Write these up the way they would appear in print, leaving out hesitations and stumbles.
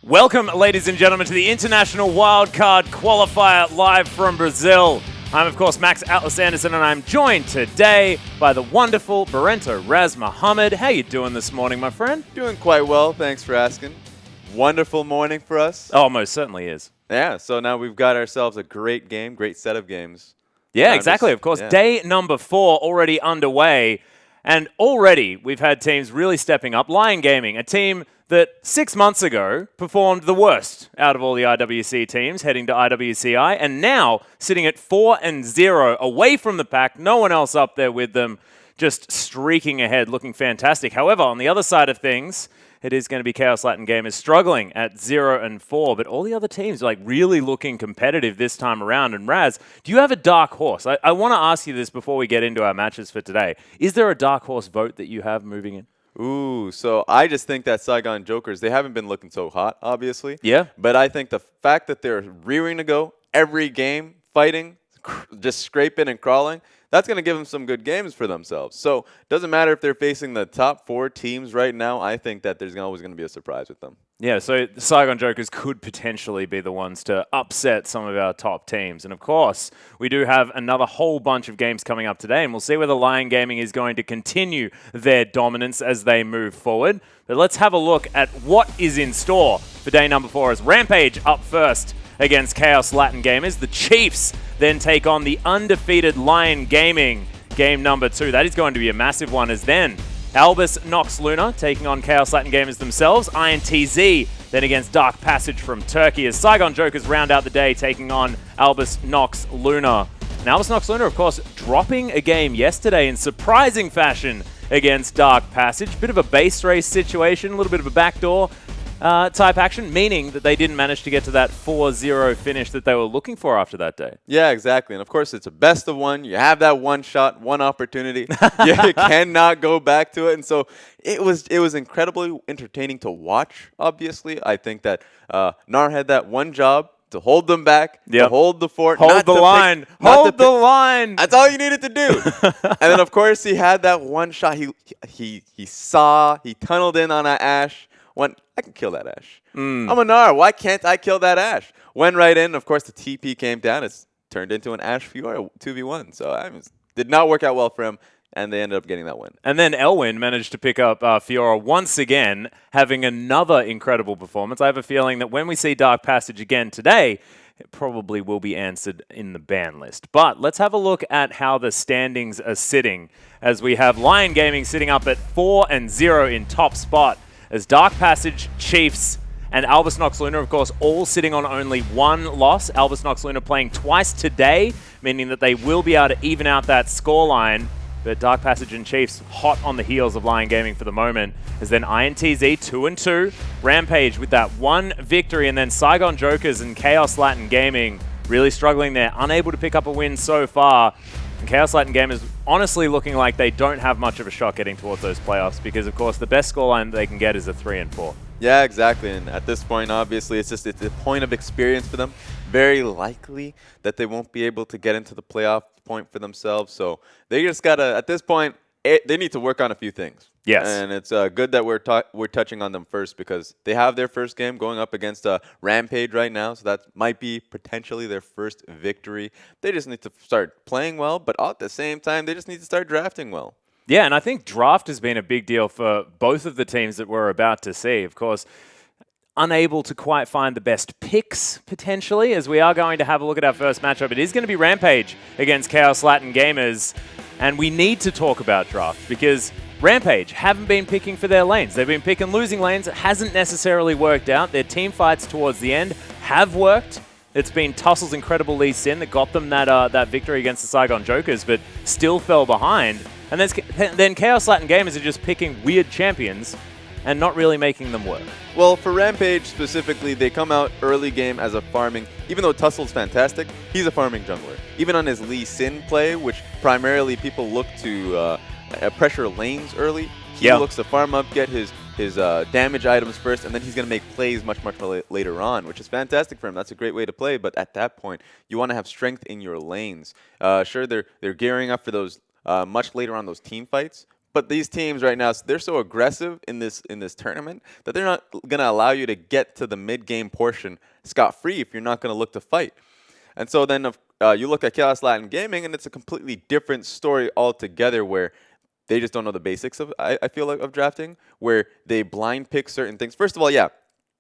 Welcome, ladies and gentlemen, to the International WIldcard Qualifier live from Brazil. I'm, of course, Max Atlas Anderson, and I'm joined today by the wonderful Barento Raz Muhammad. How you doing this morning, my friend? Doing quite well, thanks for asking. Wonderful morning for us. Oh, most certainly is. Yeah, so now we've got ourselves a great game, great set of games. Yeah, exactly. Of course, day number 4 already underway. And already we've had teams really stepping up. Lyon Gaming, a team that 6 months ago performed the worst out of all the IWC teams heading to IWCI, and now sitting at 4-0 away from the pack, no one else up there with them, just streaking ahead, looking fantastic. However, on the other side of things, it is going to be Kaos Latin Gamers struggling at 0-4, but all the other teams are like really looking competitive this time around. And Raz, do you have a dark horse? I want to ask you this before we get into our matches for today. Is there a dark horse vote that you have moving in? Ooh, so I just think that Saigon Jokers, they haven't been looking so hot, obviously. Yeah. But I think the fact that they're rearing to go every game, fighting, just scraping and crawling, that's going to give them some good games for themselves. So it doesn't matter if they're facing the top 4 teams right now. I think that there's always going to be a surprise with them. Yeah, so the Saigon Jokers could potentially be the ones to upset some of our top teams. And of course, we do have another whole bunch of games coming up today, and we'll see whether Lyon Gaming is going to continue their dominance as they move forward. But let's have a look at what is in store for day number 4 as Rampage up first against Kaos Latin Gamers. The Chiefs then take on the undefeated Lyon Gaming, game number 2. That is going to be a massive one, as then Albus Nox Luna taking on Kaos Latin Gamers themselves. INTZ then against Dark Passage from Turkey as Saigon Jokers round out the day taking on Albus Nox Luna. And Albus Nox Luna, of course, dropping a game yesterday in surprising fashion against Dark Passage. Bit of a base race situation, a little bit of a backdoor type action, meaning that they didn't manage to get to that 4-0 finish that they were looking for after that day. Yeah, exactly. And of course, it's a best of one. You have that one shot, one opportunity. You cannot go back to it. And so it was incredibly entertaining to watch, obviously. I think that Nar had that one job to hold them back, to hold the fort. Hold the line. Hold the line. That's all you needed to do. And then, of course, he had that one shot. He tunneled in on that Ashe. I can kill that Ashe. I'm a Nar. Why can't I kill that Ashe? Went right in. Of course, the TP came down. It's turned into an Ashe Fiora 2v1. So did not work out well for him, and they ended up getting that win. And then Elwin managed to pick up Fiora once again, having another incredible performance. I have a feeling that when we see Dark Passage again today, it probably will be answered in the ban list. But let's have a look at how the standings are sitting, as we have Lyon Gaming sitting up at 4-0 in top spot, as Dark Passage, Chiefs, and Albus Nox Luna, of course, all sitting on only one loss. Albus Nox Luna playing twice today, meaning that they will be able to even out that scoreline. But Dark Passage and Chiefs hot on the heels of Lyon Gaming for the moment. As then INTZ 2-2, Rampage with that one victory, and then Saigon Jokers and Kaos Latin Gaming really struggling there, unable to pick up a win so far. And Kaos Latin Gamers honestly looking like they don't have much of a shot getting towards those playoffs because, of course, the best scoreline they can get is a 3-4. Yeah, exactly. And at this point, obviously, it's a point of experience for them. Very likely that they won't be able to get into the playoff point for themselves. So they just got to, at this point, they need to work on a few things. Yes. And it's good that we're touching on them first because they have their first game going up against Rampage right now. So that might be potentially their first victory. They just need to start playing well, but at the same time, they just need to start drafting well. Yeah, and I think draft has been a big deal for both of the teams that we're about to see. Of course, unable to quite find the best picks, potentially, as we are going to have a look at our first matchup. It is going to be Rampage against Kaos Latin Gamers, and we need to talk about draft because Rampage haven't been picking for their lanes. They've been picking losing lanes. It hasn't necessarily worked out. Their team fights towards the end have worked. It's been Tussle's incredible Lee Sin that got them that victory against the Saigon Jokers, but still fell behind. And then Kaos Latin Gamers are just picking weird champions and not really making them work. Well, for Rampage specifically, they come out early game as a farming. Even though Tussle's fantastic, he's a farming jungler. Even on his Lee Sin play, which primarily people look to pressure lanes early, he looks to farm up, get his damage items first, and then he's going to make plays much later on, which is fantastic for him. That's a great way to play, but at that point, you want to have strength in your lanes. Sure, they're gearing up for those much later on those team fights, But these teams right now, they're so aggressive in this tournament that they're not going to allow you to get to the mid-game portion scot-free if you're not going to look to fight. And so then you look at Kaos Latin Gaming, and it's a completely different story altogether where they just don't know the basics of, I feel like, of drafting, where they blind pick certain things. First of all, yeah,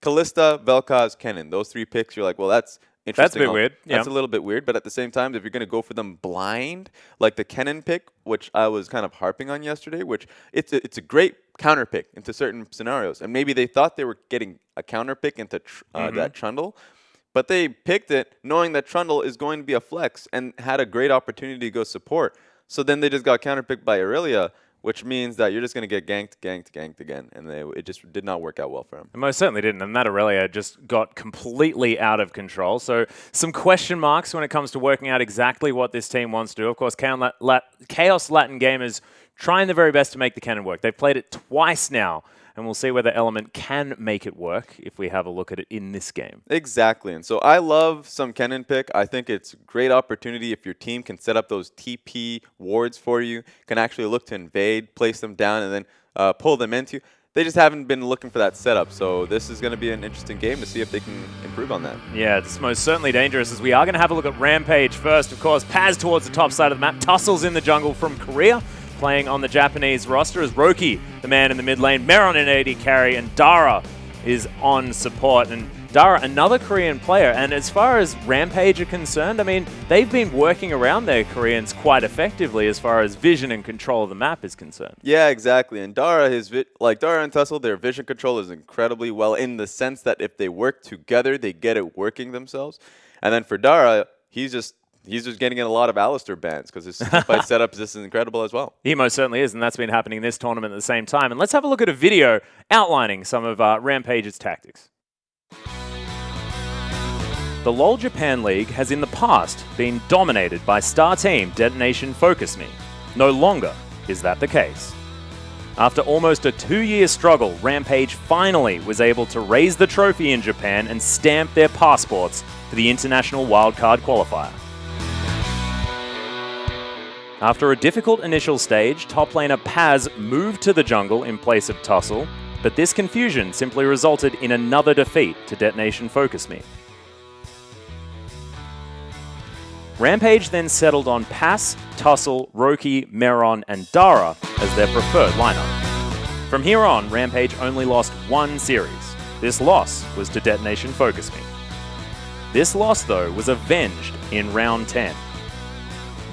Kalista, Vel'Koz, Kennen, those 3 picks, you're like, well, that's interesting. That's a bit weird. That's a little bit weird, but at the same time, if you're going to go for them blind, like the Kennen pick, which I was kind of harping on yesterday, which it's a great counter pick into certain scenarios. And maybe they thought they were getting a counter pick into that Trundle, but they picked it knowing that Trundle is going to be a flex and had a great opportunity to go support. So then they just got counterpicked by Aurelia, which means that you're just going to get ganked again. And it just did not work out well for him. It most certainly didn't. And that Aurelia just got completely out of control. So some question marks when it comes to working out exactly what this team wants to do. Of course, Kaos Latin Gamers trying their very best to make the cannon work. They've played it twice now. And we'll see whether Element can make it work if we have a look at it in this game. Exactly. And so I love some Kennen pick. I think it's a great opportunity if your team can set up those TP wards for you, can actually look to invade, place them down, and then pull them into. They just haven't been looking for that setup. So this is going to be an interesting game to see if they can improve on that. Yeah, it's most certainly dangerous as we are going to have a look at Rampage first. Of course, Paz towards the top side of the map. Tussle's in the jungle from Korea, playing on the Japanese roster as Roki, the man in the mid lane, Meron in AD carry, and Dara is on support. And Dara, another Korean player. And as far as Rampage are concerned, I mean, they've been working around their Koreans quite effectively as far as vision and control of the map is concerned. Yeah, exactly. And Dara, Dara and Tussle, their vision control is incredibly well in the sense that if they work together, they get it working themselves. And then for Dara, he's just getting in a lot of Alistair bans because his fight setup is incredible as well. He most certainly is, and that's been happening in this tournament at the same time. And let's have a look at a video outlining some of Rampage's tactics. The LoL Japan League has in the past been dominated by star team Detonation Focus Me. No longer is that the case. After almost a 2-year struggle, Rampage finally was able to raise the trophy in Japan and stamp their passports for the International WIldcard Qualifier. After a difficult initial stage, top laner Paz moved to the jungle in place of Tussle, but this confusion simply resulted in another defeat to Detonation Focus Me. Rampage then settled on Pass, Tussle, Roki, Meron, and Dara as their preferred lineup. From here on, Rampage only lost one series. This loss was to Detonation Focus Me. This loss, though, was avenged in round 10.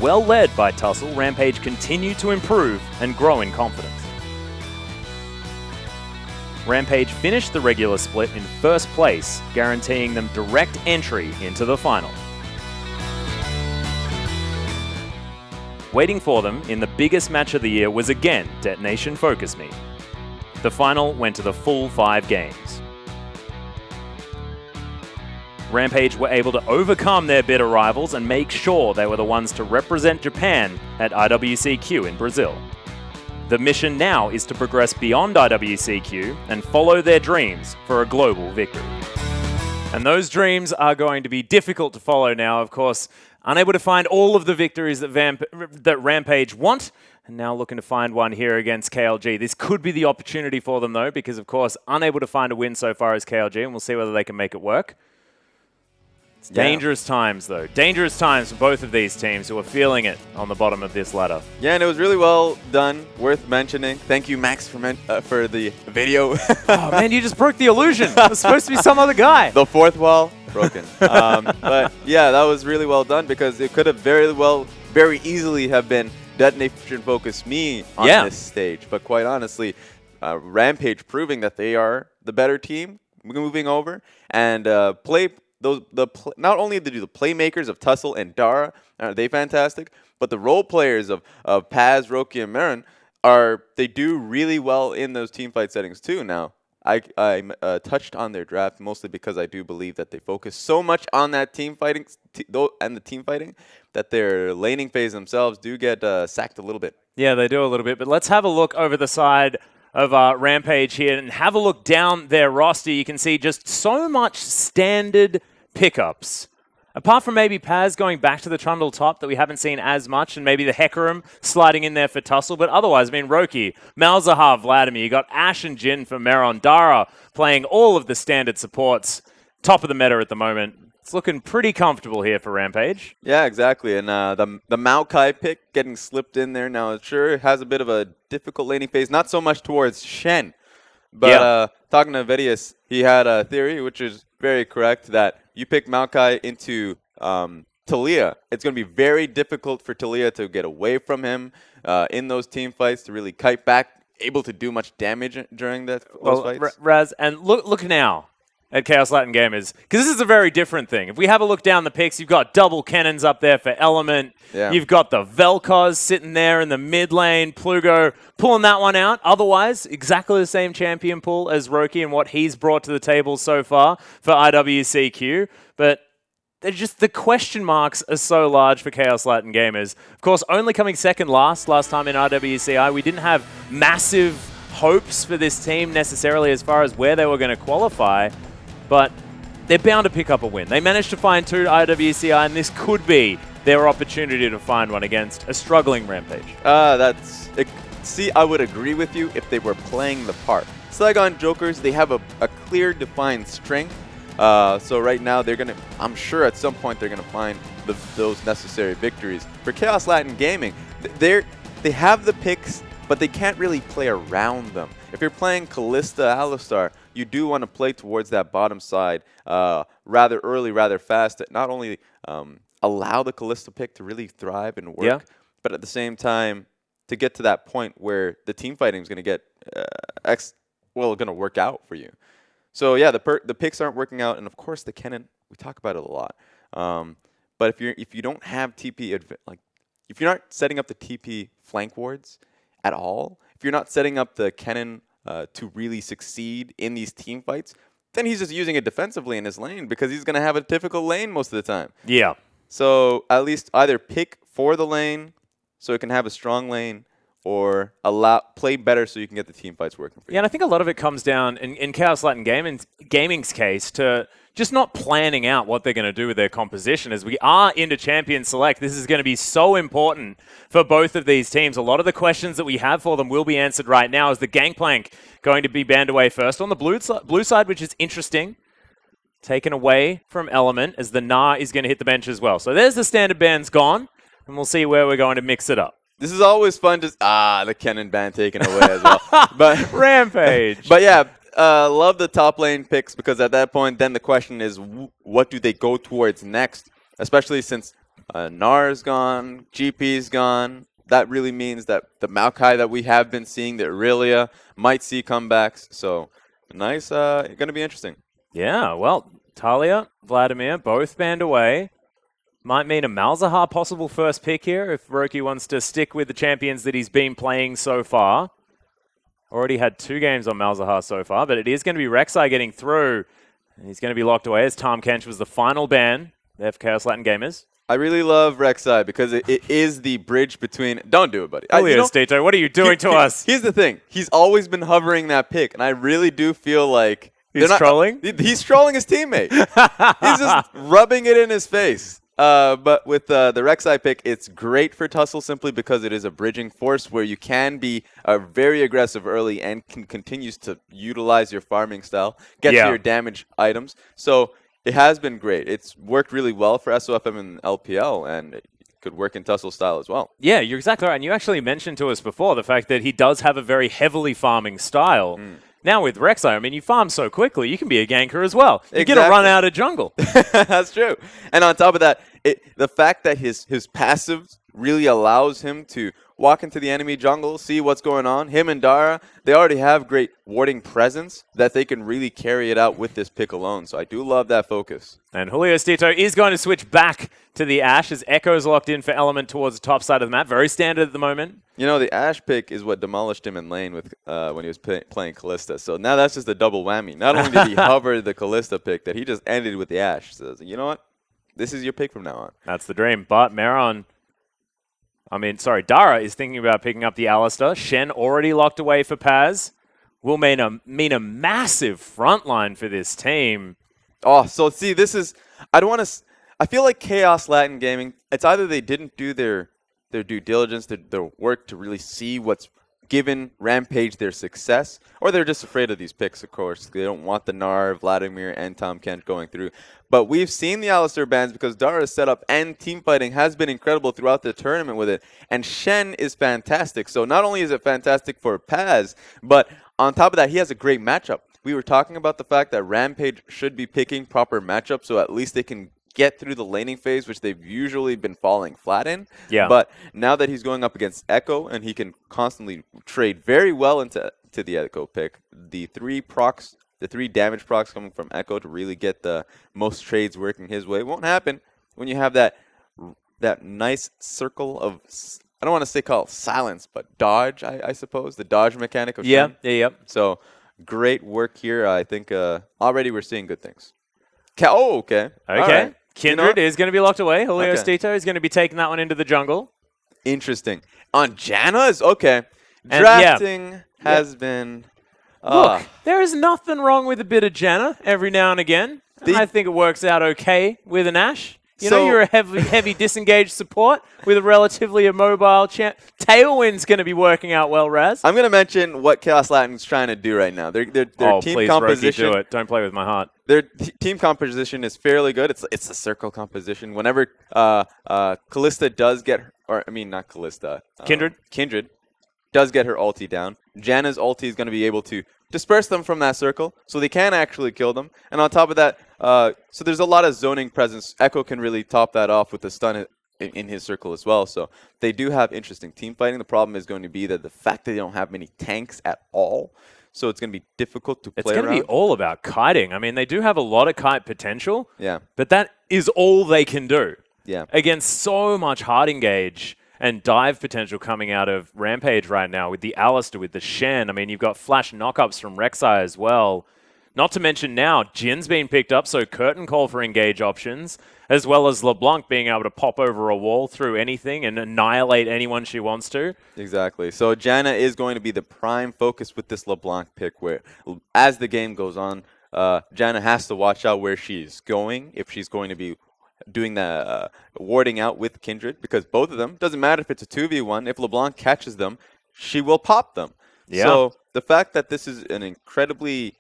Well led by Tussle, Rampage continued to improve and grow in confidence. Rampage finished the regular split in first place, guaranteeing them direct entry into the final. Waiting for them in the biggest match of the year was again Detonation Focus Me. The final went to the full 5 games. Rampage were able to overcome their bitter rivals and make sure they were the ones to represent Japan at IWCQ in Brazil. The mission now is to progress beyond IWCQ and follow their dreams for a global victory. And those dreams are going to be difficult to follow now, of course. Unable to find all of the victories that Rampage want, and now looking to find one here against KLG. This could be the opportunity for them, though, because, of course, unable to find a win so far as KLG, and we'll see whether they can make it work. It's dangerous times, though. Dangerous times for both of these teams who are feeling it on the bottom of this ladder. Yeah, and it was really well done. Worth mentioning. Thank you, Max, for the video. Oh, man, you just broke the illusion. It was supposed to be some other guy. The fourth wall broken. But, yeah, that was really well done because it could have very easily have been Detonation Focus Me on this stage. But quite honestly, Rampage proving that they are the better team moving over and not only do the playmakers of Tussle and Dara are they fantastic, but the role players of Paz, Roki, and Meron they do really well in those team fight settings too. Now, I touched on their draft mostly because I do believe that they focus so much on that team fighting that their laning phase themselves do get sacked a little bit. Yeah, they do a little bit. But let's have a look over the side of Rampage here and have a look down their roster. You can see just so much standard pickups Apart from maybe Paz going back to the Trundle top that we haven't seen as much, and maybe the Hecarim sliding in there for Tussle, but otherwise, I mean, Roki, Malzahar, Vladimir, you got Ashe and Jin for Meron, Dara playing all of the standard supports, top of the meta at the moment. It's looking pretty comfortable here for Rampage. Yeah, exactly. And the Maokai pick getting slipped in there now, it sure has a bit of a difficult laning phase, not so much towards Shen. But talking to Vedius, he had a theory, which is very correct, that you pick Maokai into Taliyah. It's going to be very difficult for Taliyah to get away from him in those team fights, to really kite back, able to do much damage during those fights. Raz, and look now at Chaos Latin Gamers, because this is a very different thing. If we have a look down the picks, you've got double cannons up there for Element. Yeah. You've got the Vel'Koz sitting there in the mid lane. Plugo pulling that one out. Otherwise, exactly the same champion pool as Roki and what he's brought to the table so far for IWCQ. But they're just, the question marks are so large for Chaos Latin Gamers. Of course, only coming second last time in IWCI. We didn't have massive hopes for this team necessarily as far as where they were going to qualify. But they're bound to pick up a win. They managed to find 2 IWCI, and this could be their opportunity to find one against a struggling Rampage. See, I would agree with you if they were playing the part. Saigon Jokers, they have a clear, defined strength. So right now, I'm sure at some point they're going to find those necessary victories. For Chaos Latin Gaming, they have the picks, but they can't really play around them. If you're playing Kalista, Alistar, you do want to play towards that bottom side rather early, rather fast, to not only allow the Kalista pick to really thrive and work, but at the same time to get to that point where the team fighting is going to get going to work out for you. So yeah, the picks aren't working out, and of course the cannon, we talk about it a lot. But if you don't have TP, if you're not setting up the TP flank wards at all, if you're not setting up the cannon to really succeed in these team fights, then he's just using it defensively in his lane because he's going to have a difficult lane most of the time. Yeah. So at least either pick for the lane so it can have a strong lane, or play better so you can get the team fights working for you. Yeah, and I think a lot of it comes down, in Chaos Latin Gaming's case, to just not planning out what they're going to do with their composition. As we are into Champion Select, this is going to be so important for both of these teams. A lot of the questions that we have for them will be answered right now. Is the Gangplank going to be banned away first on the blue side, which is interesting. Taken away from Element, as the Na is going to hit the bench as well. So there's the standard bans gone, and we'll see where we're going to mix it up. This is always fun to the Kennen ban taken away as well. But Rampage. But yeah, love the top lane picks, because at that point, then the question is, what do they go towards next? Especially since Nar's gone, GP's gone. That really means that the Maokai that we have been seeing, the Aurelia, might see comebacks. So nice, going to be interesting. Yeah, well, Talia, Vladimir, both banned away. Might mean a Malzahar possible first pick here if Roki wants to stick with the champions that he's been playing so far. Already had 2 games on Malzahar so far, but it is going to be Rek'Sai getting through. And he's going to be locked away as Tahm Kench was the final ban there for Chaos Latin Gamers. I really love Rek'Sai because it is the bridge between... Don't do it, buddy. Stito, what are you doing to us? Here's the thing. He's always been hovering that pick, and I really do feel like... He's trolling? He's trolling his teammate. He's just rubbing it in his face. But with the Rek'Sai pick, it's great for Tussle simply because it is a bridging force where you can be very aggressive early and continues to utilize your farming style, get to your damage items. So it has been great. It's worked really well for SOFM and LPL, and it could work in Tussle style as well. Yeah, you're exactly right. And you actually mentioned to us before the fact that he does have a very heavily farming style. Now with Rek'Sai, I mean, you farm so quickly, you can be a ganker as well. You get to run out of jungle. That's true. And on top of that, the fact that his passive really allows him to walk into the enemy jungle, see what's going on. Him and Dara, they already have great warding presence that they can really carry it out with this pick alone. So I do love that focus. And Julio Stito is going to switch back to the Ashe as Echo's locked in for Element towards the top side of the map. Very standard at the moment. You know, the Ashe pick is what demolished him in lane with when he was playing Kalista. So now that's just a double whammy. Not only did he hover the Kalista pick, that he just ended with the Ashe. So you know what? This is your pick from now on. That's the dream. But Dara is thinking about picking up the Alistar. Shen already locked away for Paz. Will mean a massive front line for this team. Oh, so see, this is... I feel like Kaos Latin Gaming, it's either they didn't do their due diligence, their work to really see what's given Rampage their success, or they're just afraid of these picks, of course. They don't want the Gnar, Vladimir, and Tom Kent going through. But we've seen the Alistair bans because Dara's setup and team fighting has been incredible throughout the tournament with it. And Shen is fantastic. So not only is it fantastic for Paz, but on top of that, he has a great matchup. We were talking about the fact that Rampage should be picking proper matchups so at least they can get through the laning phase, which they've usually been falling flat in. Yeah. But now that he's going up against Echo and he can constantly trade very well into the Echo pick, the three damage procs coming from Echo to really get the most trades working his way won't happen when you have that nice circle of, I don't want to say call it silence, but dodge, I suppose, the dodge mechanic of Shen. Yeah. So great work here. I think already we're seeing good things. Okay. Okay. Right. Kindred is going to be locked away. Julio Stito is going to be taking that one into the jungle. Interesting. On Janna's? Okay. And Drafting has been... Look, there is nothing wrong with a bit of Janna every now and again. I think it works out okay with an Ashe. You know, you're a heavy disengaged support with a relatively immobile champ. Tailwind's going to be working out well, Raz. I'm going to mention what Chaos Latin's trying to do right now. Their team composition. Roki, do it. Don't play with my heart. Their team composition is fairly good. It's a circle composition. Whenever Kalista does get, not Kalista. Kindred does get her ulti down. Janna's ulti is going to be able to disperse them from that circle, so they can actually kill them. And on top of that, so there's a lot of zoning presence. Echo can really top that off with the stun in his circle as well. So they do have interesting team fighting. The problem is going to be that the fact that they don't have many tanks at all, so it's going to be difficult to play around. It's going to be all about kiting. I mean, they do have a lot of kite potential, yeah, but that is all they can do. Yeah. Against so much hard engage and dive potential coming out of Rampage right now with the Alistair, with the Shen. I mean, you've got flash knockups from Rek'Sai as well. Not to mention now, Jin's been picked up, so curtain call for engage options, as well as LeBlanc being able to pop over a wall through anything and annihilate anyone she wants to. Exactly. So Janna is going to be the prime focus with this LeBlanc pick, where as the game goes on, Janna has to watch out where she's going, if she's going to be doing the warding out with Kindred, because both of them, doesn't matter if it's a 2v1, if LeBlanc catches them, she will pop them. Yeah. So the fact that this is an incredibly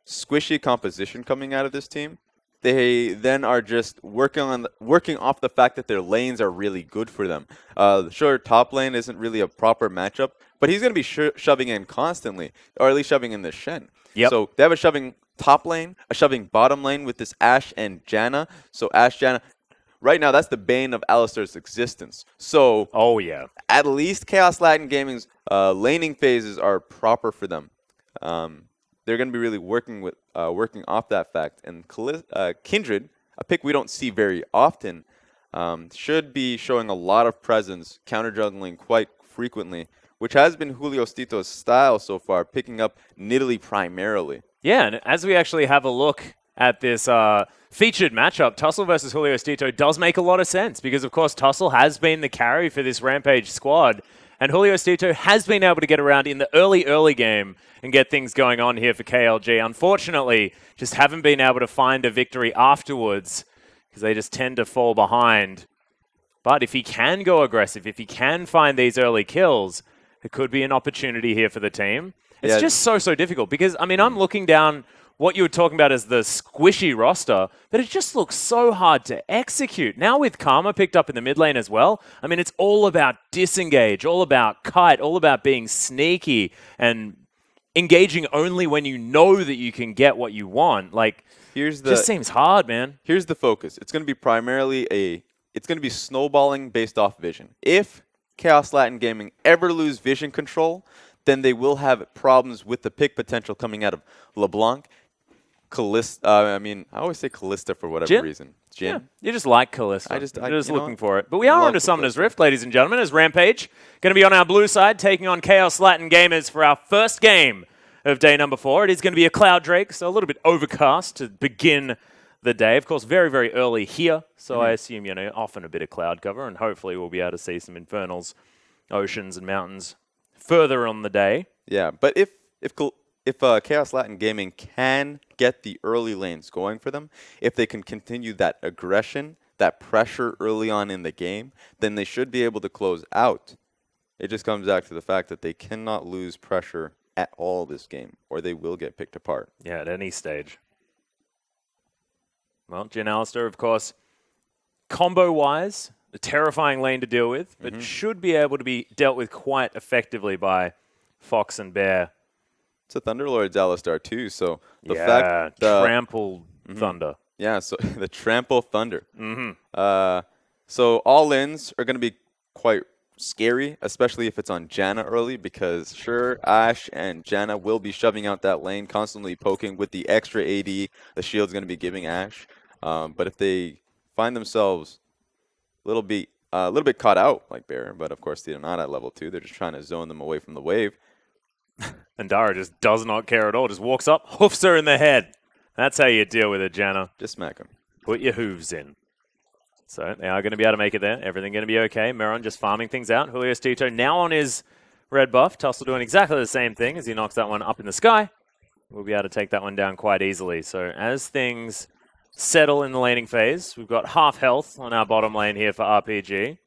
squishy composition coming out of this team, they then are just working off the fact that their lanes are really good for them. Sure, top lane isn't really a proper matchup, but he's going to be shoving in constantly, or at least shoving in the Shen. Yep. So they have a shoving top lane, a shoving bottom lane with this Ashe and Janna. So Ashe, Janna, right now that's the bane of Alistair's existence. So at least Chaos Latin Gaming's laning phases are proper for them. They're going to be really working off that fact. And Kindred, a pick we don't see very often, should be showing a lot of presence, counter juggling quite frequently, which has been Julio Stito's style so far, picking up Nidalee primarily. Yeah, and as we actually have a look at this featured matchup, Tussle versus Julio Stito does make a lot of sense because, of course, Tussle has been the carry for this Rampage squad, and Julio Stito has been able to get around in the early game and get things going on here for KLG. Unfortunately, just haven't been able to find a victory afterwards because they just tend to fall behind. But if he can go aggressive, if he can find these early kills, it could be an opportunity here for the team. It's just so difficult because, I mean, I'm looking down what you were talking about as the squishy roster, but it just looks so hard to execute. Now with Karma picked up in the mid lane as well, I mean, it's all about disengage, all about kite, all about being sneaky and engaging only when you know that you can get what you want. Like, just seems hard, man. Here's the focus. It's going to be primarily it's going to be snowballing based off vision. If Chaos Latin Gaming ever lose vision control, then they will have problems with the pick potential coming out of LeBlanc. Kalista, I always say Kalista for whatever reason. Jhin. Yeah, you just like Kalista. You're just looking for it. But we are on to Summoner's Kalista. Rift, ladies and gentlemen, as Rampage going to be on our blue side, taking on Chaos Latin Gamers for our first game of day number 4. It is going to be a Cloud Drake, so a little bit overcast to begin the day. Of course, very, very early here, so I assume, often a bit of cloud cover, and hopefully we'll be able to see some infernals, oceans, and mountains further on the day. Yeah, but if if Chaos Latin Gaming can get the early lanes going for them, if they can continue that aggression, that pressure early on in the game, then they should be able to close out. It just comes back to the fact that they cannot lose pressure at all this game, or they will get picked apart. Yeah, at any stage. Well, Jin Alistair, of course, combo-wise, a terrifying lane to deal with, but should be able to be dealt with quite effectively by Fox and Bear. It's a Thunderlord's Alistar too, so the fact trample Thunder. Yeah, so the trample Thunder. So all-ins are going to be quite scary, especially if it's on Janna early, because sure, Ashe and Janna will be shoving out that lane, constantly poking with the extra AD the shield's going to be giving Ashe. But if they find themselves a little bit caught out like Bear, but of course they're not at level 2. They're just trying to zone them away from the wave. And Dara just does not care at all. Just walks up, hoofs her in the head. That's how you deal with it, Janna. Just smack him. Put your hooves in. So they are going to be able to make it there. Everything going to be okay. Meron just farming things out. Julio Stito now on his red buff. Tussle doing exactly the same thing as he knocks that one up in the sky. We'll be able to take that one down quite easily. So as things settle in the laning phase, we've got half health on our bottom lane here for RPG.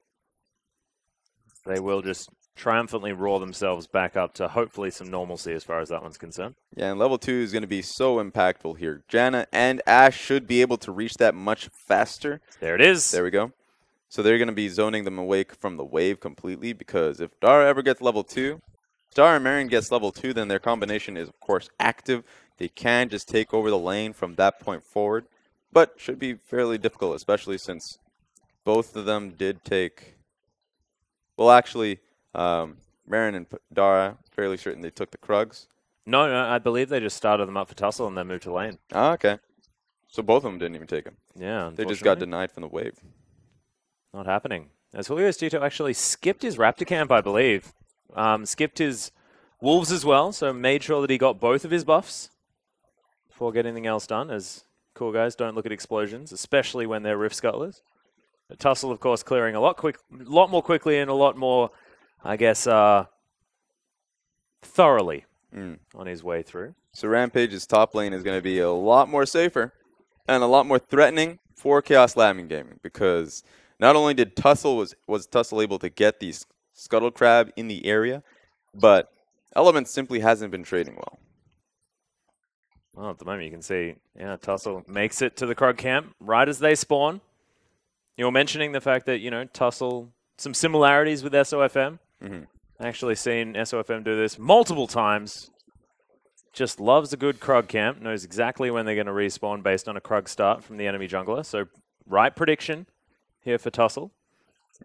They will just triumphantly roar themselves back up to hopefully some normalcy as far as that one's concerned. Yeah, and level 2 is going to be so impactful here. Janna and Ashe should be able to reach that much faster. There it is. There we go. So they're going to be zoning them away from the wave completely, because if Dara ever gets level 2, if Dara and Marion gets level 2, then their combination is, of course, active. They can just take over the lane from that point forward, but should be fairly difficult, especially since both of them did take... Well, actually... Marin and Dara, fairly certain they took the Krugs. No, I believe they just started them up for Tussle and then moved to lane. Ah, okay. So both of them didn't even take him. Yeah, they just got denied from the wave. Not happening. As Julio Stito actually skipped his Raptor camp, I believe. Skipped his Wolves as well, so made sure that he got both of his buffs before getting anything else done, as cool guys don't look at explosions, especially when they're Rift Scuttlers. Tussle, of course, clearing a lot more quickly and a lot more... I guess, thoroughly on his way through. So Rampage's top lane is going to be a lot more safer and a lot more threatening for Chaos Latin Gaming, because not only did Tussle was Tussle able to get the Scuttle Crab in the area, but Element simply hasn't been trading well. Well, at the moment you can see, yeah, Tussle makes it to the Krug camp right as they spawn. You were mentioning the fact that, you know, Tussle, some similarities with SOFM. Actually seen SOFM do this multiple times. Just loves a good Krug camp. Knows exactly when they're going to respawn based on a Krug start from the enemy jungler. So, right prediction here for Tussle.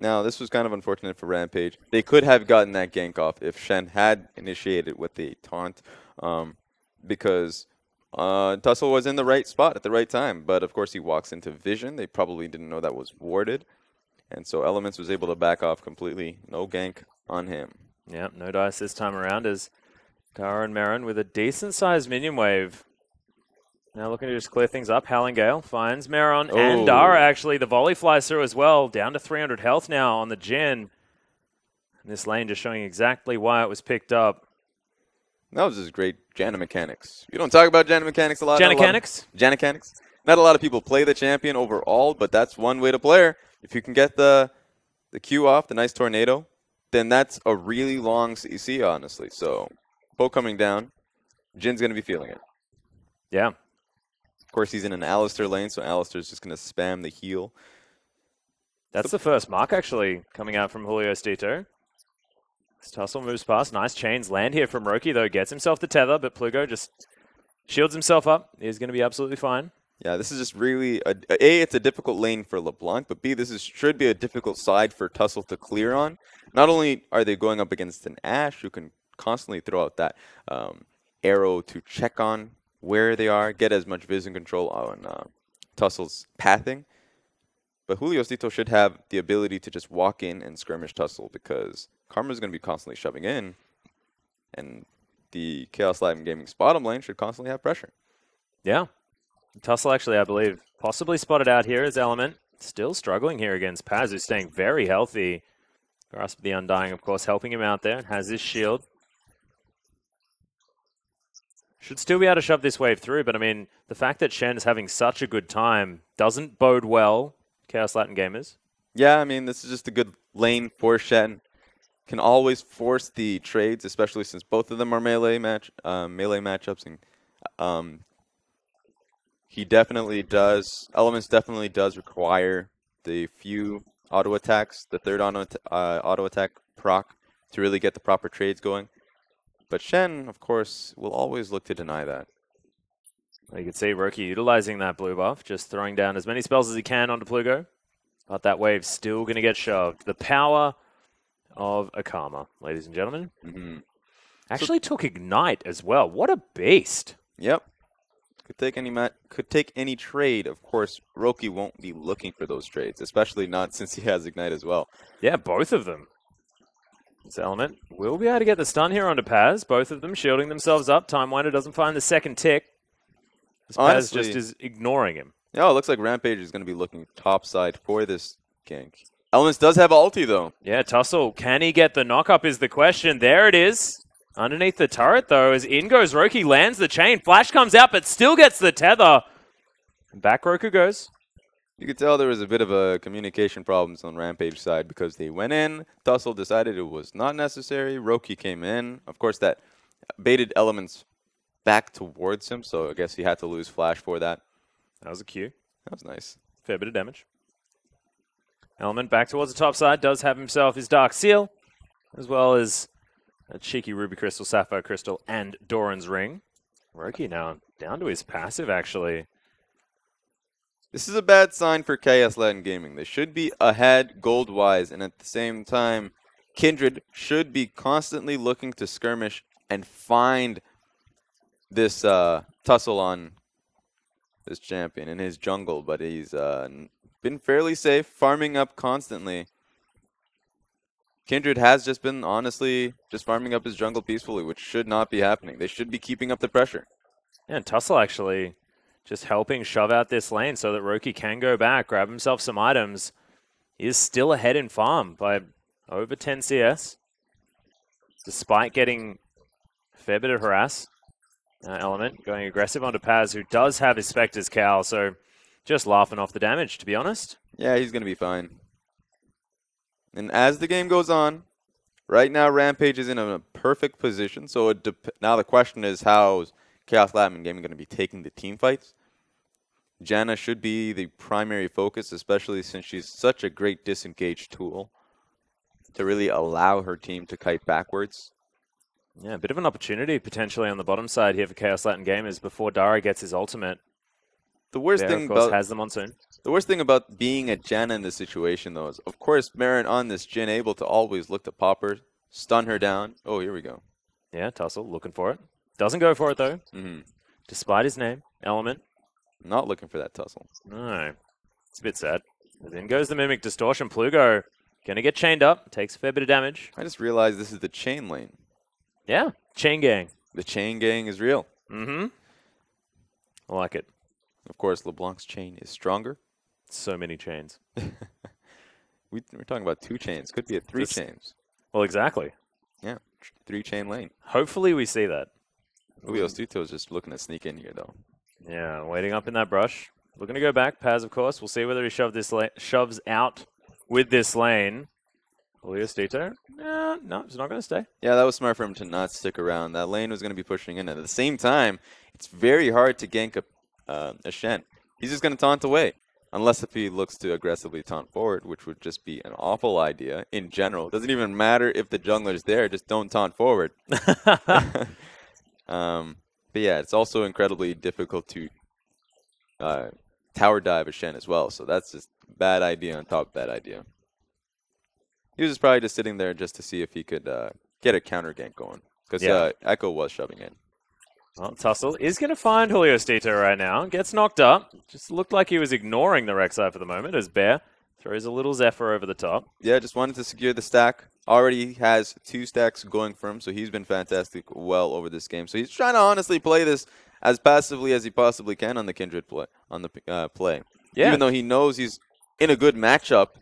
Now, this was kind of unfortunate for Rampage. They could have gotten that gank off if Shen had initiated with the taunt, because Tussle was in the right spot at the right time. But, of course, he walks into vision. They probably didn't know that was warded. And so Elements was able to back off completely. No gank on him. Yeah, no dice this time around, as Dara and Marin with a decent-sized minion wave. Now looking to just clear things up. Howlingale finds Marin and Dara, actually. The volley flies through as well. Down to 300 health now on the Jin. And this lane just showing exactly why it was picked up. That was just great Janna mechanics. You don't talk about Janna mechanics a lot. Janna mechanics? Janna mechanics. Not a lot of people play the champion overall, but that's one way to play her. If you can get the Q off, the nice tornado, then that's a really long CC, honestly. So, poke coming down, Jin's going to be feeling it. Yeah. Of course, he's in an Alistair lane, so Alistair's just going to spam the heal. That's the first mark, actually, coming out from Julio Stito. As Tussle moves past. Nice chains land here from Roki, though. Gets himself the tether, but Plugo just shields himself up. He's going to be absolutely fine. Yeah, this is just really, A, it's a difficult lane for LeBlanc, but B, this should be a difficult side for Tussle to clear on. Not only are they going up against an Ashe who can constantly throw out that arrow to check on where they are, get as much vision control on Tussle's pathing, but Julio Stito should have the ability to just walk in and skirmish Tussle, because Karma's going to be constantly shoving in, and the Chaos Latin Gaming's bottom lane should constantly have pressure. Yeah. Tussle actually, I believe, possibly spotted out here as Element. Still struggling here against Paz, who's staying very healthy. Grasp of the Undying, of course, helping him out there. Has his shield. Should still be able to shove this wave through, but I mean, the fact that Shen is having such a good time doesn't bode well, Chaos Latin Gamers. Yeah, I mean, this is just a good lane for Shen. Can always force the trades, especially since both of them are melee matchups. And he definitely does. Elements definitely does require the few auto attacks, the third auto attack proc, to really get the proper trades going. But Shen, of course, will always look to deny that. Well, you can see Roki utilizing that blue buff, just throwing down as many spells as he can onto Plugo. But that wave's still going to get shoved. The power of Akama, ladies and gentlemen. Actually took Ignite as well. What a beast. Yep. Could take any trade. Of course, Roki won't be looking for those trades, especially not since he has Ignite as well. Yeah, both of them. This Element will be able to get the stun here onto Paz. Both of them shielding themselves up. Timewinder doesn't find the second tick. This Paz just is ignoring him. Yeah, it looks like Rampage is going to be looking topside for this gank. Elements does have ulti, though. Yeah, Tussle, can he get the knock-up is the question. There it is. Underneath the turret, though, as in goes Roki, lands the chain. Flash comes out, but still gets the tether. And back Roku goes. You could tell there was a bit of a communication problems on Rampage side because they went in. Tussle decided it was not necessary. Roki came in. Of course, that baited Elements back towards him, so I guess he had to lose Flash for that. That was a Q. That was nice. Fair bit of damage. Element back towards the top side, does have himself his Dark Seal, as well as a cheeky Ruby Crystal, Sapphire Crystal, and Doran's Ring. Roki now down to his passive, actually. This is a bad sign for Chaos Latin Gaming. They should be ahead gold-wise, and at the same time, Kindred should be constantly looking to skirmish and find this tussle on this champion in his jungle, but he's been fairly safe, farming up constantly. Kindred has just been, honestly, just farming up his jungle peacefully, which should not be happening. They should be keeping up the pressure. Yeah, and Tussle actually just helping shove out this lane so that Roki can go back, grab himself some items. He is still ahead in farm by over 10 CS, despite getting a fair bit of harass. Element going aggressive onto Paz, who does have his Spectre's Cowl, so just laughing off the damage, to be honest. Yeah, he's going to be fine. And as the game goes on, right now Rampage is in a perfect position, so now the question is how Chaos Latin Gaming going to be taking the team fights. Janna should be the primary focus, especially since she's such a great disengage tool to really allow her team to kite backwards. Yeah, a bit of an opportunity potentially on the bottom side here for Chaos Latin Gamers before Dara gets his ultimate. The worst Bear, thing of course, about has the monsoon. The worst thing about being a Janna in this situation, though, is of course Marin on this Jhin able to always look to pop her, stun her down. Oh, here we go. Yeah, Tussle looking for it. Doesn't go for it though. Despite his name, Element. Not looking for that tussle. No, it's a bit sad. And then goes the Mimic Distortion. Plugo gonna get chained up. Takes a fair bit of damage. I just realized this is the chain lane. Yeah, chain gang. The chain gang is real. I like it. Of course, LeBlanc's chain is stronger. So many chains. We're talking about 2 chains. Could be a 3 chains. Well, exactly. Yeah, 3-chain lane. Hopefully we see that. Ubios Duto is just looking to sneak in here, though. Yeah, waiting up in that brush. Looking to go back. Paz, of course. We'll see whether he shoves out with this lane. Ubios Duto? No, he's not going to stay. Yeah, that was smart for him to not stick around. That lane was going to be pushing in. At the same time, it's very hard to gank a Shen. He's just going to taunt away. Unless if he looks to aggressively taunt forward, which would just be an awful idea in general. It doesn't even matter if the jungler's there, just don't taunt forward. But yeah, it's also incredibly difficult to tower dive a Shen as well. So that's just bad idea on top of bad idea. He was probably just sitting there just to see if he could get a counter gank going. Because Echo was shoving in. Well, Tussle is going to find Julio Stito right now. Gets knocked up. Just looked like he was ignoring the Rek'Sai for the moment as Bear throws a little Zephyr over the top. Yeah, just wanted to secure the stack. Already has 2 stacks going for him, so he's been fantastic well over this game. So he's trying to honestly play this as passively as he possibly can on the Kindred play. Yeah. Even though he knows he's in a good matchup,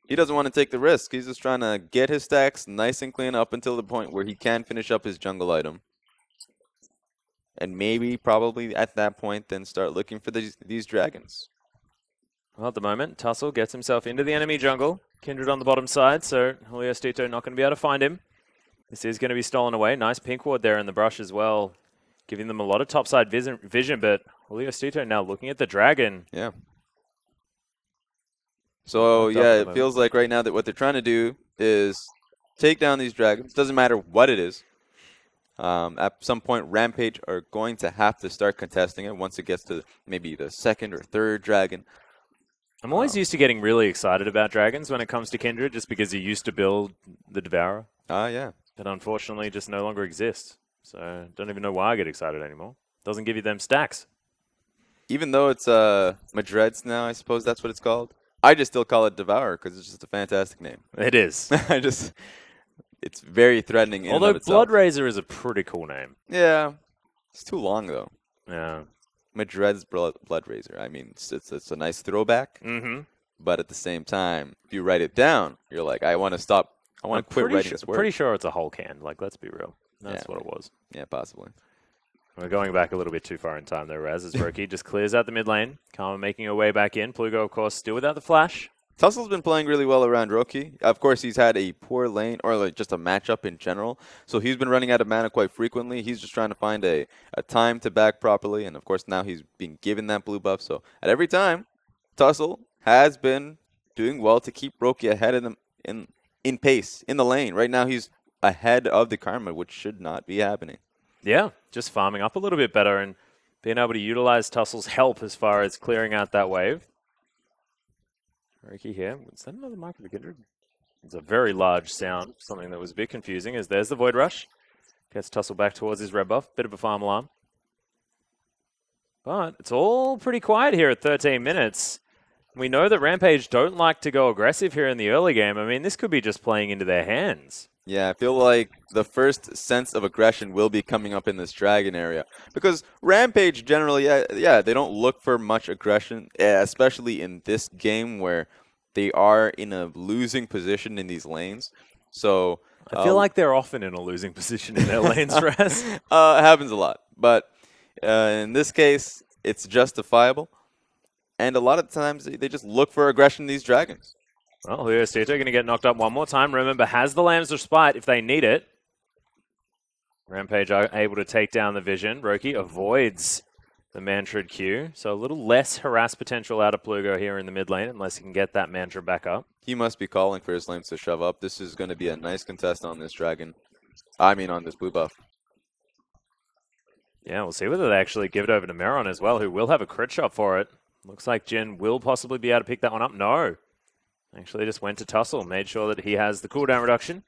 he doesn't want to take the risk. He's just trying to get his stacks nice and clean up until the point where he can finish up his jungle item. and maybe probably at that point then start looking for these dragons. Well, at the moment, Tussle gets himself into the enemy jungle. Kindred on the bottom side, so Julio Stito not going to be able to find him. This is going to be stolen away. Nice pink ward there in the brush as well, giving them a lot of topside vision, but Julio Stito now looking at the dragon. Yeah. So, yeah, it feels like right now that what they're trying to do is take down these dragons. Doesn't matter what it is. At some point, Rampage are going to have to start contesting it once it gets to maybe the second or third dragon. I'm always used to getting really excited about dragons when it comes to Kindred, just because you used to build the Devourer. Yeah. That unfortunately just no longer exists. So don't even know why I get excited anymore. Doesn't give you them stacks. Even though it's Madreds now, I suppose that's what it's called. I just still call it Devourer because it's just a fantastic name. It is. It's very threatening in and Although of itself. Bloodraiser is a pretty cool name. Yeah. It's too long, though. Yeah. Madred's Bloodraiser. I mean, it's a nice throwback. Mm-hmm. But at the same time, if you write it down, you're like, I want to stop. I want to quit writing this word. Pretty sure it's a whole can. Like, let's be real. That's what it was. Yeah, possibly. We're going back a little bit too far in time, though, Raz, as Roki just clears out the mid lane. Karma making her way back in. Plugo, of course, still without the flash. Tussle's been playing really well around Roki. Of course, he's had a poor lane, or like just a matchup in general. So he's been running out of mana quite frequently. He's just trying to find a time to back properly. And, of course, now he's being given that blue buff. So at every time, Tussle has been doing well to keep Roki ahead of them in pace, in the lane. Right now, he's ahead of the Karma, which should not be happening. Yeah, just farming up a little bit better and being able to utilize Tussle's help as far as clearing out that wave. Roki here. Is that another Mark of the Kindred? It's a very large sound, something that was a bit confusing, as there's the Void Rush. Gets Tussle back towards his red buff. Bit of a farm alarm. But it's all pretty quiet here at 13 minutes. We know that Rampage don't like to go aggressive here in the early game. I mean, this could be just playing into their hands. Yeah, I feel like the first sense of aggression will be coming up in this dragon area. Because Rampage generally, they don't look for much aggression, especially in this game where they are in a losing position in these lanes. So I feel like they're often in a losing position in their lanes, Raz. It happens a lot. But in this case, it's justifiable. And a lot of times, they just look for aggression in these dragons. Well, Julio Stito going to get knocked up one more time. Remember, has the Lamb's Respite if they need it. Rampage are able to take down the vision. Roki avoids the Mantrid Q. So a little less harass potential out of Plugo here in the mid lane, unless he can get that Mantra back up. He must be calling for his lanes to shove up. This is going to be a nice contest on this dragon. I mean, on this blue buff. Yeah, we'll see whether they actually give it over to Meron as well, who will have a crit shot for it. Looks like Jin will possibly be able to pick that one up. No. Actually just went to Tussle, made sure that he has the cooldown reduction.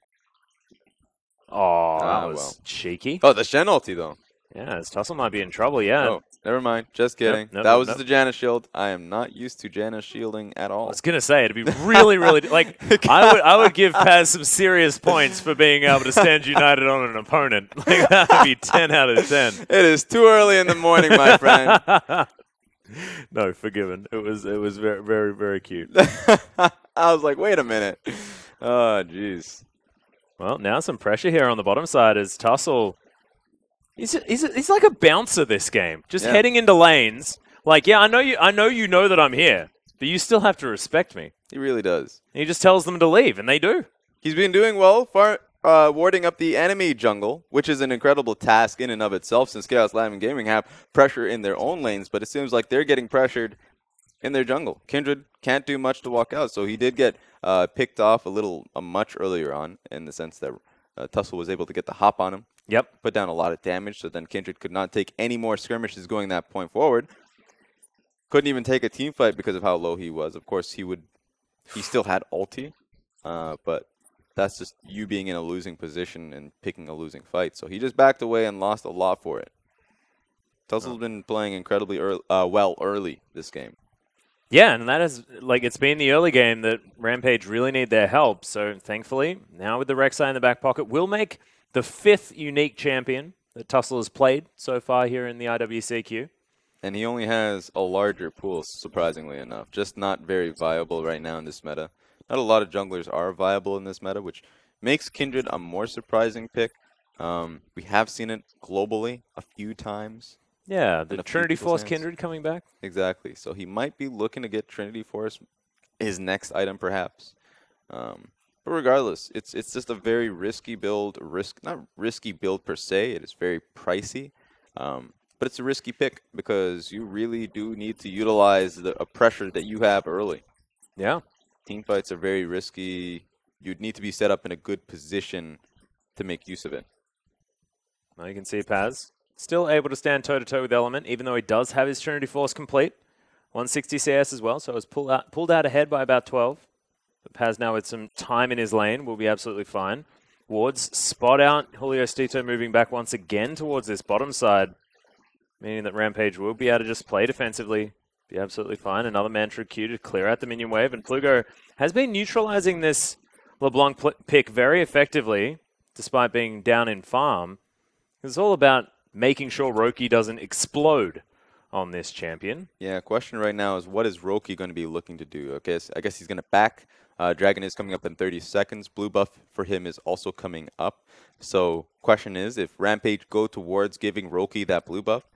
Oh, that was cheeky. Oh, the Shen ulti, though. Yeah, as Tussle might be in trouble, yeah. Oh, never mind. Just kidding. That was the Janna shield. I am not used to Janna shielding at all. I was going to say, it'd be really, really... like, I would give Paz some serious points for being able to stand united on an opponent. Like, that would be 10 out of 10. It is too early in the morning, my friend. No, forgiven. It was very, very, very cute. I was like, wait a minute. Oh, jeez. Well, now some pressure here on the bottom side as Tussle... He's like a bouncer this game, just heading into lanes. Like, yeah, I know you know that I'm here, but you still have to respect me. He really does. And he just tells them to leave, and they do. He's been doing well warding up the enemy jungle, which is an incredible task in and of itself since Chaos Live and Gaming have pressure in their own lanes, but it seems like they're getting pressured in their jungle. Kindred can't do much to walk out, so he did get picked off much earlier on in the sense that Tussle was able to get the hop on him. Yep. Put down a lot of damage, so then Kindred could not take any more skirmishes going that point forward. Couldn't even take a team fight because of how low he was. Of course, he still had ulti, but that's just you being in a losing position and picking a losing fight. So he just backed away and lost a lot for it. Tussle's been playing incredibly well early this game. Yeah, and that is, like, it's been the early game that Rampage really need their help. So thankfully, now with the Rek'Sai in the back pocket, we'll make the 5th unique champion that Tussle has played so far here in the IWCQ. And he only has a larger pool, surprisingly enough. Just not very viable right now in this meta. Not a lot of junglers are viable in this meta, which makes Kindred a more surprising pick. We have seen it globally a few times. Yeah, in the a few Trinity people's Force hands. Kindred coming back. Exactly. So he might be looking to get Trinity Force, his next item perhaps. But regardless, it's just a very risky build. Not risky build per se. It is very pricey, but it's a risky pick because you really do need to utilize a pressure that you have early. Yeah. Team fights are very risky. You'd need to be set up in a good position to make use of it. Now you can see Paz still able to stand toe-to-toe with Element, even though he does have his Trinity Force complete. 160 CS as well, so it's pulled out ahead by about 12. But Paz now with some time in his lane will be absolutely fine. Wards spot out. Julio Stito moving back once again towards this bottom side, meaning that Rampage will be able to just play defensively. Be absolutely fine. Another Mantra Q to clear out the minion wave, and Plugo has been neutralizing this LeBlanc pick very effectively, despite being down in farm. It's all about making sure Roki doesn't explode on this champion. Yeah, question right now is what is Roki going to be looking to do? Okay, so I guess he's going to back. Dragon is coming up in 30 seconds. Blue buff for him is also coming up. So question is, if Rampage go towards giving Roki that blue buff,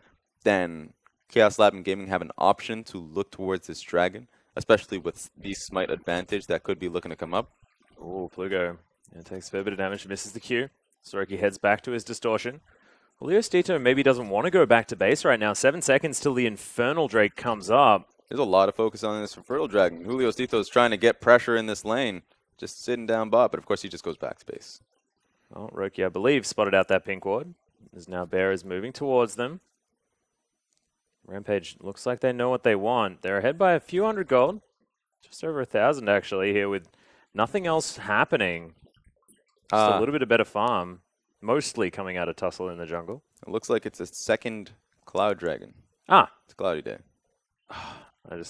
then Chaos Lab and Gaming have an option to look towards this Dragon, especially with the smite advantage that could be looking to come up. Oh, Plugo takes a fair bit of damage, misses the Q. Soroki heads back to his distortion. Julio Stito maybe doesn't want to go back to base right now. 7 seconds till the Infernal Drake comes up. There's a lot of focus on this Infernal Dragon. Julio Stito is trying to get pressure in this lane, just sitting down bot, but of course he just goes back to base. Oh, Roki, I believe, spotted out that pink ward. As now Bear is moving towards them. Rampage looks like they know what they want. They're ahead by a few hundred gold. Just over 1,000 actually here with nothing else happening. Just a little bit of better farm. Mostly coming out of Tussle in the jungle. It looks like it's a second Cloud Dragon. Ah. It's a cloudy day.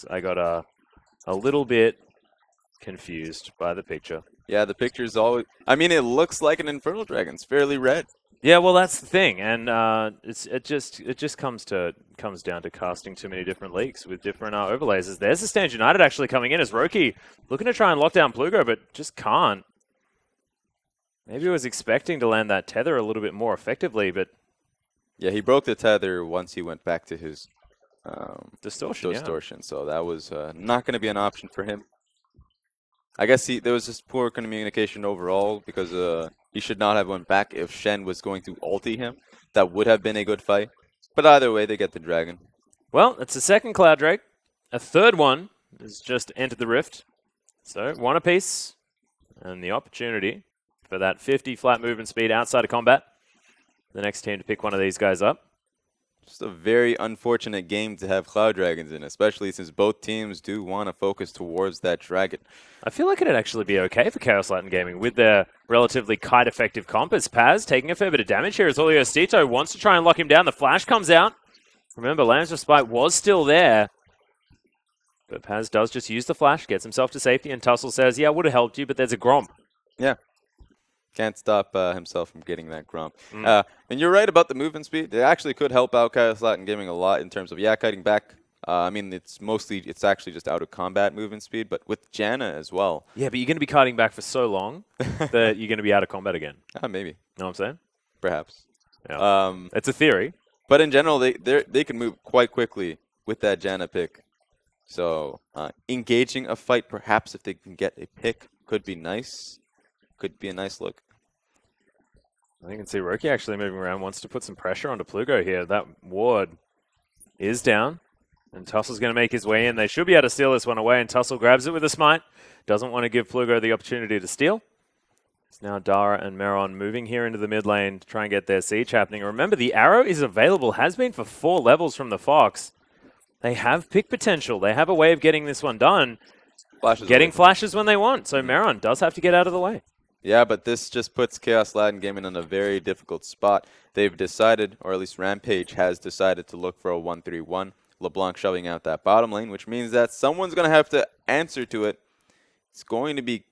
I got a little bit confused by the picture. Yeah, the picture's always... I mean, it looks like an Infernal Dragon. It's fairly red. Yeah, well, that's the thing, and it just comes down to casting too many different leaks with different overlays. There's the Stand United actually coming in as Roki looking to try and lock down Plugo, but just can't. Maybe he was expecting to land that tether a little bit more effectively, but... Yeah, he broke the tether once he went back to his distortion. Yeah. So that was not going to be an option for him. I guess there was just poor communication overall because he should not have went back if Shen was going to ulti him. That would have been a good fight. But either way, they get the dragon. Well, it's the second Cloud Drake. A third one has just entered the rift. So, one apiece. And the opportunity for that 50 flat movement speed outside of combat. The next team to pick one of these guys up. Just a very unfortunate game to have Cloud Dragons in, especially since both teams do want to focus towards that dragon. I feel like it'd actually be okay for Chaos Latin Gaming with their relatively kite-effective compass. Paz taking a fair bit of damage here as Julio Stito wants to try and lock him down. The flash comes out. Remember, Lamb's Respite was still there. But Paz does just use the flash, gets himself to safety, and Tussle says, yeah, I would have helped you, but there's a Gromp. Yeah. Can't stop himself from getting that Gromp. And you're right about the movement speed. It actually could help out Chaos Latin Gaming a lot in terms of, kiting back. I mean, it's actually just out of combat movement speed, but with Janna as well. Yeah, but you're going to be kiting back for so long that you're going to be out of combat again. Maybe. Know what I'm saying? Perhaps. Yeah. It's a theory. But in general, they can move quite quickly with that Janna pick. So engaging a fight, perhaps if they can get a pick, could be nice. Could be a nice look. You can see Roki actually moving around, wants to put some pressure onto Plugo here. That ward is down, and Tussle's going to make his way in. They should be able to steal this one away, and Tussle grabs it with a smite. Doesn't want to give Plugo the opportunity to steal. It's now Dara and Meron moving here into the mid lane to try and get their siege happening. Remember, the arrow is available, has been for 4 levels from the Fox. They have pick potential. They have a way of getting this one done. Flashes when they want, so Meron does have to get out of the way. Yeah, but this just puts Chaos Latin Gaming in a very difficult spot. They've decided, or at least Rampage has decided, to look for a 1-3-1. LeBlanc shoving out that bottom lane, which means that someone's going to have to answer to it. It's going to be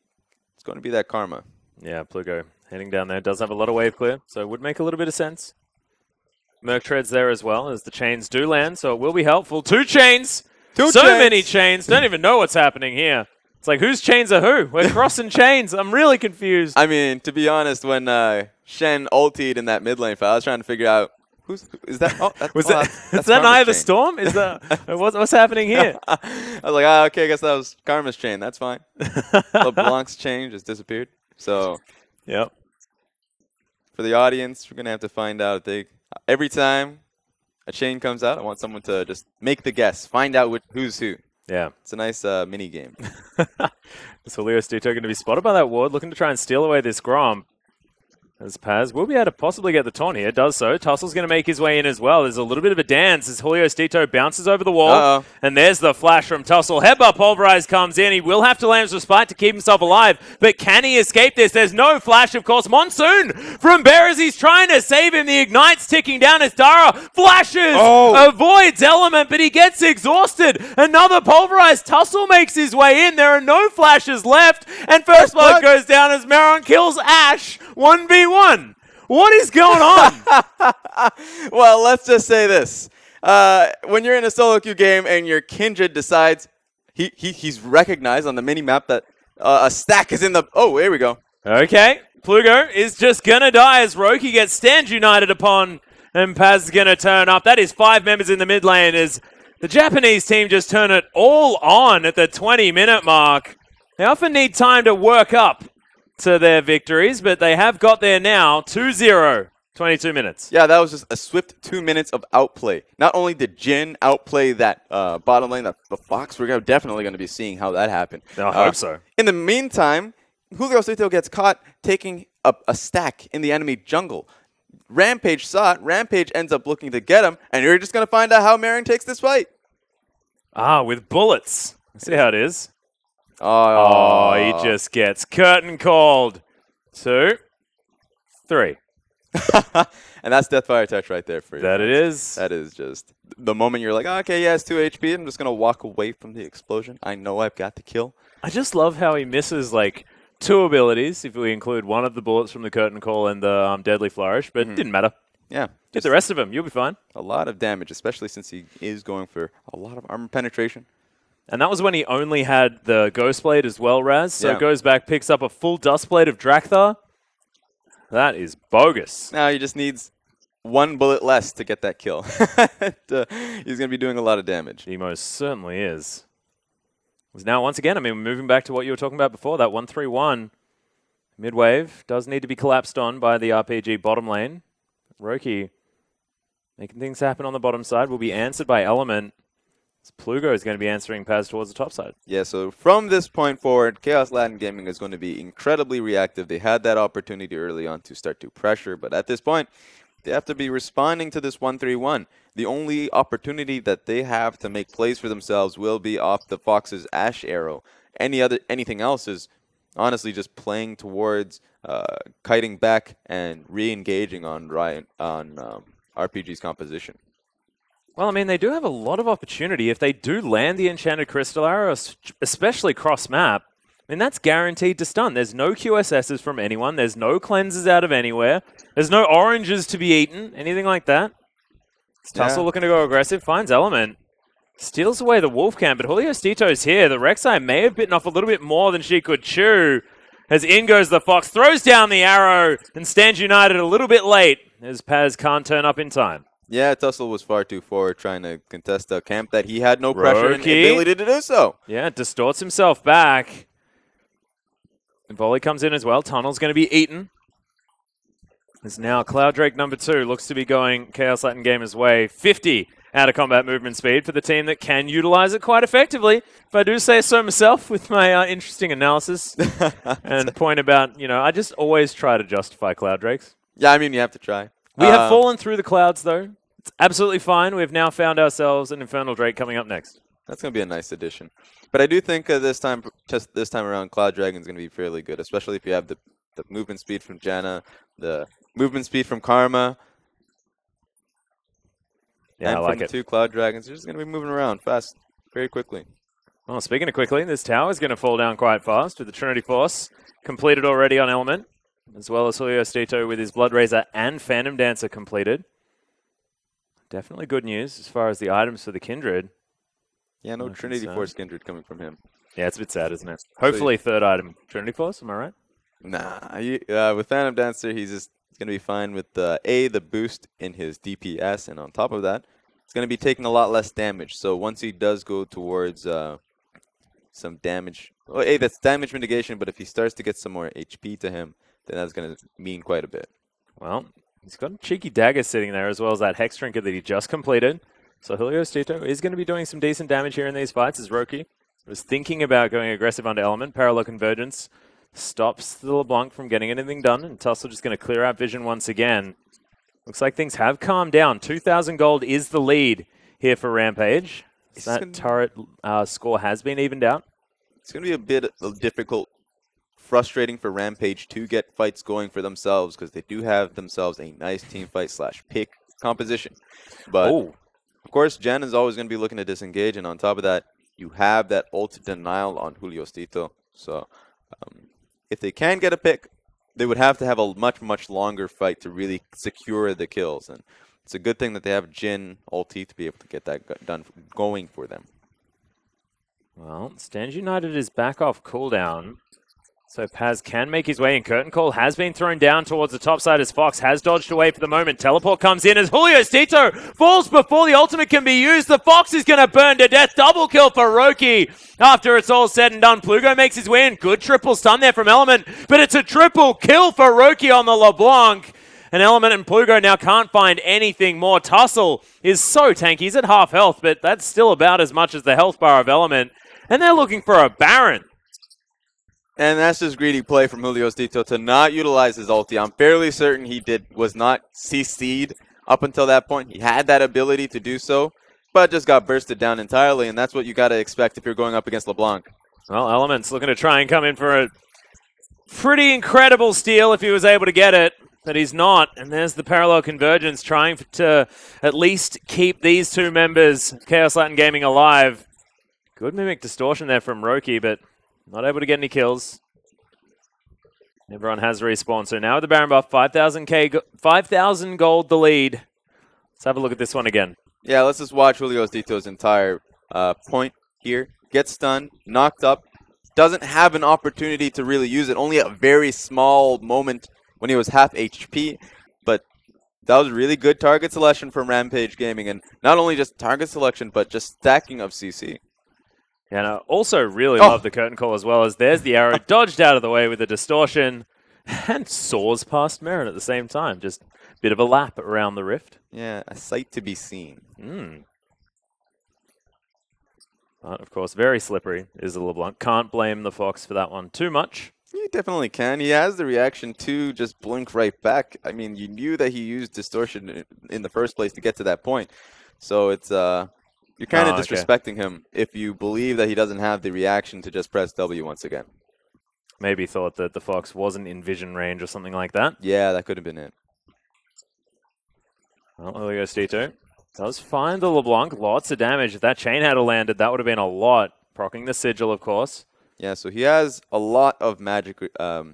that Karma. Yeah, Plugo heading down there. Does have a lot of wave clear, so it would make a little bit of sense. Merc treads there as well, as the chains do land, so it will be helpful. 2 chains! Many chains! Don't even know what's happening here. It's like, whose chains are who? We're crossing chains. I'm really confused. I mean, to be honest, when Shen ultied in that mid lane fight. I was trying to figure out is that? Oh, that's, Was oh, that, that's is that Karma's Eye of the chain. Storm? Is that what's happening here? I was like, okay, I guess that was Karma's chain. That's fine. LeBlanc's chain just disappeared. So, Yep. for the audience, we're gonna have to find out. Every time a chain comes out, I want someone to just make the guess, find out who's who. Yeah. It's a nice mini game. Is Julio Stito going to be spotted by that ward, looking to try and steal away this Grom? As Paz will be able to possibly get the taunt here. Does so. Tussel's going to make his way in as well. There's a little bit of a dance as Julio Stito bounces over the wall. And there's the flash from Tussle. Headbutt Pulverize comes in. He will have to land his respite to keep himself alive. But can he escape this? There's no flash, of course. Monsoon from Bear as he's trying to save him. The Ignite's ticking down as Dara flashes. Avoids Element, but he gets exhausted. Another Pulverize. Tussle makes his way in. There are no flashes left. And First Blood goes down as Maron kills Ash. 1v1. What is going on? Well, let's just say this. When you're in a solo queue game and your Kindred decides he's recognized on the mini-map that a stack is in the... Oh, here we go. Okay. Plugo is just going to die as Roki gets stand united upon, and Paz is going to turn up. That is 5 members in the mid lane as the Japanese team just turn it all on at the 20-minute mark. They often need time to work up to their victories, but they have got there now. 2-0, 22 minutes. Yeah, that was just a swift 2 minutes of outplay. Not only did Jin outplay that bottom lane, the Fox, we're definitely going to be seeing how that happened. I hope so. In the meantime, Julio Stito gets caught taking a stack in the enemy jungle. Rampage saw it. Rampage ends up looking to get him, and you're just going to find out how Marin takes this fight. With bullets. See how it is. Oh, he just gets curtain called. 2, 3. And that's Deathfire Touch right there for you. That it is. That is just the moment you're like, okay, yeah, it's 2 HP. I'm just going to walk away from the explosion. I know I've got the kill. I just love how he misses, like, 2 abilities, if we include one of the bullets from the curtain call and the Deadly Flourish, but it didn't matter. Yeah. Get the rest of them. You'll be fine. A lot of damage, especially since he is going for a lot of armor penetration. And that was when he only had the Ghost Blade as well, Raz. So goes back, picks up a full Dust Blade of Drakthar. That is bogus. Now he just needs 1 bullet less to get that kill. He's going to be doing a lot of damage. He most certainly is. Now, once again, I mean, moving back to what you were talking about before, that 1-3-1 mid-wave does need to be collapsed on by the RPG bottom lane. Roki making things happen on the bottom side will be answered by Element. Plugo is going to be answering Paz towards the top side. Yeah, so from this point forward, Chaos Latin Gaming is going to be incredibly reactive. They had that opportunity early on to start to pressure, but at this point, they have to be responding to this 1-3-1. The only opportunity that they have to make plays for themselves will be off the Fox's Ash Arrow. Anything else is honestly just playing towards kiting back and re-engaging on RPG's composition. Well, I mean, they do have a lot of opportunity. If they do land the Enchanted Crystal Arrow, especially cross-map, I mean, that's guaranteed to stun. There's no QSSs from anyone. There's no cleanses out of anywhere. There's no oranges to be eaten, anything like that. Tussle looking to go aggressive, finds Element. Steals away the Wolf Camp, but Julio Stito's here. The Rek'Sai may have bitten off a little bit more than she could chew. As in goes the Fox, throws down the arrow, and stands united a little bit late, as Paz can't turn up in time. Yeah, Tussle was far too forward trying to contest a camp that he had no pressure and ability to do so. Yeah, distorts himself back. And Volley comes in as well. Tunnel's going to be eaten. As now Cloud Drake number 2 looks to be going Chaos Latin Gamers' way. 50 out of combat movement speed for the team that can utilize it quite effectively. If I do say so myself with my interesting analysis and point about, I just always try to justify Cloud Drakes. Yeah, I mean, you have to try. We have fallen through the clouds, though. It's absolutely fine. We've now found ourselves an Infernal Drake coming up next. That's going to be a nice addition. But I do think this time around, Cloud Dragon's going to be fairly good, especially if you have the movement speed from Janna, the movement speed from Karma. Yeah, and I like from it. the 2 Cloud Dragons, you're just going to be moving around fast, very quickly. Well, speaking of quickly, this tower is going to fall down quite fast with the Trinity Force completed already on Element, as well as Julio Stito with his Blood Razor and Phantom Dancer completed. Definitely good news as far as the items for the Kindred. Yeah, no Trinity Force Kindred coming from him. Yeah, it's a bit sad, isn't it? Hopefully, third item, Trinity Force, am I right? Nah, with Phantom Dancer, he's just He's going to be fine with the boost in his DPS, and on top of that, it's going to be taking a lot less damage. So once he does go towards some damage, well, that's damage mitigation, but if he starts to get some more HP to him, then that's going to mean quite a bit. Well, he's got a cheeky dagger sitting there as well as that Hex Trinket that he just completed. So Julio Stito is going to be doing some decent damage here in these fights as Roki was thinking about going aggressive onto Element. Parallel Convergence stops the LeBlanc from getting anything done, and Tussle just going to clear out vision once again. Looks like things have calmed down. 2,000 gold is the lead here for Rampage. That turret score has been evened out. It's going to be a bit difficult, frustrating for Rampage to get fights going for themselves because they do have themselves a nice team fight / pick composition. But, of course, Jen is always going to be looking to disengage, and on top of that, you have that ult denial on Julio Stito. So, if they can get a pick, they would have to have a much, much longer fight to really secure the kills. And it's a good thing that they have Jin ulti to be able to get that done going for them. Well, Stand United is back off cooldown. So Paz can make his way in. Curtain Call has been thrown down towards the top side as Fox has dodged away for the moment. Teleport comes in as Julio Stito falls before the ultimate can be used. The Fox is going to burn to death. Double kill for Roki. After it's all said and done, Plugo makes his way in. Good triple stun there from Element, but it's a triple kill for Roki on the LeBlanc. And Element and Plugo now can't find anything more. Tussle is so tanky. He's at half health, but that's still about as much as the health bar of Element. And they're looking for a Baron. And that's just greedy play from Julio Stito to not utilize his ulti. I'm fairly certain he was not CC'd up until that point. He had that ability to do so, but just got bursted down entirely, and that's what you got to expect if you're going up against LeBlanc. Well, Element's looking to try and come in for a pretty incredible steal if he was able to get it, but he's not. And there's the Parallel Convergence trying to at least keep these two members, Chaos Latin Gaming, alive. Good Mimic Distortion there from Roki, but not able to get any kills. Everyone has respawned. So now with the Baron buff, 5,000 gold the lead. Let's have a look at this one again. Yeah, let's just watch Julio Stito's entire point here. Gets stunned, knocked up, doesn't have an opportunity to really use it. Only a very small moment when he was half HP. But that was really good target selection from Rampage Gaming. And not only just target selection, but just stacking of CC. And I also really love the Curtain Call as well, as there's the arrow dodged out of the way with the distortion and soars past Merrin at the same time. Just a bit of a lap around the rift. Yeah, a sight to be seen. But of course, very slippery is the LeBlanc. Can't blame the Fox for that one too much. You definitely can. He has the reaction to just blink right back. I mean, you knew that he used distortion in the first place to get to that point. So it's you're kind of disrespecting him if you believe that he doesn't have the reaction to just press W once again. Maybe thought that the Fox wasn't in vision range or something like that. Yeah, that could have been it. Well, there we go, Stito. Does find the LeBlanc. Lots of damage. If that chain had landed, that would have been a lot. Proccing the Sigil, of course. Yeah, so he has a lot of magic, a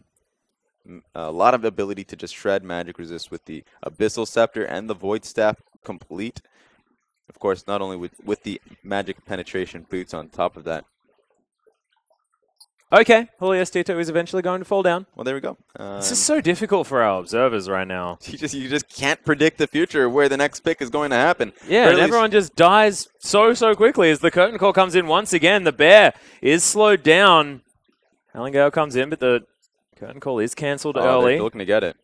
lot of ability to just shred magic resist with the Abyssal Scepter and the Void Staff complete. Of course, not only with the magic penetration boots on top of that. Okay, Julio Stito is eventually going to fall down. Well, there we go. This is so difficult for our observers right now. You just can't predict the future where the next pick is going to happen. Yeah, and everyone just dies so quickly as the Curtain Call comes in once again. The Bear is slowed down. Allengale comes in, but the Curtain Call is cancelled early. They're looking to get it.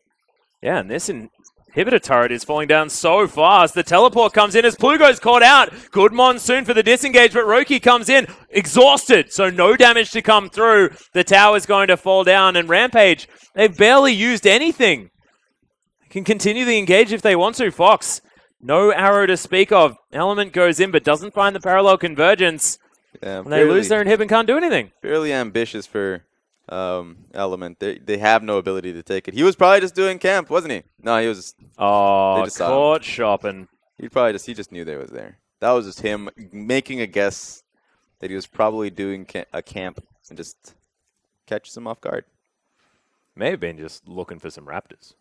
Yeah, and this inhibitor turret is falling down so fast. The teleport comes in as Plugo's caught out. Good monsoon for the disengage, but Roki comes in exhausted, so no damage to come through. The tower's going to fall down, and Rampage, they've barely used anything. They can continue the engage if they want to. Fox, no arrow to speak of. Element goes in, but doesn't find the Parallel Convergence. Yeah, and they lose their inhib and can't do anything. Fairly ambitious for Element. They have no ability to take it. He was probably just doing camp, wasn't he? No, he was. Caught shopping. He just knew they was there. That was just him making a guess that he was probably doing a camp and just catches them off guard. May have been just looking for some raptors.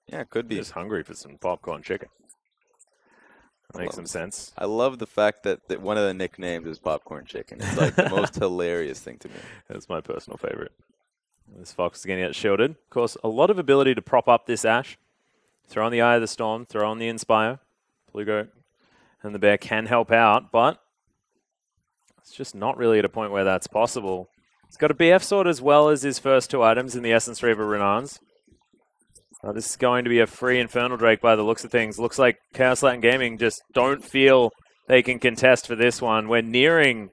Yeah, it could be. Just hungry for some popcorn chicken. That makes some sense. I love the fact that one of the nicknames is Popcorn Chicken. It's like the most hilarious thing to me. That's my personal favorite. This Fox is going to get shielded. Of course, a lot of ability to prop up this Ashe. Throw on the Eye of the Storm, throw on the Inspire. Plugo and the Bear can help out, but it's just not really at a point where that's possible. He's got a BF Sword as well as his first 2 items in the Essence Reaver Renans. This is going to be a free Infernal Drake by the looks of things. Looks like Chaos Latin Gaming just don't feel they can contest for this one. We're nearing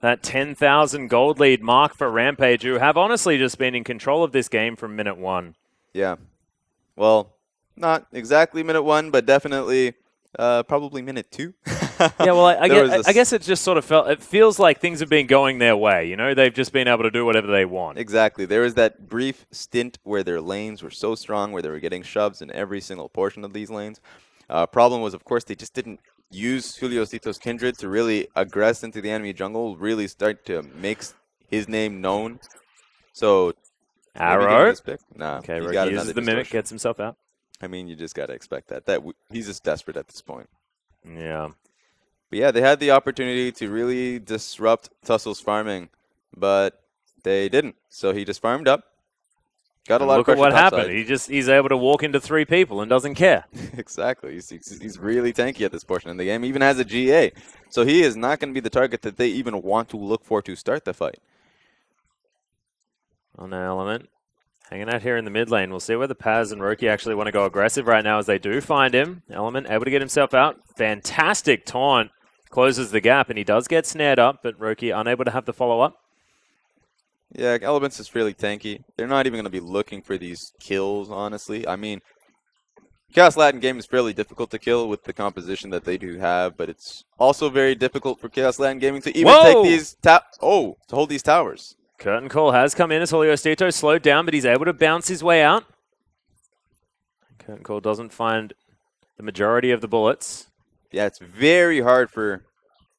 that 10,000 gold lead mark for Rampage, who have honestly just been in control of this game from minute 1. Yeah. Well, not exactly minute 1, but definitely probably minute 2. Yeah, well, I guess it just sort of it feels like things have been going their way. You know, they've just been able to do whatever they want. Exactly. There was that brief stint where their lanes were so strong, where they were getting shoves in every single portion of these lanes. Problem was, of course, they just didn't use Juliosito's Kindred to really aggress into the enemy jungle, really start to make his name known. So, Arrow. Nah, okay, Rogue uses the Mimic, gets himself out. I mean, you just got to expect that. He's just desperate at this point. Yeah. But yeah, they had the opportunity to really disrupt Tussel's farming, but they didn't. So he just farmed up. Got a lot of pressure. Look at what happened. He's able to walk into 3 people and doesn't care. Exactly. He's really tanky at this portion in the game. Even has a GA. So he is not going to be the target that they even want to look for to start the fight. On an Element. Hanging out here in the mid lane. We'll see whether Paz and Roki actually want to go aggressive right now as they do find him. Element able to get himself out. Fantastic taunt. Closes the gap, and he does get snared up, but Roki unable to have the follow-up. Yeah, Elements is fairly tanky. They're not even going to be looking for these kills, honestly. I mean, Chaos Latin game is fairly difficult to kill with the composition that they do have, but it's also very difficult for Chaos Latin Gaming to even take these to hold these towers. Curtain Call has come in as Juliosito slowed down, but he's able to bounce his way out. Curtain Call doesn't find the majority of the bullets. Yeah, it's very hard for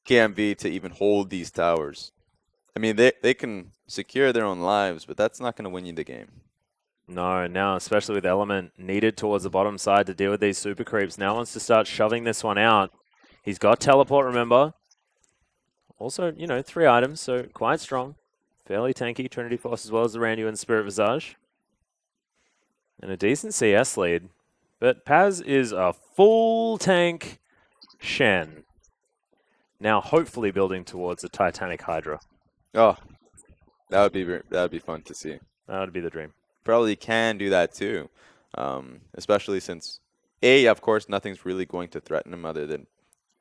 KMV to even hold these towers. I mean, they can secure their own lives, but that's not going to win you the game. No, now, especially with Element needed towards the bottom side to deal with these super creeps. Now wants to start shoving this one out. He's got Teleport, remember. Also, 3 items, so quite strong. Fairly tanky. Trinity Force as well as the Randu and Spirit Visage. And a decent CS lead. But Paz is a full tank Shen. Now hopefully building towards a Titanic Hydra. Oh, that would be fun to see. That would be the dream. Probably can do that too, especially since of course, nothing's really going to threaten him other than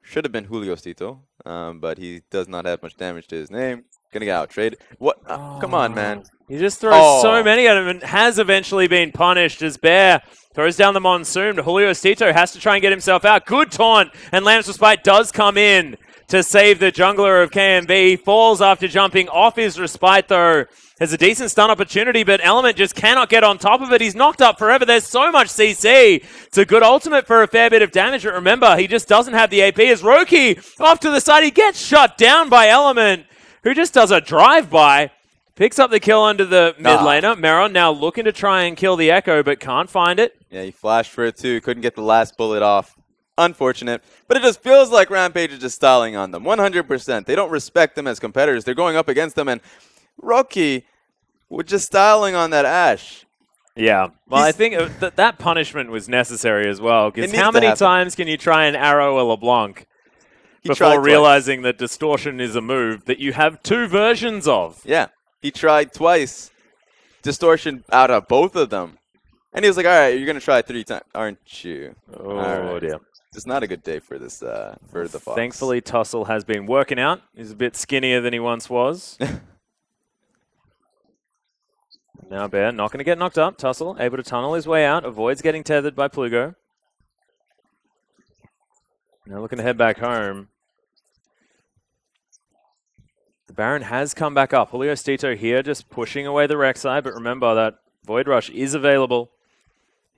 should have been Juliosito, but he does not have much damage to his name. Gonna get out traded. What? Come on, man. He just throws so many at him and has eventually been punished as Bear throws down the Monsoon. Juliosito has to try and get himself out. Good taunt, and Lamb's Respite does come in to save the jungler of KMB. He falls after jumping off his Respite, though. Has a decent stun opportunity, but Element just cannot get on top of it. He's knocked up forever. There's so much CC. It's a good ultimate for a fair bit of damage, but remember, he just doesn't have the AP. As Roki, off to the side, he gets shut down by Element, who just does a drive-by. Picks up the kill under the mid laner. Meron now looking to try and kill the Echo, but can't find it. Yeah, he flashed for it too. Couldn't get the last bullet off. Unfortunate. But it just feels like Rampage is just stalling on them. 100%. They don't respect them as competitors. They're going up against them, and Roki was just styling on that Ashe. Yeah. Well, I think that punishment was necessary as well, because how many times can you try and arrow a LeBlanc before realizing that distortion is a move that you have 2 versions of? Yeah. He tried twice. Distortion out of both of them. And he was like, all right, you're going to try 3 times, aren't you? Oh, dear. It's not a good day for this, for the Fox. Thankfully, Tussle has been working out. He's a bit skinnier than he once was. Now Bear not going to get knocked up. Tussle able to tunnel his way out. Avoids getting tethered by Plugo. Now looking to head back home. The Baron has come back up. Juliosito here just pushing away the Rek'Sai, but remember that Void Rush is available.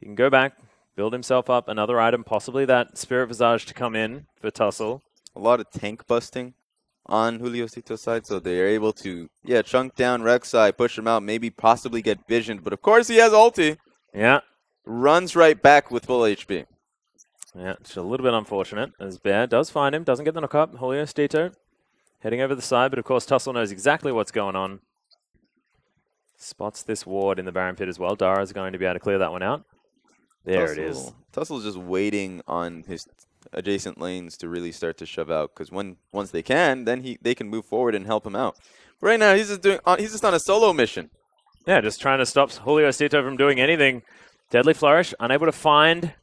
He can go back, build himself up another item, possibly that Spirit Visage to come in for Tussle. A lot of tank busting on Juliosito's side, so they're able to, chunk down Rek'Sai, push him out, maybe possibly get visioned, but of course he has ulti. Yeah. Runs right back with full HP. Yeah, it's a little bit unfortunate, as Bear does find him, doesn't get the knock up. Juliosito heading over the side, but of course Tussle knows exactly what's going on. Spots this ward in the Baron pit as well. Dara's going to be able to clear that one out. There it is. Tussel's just waiting on his adjacent lanes to really start to shove out, because once they can, then they can move forward and help him out. But right now, he's just on a solo mission. Yeah, just trying to stop Julio Cito from doing anything. Deadly Flourish, unable to find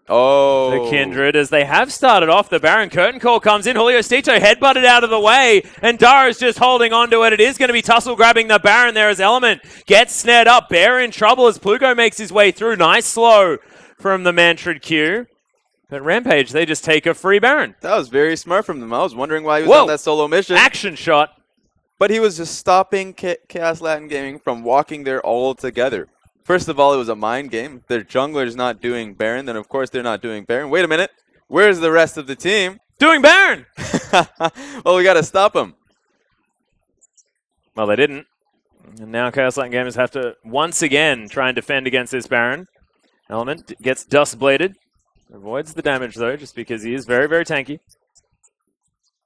the Kindred as they have started off. The Baron curtain call comes in. Julio Cito headbutted out of the way, and Dara's just holding on to it. It is going to be Tussle grabbing the Baron there as Element gets snared up. Bear in trouble as Plugo makes his way through. Nice slow from the Mantrid Q. But Rampage, they just take a free Baron. That was very smart from them. I was wondering why he was on that solo mission. Action shot. But he was just stopping Chaos Latin Gaming from walking there all together. First of all, it was a mind game. Their jungler's not doing Baron, then of course they're not doing Baron. Wait a minute. Where's the rest of the team? Doing Baron! Well, we got to stop them. Well, they didn't. And now Chaos Latin Gamers have to once again try and defend against this Baron. Element gets Dust Bladed. Avoids the damage though, just because he is very, very tanky.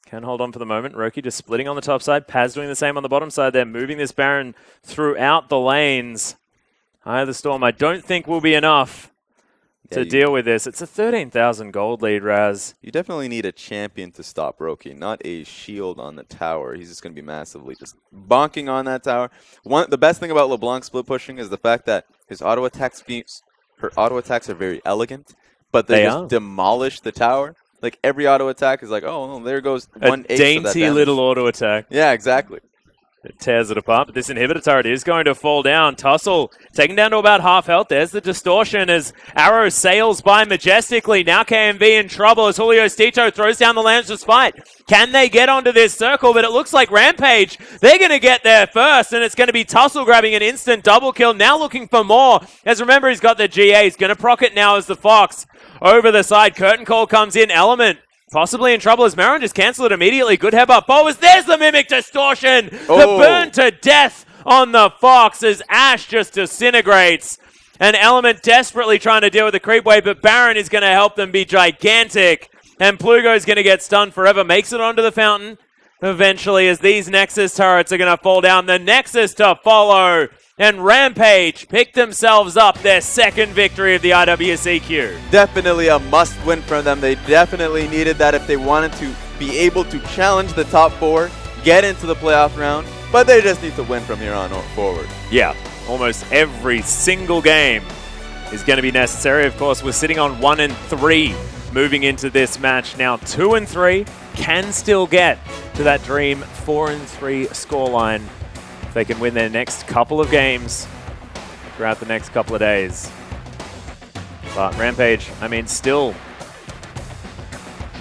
Can hold on for the moment. Roki just splitting on the top side. Paz doing the same on the bottom side. They're moving this Baron throughout the lanes. Eye of the Storm, I don't think will be enough to deal with this. It's a 13,000 gold lead, Raz. You definitely need a champion to stop Roki, not a shield on the tower. He's just going to be massively just bonking on that tower. The best thing about LeBlanc split pushing is the fact that his auto attacks are very elegant, but they just demolish the tower. Like, every auto attack is like, oh, there goes 1/8 of that dainty little auto attack. Yeah, exactly. It tears it apart, but this inhibitor turret is going to fall down. Tussle taken down to about half health. There's the distortion as Arrow sails by majestically. Now KMV in trouble as Julio Cito throws down the lance to spite. Can they get onto this circle? But it looks like Rampage, they're going to get there first, and it's going to be Tussle grabbing an instant double kill. Now looking for more, as remember he's got the GA. He's going to proc it now as the Fox. Over the side, curtain call comes in. Element possibly in trouble as Marin just cancelled it immediately. Good headbutt forwards. There's the Mimic Distortion. The burn to death on the Fox as Ash just disintegrates. And Element desperately trying to deal with the creep wave, but Baron is going to help them be gigantic. And Plugo is going to get stunned forever. Makes it onto the fountain eventually as these Nexus turrets are going to fall down. The Nexus to follow. And Rampage picked themselves up their second victory of the IWCQ. Definitely a must-win for them. They definitely needed that if they wanted to be able to challenge the top 4, get into the playoff round, but they just need to win from here on forward. Yeah, almost every single game is going to be necessary. Of course, we're sitting on 1-3 moving into this match. Now 2-3 can still get to that dream 4-3 scoreline. They can win their next couple of games throughout the next couple of days. But Rampage, I mean, still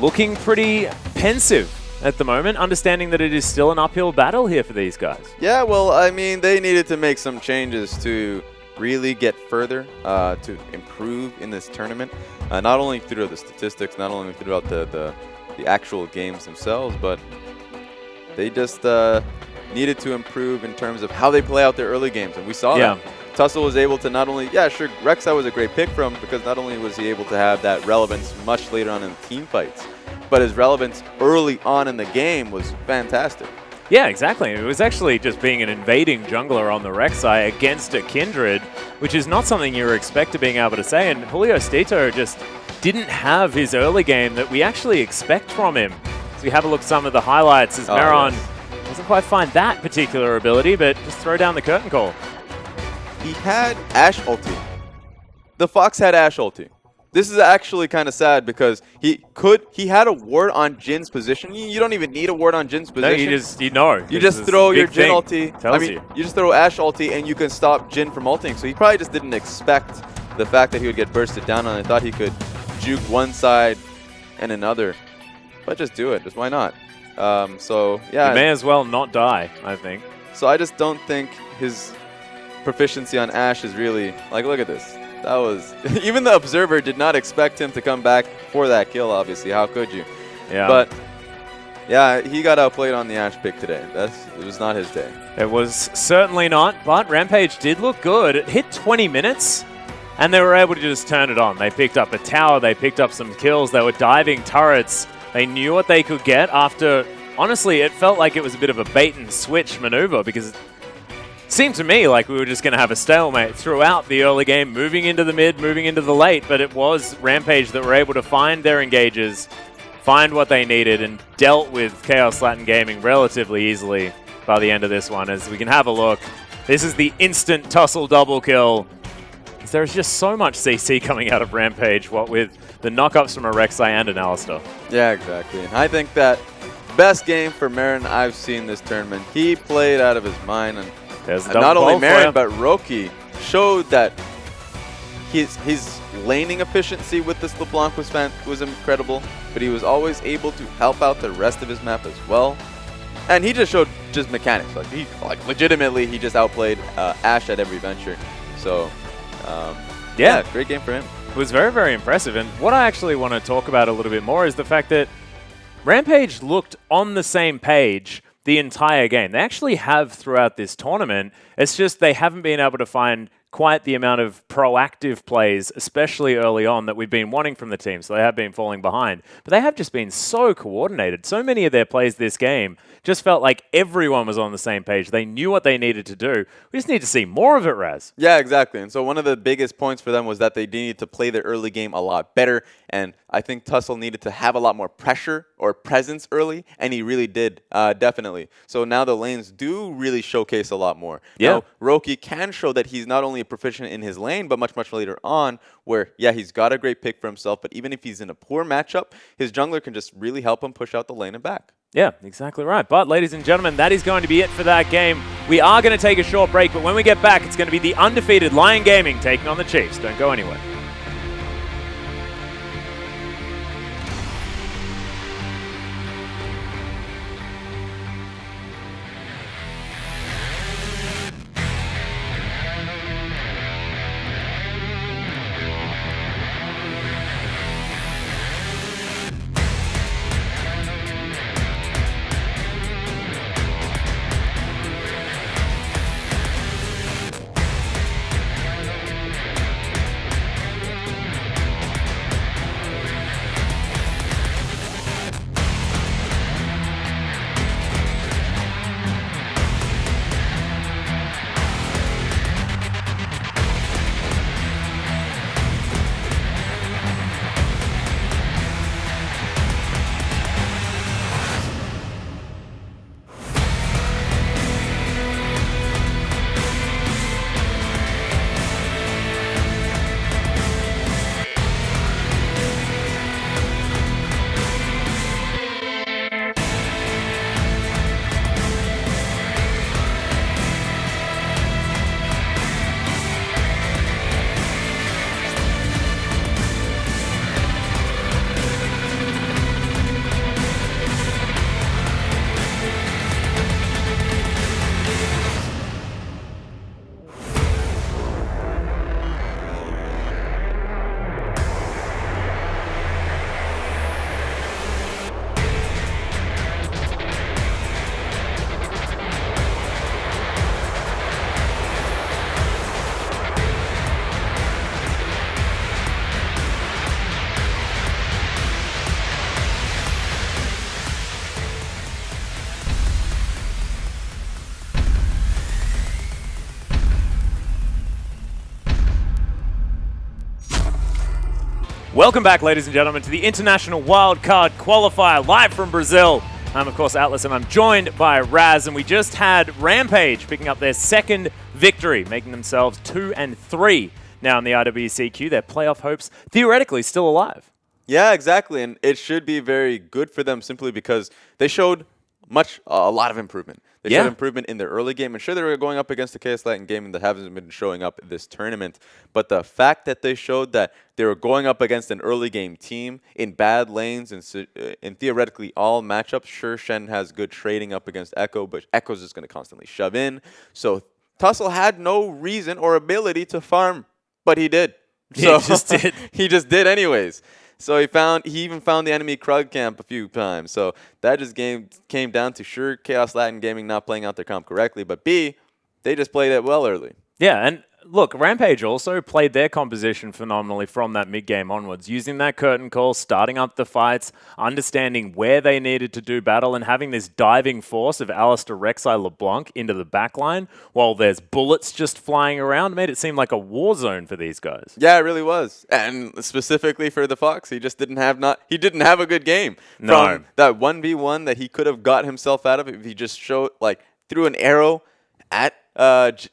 looking pretty pensive at the moment, understanding that it is still an uphill battle here for these guys. Yeah, well, I mean, they needed to make some changes to really get further, to improve in this tournament. Not only through the statistics, not only throughout the actual games themselves, but they just needed to improve in terms of how they play out their early games, and we saw that. Tussle was able to not only, Rek'Sai was a great pick from because not only was he able to have that relevance much later on in team fights, but his relevance early on in the game was fantastic. Yeah, exactly. It was actually just being an invading jungler on the Rek'Sai against a Kindred, which is not something you were expected being able to say, and Julio Cito just didn't have his early game that we actually expect from him. So we have a look at some of the highlights as Maron doesn't quite find that particular ability, but just throw down the curtain call. He had Ashe ulti. The Fox had Ashe ulti. This is actually kind of sad because he had a ward on Jin's position. You don't even need a ward on Jin's position. No, you just throw your Jin ulti. You just throw Ashe ulti and you can stop Jin from ulting. So he probably just didn't expect the fact that he would get bursted down on it. Thought he could juke one side and another. But just do it. Just why not? So, yeah. You may as well not die, I think. So I just don't think his proficiency on Ashe is really, like, look at this. That was, even the observer did not expect him to come back for that kill, obviously. How could you? Yeah. But, yeah, he got outplayed on the Ashe pick today. It was not his day. It was certainly not, but Rampage did look good. It hit 20 minutes, and they were able to just turn it on. They picked up a tower. They picked up some kills. They were diving turrets. They knew what they could get after, honestly, it felt like it was a bit of a bait and switch maneuver because Seemed to me like we were just going to have a stalemate throughout the early game, moving into the mid, moving into the late, but it was Rampage that were able to find their engages, find what they needed, and dealt with Kaos Latin Gaming relatively easily by the end of this one. As we can have a look, this is the instant tussle double kill. There's just so much CC coming out of Rampage, what with the knockups from a Rek'Sai and an Alistar. Yeah, exactly. And I think that best game for Marin I've seen this tournament. He played out of his mind, and not only Marin, but Roki showed that his laning efficiency with this LeBlanc was incredible, but he was always able to help out the rest of his map as well. And he just showed mechanics. Like legitimately, he just outplayed Ashe at every venture. So, yeah, great game for him. It was very, very impressive. And what I actually want to talk about a little bit more is the fact that Rampage looked on the same page the entire game. They actually have throughout this tournament. It's just they haven't been able to find quite the amount of proactive plays, especially early on, that we've been wanting from the team. So they have been falling behind. But they have just been so coordinated. So many of their plays this game just felt like everyone was on the same page. They knew what they needed to do. We just need to see more of it, Raz. Yeah, exactly. And so one of the biggest points for them was that they needed to play the early game a lot better. And I think Tussle needed to have a lot more pressure or presence early, and he really did, definitely. So now the lanes do really showcase a lot more. Yeah. Now, Roki can show that he's not only proficient in his lane, but much, much later on, where, yeah, he's got a great pick for himself, but even if he's in a poor matchup, his jungler can just really help him push out the lane and back. Yeah, exactly right. But, ladies and gentlemen, that is going to be it for that game. We are going to take a short break, but when we get back, it's going to be the undefeated Lyon Gaming taking on the Chiefs. Don't go anywhere. Welcome back, ladies and gentlemen, to the International WIldcard Qualifier, live from Brazil. I'm, of course, Atlas, and I'm joined by Raz, and we just had Rampage picking up their second victory, making themselves 2-3 now in the IWCQ. Their playoff hopes theoretically still alive. Yeah, exactly, and it should be very good for them simply because they showed a lot of improvement. They showed improvement in their early game, and sure, they were going up against the Kaos Latin Gaming that hasn't been showing up this tournament, but the fact that they showed that they were going up against an early game team in bad lanes and in theoretically all matchups, sure, Shen has good trading up against Echo, but Echo's just going to constantly shove in, so Tussle had no reason or ability to farm, but he did. So he just did. He just did anyways. So he even found the enemy Krug camp a few times. So that just came down to, sure, Kaos Latin Gaming not playing out their comp correctly, but B, they just played it well early. Yeah, and look, Rampage also played their composition phenomenally from that mid-game onwards, using that curtain call, starting up the fights, understanding where they needed to do battle, and having this diving force of Alistair, Rek'Sai, LeBlanc into the backline, while there's bullets just flying around, made it seem like a war zone for these guys. Yeah, it really was. And specifically for the Fox, he just didn't have a good game. No. From that 1v1 that he could have got himself out of if he just threw an arrow at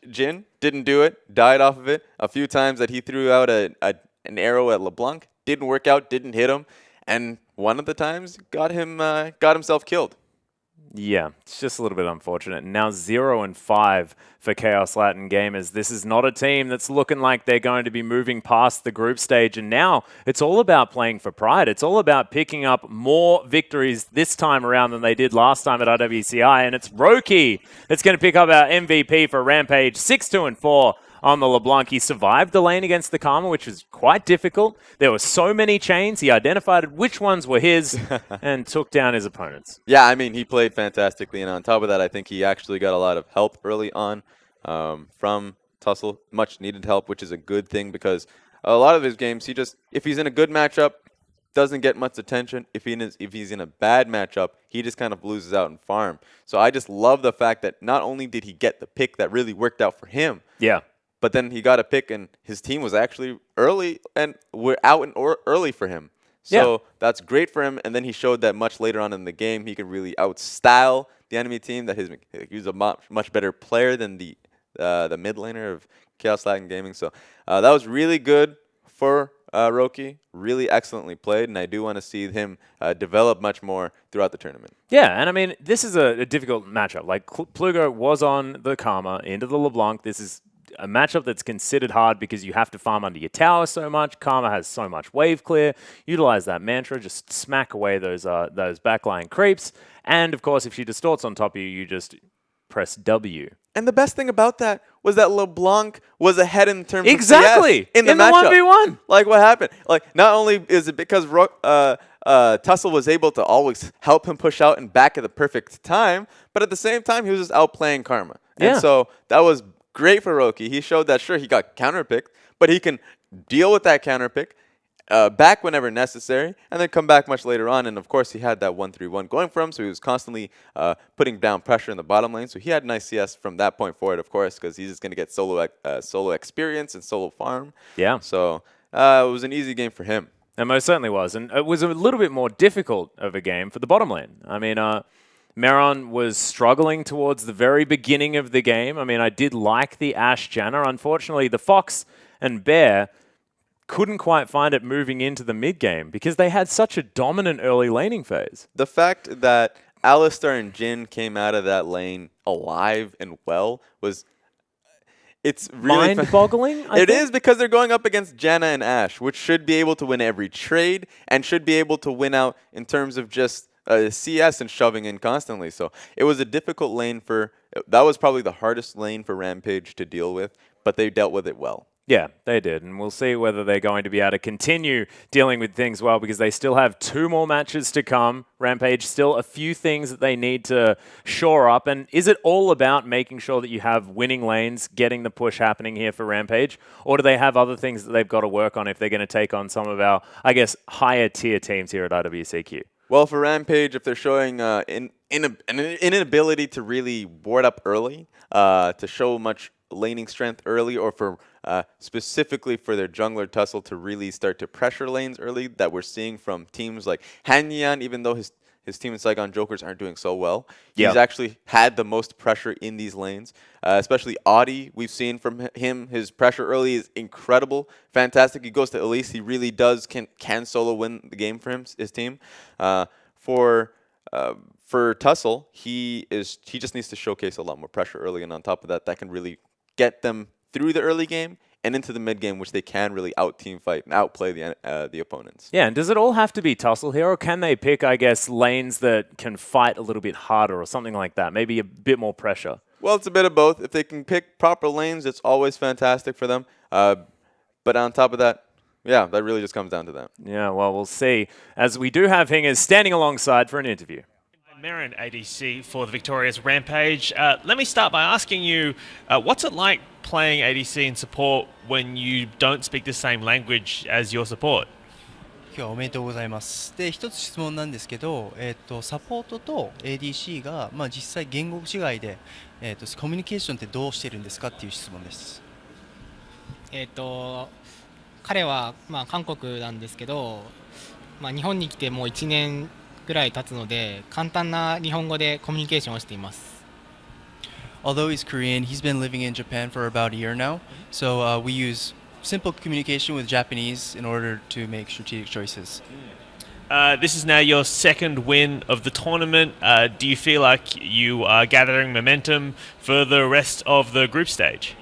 Jin, didn't do it, died off of it. A few times that he threw out an arrow at LeBlanc, didn't work out, didn't hit him, and one of the times got himself killed. Yeah, it's just a little bit unfortunate. Now 0-5 for Kaos Latin Gamers. This is not a team that's looking like they're going to be moving past the group stage, and now it's all about playing for pride. It's all about picking up more victories this time around than they did last time at IWCI, and it's Roki that's going to pick up our MVP for Rampage, 6-2-4. On the LeBlanc. He survived the lane against the Karma, which was quite difficult. There were so many chains. He identified which ones were his and took down his opponents. Yeah, I mean, he played fantastically. And on top of that, I think he actually got a lot of help early on from Tussle. Much needed help, which is a good thing because a lot of his games, if he's in a good matchup, doesn't get much attention. If he's in a bad matchup, he just kind of loses out in farm. So I just love the fact that not only did he get the pick that really worked out for him, yeah, but then he got a pick, and his team was actually early, and we're out and early for him. So that's great for him. And then he showed that much later on in the game, he could really outstyle the enemy team. That he's a much better player than the mid laner of Kaos Latin Gaming. So that was really good for Roki. Really excellently played, and I do want to see him develop much more throughout the tournament. Yeah, and I mean, this is a difficult matchup. Like, Plugo was on the Karma into the LeBlanc. This is a matchup that's considered hard because you have to farm under your tower so much. Karma has so much wave clear. Utilize that mantra, just smack away those backline creeps. And of course, if she distorts on top of you, you just press W. And the best thing about that was that LeBlanc was ahead in terms of CS in the matchup. 1v1. Like, what happened? Like, not only is it because Tussle was able to always help him push out and back at the perfect time, but at the same time, he was just outplaying Karma. And so that was great for Roki. He showed that, sure, he got counterpicked, but he can deal with that counterpick, back whenever necessary, and then come back much later on. And, of course, he had that 1-3-1 going for him, so he was constantly putting down pressure in the bottom lane. So he had nice CS from that point forward, of course, because he's just going to get solo experience and solo farm. Yeah. So it was an easy game for him. It most certainly was. And it was a little bit more difficult of a game for the bottom lane. I mean, Meron was struggling towards the very beginning of the game. I mean, I did like the Ashe Janna. Unfortunately, the Fox and Bear couldn't quite find it moving into the mid-game because they had such a dominant early laning phase. The fact that Alistair and Jin came out of that lane alive and well was... It's really mind-boggling. It is, because they're going up against Janna and Ashe, which should be able to win every trade and should be able to win out in terms of just CS and shoving in constantly. So it was a difficult lane that was probably the hardest lane for Rampage to deal with, but they dealt with it well. Yeah, they did, and we'll see whether they're going to be able to continue dealing with things well, because they still have 2 more matches to come. Rampage, still a few things that they need to shore up, and is it all about making sure that you have winning lanes, getting the push happening here for Rampage, or do they have other things that they've got to work on if they're going to take on some of our, I guess, higher tier teams here at IWCQ? Well, for Rampage, if they're showing an inability to really board up early, to show much laning strength early, or for specifically for their jungler Tussle to really start to pressure lanes early, that we're seeing from teams like Hanyan, even though his team in Saigon Jokers aren't doing so well. He's actually had the most pressure in these lanes, especially Audi. We've seen from him, his pressure early is incredible, fantastic. He goes to Elise. He really can solo win the game for his team. For Tussle, he just needs to showcase a lot more pressure early, and on top of that, that can really get them through the early game and into the mid game, which they can really out-team fight and outplay the opponents. Yeah, and does it all have to be Tussle here, or can they pick, I guess, lanes that can fight a little bit harder or something like that? Maybe a bit more pressure. Well, it's a bit of both. If they can pick proper lanes, it's always fantastic for them. But on top of that, yeah, that really just comes down to that. Yeah, well, we'll see. As we do have Hingers standing alongside for an interview. Marin ADC for the victorious Rampage. Let me start by asking you, what's it like playing ADC in support when you don't speak the same language as your support? 今日はおめでとうございます。で、一つ質問なんですけど、サポートと ADC が、実際言語違いで、コミュニケーションってどうしてるんですかっていう質問です。彼は、韓国なんですけど、日本に来てもう1年ぐらい経つので、簡単な日本語でコミュニケーションをしています。Although he's Korean, he's been living in Japan for about a year now. So we use simple communication with Japanese in order to make strategic choices. This is now your second win of the tournament. Do you feel like you are gathering momentum for the rest of the group stage?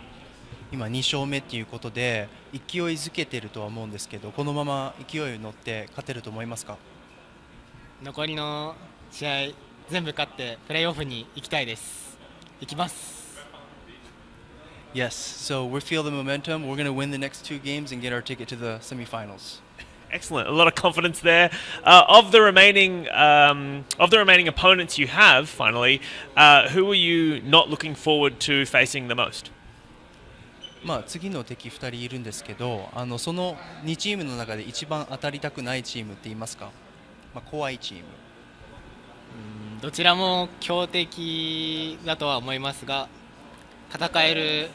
今2勝目っていうことで勢いづけてるとは思うんですけど、このまま勢いに乗って勝てると思いますか？残りの試合全部勝ってプレーオフに行きたいです。行きます。Yes, so we feel the momentum. We're going to win the next 2 games and get our ticket to the semifinals. Excellent. A lot of confidence there. Of the remaining opponents you have, finally, who are you not looking forward to facing the most? 次の敵2人いるんですけど、その2チームの中で一番当たりたくないチームって言いますか？怖いチーム。どちらも強敵だとは思いますが、戦える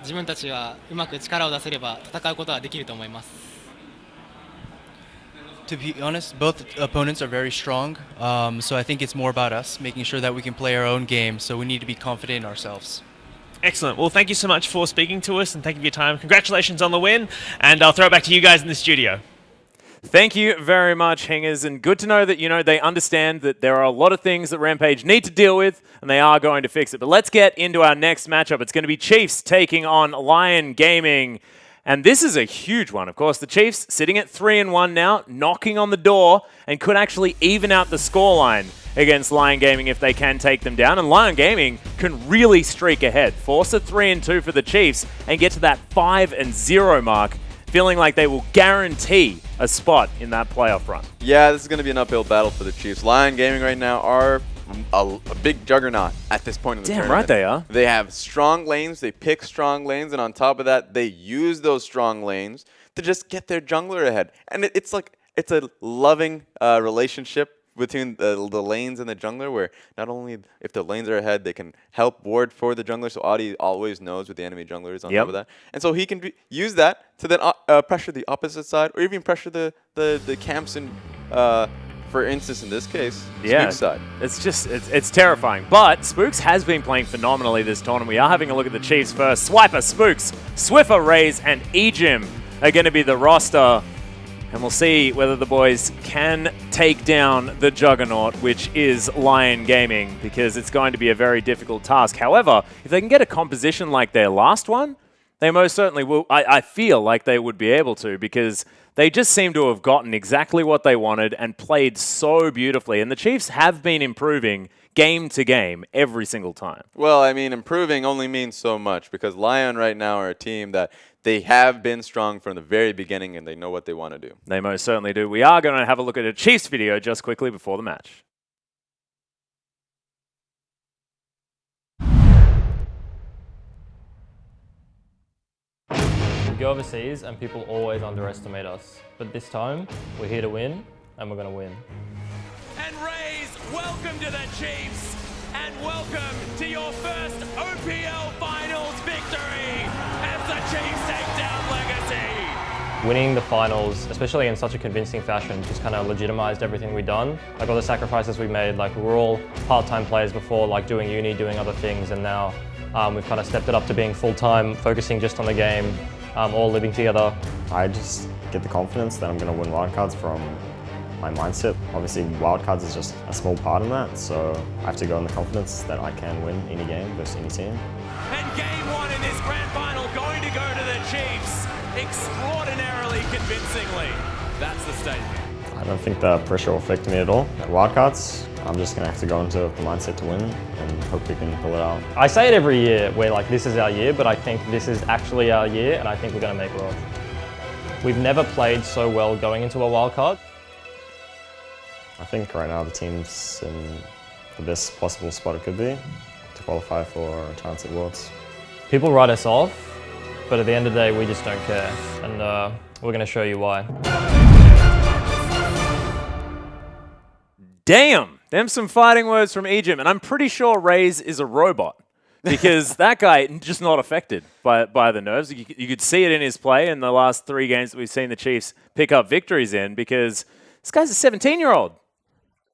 自分たちはうまく力を出せれば戦うことはできると思います。To be honest, both opponents are very strong, so I think it's more about us making sure that we can play our own game. So we need to be confident in ourselves. Excellent. Well, thank you so much for speaking to us and thank you for your time. Congratulations on the win, and I'll throw it back to you guys in the studio. Thank you very much, Hingers, and good to know that, they understand that there are a lot of things that Rampage need to deal with, and they are going to fix it. But let's get into our next matchup. It's going to be Chiefs taking on Lyon Gaming, and this is a huge one. Of course, the Chiefs sitting at 3-1 now, knocking on the door, and could actually even out the scoreline against Lyon Gaming if they can take them down. And Lyon Gaming can really streak ahead, force a 3-2 for the Chiefs, and get to that 5-0 mark, feeling like they will guarantee a spot in that playoff run. Yeah, this is going to be an uphill battle for the Chiefs. Lyon Gaming right now are a big juggernaut at this point in the tournament. Damn right they are. They have strong lanes, they pick strong lanes, and on top of that, they use those strong lanes to just get their jungler ahead. And it's a loving relationship between the lanes and the jungler, where not only if the lanes are ahead, they can help ward for the jungler, so Adi always knows what the enemy jungler is on top of that. And so he can use that to then pressure the opposite side, or even pressure the camps in, for instance, in this case, Spook's side. It's terrifying. But Spooks has been playing phenomenally this tournament. We are having a look at the Chiefs first. Swiper, Spooks, Swiffer, Raze, and Ejim are going to be the roster. And we'll see whether the boys can take down the juggernaut, which is Lyon Gaming, because it's going to be a very difficult task. However, if they can get a composition like their last one, they most certainly will. I feel like they would be able to, because they just seem to have gotten exactly what they wanted and played so beautifully. And the Chiefs have been improving game to game every single time. Well, I mean, improving only means so much, because Lyon right now are a team that they have been strong from the very beginning, and they know what they want to do. They most certainly do. We are going to have a look at a Chiefs video just quickly before the match. We go overseas and people always underestimate us. But this time, we're here to win, and we're going to win. And Raze, welcome to the Chiefs, and welcome to your first OPL Finals victory as the Chiefs take down Legacy. Winning the finals, especially in such a convincing fashion, just kind of legitimized everything we've done. Like all the sacrifices we made, like we were all part-time players before, like doing uni, doing other things, and now we've kind of stepped it up to being full-time, focusing just on the game, all living together. I just get the confidence that I'm going to win wildcards from my mindset. Obviously, wildcards is just a small part in that, so I have to go in the confidence that I can win any game versus any team. And game one in this grand final going to go to the Chiefs extraordinarily convincingly. That's the statement. I don't think the pressure will affect me at all. At wildcards, I'm just going to have to go into the mindset to win and hope we can pull it out. I say it every year, we're like, this is our year, but I think this is actually our year, and I think we're going to make World. We've never played so well going into a wildcard. I think right now the team's in the best possible spot it could be to qualify for a chance at Worlds. People write us off, but at the end of the day, we just don't care. And we're going to show you why. Damn, them some fighting words from Egypt. And I'm pretty sure Raze is a robot. Because that guy just not affected by the nerves. You could see it in his play in the last 3 games that we've seen the Chiefs pick up victories in, because this guy's a 17-year-old.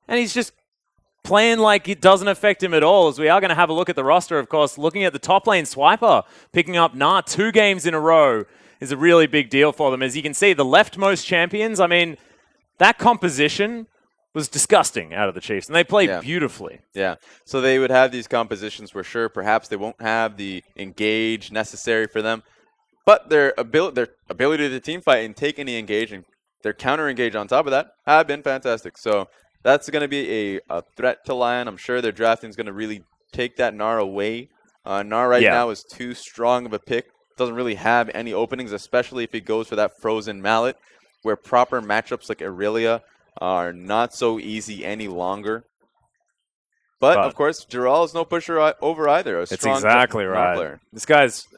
And he's just playing like it doesn't affect him at all, as we are going to have a look at the roster, of course. Looking at the top lane, Swiper picking up 2 games in a row is a really big deal for them. As you can see, the leftmost champions, I mean, that composition was disgusting out of the Chiefs, and they played beautifully. Yeah, so they would have these compositions where, sure, perhaps they won't have the engage necessary for them, but their ability to team fight and take any engage and their counter engage on top of that have been fantastic. So that's going to be a threat to Lyon. I'm sure their drafting is going to really take that Gnar away. Gnar right now is too strong of a pick. Doesn't really have any openings, especially if he goes for that frozen mallet, where proper matchups like Irelia are not so easy any longer. But of course, Giral is no pusher over either. It's exactly right. Player. This guy's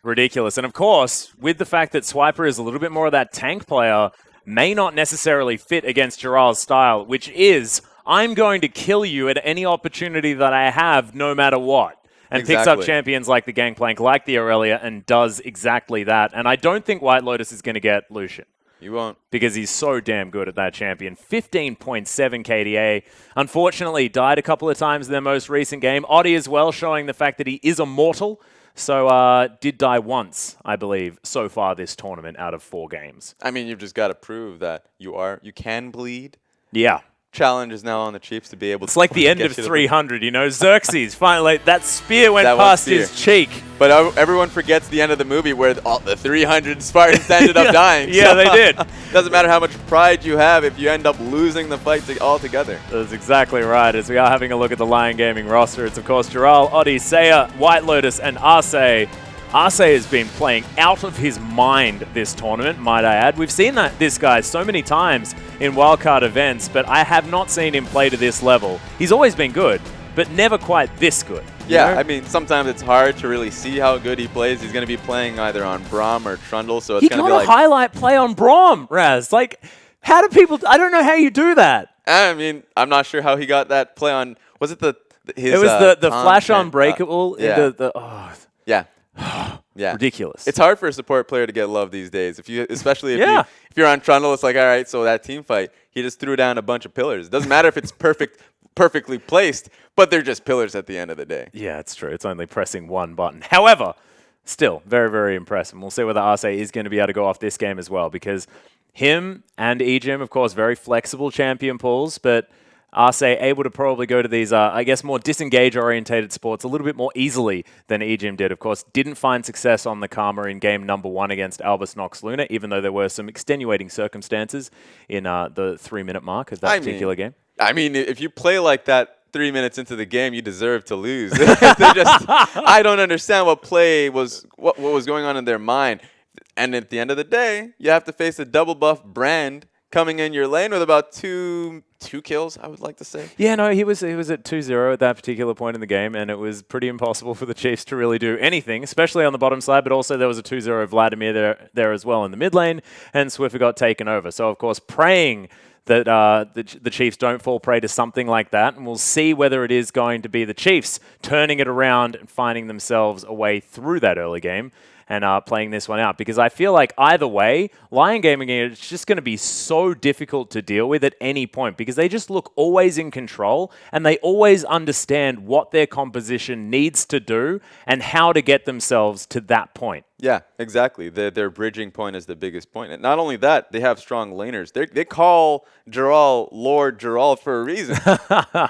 ridiculous. And of course, with the fact that Swiper is a little bit more of that tank player, may not necessarily fit against Giral's style, which is, I'm going to kill you at any opportunity that I have, no matter what. And picks up champions like the Gangplank, like the Aurelia, and does exactly that. And I don't think White Lotus is going to get Lucian. You won't. Because he's so damn good at that champion. 15.7 KDA. Unfortunately, died a couple of times in their most recent game. Oddie as well, showing the fact that he is immortal. So did die once, I believe, so far this tournament out of 4 games. I mean, you've just got to prove that you can bleed. Yeah. Challenge is now on the Chiefs to be able to. It's like the end of 300, you know? Xerxes, finally, that spear went past his cheek. But everyone forgets the end of the movie where all the 300 Spartans ended up dying. Yeah, they did. Doesn't matter how much pride you have if you end up losing the fight altogether. That's exactly right. As we are having a look at the Lion Gaming roster, it's of course Giral, Oddie, Saya, White Lotus, and Arce. Arce has been playing out of his mind this tournament, might I add. We've seen this guy so many times in wildcard events, but I have not seen him play to this level. He's always been good, but never quite this good. Yeah, I mean, sometimes it's hard to really see how good he plays. He's going to be playing either on Braum or Trundle, so it's going to be like... He got a highlight play on Braum, Raz. Like, how do people... I don't know how you do that. I mean, I'm not sure how he got that play on... Was it his... It was the flash unbreakable. Yeah. Yeah. Yeah, ridiculous. It's hard for a support player to get love these days. Especially if you're on Trundle, it's like, all right, so that team fight, he just threw down a bunch of pillars. It doesn't matter if it's perfectly placed, but they're just pillars at the end of the day. Yeah, it's true. It's only pressing one button. However, still very, very impressive. And we'll see whether Arce is going to be able to go off this game as well, because him and Ejim, of course, very flexible champion pools, but Arce able to probably go to these, I guess, more disengage-orientated sports a little bit more easily than Ejim did. Of course, didn't find success on the Karma in game number 1 against Albus Nox Luna, even though there were some extenuating circumstances in the 3-minute mark of that particular game. I mean, if you play like that 3 minutes into the game, you deserve to lose. I don't understand what was going on in their mind. And at the end of the day, you have to face a double buff Brand coming in your lane with about two kills, I would like to say. Yeah, no, he was at 2-0 at that particular point in the game, and it was pretty impossible for the Chiefs to really do anything, especially on the bottom side, but also there was a 2-0 Vladimir there as well in the mid lane, and Swiffer got taken over. So, of course, praying that the Chiefs don't fall prey to something like that, and we'll see whether it is going to be the Chiefs turning it around and finding themselves a way through that early game and playing this one out. Because I feel like either way, Lion Gaming, it's just going to be so difficult to deal with at any point because they just look always in control and they always understand what their composition needs to do and how to get themselves to that point. Yeah, exactly. Their bridging point is the biggest point. And not only that, they have strong laners. They call Giral Lord Giral for a reason.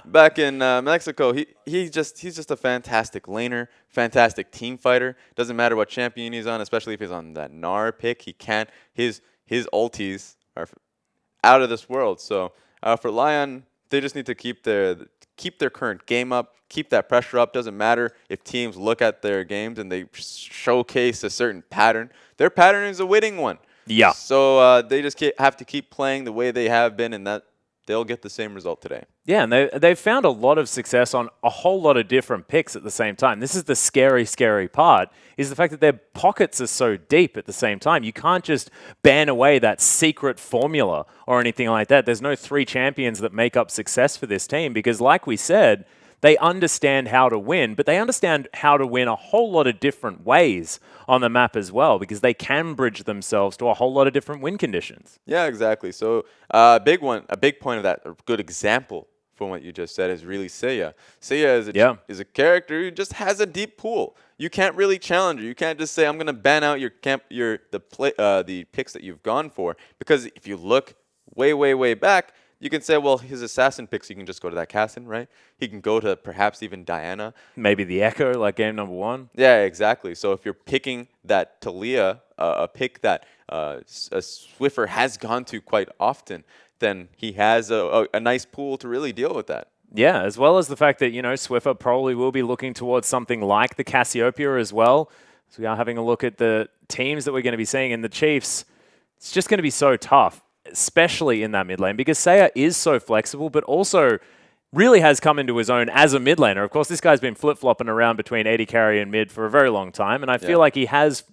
Back in Mexico, he's just a fantastic laner, fantastic team fighter. Doesn't matter what champion he's on, especially if he's on that Gnar pick. He can't. His ultis are out of this world. So for Lyon, they just need to keep their current game up, keep that pressure up. Doesn't matter if teams look at their games and they showcase a certain pattern. Their pattern is a winning one. Yeah. So they just have to keep playing the way they have been, and that they'll get the same result today. Yeah, and they've found a lot of success on a whole lot of different picks at the same time. This is the scary part, is the fact that their pockets are so deep at the same time. You can't just ban away that secret formula or anything like that. There's no 3 champions that make up success for this team because, like we said, they understand how to win, but they understand how to win a whole lot of different ways on the map as well because they can bridge themselves to a whole lot of different win conditions. Yeah, exactly. So a big point of that, a good example from what you just said is really Seiya. Seiya is a character who just has a deep pool. You can't really challenge her. You can't just say, I'm going to ban out the picks that you've gone for, because if you look way back, you can say, well, his assassin picks, you can just go to that Cassin, right? He can go to perhaps even Diana. Maybe the Echo, like game number 1. Yeah, exactly. So if you're picking that Talia, a pick that Swiffer has gone to quite often, then he has a nice pool to really deal with that. Yeah, as well as the fact that, Swiffer probably will be looking towards something like the Cassiopeia as well. So we are having a look at the teams that we're going to be seeing in the Chiefs. It's just going to be so tough, especially in that mid lane, because Seiya is so flexible, but also really has come into his own as a mid laner. Of course, this guy's been flip-flopping around between AD carry and mid for a very long time, and I feel like he has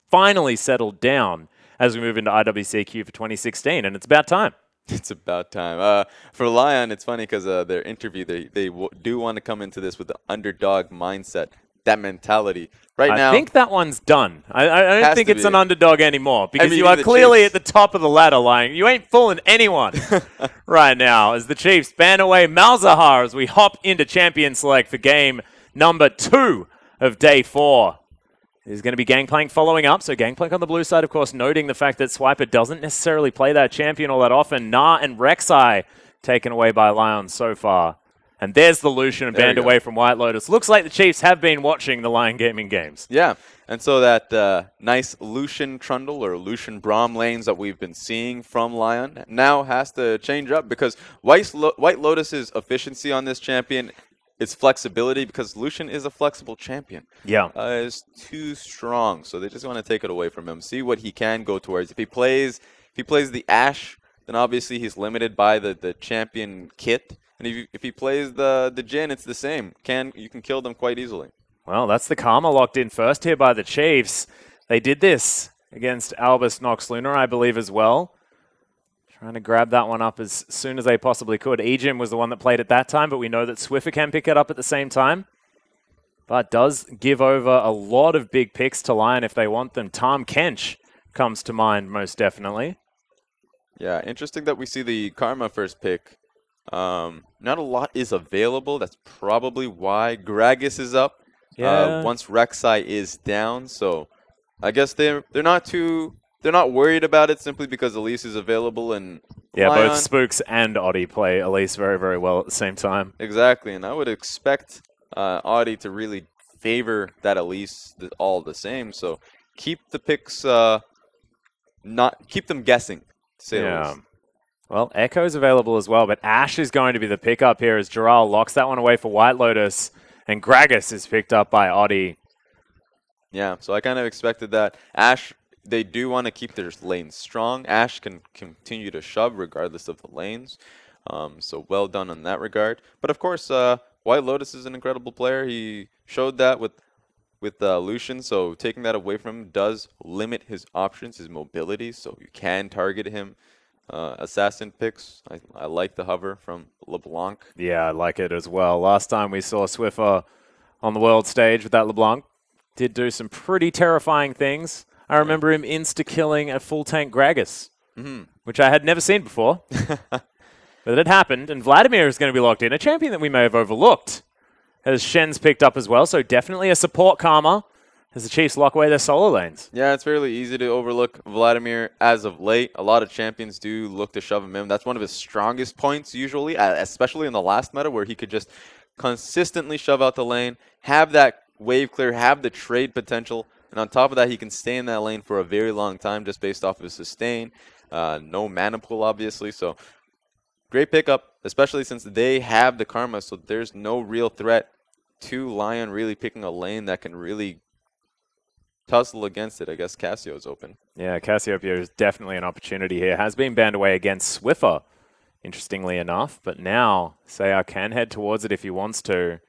finally settled down as we move into IWCQ for 2016, and it's about time. It's about time. For Lyon, it's funny because their interview, they do want to come into this with the underdog mindset, that mentality. Right now, I think that one's done. I don't think it's an underdog anymore because you are the clearly Chiefs at the top of the ladder, Lyon. You ain't fooling anyone right now as the Chiefs ban away Malzahar as we hop into Champion Select for game number 2 of day 4. There's going to be Gangplank following up. So Gangplank on the blue side, of course, noting the fact that Swiper doesn't necessarily play that champion all that often. Nah and Rek'Sai taken away by Lyon so far. And there's the Lucian banned away from White Lotus. Looks like the Chiefs have been watching the Lyon Gaming games. Yeah, and so that nice Lucian Trundle or Lucian Braum lanes that we've been seeing from Lyon now has to change up because White Lotus's efficiency on this champion, its flexibility, because Lucian is a flexible champion, is too strong. So they just want to take it away from him, see what he can go towards. If he plays the Ashe, then obviously he's limited by the champion kit. And if he plays the Jhin, it's the same. You can kill them quite easily. Well, that's the Karma locked in first here by the Chiefs. They did this against Albus Nox Luna, I believe, as well. Trying to grab that one up as soon as they possibly could. Ejim was the one that played at that time, but we know that Swiffer can pick it up at the same time. But does give over a lot of big picks to Lyon if they want them. Tahm Kench comes to mind most definitely. Yeah, interesting that we see the Karma first pick. Not a lot is available. That's probably why Gragas is up. Once Rek'Sai is down, so I guess they're not worried about it simply because Elise is available and Lyon. Both Spooks and Oddie play Elise very, very well at the same time. Exactly, and I would expect Oddie to really favor that Elise all the same. So keep the picks, keep them guessing. To say the least. Well, Echo's available as well, but Ashe is going to be the pickup here as Giral locks that one away for White Lotus, and Gragas is picked up by Oddie. Yeah, so I kind of expected that. Ashe, they do want to keep their lanes strong. Ashe can continue to shove regardless of the lanes, so well done on that regard. But of course, White Lotus is an incredible player. He showed that with Lucian, so taking that away from him does limit his options, his mobility, so you can target him. Assassin picks. I like the hover from LeBlanc. Yeah, I like it as well. Last time we saw Swiffer on the world stage with that LeBlanc, did do some pretty terrifying things. I remember him insta-killing a full tank Gragas, which I had never seen before. But it happened, and Vladimir is going to be locked in, a champion that we may have overlooked, as Shen's picked up as well, so definitely a support Karma as the Chiefs lock away their solo lanes. Yeah, it's fairly easy to overlook Vladimir as of late. A lot of champions do look to shove him in. That's one of his strongest points usually, especially in the last meta where he could just consistently shove out the lane, have that wave clear, have the trade potential, and on top of that, he can stay in that lane for a very long time just based off of his sustain. No mana pool, obviously, so great pickup, especially since they have the Karma, so there's no real threat to Lyon really picking a lane that can really tussle against it. I guess Cassio's open. Yeah, Cassiopeia is definitely an opportunity here. Has been banned away against Swiffer interestingly enough. But now, Sayar can head towards it if he wants to.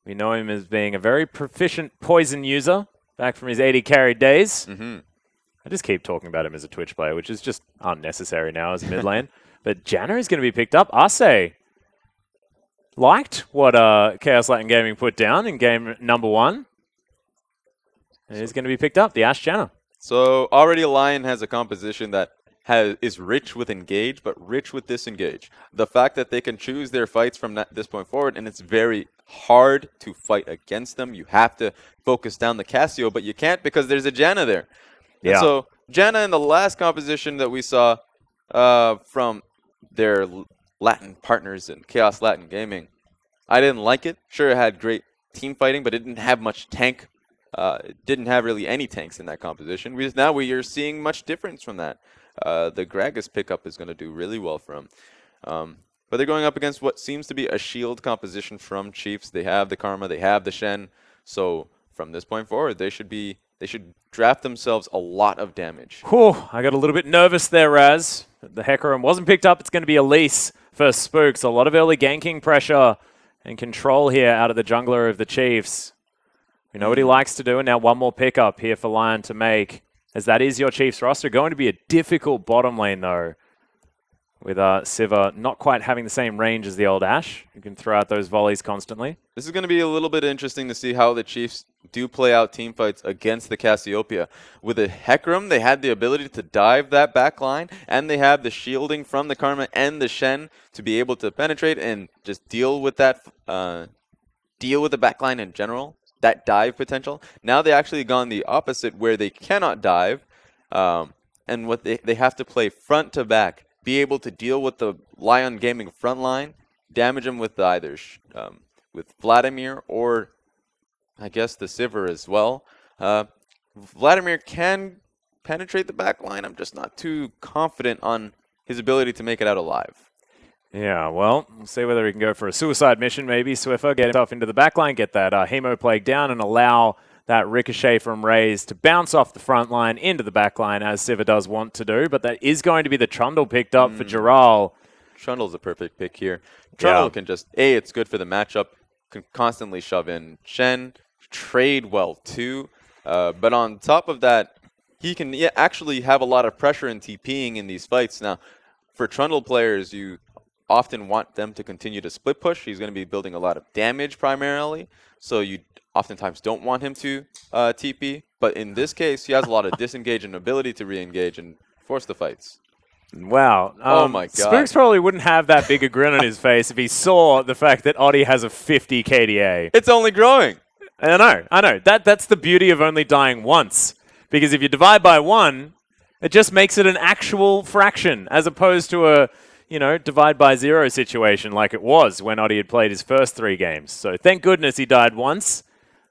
We know him as being a very proficient poison user, back from his 80 carry days. I just keep talking about him as a Twitch player, which is just unnecessary now as a mid lane. But Janna is going to be picked up. Arce liked what Chaos Latin Gaming put down in game number 1. And he's going to be picked up, the Ashe Janna. So already Lyon has a composition that is rich with engage, but rich with disengage. The fact that they can choose their fights from this point forward, and it's very hard to fight against them. You have to focus down the Casio, but you can't because there's a Janna there. Yeah. And so Janna in the last composition that we saw from their Latin partners in Chaos Latin Gaming, I didn't like it. Sure, it had great team fighting, but it didn't have much tank. It didn't have really any tanks in that composition. Now we are seeing much difference from that. The Gragas pickup is going to do really well for him. But they're going up against what seems to be a shield composition from Chiefs. They have the Karma, they have the Shen. So from this point forward, they should draft themselves a lot of damage. Whew, I got a little bit nervous there, Raz. The Hecarim wasn't picked up. It's going to be Elise for Spooks. A lot of early ganking pressure and control here out of the jungler of the Chiefs. We know what he likes to do, and now one more pickup here for Lyon to make, as that is your Chiefs roster. Going to be a difficult bottom lane, though, with Siva not quite having the same range as the old Ashe, who can throw out those volleys constantly. This is going to be a little bit interesting to see how the Chiefs do play out team fights against the Cassiopeia. With a Hecarim, they had the ability to dive that back line, and they have the shielding from the Karma and the Shen to be able to penetrate and just deal with that, deal with the back line in general, that dive potential. Now they actually gone the opposite, where they cannot dive, and what they have to play front to back, be able to deal with the Lyon Gaming front line, damage them with either with Vladimir or I guess the Sivir as well. Vladimir can penetrate the back line. I'm just not too confident on his ability to make it out alive. Yeah, well, we'll see whether he can go for a suicide mission, maybe. Swiffer, get himself into the backline, get that Hemo Plague down, and allow that ricochet from Raze to bounce off the front line into the back line, as Sivir does want to do. But that is going to be the Trundle picked up for Giral. Trundle's a perfect pick here. Trundle can just, it's good for the matchup, can constantly shove in Shen, trade well too. But on top of that, he can actually have a lot of pressure in TPing in these fights. Now, for Trundle players, you often want them to continue to split push. He's going to be building a lot of damage primarily, so you oftentimes don't want him to TP. But in this case, he has a lot of disengage and ability to re-engage and force the fights. Wow. Oh my god. Spooks probably wouldn't have that big a grin on his face if he saw the fact that Oddie has a 50 KDA. It's only growing. I know. That's the beauty of only dying once. Because if you divide by 1, it just makes it an actual fraction, as opposed to a, divide by 0 situation like it was when Oddie had played his first 3 games. So thank goodness he died once,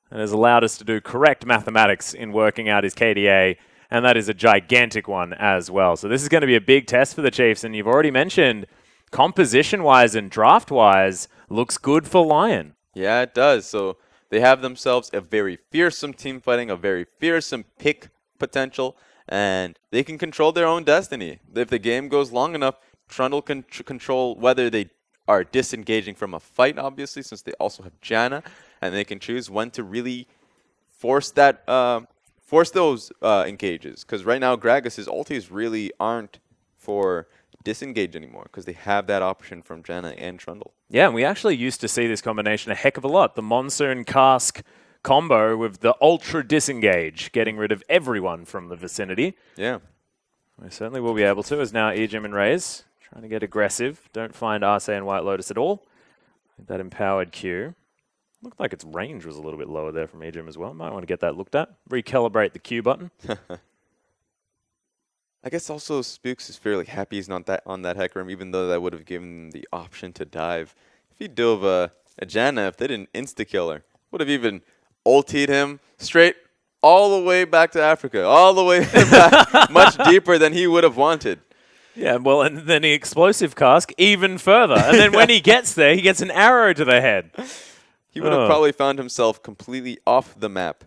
and has allowed us to do correct mathematics in working out his KDA, and that is a gigantic one as well. So this is going to be a big test for the Chiefs, and you've already mentioned composition-wise and draft-wise, looks good for Lyon. Yeah, it does. So they have themselves a very fearsome team fighting, a very fearsome pick potential, and they can control their own destiny. If the game goes long enough, Trundle can control whether they are disengaging from a fight, obviously, since they also have Janna, and they can choose when to really force that, force those engages. Because right now, Gragas' ultis really aren't for disengage anymore, because they have that option from Janna and Trundle. Yeah, and we actually used to see this combination a heck of a lot. The Monsoon Cask combo with the ultra disengage, getting rid of everyone from the vicinity. Yeah. We certainly will be able to, as now Ejim and Raze trying to get aggressive. Don't find Arce and White Lotus at all. That empowered Q. Looked like its range was a little bit lower there from Ejim as well. Might want to get that looked at. Recalibrate the Q button. I guess also Spooks is fairly happy he's not on that Hecarim, even though that would have given him the option to dive. If he dove a Janna, if they didn't insta-kill her, would have even ultied him straight all the way back to Africa, all the way back, much deeper than he would have wanted. Yeah, well, and then he explosive cask even further. And then when he gets there, he gets an arrow to the head. He would have probably found himself completely off the map.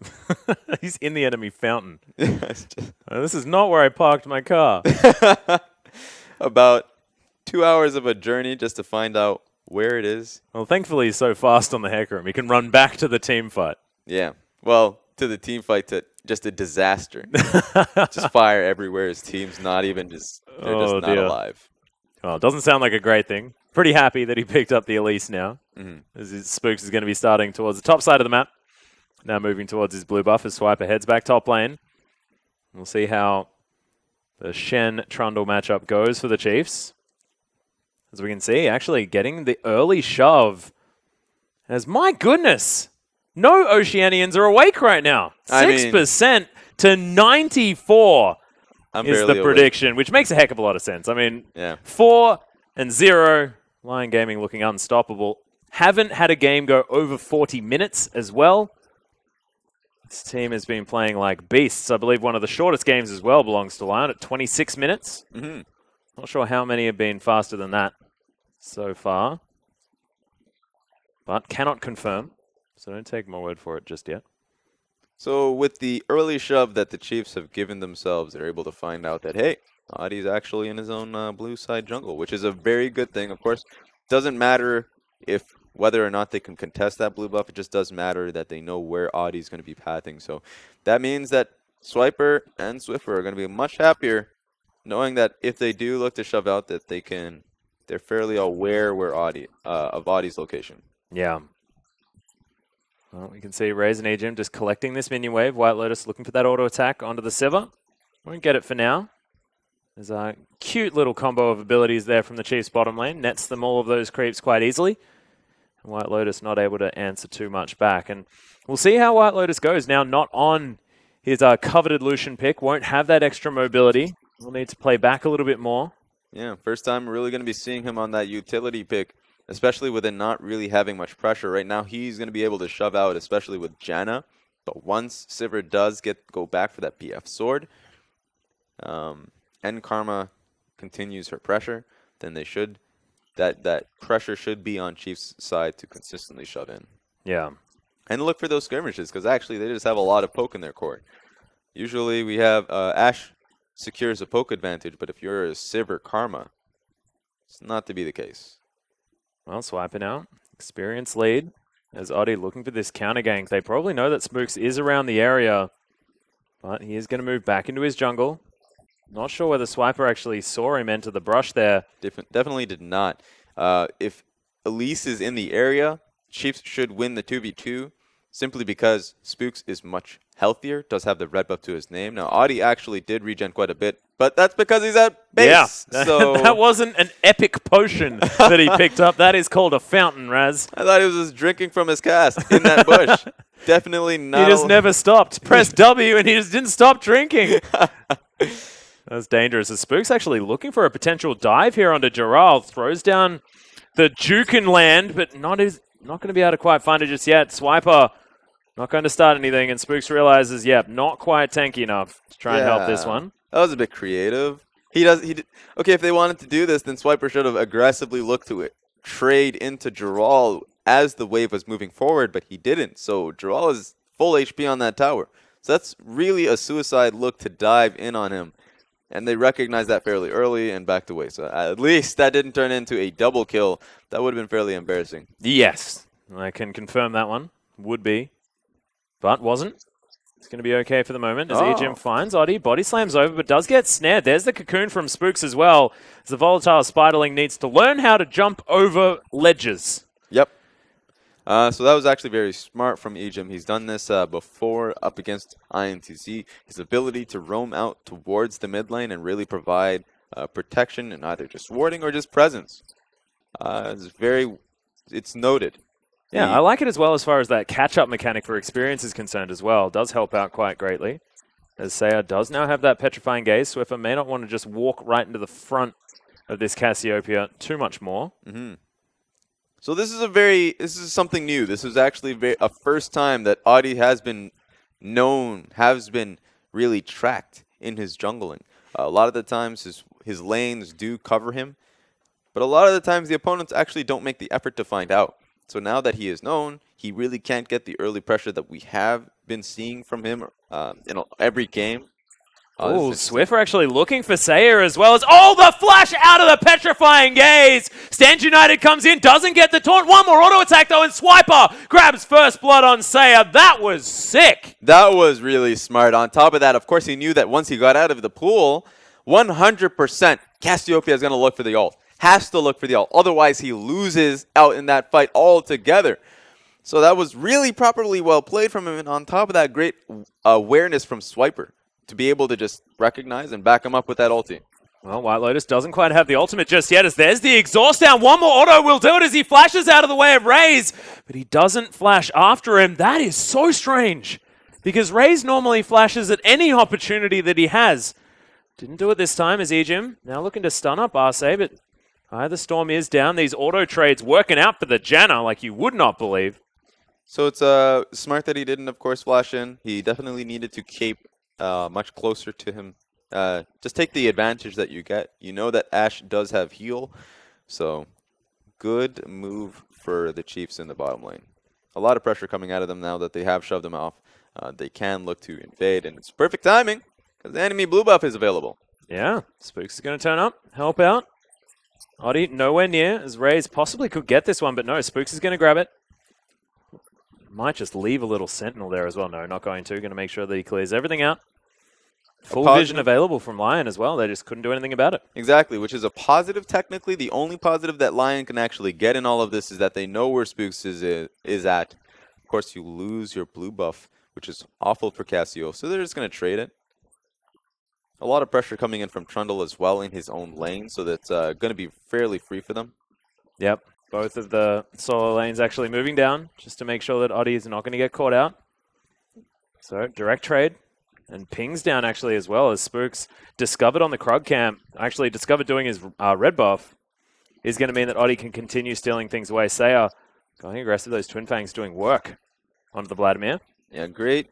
He's in the enemy fountain. This is not where I parked my car. About 2 hours of a journey just to find out where it is. Well, thankfully he's so fast on the heck room. He can run back to the team fight. Yeah. Well, to the team fight, to just a disaster. Just fire everywhere. His team's not even just, they're just not alive. Well, it doesn't sound like a great thing. Pretty happy that he picked up the Elise now. As his Spooks is going to be starting towards the top side of the map. Now moving towards his blue buff as Swiper heads back top lane. We'll see how the Shen Trundle matchup goes for the Chiefs. As we can see, actually getting the early shove. As, my goodness, no Oceanians are awake right now. 6% to 94 is the prediction, which makes a heck of a lot of sense. I mean, 4-0, Lyon Gaming looking unstoppable. Haven't had a game go over 40 minutes as well. This team has been playing like beasts. I believe one of the shortest games as well belongs to Lyon at 26 minutes. Not sure how many have been faster than that so far, but cannot confirm. So don't take my word for it just yet. So with the early shove that the Chiefs have given themselves, they're able to find out that, hey, Adi's actually in his own blue side jungle, which is a very good thing. Of course, doesn't matter if whether or not they can contest that blue buff. It just does matter that they know where Adi's going to be pathing. So that means that Swiper and Swiffer are going to be much happier knowing that if they do look to shove out, that they're fairly aware where of Adi's location. Yeah. Well, we can see Raze and Ejim just collecting this minion wave. White Lotus looking for that auto attack onto the Sivir. Won't get it for now. There's a cute little combo of abilities there from the Chiefs bottom lane. Nets them all of those creeps quite easily. And White Lotus not able to answer too much back. And we'll see how White Lotus goes. Now not on his coveted Lucian pick. Won't have that extra mobility. We'll need to play back a little bit more. Yeah, first time we're really going to be seeing him on that utility pick, especially with it not really having much pressure. Right now, he's going to be able to shove out, especially with Janna. But once Sivir does go back for that PF sword, and Karma continues her pressure, then they should that pressure should be on Chiefs' side to consistently shove in. Yeah. And look for those skirmishes, because actually they just have a lot of poke in their core. Usually we have Ashe secures a poke advantage, but if you're a Sivir Karma, it's not to be the case. Well, swiping out. Experience lead. As Adi looking for this counter gank. They probably know that Spooks is around the area, but he is going to move back into his jungle. Not sure whether Swiper actually saw him enter the brush there. Definitely did not. If Elise is in the area, Chiefs should win the 2v2 simply because Spooks is much healthier, does have the red buff to his name. Now, Adi actually did regen quite a bit, but that's because he's at base. Yeah, so that wasn't an epic potion that he picked up. That is called a fountain, Raz. I thought he was just drinking from his cask in that bush. Definitely not. He just never stopped. Press W and he just didn't stop drinking. That's dangerous. As Spook's actually looking for a potential dive here onto Gerald. Throws down the Jukin land, but not going to be able to quite find it just yet. Swiper not going to start anything, and Spooks realizes, yep, not quite tanky enough to try and help this one. That was a bit creative. Okay, if they wanted to do this, then Swiper should have aggressively looked to it. Trade into Gerald as the wave was moving forward, but he didn't. So Gerald is full HP on that tower. So that's really a suicide look to dive in on him. And they recognized that fairly early and backed away. So at least that didn't turn into a double kill. That would have been fairly embarrassing. Yes, I can confirm that one. Would be. But wasn't. It's going to be okay for the moment as Ejim finds Adi. Body slams over, but does get snared. There's the cocoon from Spooks as well. As the volatile Spiderling needs to learn how to jump over ledges. Yep. So that was actually very smart from Ejim. He's done this before up against INTZ. His ability to roam out towards the mid lane and really provide protection and either just warding or just presence. It's noted. Yeah, I like it as well as far as that catch-up mechanic for experience is concerned as well. Does help out quite greatly. As Saya does now have that petrifying gaze. Swiffer may not want to just walk right into the front of this Cassiopeia too much more. Mm-hmm. So this is something new. This is actually a first time that Adi has been really tracked in his jungling. A lot of the times his lanes do cover him, but a lot of the times the opponents actually don't make the effort to find out. So now that he is known, he really can't get the early pressure that we have been seeing from him in every game. Oh, Swiffer actually looking for Saya as well as... Oh, the flash out of the Petrifying Gaze! Stand United comes in, doesn't get the taunt. One more auto attack though, and Swiper grabs first blood on Saya. That was sick! That was really smart. On top of that, of course, he knew that once he got out of the pool, 100% Cassiopeia is going to look for the ult. Has to look for the ult. Otherwise, he loses out in that fight altogether. So that was really properly well played from him. And on top of that, great awareness from Swiper to be able to just recognize and back him up with that ulti. Well, White Lotus doesn't quite have the ultimate just yet, as there's the exhaust down. One more auto will do it as he flashes out of the way of Raze, but he doesn't flash after him. That is so strange, because Raze normally flashes at any opportunity that he has. Didn't do it this time as Ejim now looking to stun up Arce, but the Storm is down. These auto trades working out for the Janna like you would not believe. So it's smart that he didn't, of course, flash in. He definitely needed to keep much closer to him. Just take the advantage that you get. You know that Ashe does have heal, so good move for the Chiefs in the bottom lane. A lot of pressure coming out of them now that they have shoved him off. They can look to invade, and it's perfect timing because the enemy blue buff is available. Yeah, Spooks is going to turn up, help out. Oddie nowhere near, as Raze possibly could get this one, but no, Spooks is going to grab it. Might just leave a little Sentinel there as well. No, not going to. Going to make sure that he clears everything out. Full vision available from Lyon as well. They just couldn't do anything about it. Exactly, which is a positive technically. The only positive that Lyon can actually get in all of this is that they know where Spooks is at. Of course, you lose your blue buff, which is awful for Cassio. So they're just going to trade it. A lot of pressure coming in from Trundle as well in his own lane. So that's going to be fairly free for them. Yep. Both of the solo lanes actually moving down just to make sure that Oddie is not going to get caught out. So direct trade. And pings down actually as well as Spooks discovered on the Krug camp, actually discovered doing his red buff, is going to mean that Oddie can continue stealing things away. Saya going aggressive, those Twin Fangs doing work onto the Vladimir. Yeah, great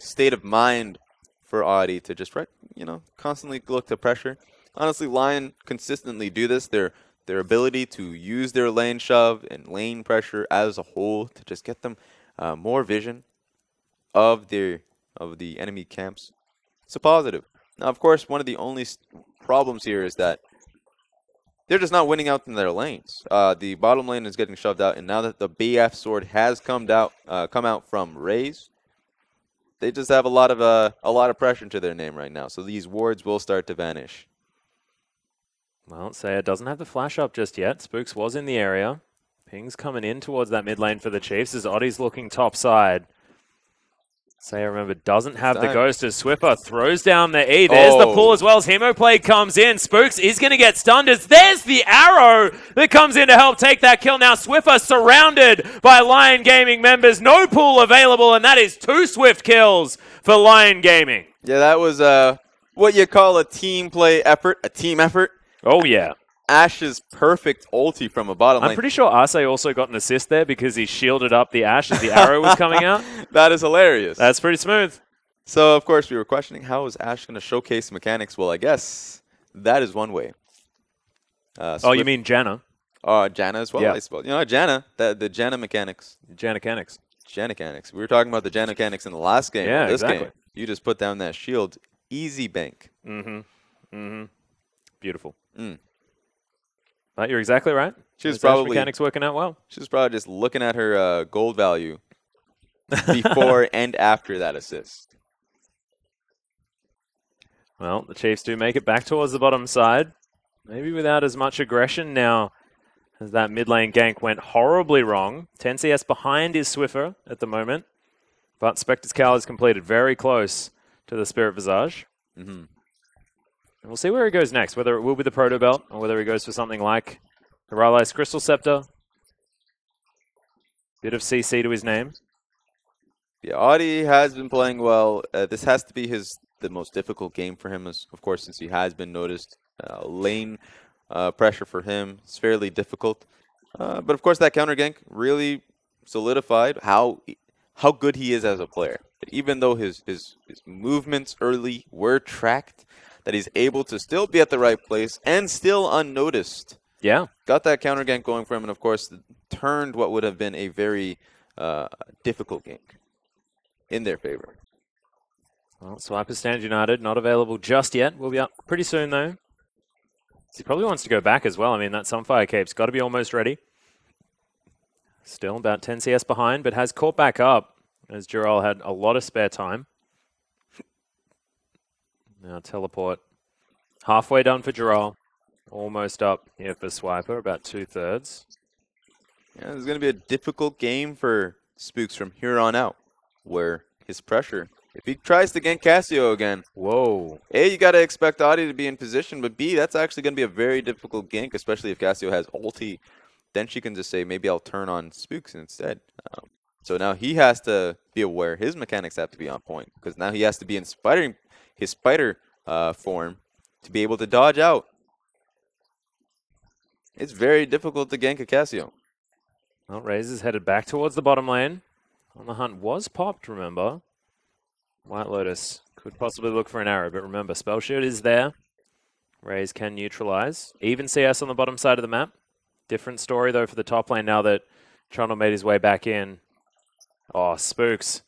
state of mind for Oddie to just, constantly look to pressure. Honestly, Lyon consistently do this. Their ability to use their lane shove and lane pressure as a whole to just get them more vision of the enemy camps. It's a positive. Now, of course, one of the only problems here is that they're just not winning out in their lanes. The bottom lane is getting shoved out, and now that the BF sword has come out from Raze, they just have a lot of pressure to their name right now. So these wards will start to vanish. Well, Saya doesn't have the flash up just yet. Spooks was in the area. Ping's coming in towards that mid lane for the Chiefs as Oddie's looking top side. Saya, remember, doesn't have the ghost as Swiffer throws down the E. There's the pull as well as Hemoplague comes in. Spooks is going to get stunned as there's the arrow that comes in to help take that kill. Now Swiffer surrounded by Lyon Gaming members. No pull available, and that is 2 Swift kills for Lyon Gaming. Yeah, that was what you call a team play effort, a team effort. Oh, yeah. Ashe's perfect ulti from a bottom lane. I'm pretty sure Arce also got an assist there because he shielded up the Ashe as the arrow was coming out. That is hilarious. That's pretty smooth. So, of course, we were questioning how is Ashe going to showcase mechanics. Well, I guess that is one way. Oh, you mean Janna? Janna as well, yeah. I suppose. Janna, the Janna mechanics. Janna-canics. We were talking about the Janna mechanics in the last game. Yeah, this exactly. game. You just put down that shield. Easy bank. Beautiful. But you're exactly right. She was probably mechanics working out well. She was probably just looking at her gold value before and after that assist. Well, the Chiefs do make it back towards the bottom side. Maybe without as much aggression now as that mid lane gank went horribly wrong. 10 CS behind is Swiffer at the moment. But Spectre's Cowl is completed very close to the Spirit Visage. And we'll see where he goes next, whether it will be the Proto Belt or whether he goes for something like the Rylai's Crystal Scepter. Bit of CC to his name. Yeah, Oddie has been playing well. This has to be the most difficult game for him, of course, since he has been noticed. Lane pressure for him is fairly difficult. But of course, that counter gank really solidified how good he is as a player. Even though his movements early were tracked, that he's able to still be at the right place and still unnoticed. Yeah. Got that counter gank going for him, and of course, turned what would have been a very difficult gank in their favor. Well, Swiper Stand United, not available just yet. We'll be up pretty soon, though. He probably wants to go back as well. I mean, that Sunfire Cape's got to be almost ready. Still about 10 CS behind, but has caught back up as Dural had a lot of spare time. Now teleport. Halfway done for Dural. Almost up here for Swiper, about 2/3. Yeah, this is going to be a difficult game for Spooks from here on out, where his pressure, if he tries to gank Casio again, whoa. A, you got to expect Audi to be in position, but B, that's actually going to be a very difficult gank, especially if Casio has ulti. Then she can just say, maybe I'll turn on Spooks instead. So now he has to be aware. His mechanics have to be on point, because now he has to be in his spider form to be able to dodge out. It's very difficult to gank a Casio. Well, Raze is headed back towards the bottom lane. On the hunt was popped, remember. White Lotus could possibly look for an arrow, but remember, Spell Shield is there. Raze can neutralize. Even CS on the bottom side of the map. Different story, though, for the top lane now that Trundle made his way back in. Oh, Spooks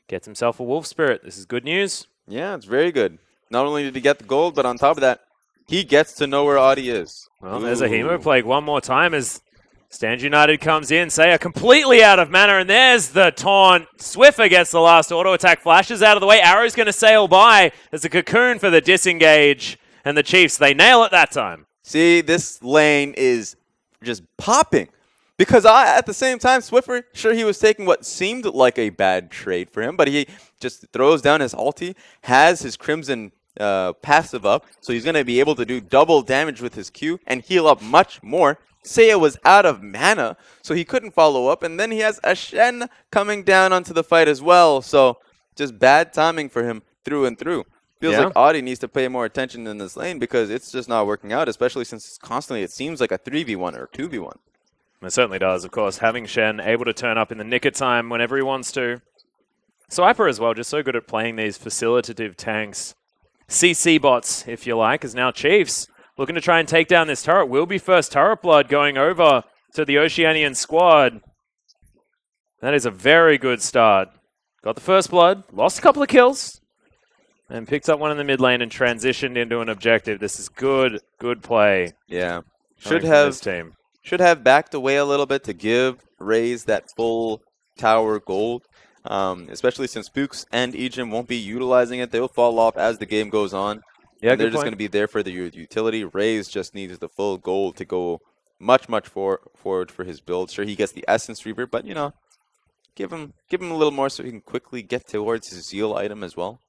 gets himself a Wolf Spirit. This is good news. Yeah, it's very good. Not only did he get the gold, but on top of that, he gets to know where Audi is. Well, there's a Hemoplague one more time as Stand United comes in. Saya completely out of mana, and there's the taunt. Swiffer gets the last auto attack, flashes out of the way. Arrow's going to sail by. There's a cocoon for the disengage, and the Chiefs, they nail it that time. See, this lane is just popping. Because at the same time, Swiffer, sure, he was taking what seemed like a bad trade for him, but he just throws down his ulti, has his Crimson passive up, so he's going to be able to do double damage with his Q and heal up much more. Seiya was out of mana, so he couldn't follow up, and then he has a Shen coming down onto the fight as well, so just bad timing for him through and through. Feels like Audi needs to pay more attention in this lane because it's just not working out, especially since it's constantly, it seems like a 3v1 or 2v1. It certainly does, of course. Having Shen able to turn up in the nick of time whenever he wants to. Swiper as well, just so good at playing these facilitative tanks. CC bots, if you like, as now Chiefs looking to try and take down this turret. Will be first turret blood going over to the Oceanian squad. That is a very good start. Got the first blood, lost a couple of kills, and picked up one in the mid lane and transitioned into an objective. This is good play. Yeah. Should have backed away a little bit to give Raze that full tower gold. Especially since Spooks and Ejim won't be utilizing it. They'll fall off as the game goes on. Yeah, they're just going to be there for the utility. Raze just needs the full gold to go much forward for his build. Sure, he gets the Essence Reaver, but, you know, give him a little more so he can quickly get towards his Zeal item as well.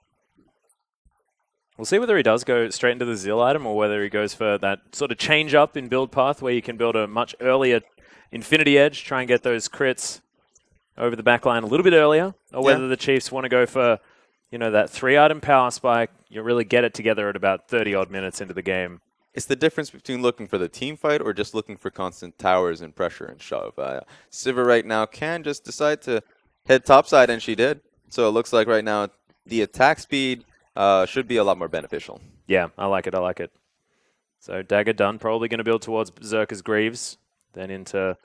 We'll see whether he does go straight into the Zeal item or whether he goes for that sort of change up in build path where you can build a much earlier Infinity Edge, try and get those crits over the back line a little bit earlier, or whether the Chiefs want to go for, you know, that 3-item power spike. You really get it together at about 30-odd minutes into the game. It's the difference between looking for the team fight or just looking for constant towers and pressure and shove. Sivir right now can just decide to head topside, and she did. So it looks like right now the attack speed should be a lot more beneficial. Yeah, I like it. So Dagger done, probably going to build towards Berserker's Greaves, then into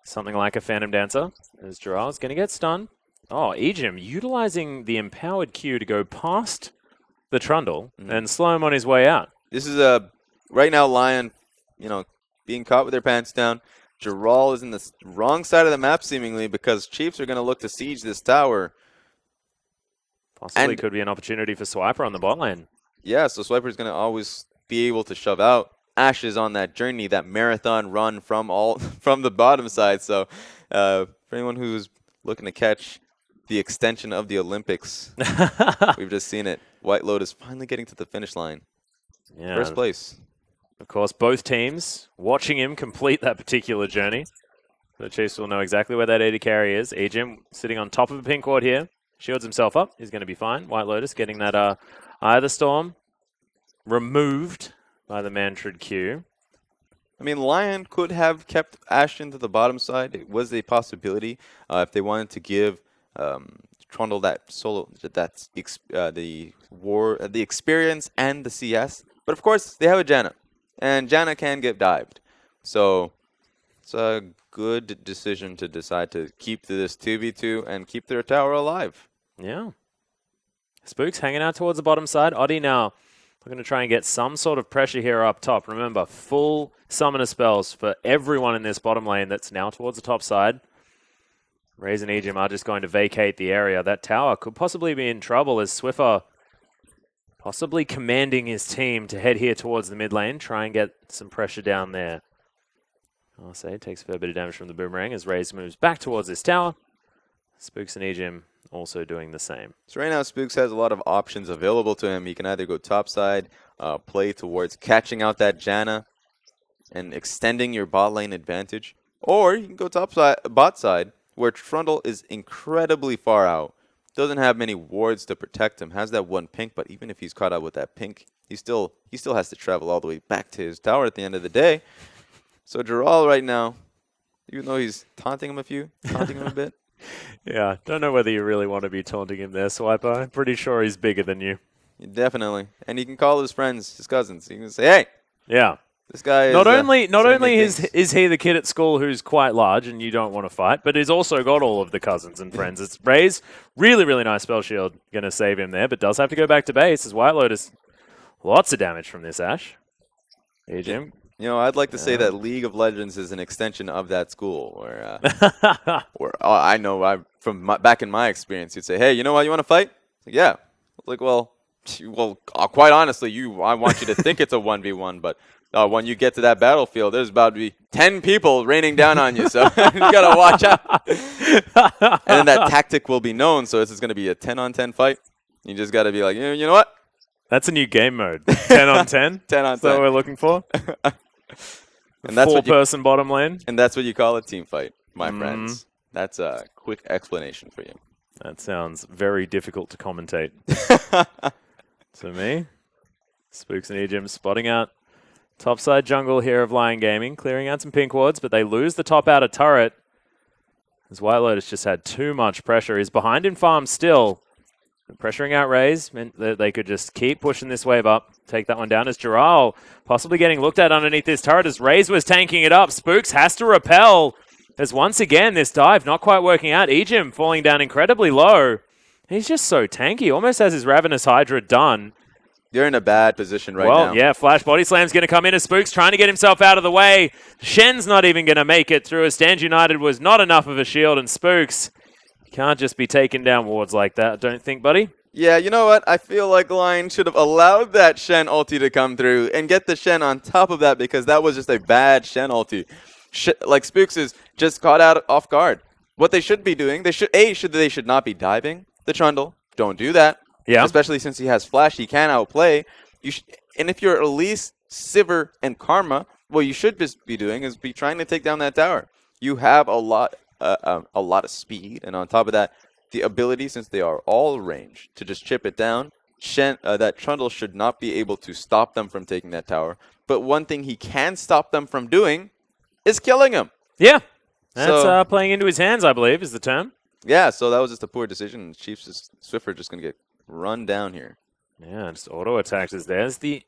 something like a Phantom Dancer, as Jiraiya's going to get stunned. Oh, Ejim utilizing the empowered Q to go past the Trundle and slow him on his way out. This is right now Lyon, you know, being caught with their pants down. Jiraiya is in the wrong side of the map seemingly because Chiefs are going to look to siege this tower. Possibly could be an opportunity for Swiper on the bot lane. Yeah, so Swiper's going to always be able to shove out. Ash is on that journey, that marathon run from the bottom side. So for anyone who's looking to catch the extension of the Olympics, we've just seen it. White Lotus finally getting to the finish line. Yeah. First place. Of course, both teams watching him complete that particular journey. The Chiefs will know exactly where that AD carry is. Ejim sitting on top of a pink ward here. Shields himself up. He's going to be fine. White Lotus getting that Eye of the Storm removed by the Mantrid Q. I mean, Lyon could have kept Ashen to the bottom side. It was a possibility if they wanted to give Trundle that solo, the experience and the CS. But of course, they have a Janna, and Janna can get dived. So it's a good decision to decide to keep this 2v2 and keep their tower alive. Yeah. Spooks hanging out towards the bottom side. Oddie now looking to try and get some sort of pressure here up top. Remember, full summoner spells for everyone in this bottom lane that's now towards the top side. Raze and Ejim are just going to vacate the area. That tower could possibly be in trouble as Swiffer possibly commanding his team to head here towards the mid lane, try and get some pressure down there. I'll say it takes a fair bit of damage from the boomerang as Raze moves back towards this tower. Spooks and Ejim also doing the same. So right now, Spooks has a lot of options available to him. He can either go topside, play towards catching out that Janna and extending your bot lane advantage, or you can go bot side, where Trundle is incredibly far out. Doesn't have many wards to protect him. Has that one pink, but even if he's caught out with that pink, he still has to travel all the way back to his tower at the end of the day. So Dural right now, even though he's taunting him a bit. Yeah, don't know whether you really want to be taunting him there, Swiper. I'm pretty sure he's bigger than you. Definitely. And he can call his friends, his cousins. He can say, hey. Yeah. This guy is... Not only is he the kid at school who's quite large and you don't want to fight, but he's also got all of the cousins and friends. It's Raze, really, really nice spell shield, going to save him there, but does have to go back to base as White Lotus. Lots of damage from this Ashe. Hey, Jim. You know, I'd like to say that League of Legends is an extension of that school, where I know from back in my experience, you'd say, hey, you know what, you want to fight? Like, yeah. Like, well, quite honestly, I want you to think it's a 1v1, but when you get to that battlefield, there's about to be 10 people raining down on you, so you got to watch out. And then that tactic will be known, so this is going to be a 10-on-10 fight. You just got to be like, you know what? That's a new game mode. 10 on 10? 10 on 10. Is that what we're looking for? And that's four-person bottom lane? And that's what you call a team fight, my friends. That's a quick explanation for you. That sounds very difficult to commentate. To me, Spooks and Ejim spotting out topside jungle here of Lyon Gaming, clearing out some pink wards, but they lose the top outer turret. As White Lotus just had too much pressure. He's behind in farm still. Pressuring out Raze meant that they could just keep pushing this wave up. Take that one down as Dural possibly getting looked at underneath this turret as Raze was tanking it up. Spooks has to repel as once again this dive not quite working out. Ejim falling down incredibly low. He's just so tanky. Almost has his Ravenous Hydra done. You're in a bad position right now. Well, yeah, Flash Body Slam's going to come in as Spooks trying to get himself out of the way. Shen's not even going to make it through. A Stand United was not enough of a shield, and Spooks can't just be taking down wards like that, don't think, buddy? Yeah, you know what? I feel like Lyon should have allowed that Shen ulti to come through and get the Shen on top of that, because that was just a bad Shen ulti. Like, Spooks is just caught out off guard. What they should be doing, they should not be diving the Trundle. Don't do that. Yeah. Especially since he has Flash, he can outplay. And if you're Elise, Sivir, and Karma, what you should just be doing is be trying to take down that tower. You have a lot of speed, and on top of that, the ability, since they are all ranged, to just chip it down. That Trundle should not be able to stop them from taking that tower. But one thing he can stop them from doing is killing him. Yeah. That's playing into his hands, I believe, is the term. Yeah, so that was just a poor decision. Swiffer just going to get run down here. Yeah, just auto attacks as there's the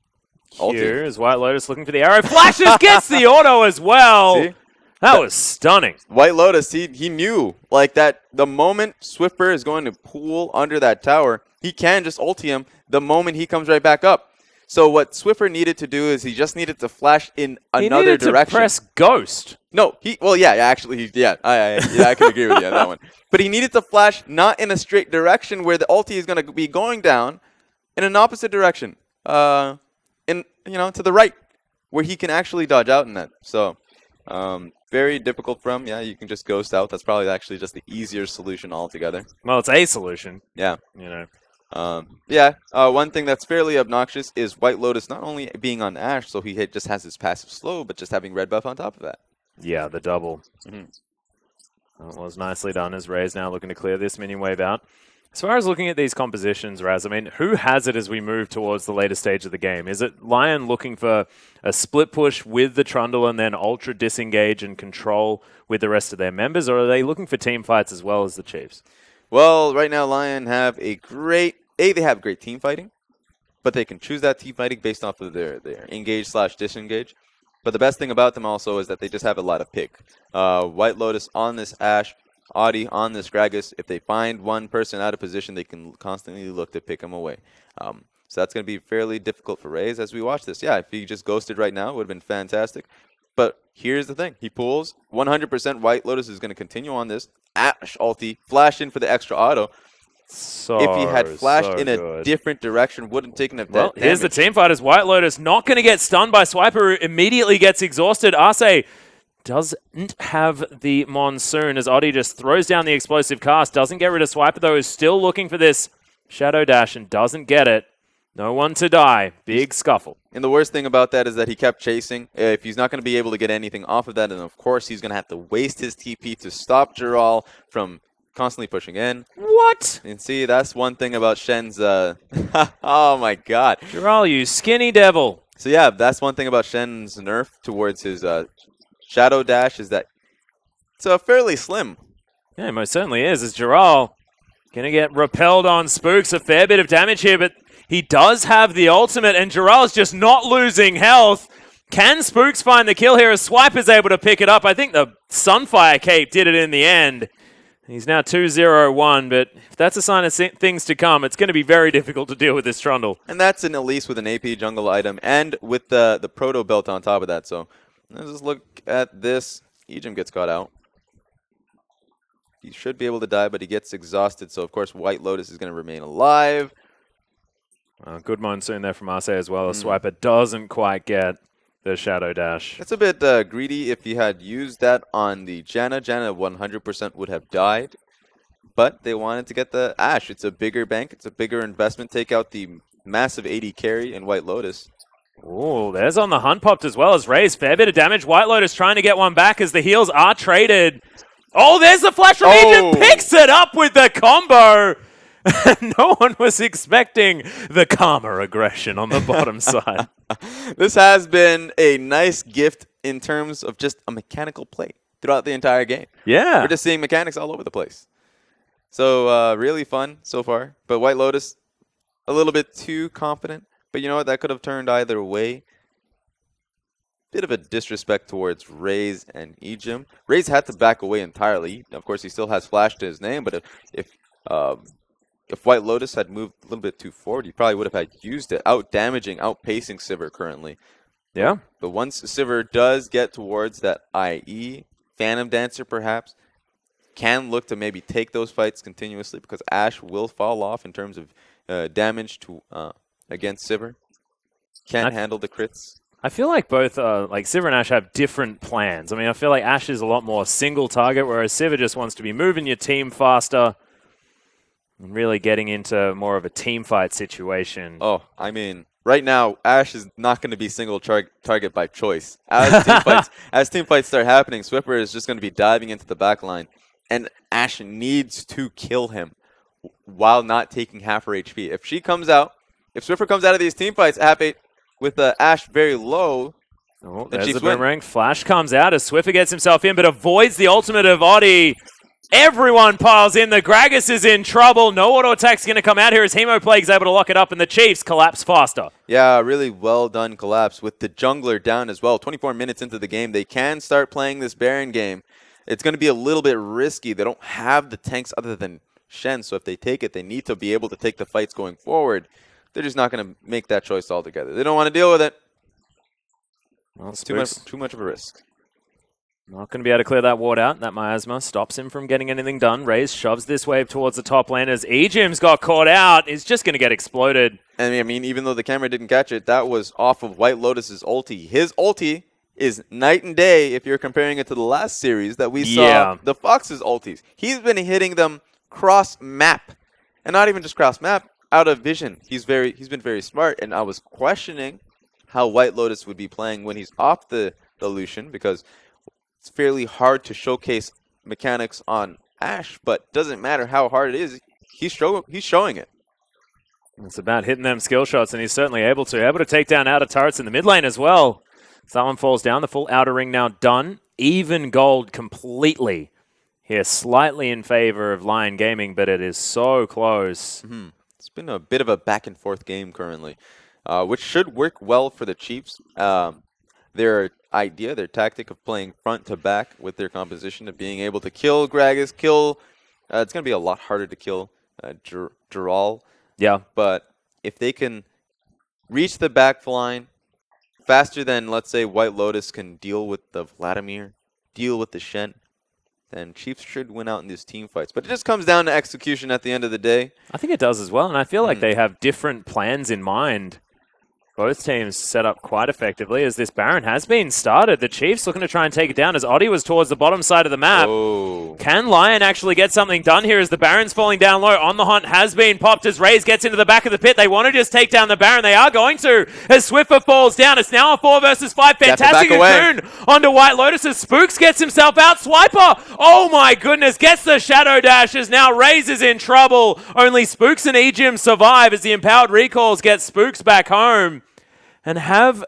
Q Ulti. as White Lotus looking for the arrow. Flashes, gets the auto as well. See? That was stunning. White Lotus, he knew like that the moment Swiffer is going to pool under that tower, he can just ulti him the moment he comes right back up. So what Swiffer needed to do is he just needed to flash in another direction. He needed to press Ghost. No, I can agree with you on that one. But he needed to flash not in a straight direction where the ulti is going to be going down, in an opposite direction, to the right, where he can actually dodge out in that. So, very difficult for him. Yeah, you can just ghost out. That's probably actually just the easier solution altogether. Well, it's a solution. Yeah. You know. One thing that's fairly obnoxious is White Lotus not only being on Ashe, so he just has his passive slow, but just having red buff on top of that. Yeah, the double. That was nicely done as Raze now looking to clear this minion wave out. As far as looking at these compositions, Raz, I mean, who has it as we move towards the later stage of the game? Is it Lyon looking for a split push with the Trundle and then ultra disengage and control with the rest of their members, or are they looking for team fights as well as the Chiefs? Well, right now Lyon have they have great team fighting, but they can choose that team fighting based off of their engage/disengage. But the best thing about them also is that they just have a lot of pick. White Lotus on this Ashe Audi on this Gragas. If they find one person out of position, they can constantly look to pick him away. So that's going to be fairly difficult for Raze as we watch this. Yeah, if he just ghosted right now, it would have been fantastic. But here's the thing. He pulls 100%. White Lotus is going to continue on this. Ash ulti, flash in for the extra auto. So, if he had flashed in a good. different direction, wouldn't taken a Well, here's the damage. team fighters. White Lotus not going to get stunned by Swiper, who immediately gets exhausted. Arce doesn't have the Monsoon as Oddie just throws down the explosive cast. Doesn't get rid of Swiper, though, is still looking for this Shadow Dash and doesn't get it. No one to die. Big scuffle. And the worst thing about that is that he kept chasing. If he's not going to be able to get anything off of that, then of course he's going to have to waste his TP to stop Giral from constantly pushing in. What? And see, that's one thing about Shen's... oh my god. Giral, you skinny devil. So yeah, that's one thing about Shen's nerf towards his Shadow Dash is that it's fairly slim. Yeah, it most certainly is. As Giral going to get repelled on Spooks. A fair bit of damage here, but he does have the ultimate, and Giral's just not losing health. Can Spooks find the kill here as Swipe is able to pick it up? I think the Sunfire Cape did it in the end. He's now 2-0-1, but if that's a sign of things to come, it's going to be very difficult to deal with this Trundle. And that's an Elise with an AP jungle item and with the Proto Belt on top of that. So let's just look at this. Ejim gets caught out. He should be able to die, but he gets exhausted. So, of course, White Lotus is going to remain alive. Good Monsoon there from Arce as well. Swiper doesn't quite get the Shadow Dash. It's a bit greedy. If he had used that on the Janna, Janna 100% would have died. But they wanted to get the Ashe. It's a bigger bank. It's a bigger investment. Take out the massive 80 carry in White Lotus. Oh, there's on the hunt popped as well as Raze. Fair bit of damage. White Lotus trying to get one back as the heals are traded. Oh, there's the flash from Ejim. Picks it up with the combo. No one was expecting the Karma aggression on the bottom side. This has been a nice gift in terms of just a mechanical play throughout the entire game. Yeah. We're just seeing mechanics all over the place. So really fun so far. But White Lotus, a little bit too confident. But you know what? That could have turned either way. Bit of a disrespect towards Raze and Ejim. Raze had to back away entirely. Of course, he still has flash to his name, but if White Lotus had moved a little bit too forward, he probably would have had used it, out-damaging, outpacing Sivir currently. Yeah. But once Sivir does get towards that IE, Phantom Dancer perhaps, can look to maybe take those fights continuously because Ashe will fall off in terms of damage to against Sivir. Can't handle the crits. I feel like both like Sivir and Ashe have different plans. I mean, I feel like Ashe is a lot more single target, whereas Sivir just wants to be moving your team faster and really getting into more of a team fight situation. Oh, I mean, right now, Ashe is not going to be single target by choice. As team fights start happening, Swiffer is just going to be diving into the back line, and Ashe needs to kill him while not taking half her HP. If Swiffer comes out of these team fights with Ashe very low, oh, there's the boomerang. Flash comes out as Swiffer gets himself in, but avoids the ultimate of Oddie. Everyone piles in. The Gragas is in trouble. No auto attack's going to come out here as Hemoplague's able to lock it up, and the Chiefs collapse faster. Yeah, really well done collapse with the jungler down as well. 24 minutes into the game, they can start playing this Baron game. It's going to be a little bit risky. They don't have the tanks other than Shen, so if they take it, they need to be able to take the fights going forward. They're just not going to make that choice altogether. They don't want to deal with it. Well, it's too much of a risk. Not going to be able to clear that ward out. That miasma stops him from getting anything done. Raze shoves this wave towards the top lane as Ejim's got caught out. Is just going to get exploded. And I mean, even though the camera didn't catch it, that was off of White Lotus's ulti. His ulti is night and day if you're comparing it to the last series that we saw the Fox's ultis. He's been hitting them cross-map. And not even just cross-map, out of vision. He's been very smart, and I was questioning how White Lotus would be playing when he's off the Lucian, because it's fairly hard to showcase mechanics on Ashe, but doesn't matter how hard it is, he's showing it. It's about hitting them skill shots, and he's certainly able to take down outer turrets in the mid lane as well. So that one falls down. The full outer ring now done. Even gold completely here, slightly in favor of Lyon Gaming, but it is so close. It's been a bit of a back and forth game currently, which should work well for the Chiefs. their idea, their tactic of playing front to back with their composition, of being able to kill Gragas, it's going to be a lot harder to kill Dural. Yeah. But if they can reach the back line faster than, let's say, White Lotus can deal with the Vladimir, deal with the Shen, then Chiefs should win out in these team fights. But it just comes down to execution at the end of the day. I think it does as well, and I feel like they have different plans in mind. Both teams set up quite effectively as this Baron has been started. The Chiefs looking to try and take it down as Oddie was towards the bottom side of the map. Oh. Can Lyon actually get something done here as the Baron's falling down low? On the Hunt has been popped as Raze gets into the back of the pit. They want to just take down the Baron. They are going to as Swiffer falls down. It's now a 4 versus 5. Fantastic cocoon onto White Lotus as Spooks gets himself out. Swiper, oh my goodness, gets the Shadow Dash as now Raze is in trouble. Only Spooks and Ejim survive as the Empowered Recalls get Spooks back home. And have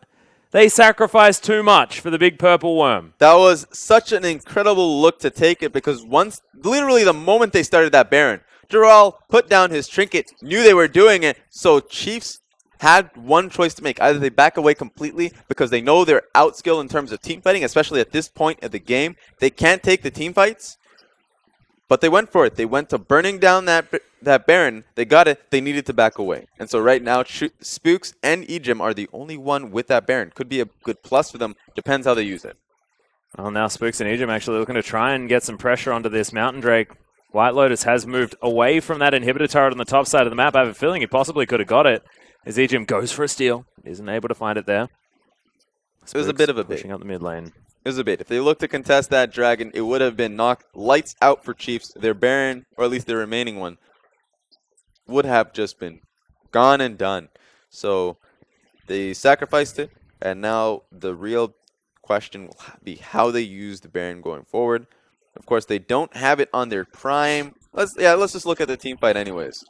they sacrificed too much for the big purple worm? That was such an incredible look to take it, because literally the moment they started that Baron, Dural put down his trinket, knew they were doing it, so Chiefs had one choice to make. Either they back away completely because they know they're outskilled in terms of team fighting, especially at this point of the game. They can't take the team fights, but they went for it. They went to burning down that Baron. They got it. They needed to back away. And so right now, Spooks and Ejim are the only one with that Baron. Could be a good plus for them. Depends how they use it. Well, now Spooks and Ejim actually looking to try and get some pressure onto this Mountain Drake. White Lotus has moved away from that inhibitor turret on the top side of the map. I have a feeling he possibly could have got it as Ejim goes for a steal. Isn't able to find it there. It was a bit of a bait. Pushing up the mid lane. It was a bait. If they looked to contest that Dragon, it would have been knocked lights out for Chiefs. Their Baron, or at least their remaining one, would have just been gone and done. So they sacrificed it, and now the real question will be how they use the Baron going forward. Of course, they don't have it on their prime. Let's just look at the team fight anyways.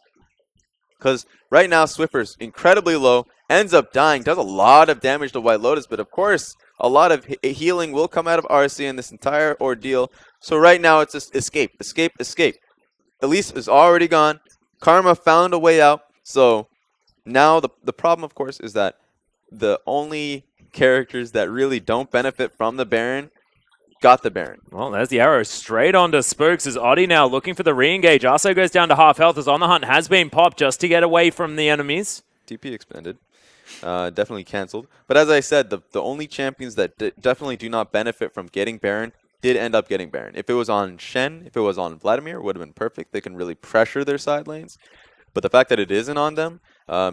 Because right now, Swiffer's incredibly low, ends up dying, does a lot of damage to White Lotus, but of course, a lot of healing will come out of RC in this entire ordeal. So right now, it's just escape, escape, escape. Elise is already gone. Karma found a way out. So now the problem, of course, is that the only characters that really don't benefit from the Baron got the Baron. Well, there's the arrow straight onto Spooks as Oddie now looking for the re-engage. Arso goes down to half health as On the Hunt has been popped just to get away from the enemies. TP expended. Definitely cancelled. But as I said, the only champions that definitely do not benefit from getting Baron did end up getting Baron. If it was on Shen, if it was on Vladimir, it would have been perfect. They can really pressure their side lanes. But the fact that it isn't on them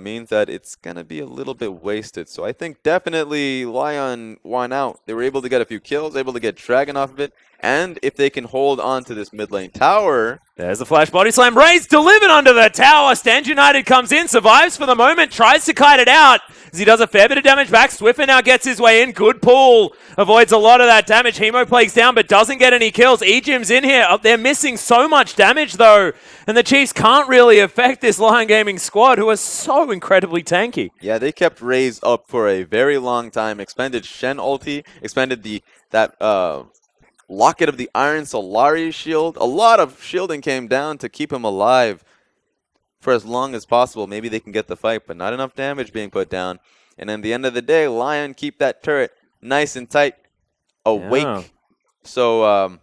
means that it's going to be a little bit wasted. So I think definitely Lyon won out. They were able to get a few kills, able to get Dragon off of it. And if they can hold on to this mid lane tower... There's the flash body slam. Raze delivered under the tower. Stand United comes in, survives for the moment, tries to kite it out. As he does a fair bit of damage back. Swiffer now gets his way in. Good pull. Avoids a lot of that damage. Hemo plagues down, but doesn't get any kills. Ejim's in here. They're missing so much damage, though. And the Chiefs can't really affect this Lion Gaming squad, who are so incredibly tanky. Yeah, they kept Raze up for a very long time. Expended Shen ulti. Expended that Locket of the Iron Solari shield. A lot of shielding came down to keep him alive for as long as possible. Maybe they can get the fight, but not enough damage being put down. And at the end of the day, Lyon keep that turret nice and tight, awake. Yeah. So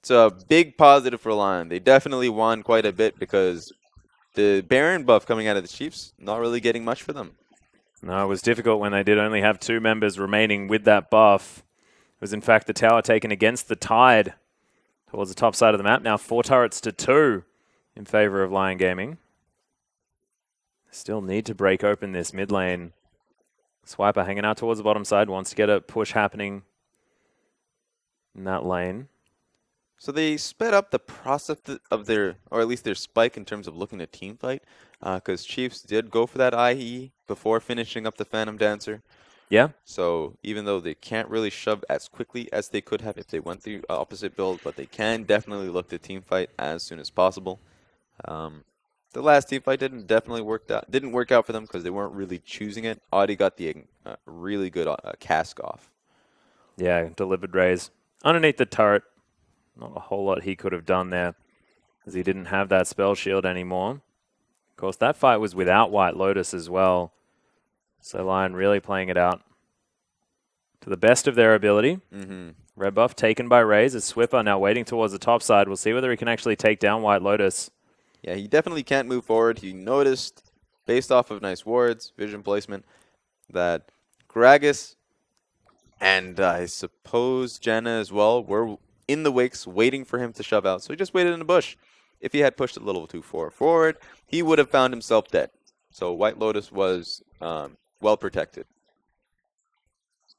it's a big positive for Lyon. They definitely won quite a bit because the Baron buff coming out of the Chiefs, not really getting much for them. No, it was difficult when they did only have 2 members remaining with that buff. It was in fact the tower taken against the Tide towards the top side of the map. Now 4 turrets to 2 in favor of Lion Gaming. Still need to break open this mid lane. Swiper hanging out towards the bottom side, wants to get a push happening in that lane. So they sped up the process of their, or at least their spike in terms of looking to team fight, because Chiefs did go for that IE before finishing up the Phantom Dancer. Yeah. So even though they can't really shove as quickly as they could have if they went the opposite build, but they can definitely look to team fight as soon as possible. The last team fight didn't work out for them because they weren't really choosing it. Audi got the really good cask off. Yeah, delivered Raze underneath the turret. Not a whole lot he could have done there as he didn't have that spell shield anymore. Of course, that fight was without White Lotus as well. So Lyon really playing it out to the best of their ability. Red buff taken by Raze as Swiffer now waiting towards the top side. We'll see whether he can actually take down White Lotus. Yeah, he definitely can't move forward. He noticed, based off of nice wards, vision placement, that Gragas and I suppose Janna as well were in the wicks waiting for him to shove out. So he just waited in the bush. If he had pushed a little too far forward, he would have found himself dead. So White Lotus was well protected.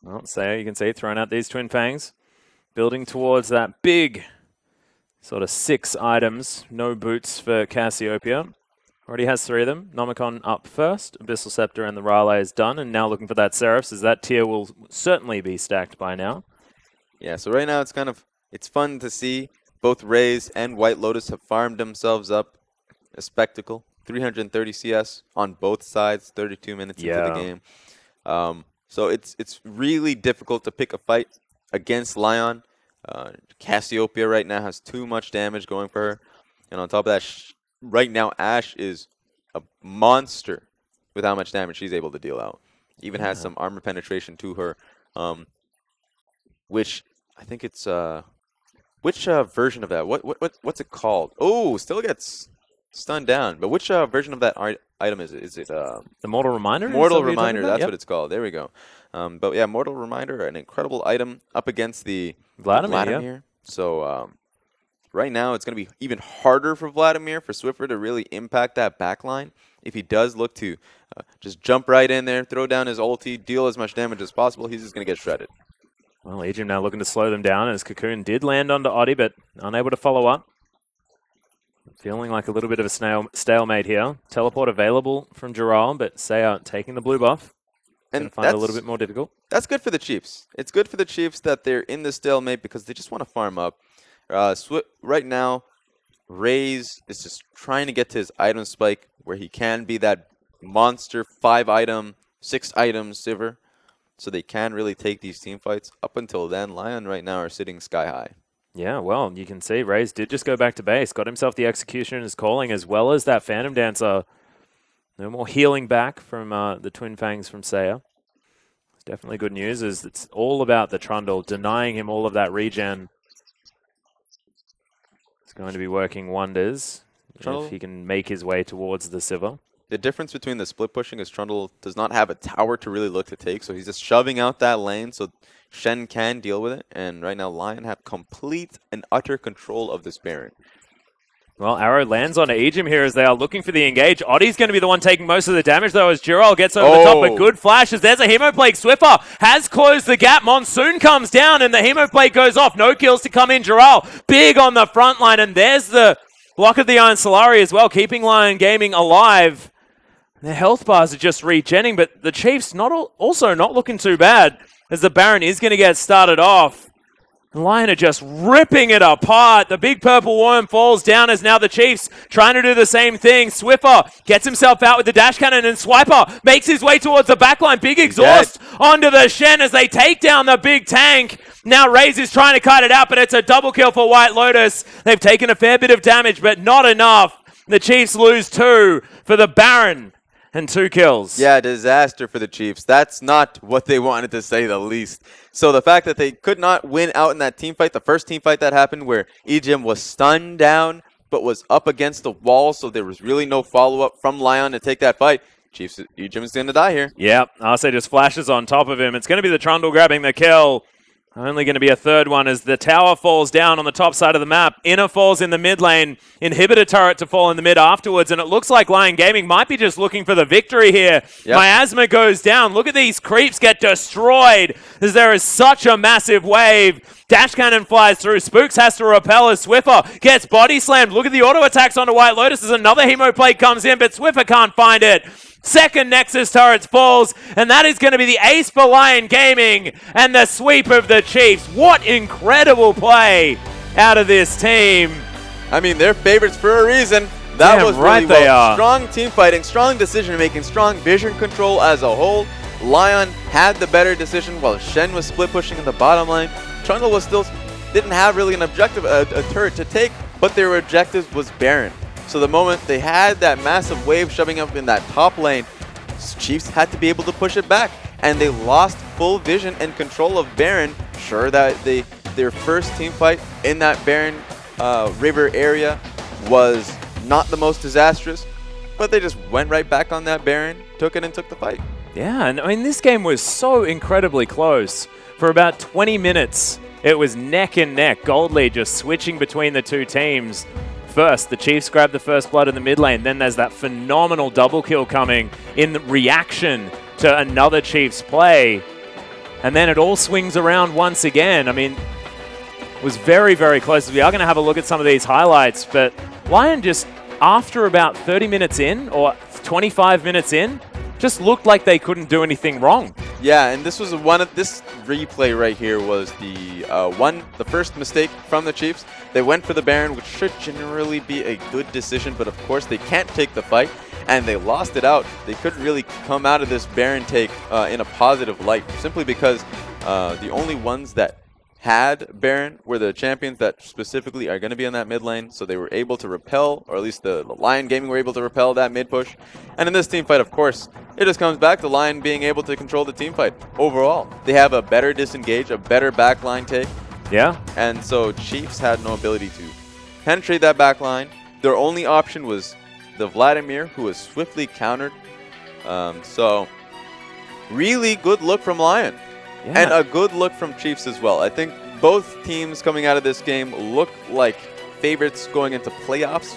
Well, Sayo, you can see, throwing out these Twin Fangs. Building towards that big sort of 6 items. No boots for Cassiopeia. Already has 3 of them. Nomicon up first. Abyssal Scepter and the Raleigh is done. And now looking for that Seraphs, as that tier will certainly be stacked by now. Yeah, so right now it's fun to see. Both Raze and White Lotus have farmed themselves up a spectacle. 330 CS on both sides, 32 minutes into the game. So it's really difficult to pick a fight against Lyon. Cassiopeia right now has too much damage going for her. And on top of that, right now Ashe is a monster with how much damage she's able to deal out. Even has some armor penetration to her, which I think it's... which version of that? What's it called? Oh, still gets stunned down. But which version of that item is it? Is it the Mortal Reminder? Mortal Reminder. That's what it's called. There we go. But yeah, Mortal Reminder, an incredible item up against the Vladimir. Yeah. So right now, it's going to be even harder for Vladimir, for Swiffer to really impact that backline. If he does look to just jump right in there, throw down his ulti, deal as much damage as possible, he's just going to get shredded. Well, Egypt now looking to slow them down as Cocoon did land onto Oddie, but unable to follow up. Feeling like a little bit of a stalemate here. Teleport available from Giral, but Sayo taking the blue buff. And find it a little bit more difficult. That's good for the Chiefs. It's good for the Chiefs that they're in the stalemate because they just want to farm up. Right now, Raze is just trying to get to his item spike where he can be that monster 5-item, 6-item Sivir. So they can really take these team fights. Up until then, Lyon right now are sitting sky high. Yeah, well, you can see Raze did just go back to base. Got himself the Executioner's Calling as well as that Phantom Dancer. No more healing back from the Twin Fangs from Sayo. It's definitely good news as it's all about the Trundle, denying him all of that regen. It's going to be working wonders if he can make his way towards the Sivir. The difference between the split pushing is Trundle does not have a tower to really look to take, so he's just shoving out that lane so Shen can deal with it. And right now, Lyon have complete and utter control of this Baron. Well, Arrow lands on Egypt here as they are looking for the engage. Oddie's going to be the one taking most of the damage, though, as Giral gets over the top. But good flashes. There's a Hemoplague. Swiffer has closed the gap. Monsoon comes down, and the Hemoplague goes off. No kills to come in. Giral big on the front line, and there's the block of the Iron Solari as well, keeping Lyon Gaming alive. Their health bars are just regenning, but the Chiefs also not looking too bad as the Baron is going to get started off. Lyon are just ripping it apart. The big purple worm falls down as now the Chiefs trying to do the same thing. Swiffer gets himself out with the dash cannon and Swiper makes his way towards the backline. Big exhaust onto the Shen as they take down the big tank. Now Raze is trying to cut it out, but it's a double kill for White Lotus. They've taken a fair bit of damage, but not enough. The Chiefs lose 2 for the Baron. And 2 kills. Yeah, disaster for the Chiefs. That's not what they wanted, to say the least. So the fact that they could not win out in that team fight, the first team fight that happened where Ejim was stunned down but was up against the wall, so there was really no follow-up from Lyon to take that fight. Ejim is going to die here. Yep, Arce just flashes on top of him. It's going to be the Trundle grabbing the kill. Only going to be a third one as the tower falls down on the top side of the map. Inner falls in the mid lane. Inhibitor turret to fall in the mid afterwards. And it looks like Lyon Gaming might be just looking for the victory here. Yep. Miasma goes down. Look at these creeps get destroyed as there is such a massive wave. Dash cannon flies through. Spooks has to repel as Swiffer gets body slammed. Look at the auto attacks onto White Lotus as another Hemoplague comes in, but Swiffer can't find it. Second Nexus turret falls, and that is going to be the ace for Lyon Gaming and the sweep of the Chiefs. What incredible play out of this team. I mean, they're favorites for a reason. That was really well. Strong team fighting, strong decision making, strong vision control as a whole. Lyon had the better decision while Shen was split pushing in the bottom lane. Trundle was still didn't have really an objective, a turret to take, but their objective was Baron. So the moment they had that massive wave shoving up in that top lane, Chiefs had to be able to push it back. and they lost full vision and control of Baron. Sure that their first team fight in that Baron River area was not the most disastrous, but they just went right back on that Baron, took it and took the fight. Yeah, and I mean, this game was so incredibly close. For about 20 minutes, it was neck and neck. Gold Lead just switching between the two teams. First, the Chiefs grabbed the first blood in the mid lane. Then there's that phenomenal double kill coming in reaction to another Chiefs play. And then it all swings around once again. I mean, it was very, very close. We are going to have a look at some of these highlights, but Lyon just, after about 30 minutes in, or 25 minutes in, just looked like they couldn't do anything wrong. Yeah, and this was this replay right here was the first mistake from the Chiefs. They went for the Baron, which should generally be a good decision, but of course they can't take the fight, and they lost it out. They couldn't really come out of this Baron take in a positive light, simply because the only ones that had Baron were the champions that specifically are going to be in that mid lane, so they were able to repel, or at least the Lyon Gaming were able to repel that mid push. And in this team fight, of course, it just comes back to Lyon being able to control the team fight overall. They have a better disengage, a better backline take. Yeah. And so Chiefs had no ability to penetrate that backline. Their only option was the Vladimir, who was swiftly countered. So really good look from Lyon. Yeah. And a good look from Chiefs as well. I think both teams coming out of this game look like favorites going into playoffs,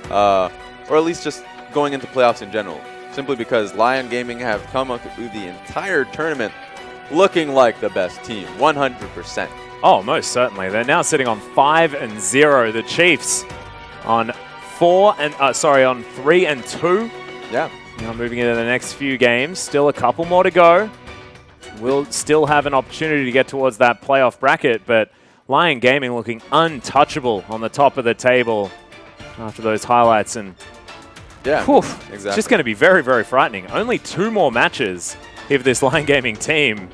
or at least just going into playoffs in general, simply because Lyon Gaming have come up through the entire tournament looking like the best team, 100%. Oh, most certainly. They're now sitting on 5-0. The Chiefs on 3-2. Yeah. Now moving into the next few games. Still a couple more to go. We'll still have an opportunity to get towards that playoff bracket, but Lyon Gaming looking untouchable on the top of the table after those highlights. And yeah, whew, exactly. It's just going to be very, very frightening. Only 2 more matches if this Lyon Gaming team,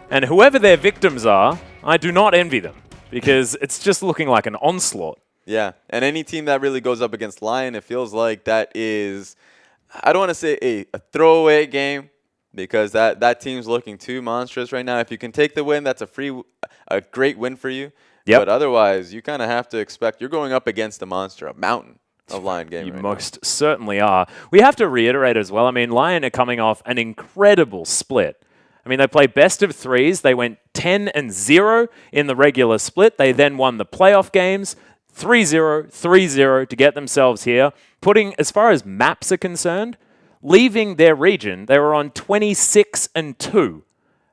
and whoever their victims are, I do not envy them, because it's just looking like an onslaught. Yeah, and any team that really goes up against Lyon, it feels like that is, I don't want to say a throwaway game, because that team's looking too monstrous right now. If you can take the win, that's a great win for you. Yep. But otherwise, you kind of have to expect you're going up against a monster, a mountain of Lyon Gaming. You most certainly are. We have to reiterate as well, I mean, Lyon are coming off an incredible split. I mean, they played best of 3s. They went 10-0 in the regular split. They then won the playoff games, 3-0, 3-0 to get themselves here. Putting, as far as maps are concerned, leaving their region, they were on 26-2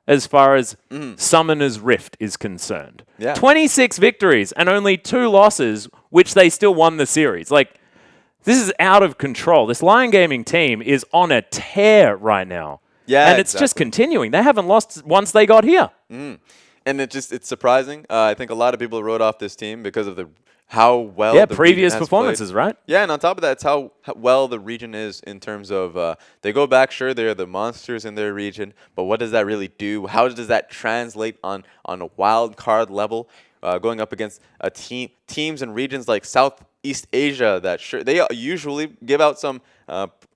as far as Summoner's Rift is concerned. Yeah. 26 victories and only 2 losses, which they still won the series. Like, this is out of control. This Lyon Gaming team is on a tear right now. Yeah, and it's just continuing. They haven't lost once they got here. And it's surprising. I think a lot of people wrote off this team because of how well the the previous region has performances, played. right? Yeah, and on top of that, it's how well the region is in terms of they go back. Sure, they're the monsters in their region, but what does that really do? How does that translate on a wild card level, going up against teams and regions like Southeast Asia that they usually give out some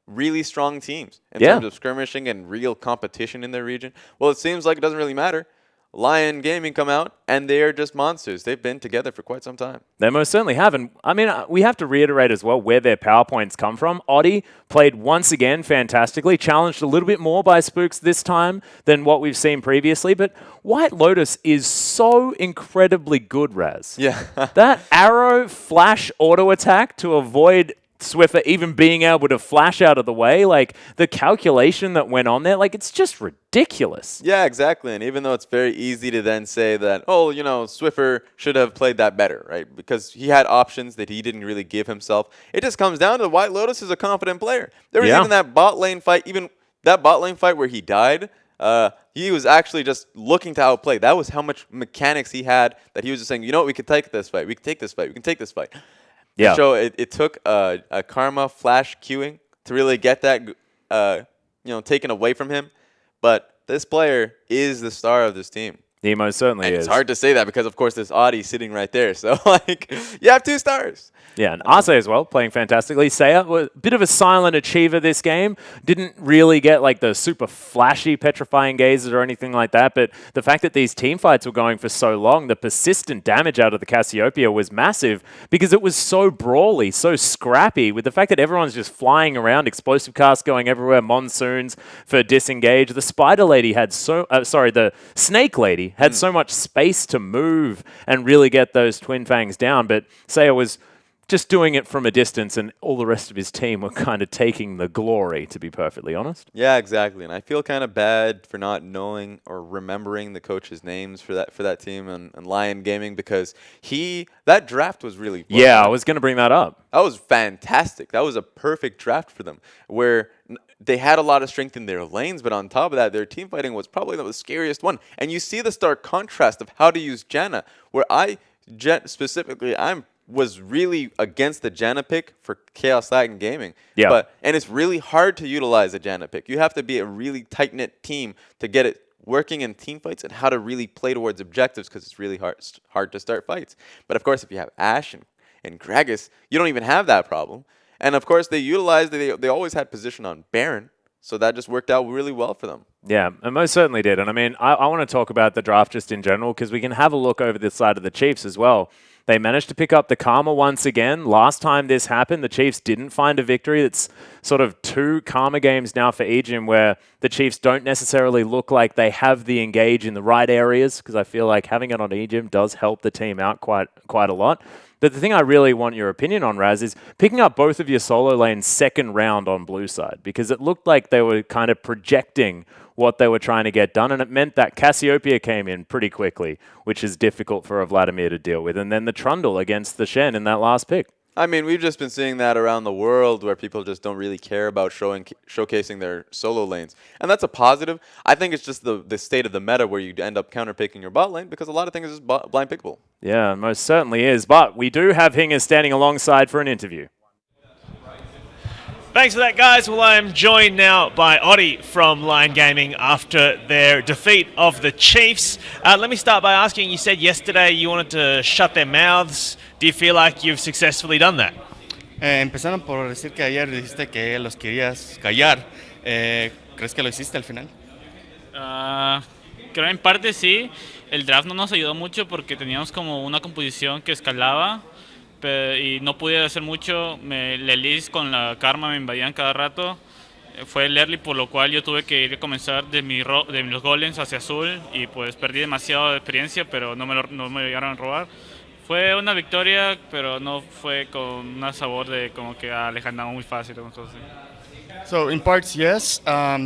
really strong teams in terms of skirmishing and real competition in their region. Well, it seems like it doesn't really matter. Lyon Gaming come out, and they are just monsters. They've been together for quite some time. They most certainly have. And, I mean, we have to reiterate as well where their power points come from. Oddie played once again fantastically, challenged a little bit more by Spooks this time than what we've seen previously. But White Lotus is so incredibly good, Raz. Yeah. That arrow flash auto attack to avoid Swiffer even being able to flash out of the way, like the calculation that went on there, like it's just ridiculous. Yeah, exactly. And even though it's very easy to then say that, oh, Swiffer should have played that better, right? Because he had options that he didn't really give himself. It just comes down to White Lotus is a confident player. There was even that bot lane fight, where he died. He was actually just looking to outplay. That was how much mechanics he had that he was just saying, we can take this fight. We can take this fight. We can take this fight. Yeah. So it took a Karma flash queuing to really get that taken away from him. But this player is the star of this team. He most certainly And is. it's hard to say that because, of course, there's Audi sitting right there. So, like, you have 2 stars. Yeah, and Arce as well, playing fantastically. Seiya was a bit of a silent achiever this game. Didn't really get like the super flashy petrifying gazes or anything like that, but the fact that these team fights were going for so long, the persistent damage out of the Cassiopeia was massive because it was so brawly, so scrappy, with the fact that everyone's just flying around, explosive casts going everywhere, monsoons for disengage. The Spider Lady had the Snake Lady had so much space to move and really get those Twin Fangs down, but Seiya was just doing it from a distance, and all the rest of his team were kind of taking the glory, to be perfectly honest. Yeah, exactly. And I feel kind of bad for not knowing or remembering the coaches' names for that team and Lyon Gaming, because that draft was really fun. Yeah, I was going to bring that up. That was fantastic. That was a perfect draft for them, where they had a lot of strength in their lanes, but on top of that, their team fighting was probably the scariest one. And you see the stark contrast of how to use Janna, where specifically, was really against the Janna pick for Kaos Latin Gaming. Yeah. And it's really hard to utilize a Janna pick. You have to be a really tight-knit team to get it working in team fights and how to really play towards objectives, because it's really hard to start fights. But of course, if you have Ashe and Gragas, you don't even have that problem. And of course, they always had position on Baron, so that just worked out really well for them. Yeah, and most certainly did. And I mean, I want to talk about the draft just in general, because we can have a look over the side of the Chiefs as well. They managed to pick up the Karma once again. Last time this happened, the Chiefs didn't find a victory. It's sort of 2 Karma games now for Ejim, where the Chiefs don't necessarily look like they have the engage in the right areas, because I feel like having it on Ejim does help the team out quite a lot. But the thing I really want your opinion on, Raz, is picking up both of your solo lanes second round on blue side, because it looked like they were kind of projecting what they were trying to get done, and it meant that Cassiopeia came in pretty quickly, which is difficult for a Vladimir to deal with, and then the Trundle against the Shen in that last pick. I mean, we've just been seeing that around the world, where people just don't really care about showcasing their solo lanes. And that's a positive. I think it's just the state of the meta, where you end up counter-picking your bot lane, because a lot of things is blind pickable. Yeah, most certainly is. But we do have Hingers standing alongside for an interview. Thanks for that, guys. Well, I am joined now by Odi from Lyon Gaming after their defeat of the Chiefs. Let me start by asking, you said yesterday you wanted to shut their mouths. Do you feel like you've successfully done that? Empezaron por decir que ayer dijiste que los querías callar. ¿Crees que lo hiciste al final? Creo en parte sí. El draft no nos ayudó mucho porque teníamos como una composición que escalaba y no pude hacer mucho. La Elise con la Karma me invadían cada rato. Fue el early, por lo cual yo tuve que ir a comenzar de los golems hacia azul y pues perdí demasiado de experiencia, pero no me llegaron a robar. Fue una victoria, pero no fue con un sabor de como que le ganamos muy fácil o cosas así. So in parts, yes.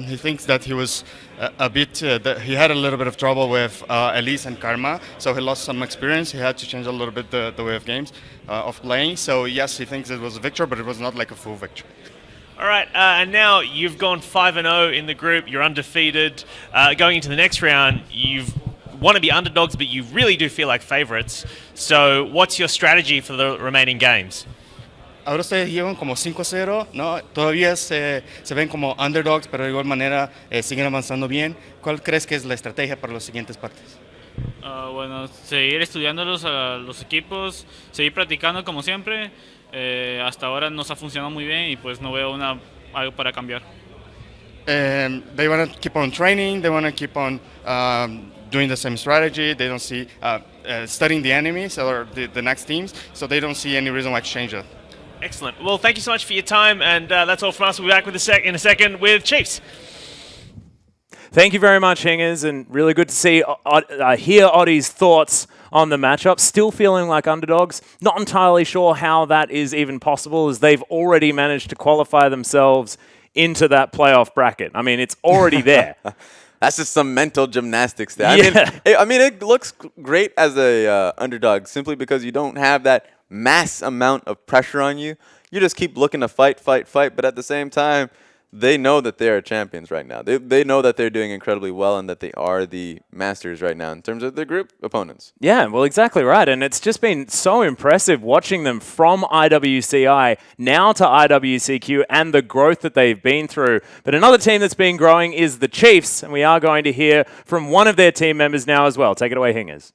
He thinks that he was he had a little bit of trouble with Elise and Karma, so he lost some experience. He had to change a little bit the way of playing. So yes, he thinks it was a victory, but it was not like a full victory. All right, and now you've gone 5-0 in the group. You're undefeated. Going into the next round, you want to be underdogs, but you really do feel like favorites. So what's your strategy for the remaining games? Ahora ustedes llevan como 5-0, ¿no? Todavía se ven como underdogs, pero de igual manera siguen avanzando bien. ¿Cuál crees que es la estrategia para las siguientes partes? Bueno, seguir estudiando los equipos, seguir practicando como siempre. Hasta ahora nos ha funcionado muy bien y pues no veo algo para cambiar. They want to keep on training, they want to keep on doing the same strategy. They don't see studying the enemies or the next teams, so they don't see any reason why to change that. Excellent. Well, thank you so much for your time, and that's all from us. We'll be back in a second with Chiefs. Thank you very much, Hingers, and really good to see hear Odi's thoughts on the matchup. Still feeling like underdogs. Not entirely sure how that is even possible, as they've already managed to qualify themselves into that playoff bracket. I mean, it's already there. That's just some mental gymnastics there. Yeah. I mean, it looks great as a underdog, simply because you don't have that mass amount of pressure on you. You just keep looking to fight, but at the same time, they know that they are champions right now. They know that they're doing incredibly well and that they are the masters right now in terms of their group opponents. Yeah, well, exactly right. And it's just been so impressive watching them from IWCI now to IWCQ and the growth that they've been through. But another team that's been growing is the Chiefs, and we are going to hear from one of their team members now as well. Take it away, Hingers.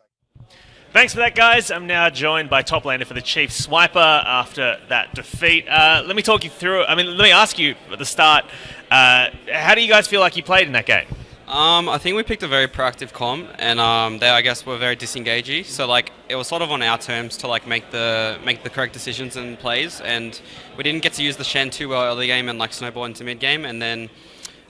Thanks for that, guys. I'm now joined by top laner for the Chiefs, Swiper, after that defeat. Let me talk you through. Let me ask you at the start, how do you guys feel like you played in that game? I think we picked a very proactive comp, and they, I guess, were very disengagey. So like it was sort of on our terms to like make the correct decisions and plays, and we didn't get to use the Shen too well early game and like snowball into mid game, and then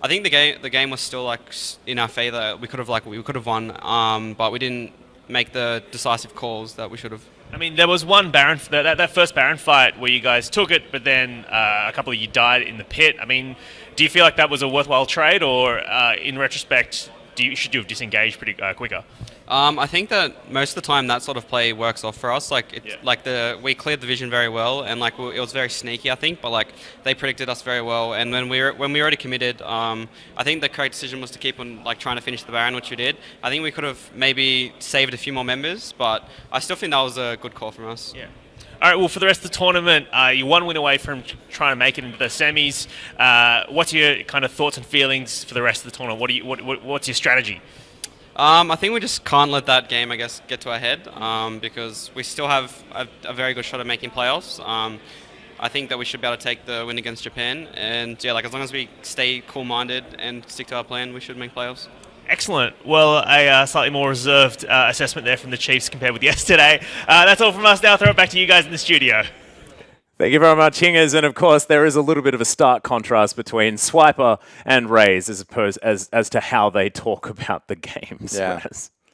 I think the game was still like in our favor. We could have won, but we didn't make the decisive calls that we should have. I mean, there was one Baron, that first Baron fight where you guys took it, but then a couple of you died in the pit. I mean, do you feel like that was a worthwhile trade, or in retrospect, should you have disengaged pretty quicker? I think that most of the time that sort of play works off for us. Like we cleared the vision very well, and like it was very sneaky, I think. But like they predicted us very well, and when we already committed, I think the correct decision was to keep on like trying to finish the Baron, which we did. I think we could have maybe saved a few more members, but I still think that was a good call from us. Yeah. All right, well, for the rest of the tournament, you're one win away from trying to make it into the semis. What's your kind of thoughts and feelings for the rest of the tournament? What's your strategy? I think we just can't let that game, I guess, get to our head because we still have a very good shot at making playoffs. I think that we should be able to take the win against Japan, and yeah, like as long as we stay cool-minded and stick to our plan, we should make playoffs. Excellent. Well, a slightly more reserved assessment there from the Chiefs compared with yesterday. That's all from us now. Throw it back to you guys in the studio. Thank you very much, Hingers. And of course, there is a little bit of a stark contrast between Swiper and Raze as to how they talk about the games. Yeah.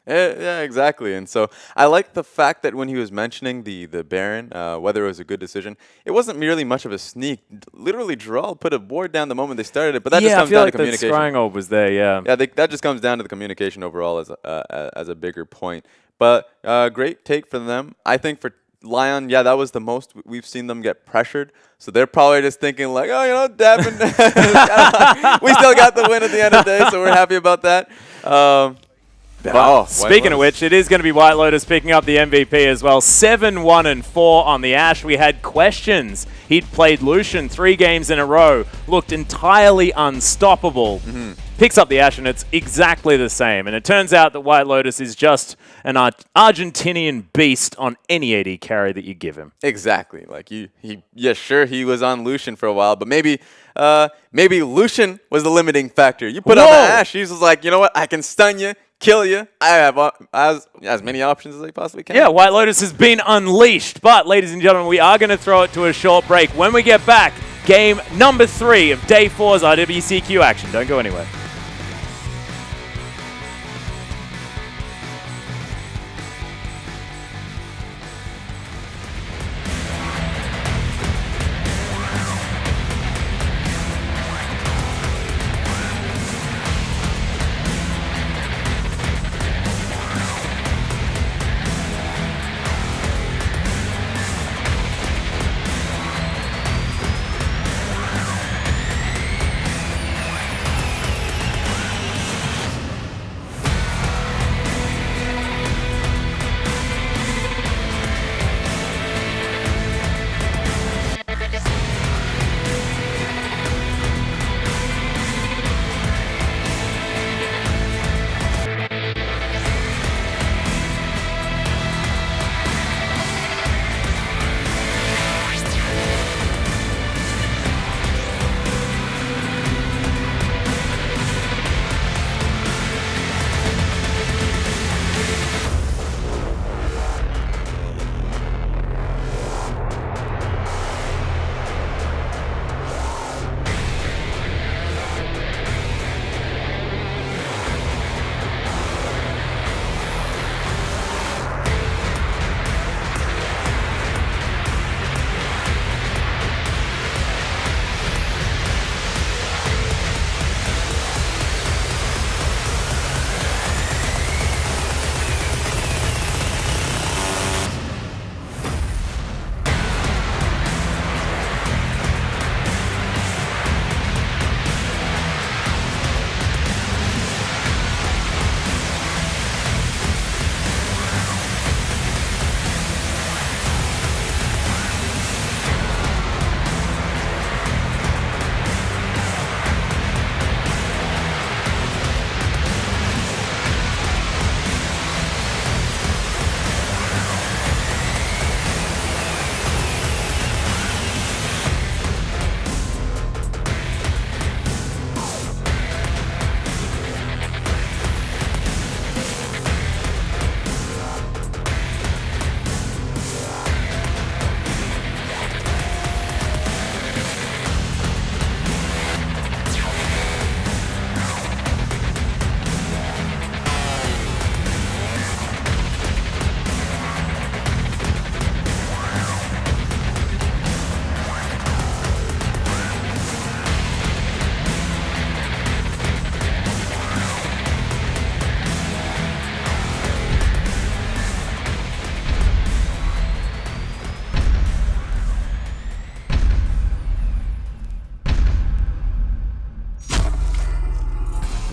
Yeah, exactly. And so I like the fact that when he was mentioning the Baron, whether it was a good decision, it wasn't merely much of a sneak. Literally, Droll put a board down the moment they started it, but that just comes down to communication. Yeah, I feel like the scrying orb was there, yeah. Yeah, that just comes down to the communication overall as a bigger point. But great take for them. I think for Lyon, yeah, that was the most we've seen them get pressured. So they're probably just thinking like, oh, you know, Dappin, we still got the win at the end of the day, so we're happy about that. Speaking of which, it is going to be White Lotus picking up the MVP as well. 7-1-4 on the Ashe. We had questions. He'd played Lucian 3 games in a row, looked entirely unstoppable. Picks up the Ashe, and it's exactly the same. And it turns out that White Lotus is just an Argentinian beast on any AD carry that you give him. Exactly. Like sure, he was on Lucian for a while, but maybe Lucian was the limiting factor. You put on the Ashe, he was like, you know what? I can stun you, kill you. I have as many options as I possibly can. Yeah, White Lotus has been unleashed. But, ladies and gentlemen, we are going to throw it to a short break. When we get back, game number 3 of Day 4's IWCQ action. Don't go anywhere.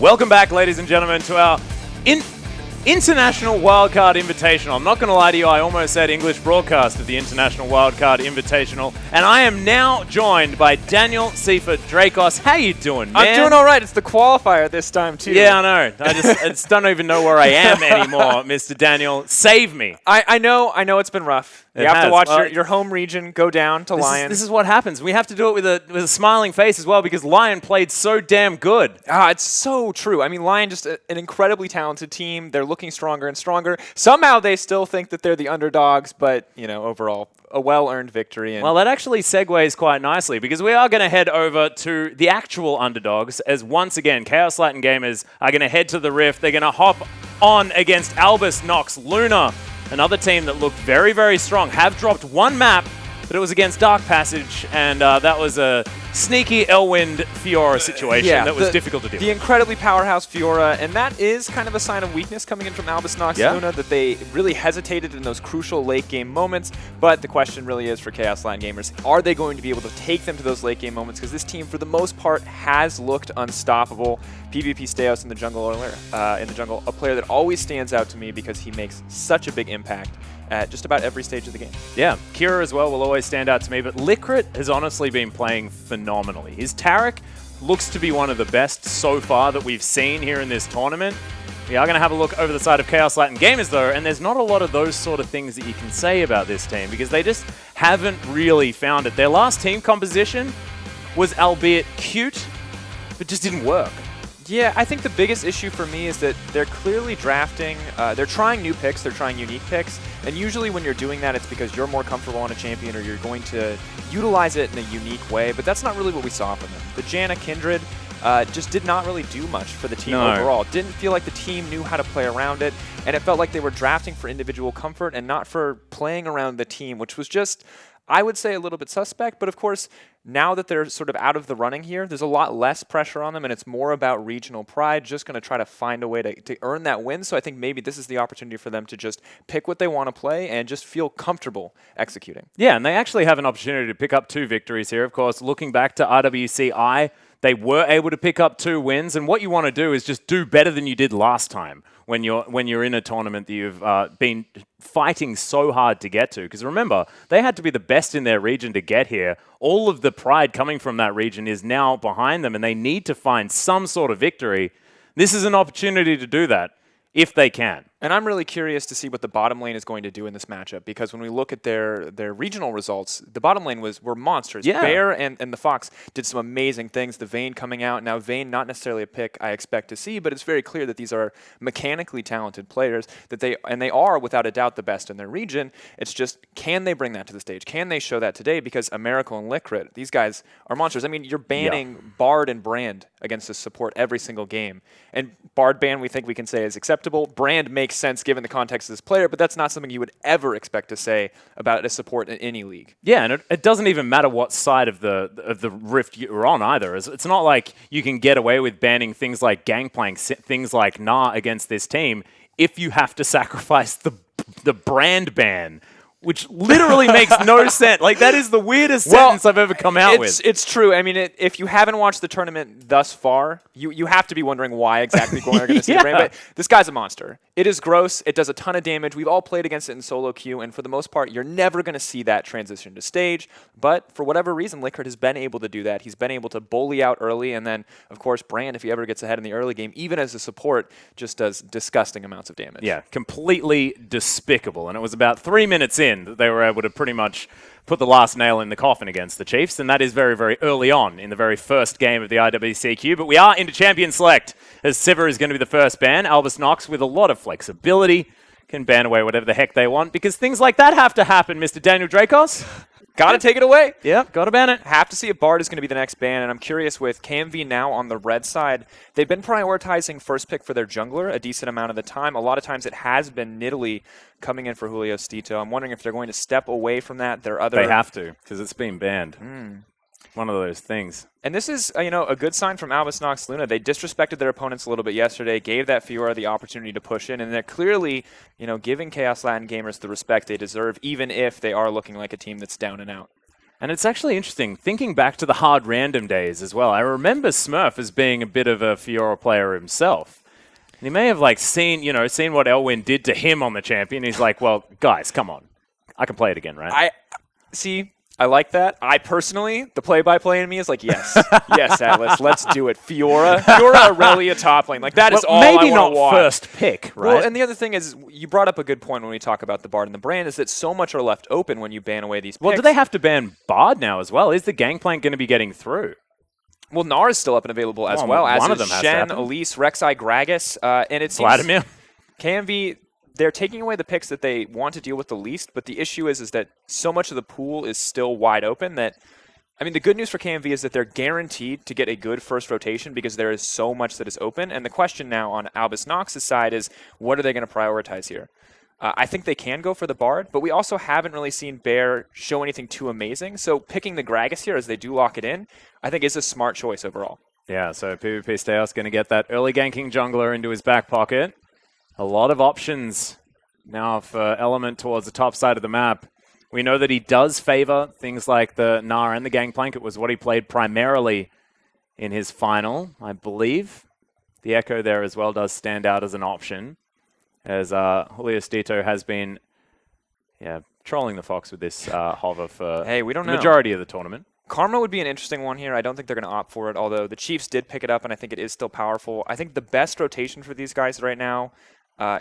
Welcome back, ladies and gentlemen, to our International WIldcard Invitational. I'm not going to lie to you, I almost said English broadcast of the International WIldcard Invitational. And I am now joined by Daniel Seifert Dracos. How you doing, man? I'm doing all right. It's the qualifier this time, too. Yeah, I know. I just don't even know where I am anymore, Mr. Daniel. Save me. I know it's been rough. You have to watch your home region go down to Lyon. This is what happens. We have to do it with a smiling face as well because Lyon played so damn good. It's so true. I mean, Lyon just an incredibly talented team. They're looking stronger and stronger. Somehow they still think that they're the underdogs, but, you know, overall, a well-earned victory. And well, that actually segues quite nicely because we are going to head over to the actual underdogs as once again, Kaos Latin Gamers are going to head to the Rift. They're going to hop on against Albus, Nox, Luna, another team that looked very, very strong. Have dropped one map, but it was against Dark Passage, and that was a sneaky Elwind Fiora situation that was difficult to deal with. The incredibly powerhouse Fiora, and that is kind of a sign of weakness coming in from Albus, Nox, Luna, that they really hesitated in those crucial late game moments. But the question really is for Kaos Latin Gamers, are they going to be able to take them to those late game moments? Because this team, for the most part, has looked unstoppable. PvP Steos in the jungle, a player that always stands out to me because he makes such a big impact at just about every stage of the game. Yeah, Kira as well will always stand out to me, but FLICKR has honestly been playing phenomenally. His Taric looks to be one of the best so far that we've seen here in this tournament. We are going to have a look over the side of Kaos Latin Gamers though, and there's not a lot of those sort of things that you can say about this team because they just haven't really found it. Their last team composition was albeit cute, but just didn't work. Yeah, I think the biggest issue for me is that they're clearly drafting, they're trying new picks, they're trying unique picks, and usually when you're doing that, it's because you're more comfortable on a champion or you're going to utilize it in a unique way, but that's not really what we saw from them. The Janna Kindred just did not really do much for the team overall. Didn't feel like the team knew how to play around it, and it felt like they were drafting for individual comfort and not for playing around the team, which was just, I would say, a little bit suspect, but of course, now that they're sort of out of the running here, there's a lot less pressure on them, and it's more about regional pride, just going to try to find a way to earn that win. So I think maybe this is the opportunity for them to just pick what they want to play and just feel comfortable executing. Yeah, and they actually have an opportunity to pick up 2 victories here. Of course, looking back to IWCI, they were able to pick up 2 wins, and what you want to do is just do better than you did last time when you're in a tournament that you've been fighting so hard to get to. Because remember, they had to be the best in their region to get here. All of the pride coming from that region is now behind them, and they need to find some sort of victory. This is an opportunity to do that, if they can. And I'm really curious to see what the bottom lane is going to do in this matchup, because when we look at their regional results, the bottom lane were monsters. Yeah. Bear and the Fox did some amazing things. The Vayne coming out. Now, Vayne, not necessarily a pick I expect to see, but it's very clear that these are mechanically talented players, that they are, without a doubt, the best in their region. It's just, can they bring that to the stage? Can they show that today? Because Americo and FLICKR, these guys are monsters. I mean, you're banning Bard and Brand against the support every single game. And Bard ban, we think we can say, is acceptable. Brand makes sense given the context of this player, but that's not something you would ever expect to say about a support in any league. Yeah, and it doesn't even matter what side of the rift you're on either. It's not like you can get away with banning things like Gangplank, things like Nah against this team if you have to sacrifice the brand ban, which literally makes no sense. Like, that is the weirdest sentence I've ever come out with. It's true. I mean, if you haven't watched the tournament thus far, you have to be wondering why exactly you're going to see the brain. But this guy's a monster. It is gross. It does a ton of damage. We've all played against it in solo queue, and for the most part, you're never going to see that transition to stage. But for whatever reason, FLICKR has been able to do that. He's been able to bully out early, and then, of course, Brand, if he ever gets ahead in the early game, even as a support, just does disgusting amounts of damage. Yeah, completely despicable. And it was about 3 minutes in that they were able to pretty much put the last nail in the coffin against the Chiefs, and that is very, very early on in the very first game of the IWCQ. But we are into Champion Select, as Sivir is going to be the first ban. Albus Nox, with a lot of flexibility, can ban away whatever the heck they want, because things like that have to happen, Mr. Daniel Dracos. Got to take it away. Yep, got to ban it. Have to see if Bard is going to be the next ban, and I'm curious with KMV now on the red side, they've been prioritizing first pick for their jungler a decent amount of the time. A lot of times it has been Nidalee coming in for Julio Stito. I'm wondering if they're going to step away from that. They have to, because it's been banned. One of those things. And this is, a good sign from Albus Nox Luna. They disrespected their opponents a little bit yesterday, gave that Fiora the opportunity to push in, and they're clearly, giving Kaos Latin Gamers the respect they deserve, even if they are looking like a team that's down and out. And it's actually interesting, thinking back to the hard random days as well. I remember Smurf as being a bit of a Fiora player himself. And he may have like seen what Elwyn did to him on the champion. He's like, well, guys, come on. I can play it again, right? I like that. I personally, the play-by-play in me is like, yes, yes, Atlas, let's do it. Fiora, Aurelia top lane. Like, that is all I want to watch. Maybe not first pick, right? Well, and the other thing is, you brought up a good point when we talk about the Bard and the Brand, is that so much are left open when you ban away these picks. Well, do they have to ban Bard now as well? Is the Gangplank going to be getting through? Well, Gnar is still up and available as well, as one is of them Shen, Elise, Rek'Sai, Gragas, and it seems Vladimir. KMV, they're taking away the picks that they want to deal with the least, but the issue is that so much of the pool is still wide open that, I mean, the good news for KMV is that they're guaranteed to get a good first rotation because there is so much that is open, and the question now on Albus Nox's side is, what are they going to prioritize here? I think they can go for the Bard, but we also haven't really seen Bear show anything too amazing, so picking the Gragas here as they do lock it in, I think is a smart choice overall. Yeah, so PvP Steos going to get that early ganking jungler into his back pocket. A lot of options now for Element towards the top side of the map. We know that he does favor things like the Gnar and the Gangplank. It was what he played primarily in his final, I believe. The Echo there as well does stand out as an option, as Julio Stito has been trolling the Fox with this hover for we don't the know. majority of the tournament. Karma would be an interesting one here. I don't think they're going to opt for it, although the Chiefs did pick it up, and I think it is still powerful. I think the best rotation for these guys right now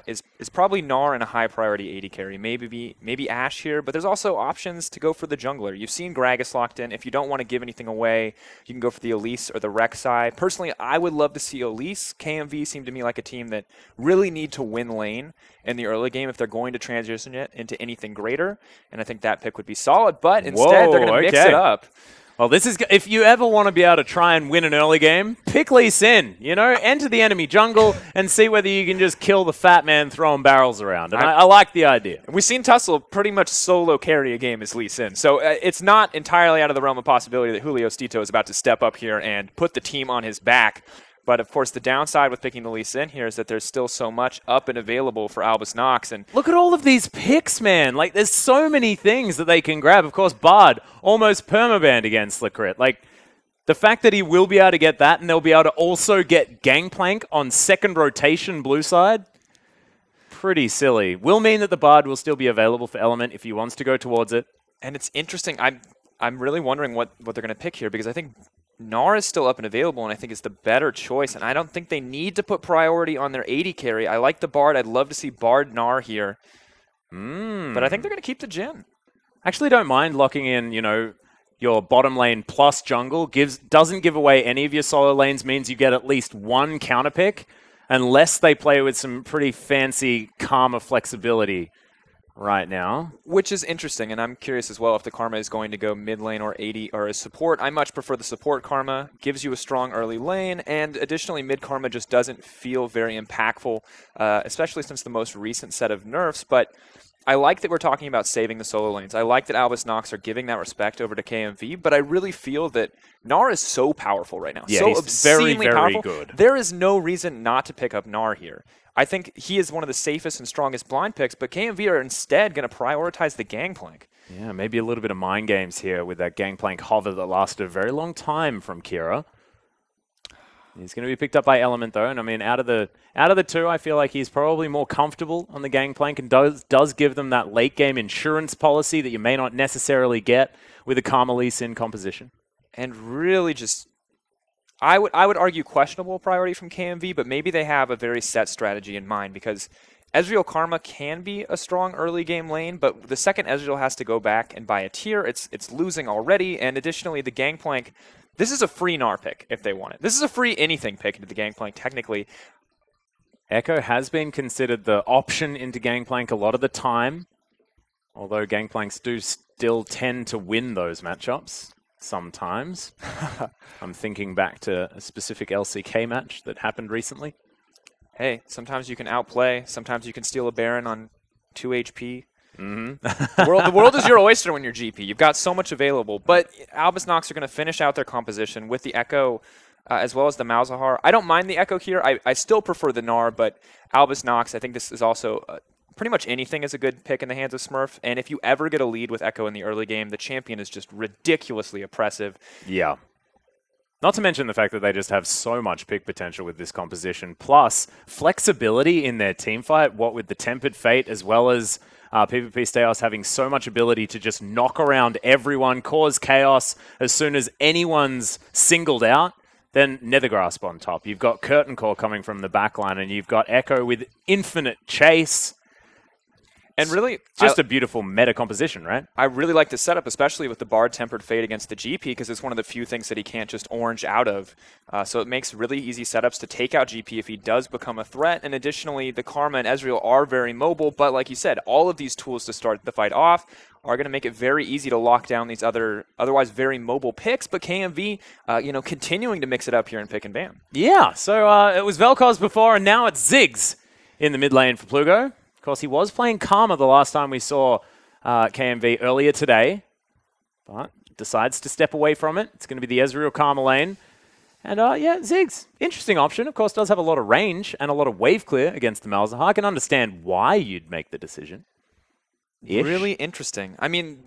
is probably Gnar and a high-priority AD carry. Maybe Ashe here, but there's also options to go for the jungler. You've seen Gragas locked in. If you don't want to give anything away, you can go for the Elise or the Rek'Sai. Personally, I would love to see Elise. KMV seem to me like a team that really need to win lane in the early game if they're going to transition it into anything greater, and I think that pick would be solid, but instead they're going to mix it up. Well, this is if you ever want to be able to try and win an early game, pick Lee Sin. Enter the enemy jungle and see whether you can just kill the fat man throwing barrels around. And I like the idea. We've seen Tussle pretty much solo carry a game as Lee Sin, so it's not entirely out of the realm of possibility that Julio Stito is about to step up here and put the team on his back. But, of course, the downside with picking the Lee Sin here is that there's still so much up and available for Albus Nox. And look at all of these picks, man. Like, there's so many things that they can grab. Of course, Bard, almost permabanned against FLICKR. Like, the fact that he will be able to get that and they'll be able to also get Gangplank on second rotation blue side, pretty silly. Will mean that the Bard will still be available for Element if he wants to go towards it. And it's interesting. I'm really wondering what they're going to pick here because I think Gnar is still up and available, and I think it's the better choice. And I don't think they need to put priority on their AD carry. I like the Bard. I'd love to see Bard Gnar here. But I think they're going to keep the Jhin. Actually don't mind locking in, your bottom lane plus jungle. Doesn't give away any of your solo lanes, means you get at least one counter pick, unless they play with some pretty fancy Karma flexibility right now. Which is interesting, and I'm curious as well if the Karma is going to go mid lane or AD or as support. I much prefer the support Karma. Gives you a strong early lane, and additionally mid Karma just doesn't feel very impactful, especially since the most recent set of nerfs. But I like that we're talking about saving the solo lanes. I like that Albus Nox are giving that respect over to KMV, but I really feel that Gnar is so powerful right now. Yeah, so he's obscenely very powerful. good. There is no reason not to pick up Gnar here. I think he is one of the safest and strongest blind picks, but KMV are instead going to prioritize the Gangplank. Yeah, maybe a little bit of mind games here with that Gangplank hover that lasted a very long time from Kira. He's going to be picked up by Element though, and I mean, out of the two, I feel like he's probably more comfortable on the Gangplank and does give them that late game insurance policy that you may not necessarily get with a Karma Lee Sin composition. And really just, I would argue questionable priority from KMV, but maybe they have a very set strategy in mind because Ezreal Karma can be a strong early game lane, but the second Ezreal has to go back and buy a tier, it's losing already, and additionally the Gangplank, this is a free Gnar pick if they want it. This is a free anything pick into the Gangplank technically. Echo has been considered the option into Gangplank a lot of the time, although Gangplanks do still tend to win those matchups sometimes. I'm thinking back to a specific LCK match that happened recently. Hey, sometimes you can outplay, sometimes you can steal a Baron on 2 HP. Mm-hmm. The world is your oyster when you're GP. You've got so much available, but Albus Nox are going to finish out their composition with the Echo as well as the Malzahar. I don't mind the Echo here. I still prefer the Gnar, but Albus Nox, I think this is also pretty much anything is a good pick in the hands of Smurf. And if you ever get a lead with Echo in the early game, the champion is just ridiculously oppressive. Yeah. Not to mention the fact that they just have so much pick potential with this composition, plus flexibility in their team fight, what with the Tempered Fate as well as PvP Staos having so much ability to just knock around everyone, cause chaos as soon as anyone's singled out. Then Nethergrasp on top. You've got Curtain Core coming from the backline, and you've got Echo with infinite chase. And really, just a beautiful meta composition, right? I really like this setup, especially with the Bard Tempered Fate against the GP, because it's one of the few things that he can't just orange out of. So it makes really easy setups to take out GP if he does become a threat. And additionally, the Karma and Ezreal are very mobile, but like you said, all of these tools to start the fight off are going to make it very easy to lock down these otherwise very mobile picks. But KMV, continuing to mix it up here in pick and ban. Yeah, so it was Vel'Koz before, and now it's Ziggs in the mid lane for Plugo. Of course, he was playing Karma the last time we saw KMV earlier today, but decides to step away from it. It's going to be the Ezreal Karma lane. And Ziggs, interesting option. Of course, does have a lot of range and a lot of wave clear against the Malzahar. I can understand why you'd make the decision. Really interesting. I mean,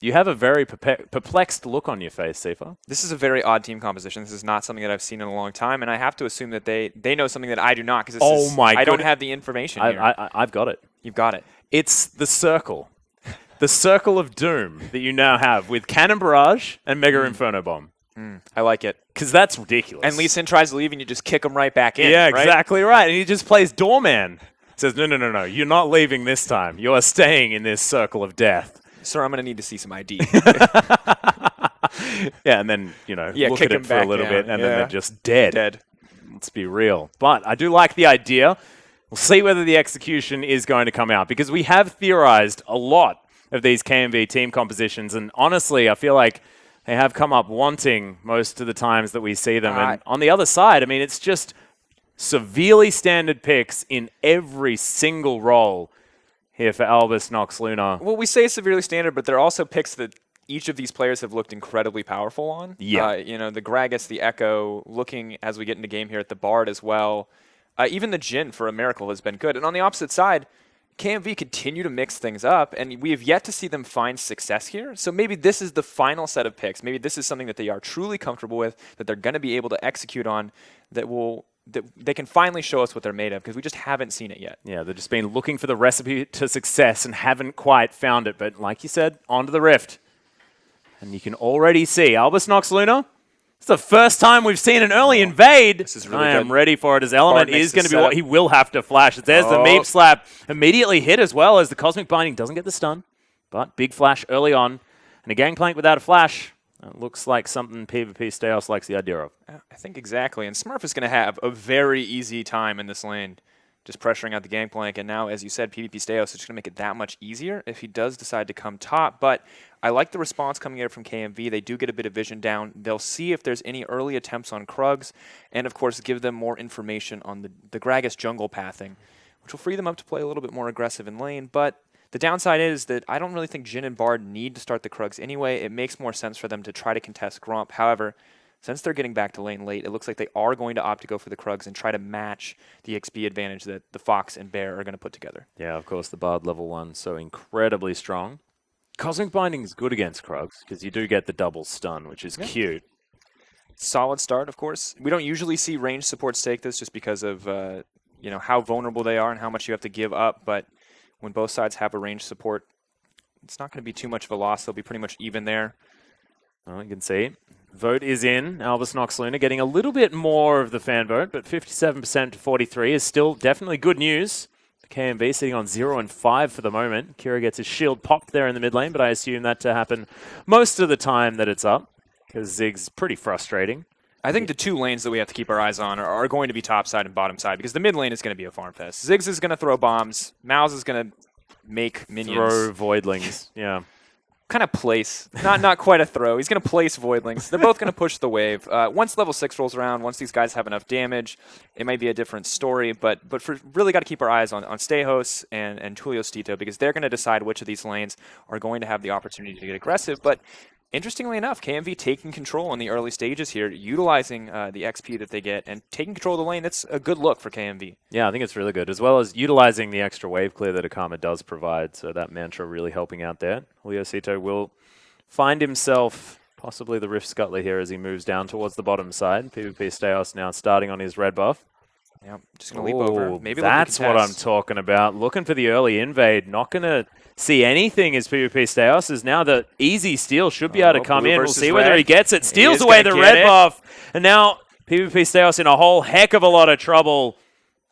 you have a very perplexed look on your face, Sifa. This is a very odd team composition. This is not something that I've seen in a long time, and I have to assume that they know something that I do not, because I don't have the information here. I've got it. You've got it. It's the circle. The circle of doom that you now have with Cannon Barrage and Mega Inferno Bomb. I like it. Because that's ridiculous. And Lee Sin tries to leave, and you just kick him right back in. Yeah, right? exactly right. And he just plays doorman. Says, no, you're not leaving this time. You are staying in this circle of death. Sir, I'm going to need to see some ID. Yeah, and then, look kick at him it for a little down. bit, and then they're just dead. Dead. Let's be real. But I do like the idea. We'll see whether the execution is going to come out, because we have theorized a lot of these KMV team compositions, and honestly, I feel like they have come up wanting most of the times that we see them. And on the other side, I mean, it's just severely standard picks in every single role here for Albus, Nox, Luna. Well, we say severely standard, but they're also picks that each of these players have looked incredibly powerful on. Yeah. The Gragas, the Echo, looking as we get into game here at the Bard as well. Even the Jhin for a Miracle has been good. And on the opposite side, KMV continue to mix things up, and we have yet to see them find success here. So maybe this is the final set of picks. Maybe this is something that they are truly comfortable with, that they're going to be able to execute on, that they can finally show us what they're made of, because we just haven't seen it yet. Yeah, they've just been looking for the recipe to success and haven't quite found it. But like you said, onto the Rift. And you can already see Albus, Nox, Luna. It's the first time we've seen an early invade. This is really I am good. ready for it. His element Bard is going to be setup. what he will have to flash. There's the Meep Slap. Immediately hit as well, as the Cosmic Binding doesn't get the stun. But big flash early on. And a Gangplank without a flash. Looks like something PvP Staos likes the idea of. I think exactly. And Smurf is going to have a very easy time in this lane, just pressuring out the Gangplank. And now, as you said, PvP Staos is just going to make it that much easier if he does decide to come top. But I like the response coming in from KMV. They do get a bit of vision down. They'll see if there's any early attempts on Krugs, and of course give them more information on the Gragas jungle pathing, which will free them up to play a little bit more aggressive in lane. But the downside is that I don't really think Jhin and Bard need to start the Krugs anyway. It makes more sense for them to try to contest Gromp. However, since they're getting back to lane late, it looks like they are going to opt to go for the Krugs and try to match the XP advantage that the Fox and Bear are going to put together. Yeah, of course, the Bard level 1, so incredibly strong. Cosmic Binding is good against Krugs, because you do get the double stun, which is cute. Solid start, of course. We don't usually see range supports take this just because of how vulnerable they are and how much you have to give up, but when both sides have a range support, it's not going to be too much of a loss. They'll be pretty much even there. Well, you can see. Vote is in. Albus, Nox, Luna getting a little bit more of the fan vote, but 57% to 43 is still definitely good news. KMV sitting on 0 and 5 for the moment. Kira gets his shield popped there in the mid lane, but I assume that to happen most of the time that it's up, because Zig's pretty frustrating. I think the two lanes that we have to keep our eyes on are going to be top side and bottom side, because the mid lane is going to be a farm fest. Ziggs is going to throw bombs. Mouse is going to make minions. Throw voidlings, yeah. Kind of place. Not quite a throw. He's going to place voidlings. They're both going to push the wave. Once level 6 rolls around, once these guys have enough damage, it might be a different story. But really got to keep our eyes on Stejos and Tulio Stito, because they're going to decide which of these lanes are going to have the opportunity to get aggressive. But interestingly enough, KMV taking control in the early stages here, utilizing the XP that they get and taking control of the lane. That's a good look for KMV. Yeah, I think it's really good, as well as utilizing the extra wave clear that Akama does provide. So that mantra really helping out there. Julio Cito will find himself possibly the Rift Scuttler here as he moves down towards the bottom side. PvP Steos now starting on his red buff. Yeah, just going to leap over. Maybe that's what I'm talking about. Looking for the early invade. Not going to see anything as PvP Steos is now the easy steal. Should be able to come in. We'll see whether he gets it. Steals away the red buff. And now PvP Steos in a whole heck of a lot of trouble.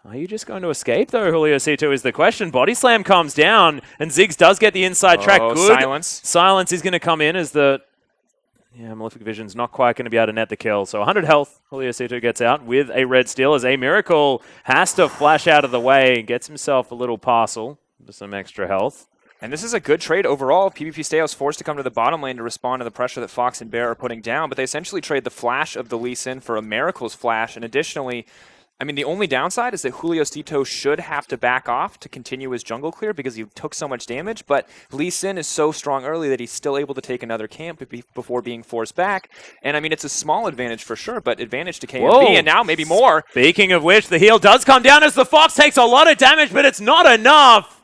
Are you just going to escape, though, Julio Cito, is the question. Body Slam comes down, and Ziggs does get the inside track. Good. Silence. Silence is going to come in as the... Yeah, Malefic Vision's not quite going to be able to net the kill. So 100 health, Julio Cito gets out with a red steal as A Miracle has to flash out of the way, gets himself a little parcel with some extra health. And this is a good trade overall. PvP Steos forced to come to the bottom lane to respond to the pressure that Fox and Bear are putting down, but they essentially trade the flash of the Lee Sin for a Miracle's flash, and additionally, I mean, the only downside is that Julio Cito should have to back off to continue his jungle clear because he took so much damage, but Lee Sin is so strong early that he's still able to take another camp before being forced back. And I mean, it's a small advantage for sure, but advantage to KMV, Whoa. And now maybe more. Speaking of which, the heal does come down as the Fox takes a lot of damage, but it's not enough.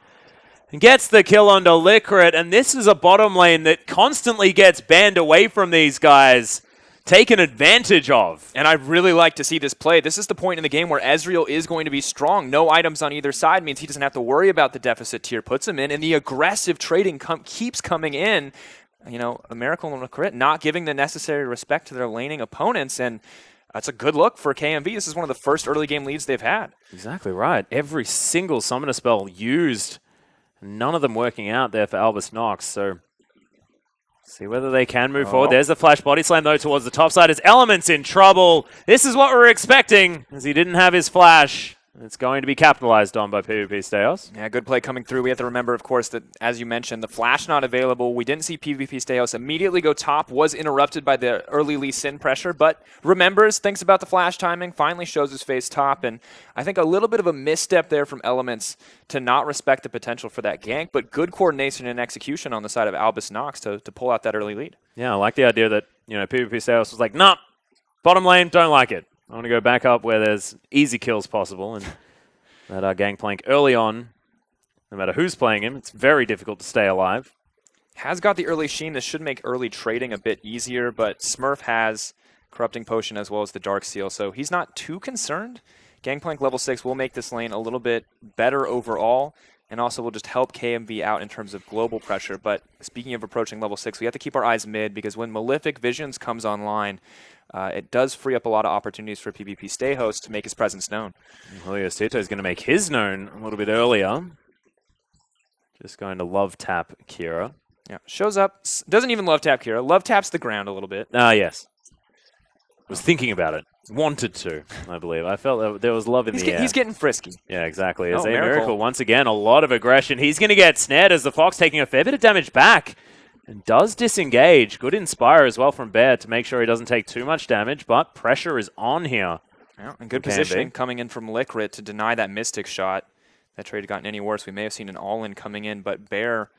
Gets the kill onto FLICKR, and this is a bottom lane that constantly gets banned away from these guys. Taken advantage of. And I'd really like to see this play. This is the point in the game where Ezreal is going to be strong. No items on either side means he doesn't have to worry about the deficit tier puts him in, and the aggressive trading keeps coming in. You know, a Miracle and a crit not giving the necessary respect to their laning opponents, and that's a good look for KMV. This is one of the first early game leads they've had. Exactly right. Every single summoner spell used. None of them working out there for Albus Nox, so... See whether they can move forward. There's the flash body slam, though, towards the top side. As Element's in trouble. This is what we're expecting, as he didn't have his flash. It's going to be capitalized on by PvP Steos. Yeah, good play coming through. We have to remember, of course, that, as you mentioned, the flash not available. We didn't see PvP Steos immediately go top. Was interrupted by the early Lee Sin pressure, but remembers, thinks about the flash timing, finally shows his face top, and I think a little bit of a misstep there from Elements to not respect the potential for that gank, but good coordination and execution on the side of Albus Nox to pull out that early lead. Yeah, I like the idea that, you know, PvP Steos was like, nah, bottom lane, don't like it. I want to go back up where there's easy kills possible, and that Gangplank early on, no matter who's playing him, it's very difficult to stay alive. Has got the early Sheen. This should make early trading a bit easier, but Smurf has Corrupting Potion as well as the Dark Seal, so he's not too concerned. Gangplank level 6 will make this lane a little bit better overall, and also will just help KMV out in terms of global pressure. But speaking of approaching level 6, we have to keep our eyes mid, because when Malefic Visions comes online, it does free up a lot of opportunities for PvP Stayhost to make his presence known. Julio Cito is going to make his known a little bit earlier. Just going to love tap Kira. Yeah, shows up, doesn't even love tap Kira. Love taps the ground a little bit. Yes. Was thinking about it. Wanted to, I believe. I felt that there was love in the air. He's getting frisky. Yeah, exactly. As A Miracle, once again, a lot of aggression. He's going to get snared as the Fox taking a fair bit of damage back. And does disengage. Good Inspire as well from Bear to make sure he doesn't take too much damage, but pressure is on here. Yeah, and good positioning coming in from FLICKR to deny that Mystic shot. That trade had gotten any worse. We may have seen an all-in coming in, but Bear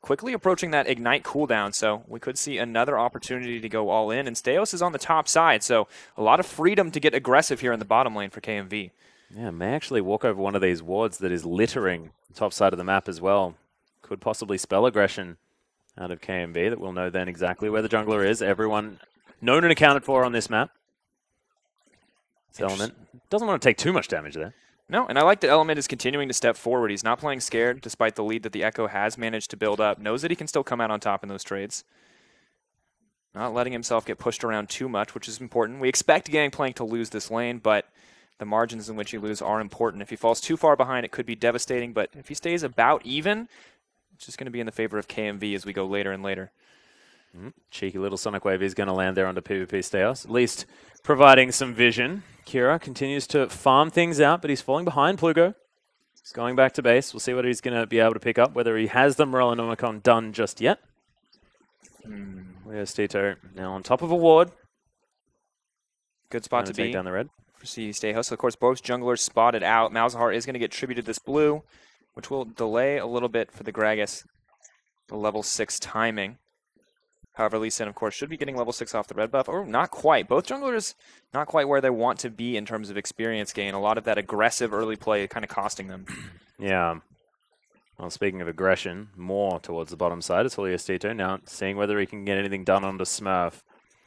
quickly approaching that Ignite cooldown, so we could see another opportunity to go all in. And Steos is on the top side, so a lot of freedom to get aggressive here in the bottom lane for KMV. Yeah, may actually walk over one of these wards that is littering the top side of the map as well. Could possibly spell aggression out of KMV that we'll know then exactly where the jungler is. Everyone known and accounted for on this map. This Element doesn't want to take too much damage there. No, and I like that Element is continuing to step forward. He's not playing scared, despite the lead that the Echo has managed to build up. Knows that he can still come out on top in those trades. Not letting himself get pushed around too much, which is important. We expect Gangplank to lose this lane, but the margins in which he loses are important. If he falls too far behind, it could be devastating, but if he stays about even, it's just going to be in the favor of KMV as we go later and later. Cheeky little Sonic Wave is going to land there onto PvP Steos, at least providing some vision. Kira continues to farm things out, but he's falling behind Plugo. He's going back to base. We'll see what he's going to be able to pick up, whether he has the Morellonomicon done just yet. Where's Tito? Now on top of a ward. Good spot to be. Take down the red. For Stayhouse. Of course, both junglers spotted out. Malzahar is going to get tributed this blue, which will delay a little bit for the Gragas, the level 6 timing. However, Lee Sin, of course, should be getting level 6 off the red buff. Oh, not quite. Both junglers not quite where they want to be in terms of experience gain. A lot of that aggressive early play kind of costing them. Yeah. Well, speaking of aggression, more towards the bottom side is Julio Stito now seeing whether he can get anything done onto Smurf.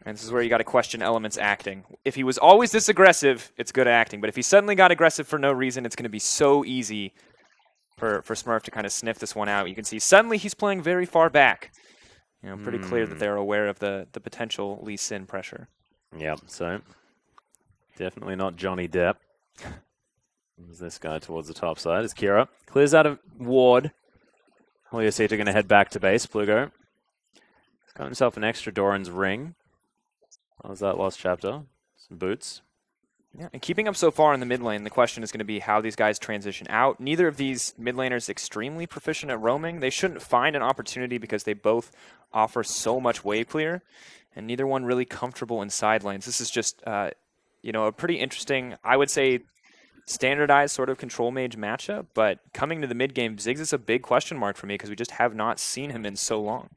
And this is where you got to question Element's acting. If he was always this aggressive, it's good acting. But if he suddenly got aggressive for no reason, it's going to be so easy for Smurf to kind of sniff this one out. You can see suddenly he's playing very far back. You know, pretty clear that they're aware of the potential Lee Sin pressure. Yep, so definitely not Johnny Depp. There's this guy towards the top side. Is Kira. Clears out of ward. Julio Stito going to head back to base. Plugo. He's got himself an extra Doran's ring. What was that last chapter? Some boots. Yeah, and keeping up so far in the mid lane, the question is going to be how these guys transition out. Neither of these mid laners extremely proficient at roaming. They shouldn't find an opportunity because they both offer so much wave clear, and neither one really comfortable in side lanes. This is just, you know, a pretty interesting, I would say, standardized sort of control mage matchup. But coming to the mid game, Ziggs is a big question mark for me because we just have not seen him in so long.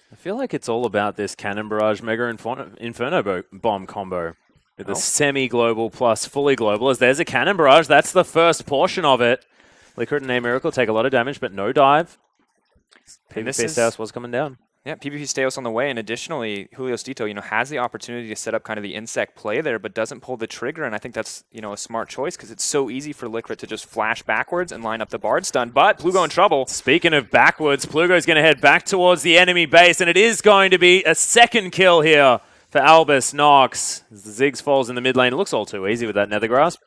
I feel like it's all about this Cannon Barrage Mega Inferno Bomb combo. With the semi-global plus fully global, as there's a Cannon Barrage. That's the first portion of it. FLICKR and Miracle take a lot of damage, but no dive. PvP Staos was coming down. Yeah, PvP Staos on the way, and additionally, Julio Stito, you know, has the opportunity to set up kind of the insect play there, but doesn't pull the trigger, and I think that's, you know, a smart choice, because it's so easy for FLICKR to just flash backwards and line up the Bard stun, but Plugo in trouble. Speaking of backwards, Plugo's going to head back towards the enemy base, and it is going to be a second kill here for Albus Nox. As the Ziggs falls in the mid lane. It looks all too easy with that Nether Grasp.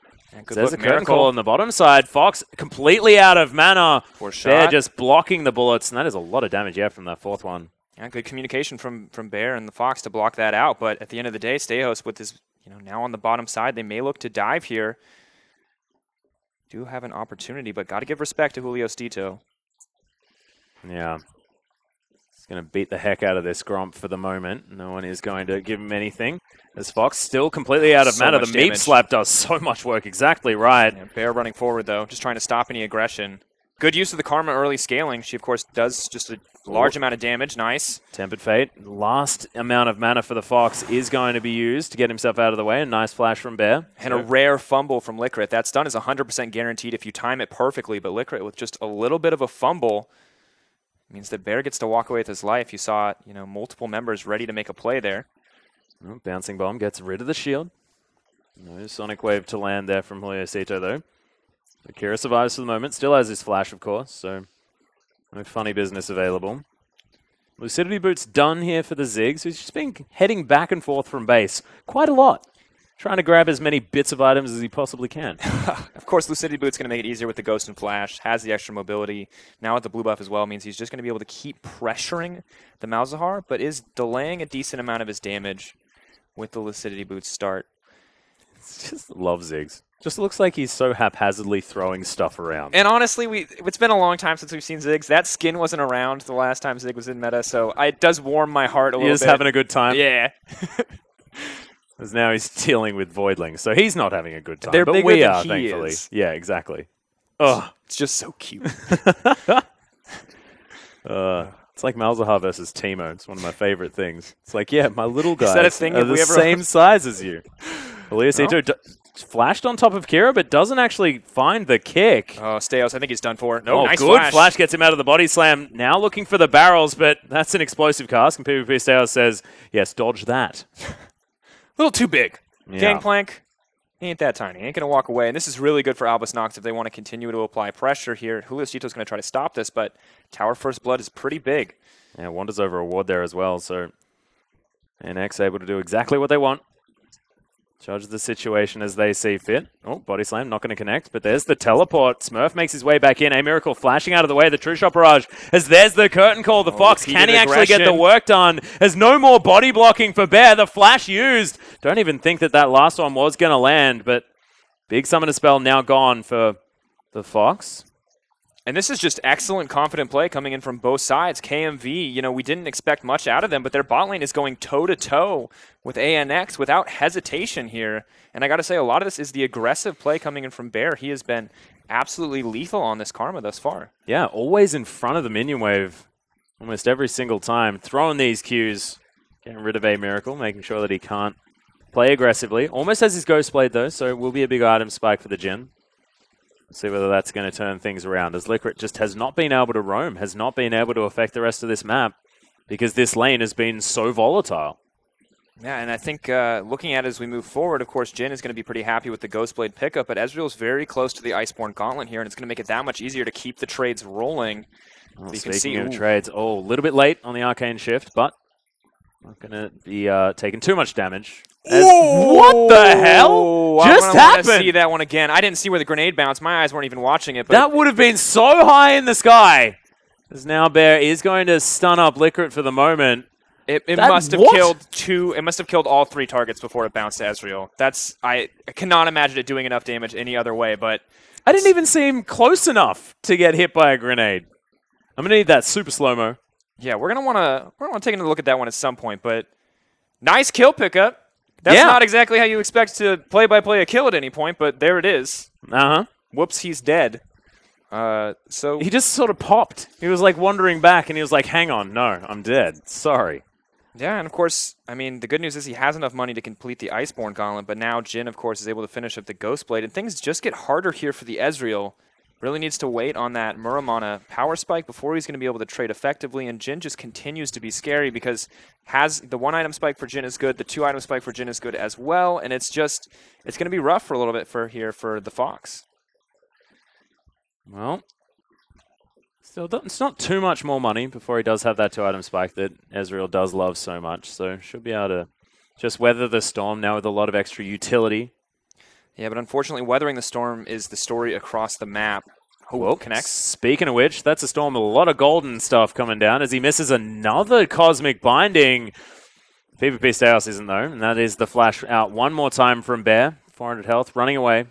There's a curtain call on the bottom side. Fox completely out of mana. They're just blocking the bullets, and that is a lot of damage, yeah, from that fourth one. Yeah, good communication from Bear and the Fox to block that out, but at the end of the day, Staos with his, you know, now on the bottom side, they may look to dive here. Do have an opportunity, but got to give respect to Julio Stito. Yeah. He's going to beat the heck out of this Gromp for the moment. No one is going to give him anything. As Fox still completely out of mana. The Meat Slap does so much work. Exactly right. Yeah, Bear running forward, though, just trying to stop any aggression. Good use of the Karma early scaling. She, of course, does just a large amount of damage. Nice. Tempered Fate. Last amount of mana for the Fox is going to be used to get himself out of the way. A nice flash from Bear. And a rare fumble from FLICKR. That stun is 100% guaranteed if you time it perfectly, but FLICKR with just a little bit of a fumble means that Bear gets to walk away with his life. You saw, you know, multiple members ready to make a play there. Oh, Bouncing Bomb gets rid of the shield. No Sonic Wave to land there from Julio Stito, though. Kira survives for the moment. Still has his flash, of course, so no funny business available. Lucidity Boot's done here for the Ziggs, who's just been heading back and forth from base quite a lot. Trying to grab as many bits of items as he possibly can. Of course, Lucidity Boot's going to make it easier with the Ghost and Flash, has the extra mobility. Now with the blue buff as well, means he's just going to be able to keep pressuring the Malzahar, but is delaying a decent amount of his damage with the Lucidity Boot's start. Just love Ziggs. Just looks like he's so haphazardly throwing stuff around. And honestly, it's been a long time since we've seen Ziggs. That skin wasn't around the last time Ziggs was in meta, so it does warm my heart a little bit. He is having a good time. Yeah. Because now he's dealing with Voidlings, so he's not having a good time. They're but bigger we than are, he thankfully. is. Yeah, exactly. Oh, it's just so cute. It's like Malzahar versus Teemo. It's one of my favorite things. It's like, yeah, my little guys that a thing are the same size as you. Julio Stito flashed on top of Kira, but doesn't actually find the kick. Oh, Staos, I think he's done for. No, nice good flash gets him out of the body slam. Now looking for the barrels, but that's an explosive cast. And PvP Staos says, yes, dodge that. A little too big. Yeah. Gangplank, he ain't that tiny. He ain't going to walk away. And this is really good for Albus Nox if they want to continue to apply pressure here. Julio Stito's going to try to stop this, but Tower First Blood is pretty big. Yeah, wanders over a ward there as well, so NX able to do exactly what they want. Judge the situation as they see fit. Oh, body slam, not going to connect, but there's the teleport. Smurf makes his way back in. A Miracle flashing out of the way. The True Shot Barrage, as there's the curtain call. The Fox, can he actually get the work done? There's no more body blocking for Bear. The flash used. Don't even think that last one was going to land, but big Summoner Spell now gone for the Fox. And this is just excellent, confident play coming in from both sides. KMV, you know, we didn't expect much out of them, but their bot lane is going toe-to-toe with ANX without hesitation here. And I got to say, a lot of this is the aggressive play coming in from Bear. He has been absolutely lethal on this Karma thus far. Yeah, always in front of the minion wave. almost every single time, throwing these Qs, getting rid of a Miracle, making sure that he can't play aggressively. Almost has his Ghost Blade though, so it will be a big item spike for the Jin. See whether that's going to turn things around, as FLICKR just has not been able to roam, has not been able to affect the rest of this map, because this lane has been so volatile. Yeah, and I think looking at it as we move forward, of course, Jin is going to be pretty happy with the Ghostblade pickup, but Ezreal's very close to the Iceborne Gauntlet here, and it's going to make it that much easier to keep the trades rolling. Oh, so speaking of trades, a little bit late on the Arcane Shift, but not going to be taking too much damage. What the hell just happened? I want to see that one again. I didn't see where the grenade bounced. My eyes weren't even watching it. But that would have been so high in the sky. As now Bear is going to stun up FLICKR for the moment. It must have killed two. It must have killed all 3 targets before it bounced to Ezreal. I cannot imagine it doing enough damage any other way. But I didn't even seem close enough to get hit by a grenade. I'm gonna need that super slow-mo. Yeah, we're gonna want to take a look at that one at some point. But nice kill pickup. That's not exactly how you expect to play-by-play a kill at any point, but there it is. Whoops, he's dead. So he just sort of popped. He was like wandering back, and he was like, "Hang on, no, I'm dead. Sorry." Yeah, and of course, I mean, the good news is he has enough money to complete the Iceborne Gauntlet, but now Jin, of course, is able to finish up the Ghostblade, and things just get harder here for the Ezreal. Really needs to wait on that Muramana power spike before he's going to be able to trade effectively, and Jin just continues to be scary because has the 1 item spike for Jin is good, the 2 item spike for Jin is good as well, and it's going to be rough for a little bit for the Fox. Well, still, it's not too much more money before he does have that 2 item spike that Ezreal does love so much, so should be able to just weather the storm now with a lot of extra utility. Yeah, but unfortunately, weathering the storm is the story across the map. Oh, connects. Speaking of which, that's a storm with a lot of golden stuff coming down as he misses another Cosmic Binding. PvP Kaos isn't though, and that is the flash out one more time from Bear. 400 health, running away.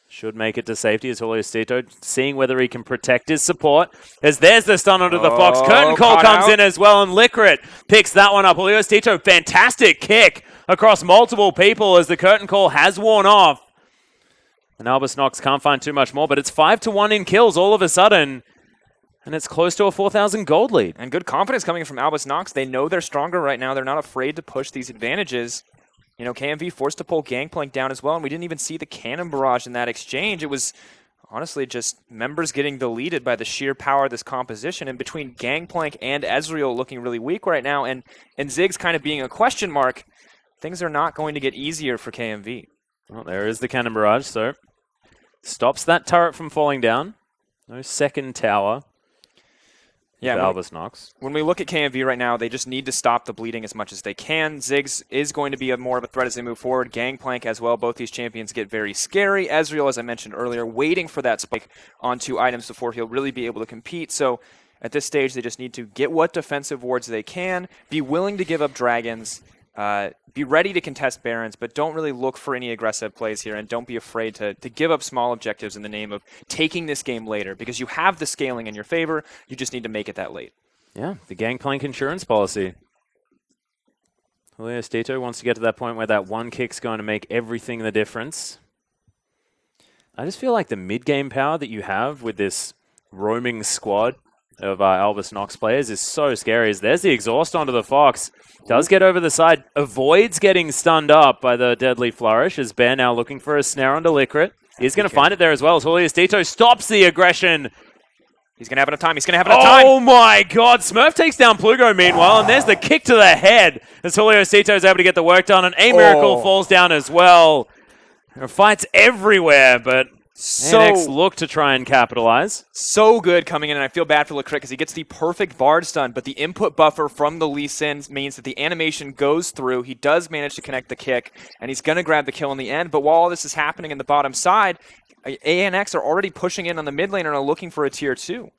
Should make it to safety as Julio Stito seeing whether he can protect his support. As there's the stun onto the Fox. Curtain Call comes in as well, and FLICKR picks that one up. Julio Stito, fantastic kick across multiple people as the Curtain Call has worn off. And Albus Nox can't find too much more, but it's 5-1 in kills all of a sudden. And it's close to a 4,000 gold lead. And good confidence coming from Albus Nox. They know they're stronger right now. They're not afraid to push these advantages. You know, KMV forced to pull Gangplank down as well, and we didn't even see the cannon barrage in that exchange. It was honestly just members getting deleted by the sheer power of this composition. And between Gangplank and Ezreal looking really weak right now, and Ziggs kind of being a question mark, things are not going to get easier for KMV. Well, there is the cannon barrage, so stops that turret from falling down. No second tower. Yeah, Albus Nox. When we look at KMV right now, they just need to stop the bleeding as much as they can. Ziggs is going to be more of a threat as they move forward. Gangplank as well. Both these champions get very scary. Ezreal, as I mentioned earlier, waiting for that spike onto items before he'll really be able to compete. So at this stage, they just need to get what defensive wards they can, be willing to give up dragons, be ready to contest Barons, but don't really look for any aggressive plays here, and don't be afraid to give up small objectives in the name of taking this game later, because you have the scaling in your favor. You just need to make it that late. Yeah, the Gangplank insurance policy. Julio Stito wants to get to that point where that one kick's going to make everything the difference. I just feel like the mid-game power that you have with this roaming squad of Albus Nox players is so scary. As there's the exhaust onto the Fox. Does get over the side. Avoids getting stunned up by the deadly flourish as Bear now looking for a snare onto FLICKR. He's going to find it there as well as Julio Stito stops the aggression. He's going to have enough time. He's going to have enough time. Oh my god. Smurf takes down Plugo meanwhile, and there's the kick to the head as Julio Stito is able to get the work done, and A Miracle falls down as well. There are fights everywhere, but NX look to try and capitalize. So good coming in, and I feel bad for FLICKR because he gets the perfect Bard stun, but the input buffer from the Lee Sin means that the animation goes through. He does manage to connect the kick, and he's going to grab the kill in the end. But while all this is happening in the bottom side, ANX are already pushing in on the mid lane and are looking for a tier 2.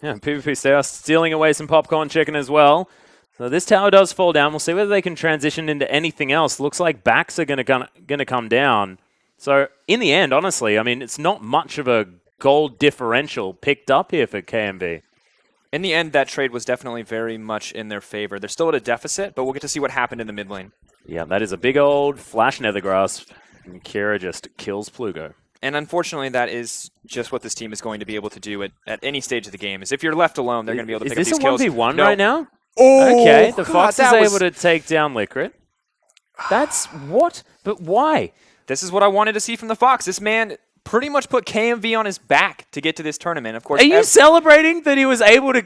Yeah, PvP Stars stealing away some popcorn chicken as well. So this tower does fall down. We'll see whether they can transition into anything else. Looks like backs are going to come down. So, in the end, honestly, I mean, it's not much of a gold differential picked up here for KMV. In the end, that trade was definitely very much in their favor. They're still at a deficit, but we'll get to see what happened in the mid lane. Yeah, that is a big old flash nether grasp, and Kira just kills Plugo. And unfortunately, that is just what this team is going to be able to do at any stage of the game. Is if you're left alone, they're going to be able to pick up these kills. Is this a 1v1 No. right now? Oh, okay. The God, Fox is that was- able to take down FLICKR. That's what? But why? This is what I wanted to see from the Fox. This man pretty much put KMV on his back to get to this tournament. Of course, Are you celebrating that he was able to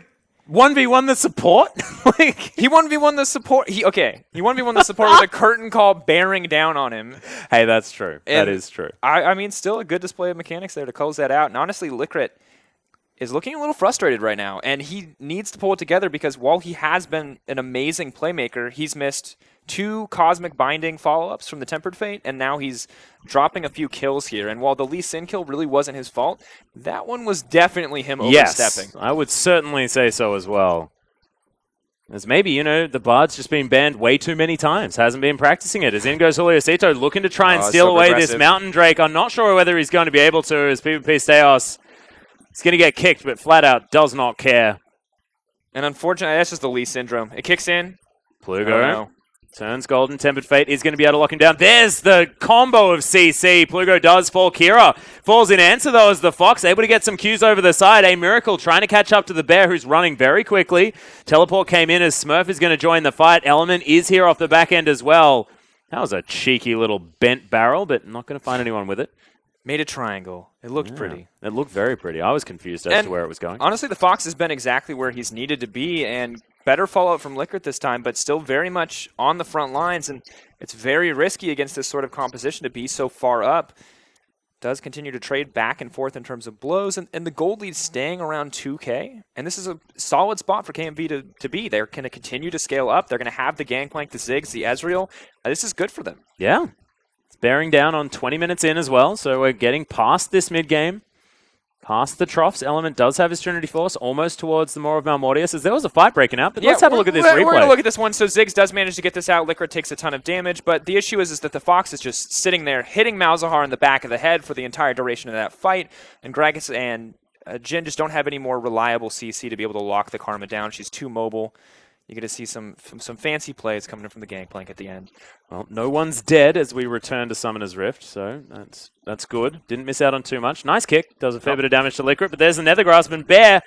1v1 the support? Like he 1v1 the support. He 1v1 the support with a curtain call bearing down on him. Hey, that's true. And that is true. I mean, still a good display of mechanics there to close that out. And honestly, FLICKR is looking a little frustrated right now, and he needs to pull it together because while he has been an amazing playmaker, he's missed 2 Cosmic Binding follow-ups from the Tempered Fate, and now he's dropping a few kills here. And while the Lee Sin kill really wasn't his fault, that one was definitely him overstepping. Yes, I would certainly say so as well. As maybe, the Bard's just been banned way too many times. Hasn't been practicing it. As in goes Juliusito looking to try and steal away this Mountain Drake. I'm not sure whether he's going to be able to as PvP Kaos. He's going to get kicked, but flat out does not care. And unfortunately, that's just the Lee syndrome. It kicks in. Plugo turns golden. Tempered Fate is going to be able to lock him down. There's the combo of CC. Plugo does fall. Kira falls in answer, though, as the Fox able to get some Qs over the side. A Miracle trying to catch up to the Bear, who's running very quickly. Teleport came in as Smurf is going to join the fight. Element is here off the back end as well. That was a cheeky little bent barrel, but not going to find anyone with it. Made a triangle. It looked pretty. It looked very pretty. I was confused as to where it was going. Honestly, the Fox has been exactly where he's needed to be, and better follow-up from FLICKR this time, but still very much on the front lines, and it's very risky against this sort of composition to be so far up. Does continue to trade back and forth in terms of blows, and the gold lead staying around 2K, and this is a solid spot for KMV to be. They're going to continue to scale up. They're going to have the Gangplank, the Ziggs, the Ezreal. This is good for them. Yeah. It's bearing down on 20 minutes in as well, so we're getting past this mid-game. Past the troughs. Element does have his Trinity Force almost towards the Maw of Malmortius, as there was a fight breaking out, but let's have a look at this replay. We're going to look at this one. So Ziggs does manage to get this out. FLICKR takes a ton of damage, but the issue is that the Fox is just sitting there hitting Malzahar in the back of the head for the entire duration of that fight, and Gragas and Jhin just don't have any more reliable CC to be able to lock the Karma down. She's too mobile. You're going to see some fancy plays coming in from the Gangplank at the end. Well, no one's dead as we return to Summoner's Rift, so that's good. Didn't miss out on too much. Nice kick. Does a fair bit of damage to FLICKR, but there's the Nethergrasp, and Bear,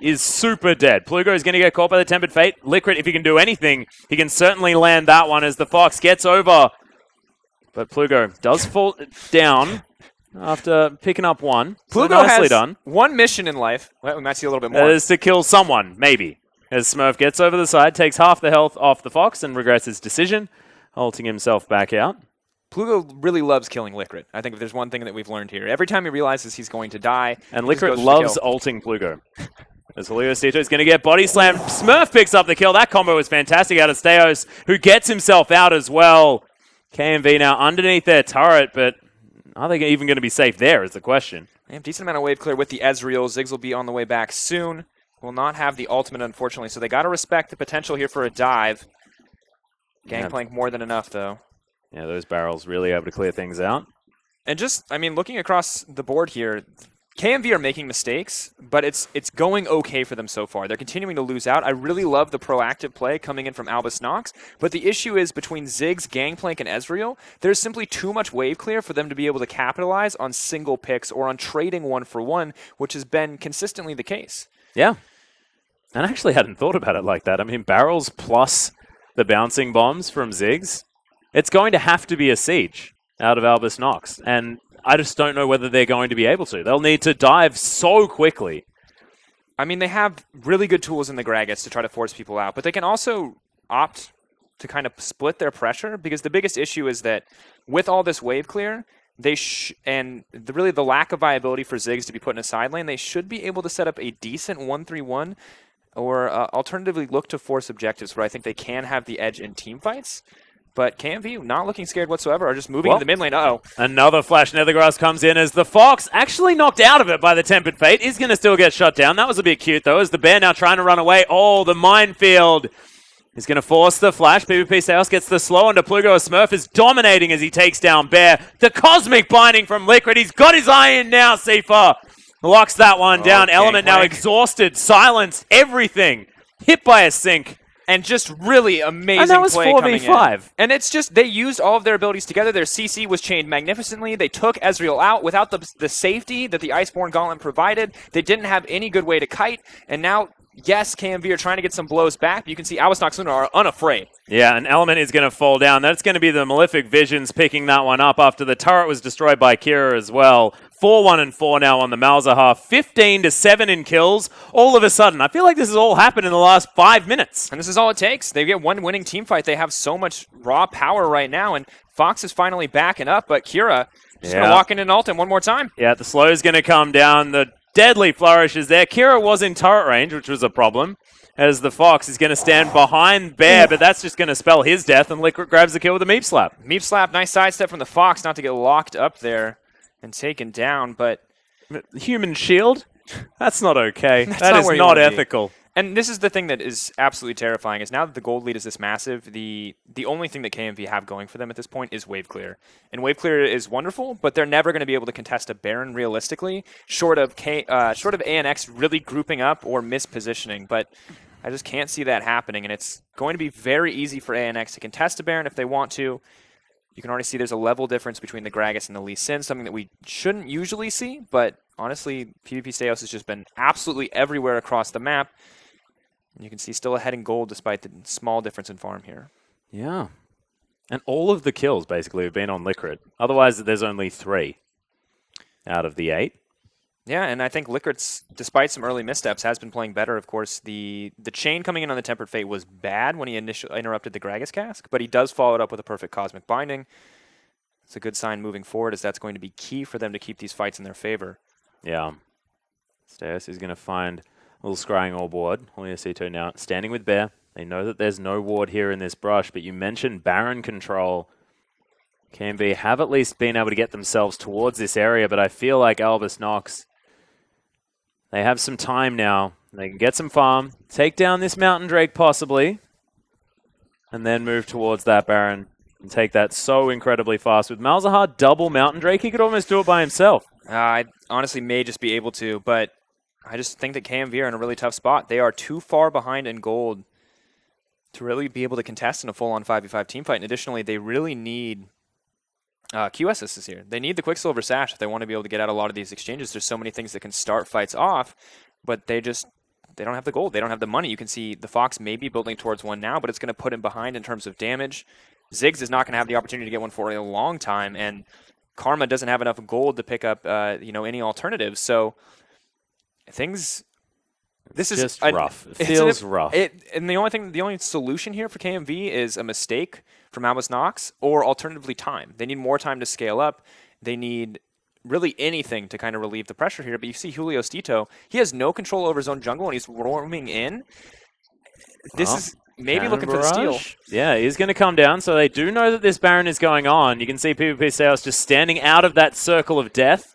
is super dead. Plugo is going to get caught by the Tempered Fate. FLICKR, if he can do anything, he can certainly land that one as the Fox gets over. But Plugo does fall down after picking up one. Plugo so nicely has done. one mission in life. Well, we might see a little bit That more. is to kill someone, maybe. As Smurf gets over the side, takes half the health off the Fox and regrets his decision, halting himself back out. Plugo really loves killing FLICKR. I think if there's one thing that we've learned here, every time he realizes he's going to die, and he just FLICKR goes for loves the kill. ulting Plugo. As Juliusito is going to get body slammed. Smurf picks up the kill. That combo was fantastic out of Steos, who gets himself out as well. KMV now underneath their turret, but are they even going to be safe there is the question. They have a decent amount of wave clear with the Ezreal. Ziggs will be on the way back soon. Will not have the ultimate, unfortunately, so they got to respect the potential here for a dive. Gangplank more than enough, though. Yeah, those barrels really able to clear things out. And just, I mean, looking across the board here, KMV are making mistakes, but it's going okay for them so far. They're continuing to lose out. I really love the proactive play coming in from Albus Nox, but the issue is between Ziggs, Gangplank, and Ezreal, there's simply too much wave clear for them to be able to capitalize on single picks or on trading 1-for-1, which has been consistently the case. Yeah. And I actually hadn't thought about it like that. I mean, barrels plus the bouncing bombs from Ziggs, it's going to have to be a siege out of Albus Nox. And I just don't know whether they're going to be able to. They'll need to dive so quickly. I mean, they have really good tools in the Gragas to try to force people out, but they can also opt to kind of split their pressure, because the biggest issue is that with all this wave clear, really the lack of viability for Ziggs to be put in a side lane, they should be able to set up a decent 1-3-1 or alternatively look to force objectives where I think they can have the edge in team fights. But KMV not looking scared whatsoever, are just moving to the mid lane. Uh-oh. Another flash Nethergrass comes in as the Fox, actually knocked out of it by the Tempered Fate, is going to still get shot down. That was a bit cute, though, as the Bear now trying to run away. Oh, the minefield is going to force the flash. PvP Sales gets the slow onto Plugo. Smurf is dominating as he takes down Bear. The Cosmic Binding from FLICKR. He's got his eye in now, Sifa. Locks that one down. Element now exhausted, silenced, everything. Hit by a sink. And just really amazing And that was play coming in. 4v5. And it's just, they used all of their abilities together. Their CC was chained magnificently. They took Ezreal out without the safety that the Iceborne Gauntlet provided. They didn't have any good way to kite. And now, yes, KMV are trying to get some blows back. But you can see Albus Noxuna are unafraid. Yeah, an element is going to fall down. That's going to be the Malefic Visions picking that one up after the turret was destroyed by Kira as well. 4-1-4 now on the Malzahar. 15-7 in kills. All of a sudden, I feel like this has all happened in the last 5 minutes. And this is all it takes. They get one winning team fight. They have so much raw power right now. And Fox is finally backing up, but Kira just going to walk in and ult him one more time. Yeah, the slow is going to come down. The deadly flourish is there. Kira was in turret range, which was a problem, as the Fox is going to stand behind Bear, but that's just going to spell his death, and FLICKR grabs the kill with a Meep Slap. Meep Slap, nice sidestep from the Fox, not to get locked up there and taken down, but... Human shield? That's not okay. That's that is not ethical. And this is the thing that is absolutely terrifying, is now that the gold lead is this massive, the only thing that KMV have going for them at this point is wave clear. And wave clear is wonderful, but they're never going to be able to contest a Baron realistically, short of ANX really grouping up or mispositioning. But I just can't see that happening, and it's going to be very easy for ANX to contest a Baron if they want to. You can already see there's a level difference between the Gragas and the Lee Sin, something that we shouldn't usually see, but honestly, PvP Steos has just been absolutely everywhere across the map. And you can see still ahead in gold despite the small difference in farm here. Yeah. And all of the kills basically have been on Liquid. Otherwise, there's only 3 out of the 8. Yeah, and I think Liquid's, despite some early missteps, has been playing better. Of course, the chain coming in on the Tempered Fate was bad when he initially interrupted the Gragas cask, but he does follow it up with a perfect Cosmic Binding. It's a good sign moving forward, as that's going to be key for them to keep these fights in their favor. Yeah. Steos is going to find a little scrying all board. Hoyosito now standing with Bear. They know that there's no ward here in this brush, but you mentioned Baron control. KMV have at least been able to get themselves towards this area, but I feel like Albus Nox, they have some time now. They can get some farm, take down this Mountain Drake possibly, and then move towards that Baron and take that so incredibly fast. With Malzahar double Mountain Drake, he could almost do it by himself. I honestly may just be able to, but I just think that KMV are in a really tough spot. They are too far behind in gold to really be able to contest in a full-on 5v5 team fight. And additionally, they really need QSS here. They need the Quicksilver Sash if they want to be able to get out a lot of these exchanges. There's so many things that can start fights off, but they don't have the gold. They don't have the money. You can see the Fox may be building towards one now, but it's going to put him behind in terms of damage. Ziggs is not going to have the opportunity to get one for a long time, and Karma doesn't have enough gold to pick up any alternatives. So things... This is just rough. It feels rough. And the only solution here for KMV is a mistake from Albus Nox, or alternatively time. They need more time to scale up. They need really anything to kind of relieve the pressure here. But you see Julio Stito, he has no control over his own jungle, and he's roaming in. This is maybe looking for the steal. Yeah, he's going to come down, so they do know that this Baron is going on. You can see PvP Sales just standing out of that circle of death.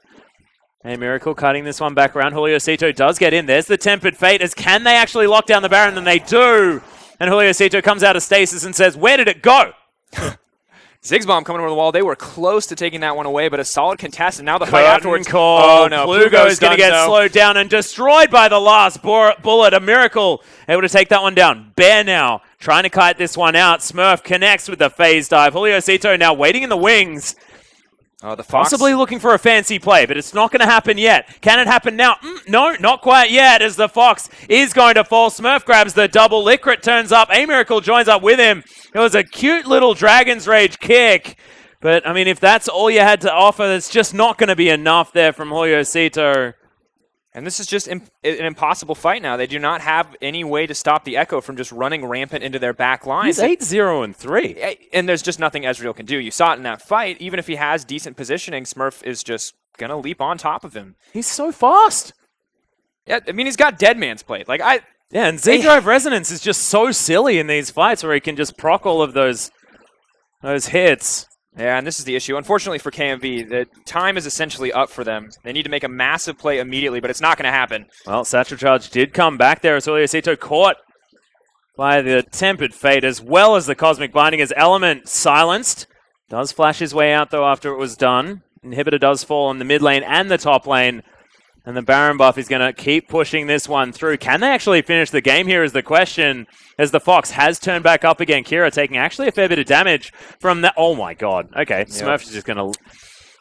Hey, Miracle cutting this one back around. Julio Cito does get in. There's the Tempered Fate. As can they actually lock down the Baron? And they do. And Julio Cito comes out of stasis and says, where did it go? Ziggs Bomb coming over the wall. They were close to taking that one away, but a solid contest. And now the fight afterwards. Oh, no. Plugo is going to get slowed down and destroyed by the last bullet. A Miracle able to take that one down. Bear now trying to kite this one out. Smurf connects with the phase dive. Julio Cito now waiting in the wings. The Fox. Possibly looking for a fancy play, but it's not going to happen yet. Can it happen now? No, not quite yet, as the Fox is going to fall. Smurf grabs the double. Liquid turns up. A Miracle joins up with him. It was a cute little Dragon's Rage kick. But, I mean, if that's all you had to offer, that's just not going to be enough there from Julio Cito. And this is just an impossible fight now. They do not have any way to stop the Echo from just running rampant into their back lines. He's 8-0-3. And there's just nothing Ezreal can do. You saw it in that fight. Even if he has decent positioning, Smurf is just going to leap on top of him. He's so fast. Yeah, I mean, he's got Dead Man's Plate. Yeah, and Z-Drive Resonance is just so silly in these fights where he can just proc all of those hits. Yeah, and this is the issue. Unfortunately for KMV, the time is essentially up for them. They need to make a massive play immediately, but it's not going to happen. Well, Satchel Charge did come back there as Julio Cito caught by the Tempered Fate, as well as the Cosmic Binding, as Element silenced. Does flash his way out, though, after it was done. Inhibitor does fall in the mid lane and the top lane. And the Baron buff is going to keep pushing this one through. Can they actually finish the game here is the question, as the Fox has turned back up again. Kira taking actually a fair bit of damage from that. Oh my god. Okay, Smurf is just going to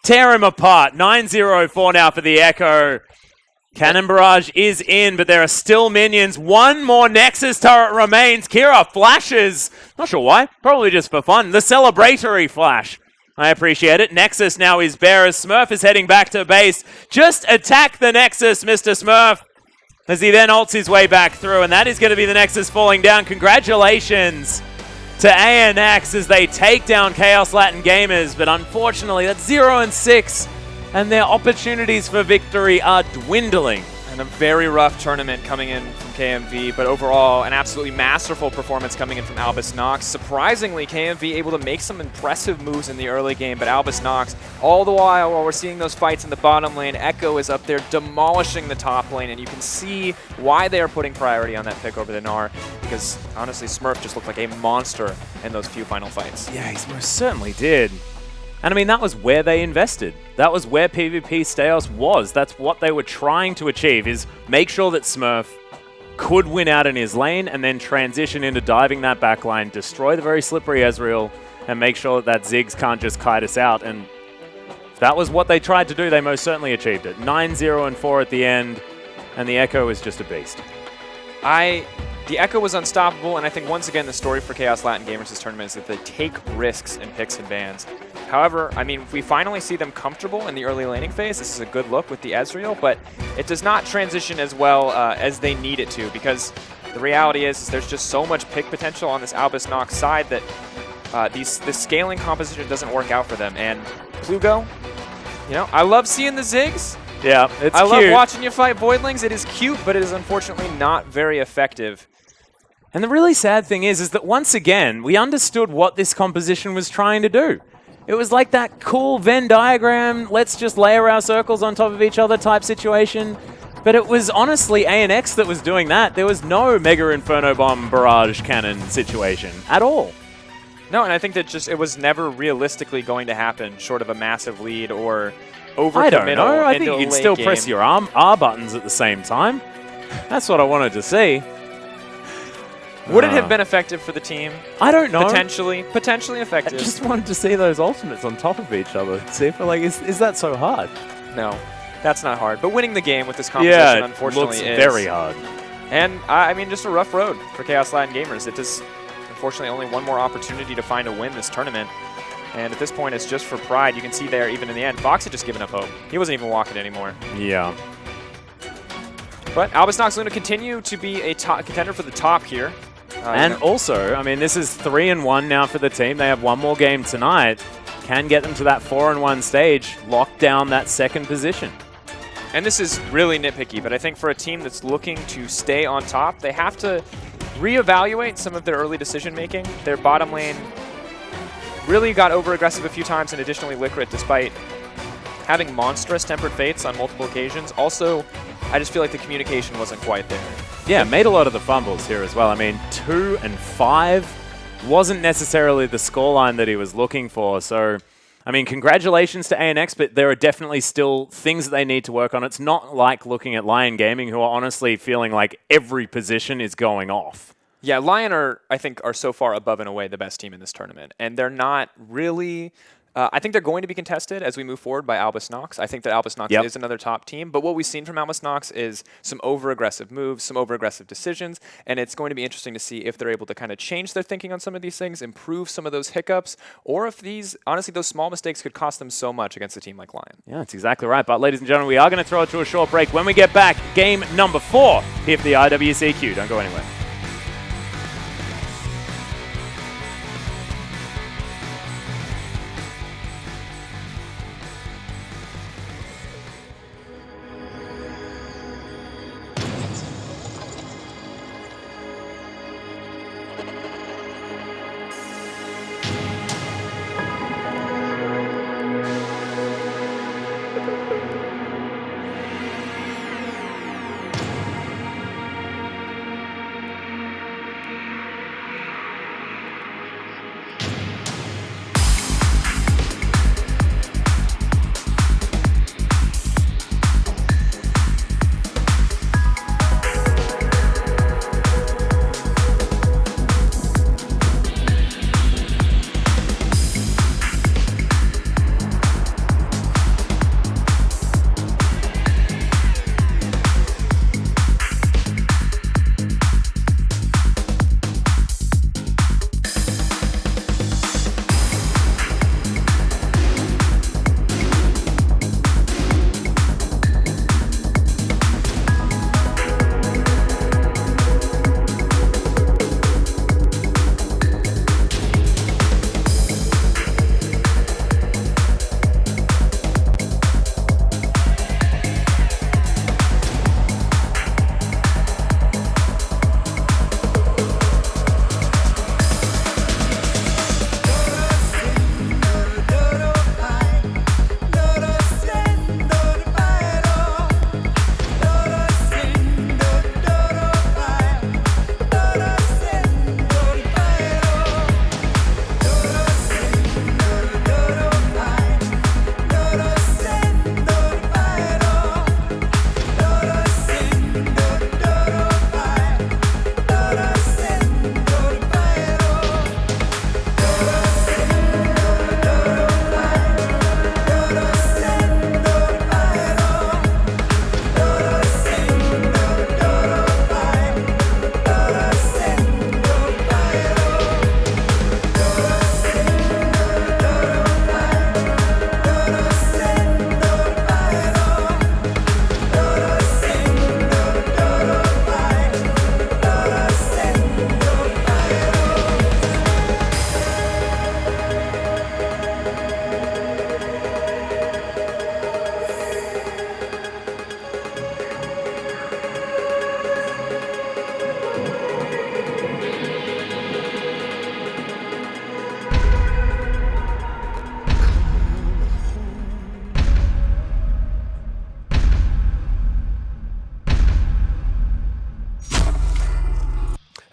tear him apart. 9-0 now for the Echo. Cannon Barrage is in, but there are still minions. One more Nexus turret remains. Kira flashes. Not sure why. Probably just for fun. The celebratory flash. I appreciate it. Nexus now is bare as Smurf is heading back to base. Just attack the Nexus, Mr. Smurf, as he then ults his way back through. And that is going to be the Nexus falling down. Congratulations to ANX as they take down Chaos Latin Gamers. But unfortunately, that's 0-6. And their opportunities for victory are dwindling. And a very rough tournament coming in from KMV, but overall an absolutely masterful performance coming in from Albus Nox. Surprisingly, KMV able to make some impressive moves in the early game, but Albus Nox, all the while we're seeing those fights in the bottom lane, Echo is up there demolishing the top lane, and you can see why they are putting priority on that pick over the Gnar, because honestly, Smurf just looked like a monster in those few final fights. Yeah, he most certainly did. And I mean, that was where they invested. That was where PvP Staos was. That's what they were trying to achieve, is make sure that Smurf could win out in his lane and then transition into diving that backline, destroy the very slippery Ezreal, and make sure that Ziggs can't just kite us out. And if that was what they tried to do, they most certainly achieved it. 9-0-4 at the end, and the Echo is just a beast. The Echo was unstoppable, and I think once again the story for Chaos Latin Gamers this tournament is that they take risks in picks and bans. However, I mean, if we finally see them comfortable in the early laning phase, this is a good look with the Ezreal, but it does not transition as well as they need it to, because the reality is there's just so much pick potential on this Albus Nox side that the scaling composition doesn't work out for them. And Plugo, you know, I love seeing the Ziggs. Yeah, it's cute. I love watching you fight Voidlings. It is cute, but it is unfortunately not very effective. And the really sad thing is that once again, we understood what this composition was trying to do. It was like that cool Venn diagram, let's just layer our circles on top of each other type situation. But it was honestly ANX that was doing that. There was no Mega Inferno Bomb Barrage Cannon situation at all. No, and I think that just it was never realistically going to happen short of a massive lead or overcommittal. I don't know. I think you can still game. press your R buttons at the same time. That's what I wanted to see. Would it have been effective for the team? I don't know. Potentially effective. I just wanted to see those ultimates on top of each other. See if like, is that so hard? No, that's not hard. But winning the game with this composition, unfortunately, looks is very hard. And I mean, just a rough road for Chaos Latin Gamers. It is unfortunately only one more opportunity to find a win this tournament. And at this point, it's just for pride. You can see there, even in the end, Fox had just given up hope. He wasn't even walking anymore. Yeah. But Albus Nox is going to continue to be a top contender for the top here. And also, I mean, this is 3-1 now for the team. They have one more game tonight. Can get them to that 4-1 stage, lock down that second position. And this is really nitpicky, but I think for a team that's looking to stay on top, they have to reevaluate some of their early decision-making. Their bottom lane really got over-aggressive a few times, and additionally Liquid, despite having monstrous Tempered Fates on multiple occasions. Also, I just feel like the communication wasn't quite there. Yeah, made a lot of the fumbles here as well. I mean, 2 and 5 wasn't necessarily the scoreline that he was looking for. So, I mean, congratulations to ANX, but there are definitely still things that they need to work on. It's not like looking at Lyon Gaming, who are honestly feeling like every position is going off. Yeah, Lyon I think, are so far above and away the best team in this tournament. And they're not really... I think they're going to be contested as we move forward by Albus Nox. I think that Albus Nox is another top team, but what we've seen from Albus Nox is some over-aggressive moves, some over-aggressive decisions, and it's going to be interesting to see if they're able to kind of change their thinking on some of these things, improve some of those hiccups, or if honestly, those small mistakes could cost them so much against a team like Lyon. Yeah, that's exactly right. But ladies and gentlemen, we are going to throw it to a short break. When we get back, game number 4 here for the IWCQ. Don't go anywhere.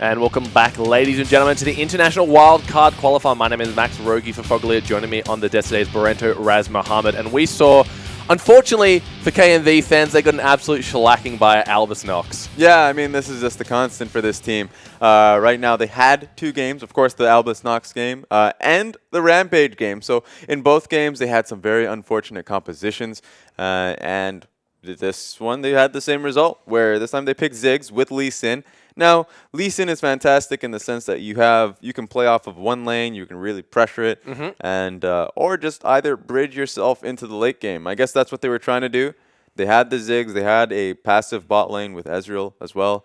And welcome back, ladies and gentlemen, to the International WIldcard Qualifier. My name is Max Rogi for Foglia. Joining me on the desk today is Barento Raz Mohammed. And we saw, unfortunately, for KNV fans, they got an absolute shellacking by Albus Nox. Yeah, I mean, this is just the constant for this team. Right now, they had 2 games. Of course, the Albus Nox game and the Rampage game. So in both games, they had some very unfortunate compositions. And this one, they had the same result, where this time they picked Ziggs with Lee Sin. Now, Lee Sin is fantastic in the sense that you can play off of one lane, you can really pressure it, and or just either bridge yourself into the late game. I guess that's what they were trying to do. They had the Ziggs, they had a passive bot lane with Ezreal as well.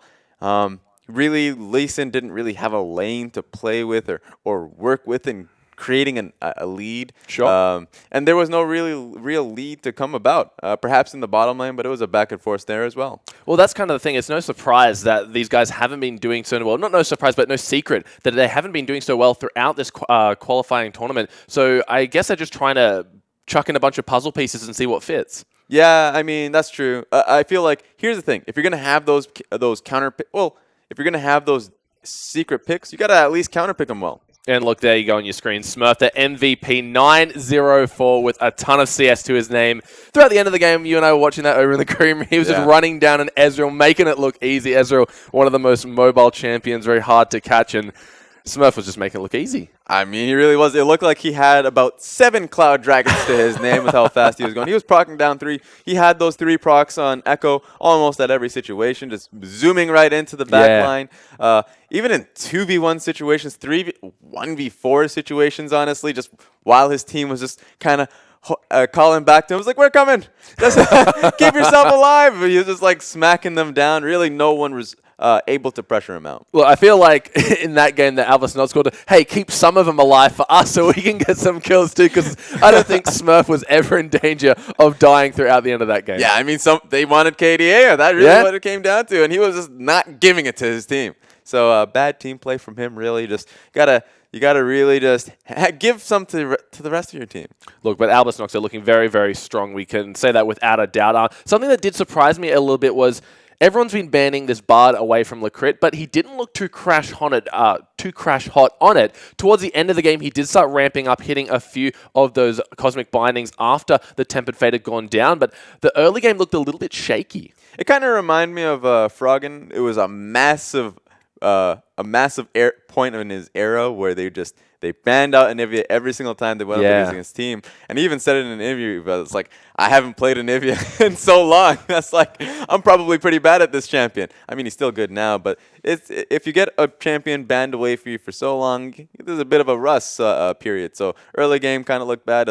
Really, Lee Sin didn't really have a lane to play with or work with in creating a lead. Sure. And there was no real lead to come about, perhaps in the bottom lane, but it was a back and forth there as well. Well, that's kind of the thing. It's no surprise that these guys haven't been doing so well. Not no surprise, but no secret that they haven't been doing so well throughout this qualifying tournament. So I guess they're just trying to chuck in a bunch of puzzle pieces and see what fits. Yeah, I mean, that's true. I feel like, here's the thing. If you're going to have those counter if you're going to have those secret picks, you got to at least counter pick them well. And look, there you go on your screen. Smurf, the MVP 904 with a ton of CS to his name. Throughout the end of the game, you and I were watching that over in the green room. He was just running down an Ezreal, making it look easy. Ezreal, one of the most mobile champions, very hard to catch, and Smurf was just making it look easy. I mean, he really was. It looked like he had about 7 Cloud Dragons to his name with how fast he was going. He was procking down 3. He had those 3 procs on Echo almost at every situation, just zooming right into the back line. Even in 2v1 situations, 1v4 situations, honestly, just while his team was just kind of calling back to him. It was like, we're coming. Just keep yourself alive. He was just like smacking them down. Really, no one was able to pressure him out. Well, I feel like in that game that Albus Nox scored, hey, keep some of them alive for us so we can get some kills too, because I don't think Smurf was ever in danger of dying throughout the end of that game. Yeah, I mean, they wanted KDA. That's really what it came down to, and he was just not giving it to his team. So bad team play from him, really. Just you gotta really just give some to the rest of your team. Look, but Albus Nox are looking very, very strong. We can say that without a doubt. Something that did surprise me a little bit was everyone's been banning this Bard away from Lecrit, but he didn't look too crash hot on it. Towards the end of the game, he did start ramping up, hitting a few of those Cosmic Bindings after the Tempered Fate had gone down, but the early game looked a little bit shaky. It kind of reminded me of Froggen. It was a massive point in his era where they banned out Anivia every single time they went up against his team. And he even said it in an interview, but it's like, I haven't played Anivia in so long. That's like, I'm probably pretty bad at this champion. I mean, he's still good now, but if you get a champion banned away from you for so long, there's a bit of a rust period. So early game kind of looked bad.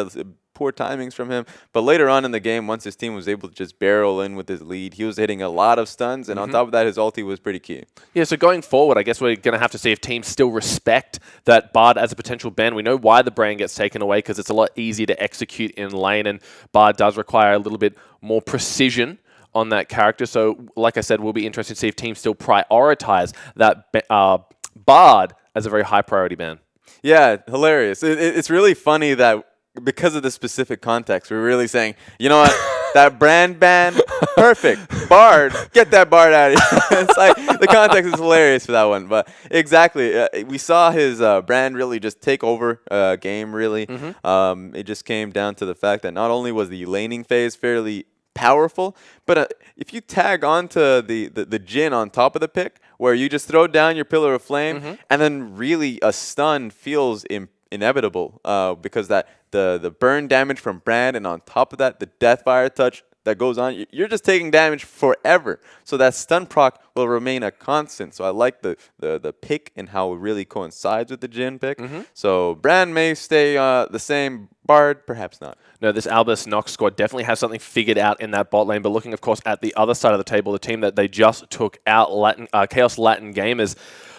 Poor timings from him, but later on in the game, once his team was able to just barrel in with his lead, he was hitting a lot of stuns, and on top of that, his ulti was pretty key. Yeah, so going forward, I guess we're going to have to see if teams still respect that Bard as a potential ban. We know why the brand gets taken away, because it's a lot easier to execute in lane, and Bard does require a little bit more precision on that character. So, like I said, we'll be interested to see if teams still prioritize that Bard as a very high priority ban. Yeah, hilarious. It's really funny that because of the specific context, we're really saying, you know what, that brand ban, perfect. Bard, get that Bard out of here. It's like, the context is hilarious for that one. But exactly, we saw his brand really just take over game, really. It just came down to the fact that not only was the laning phase fairly powerful, but if you tag onto the Jhin on top of the pick, where you just throw down your Pillar of Flame, and then really a stun feels inevitable because the burn damage from Brand, and on top of that, the Deathfire touch that goes on, you're just taking damage forever. So that stun proc will remain a constant. So I like the pick and how it really coincides with the Jhin pick. So Brand may stay the same. Bard, perhaps not. No, this Albus Nox squad definitely has something figured out in that bot lane. But looking, of course, at the other side of the table, the team that they just took out, Kaos Latin Gamers,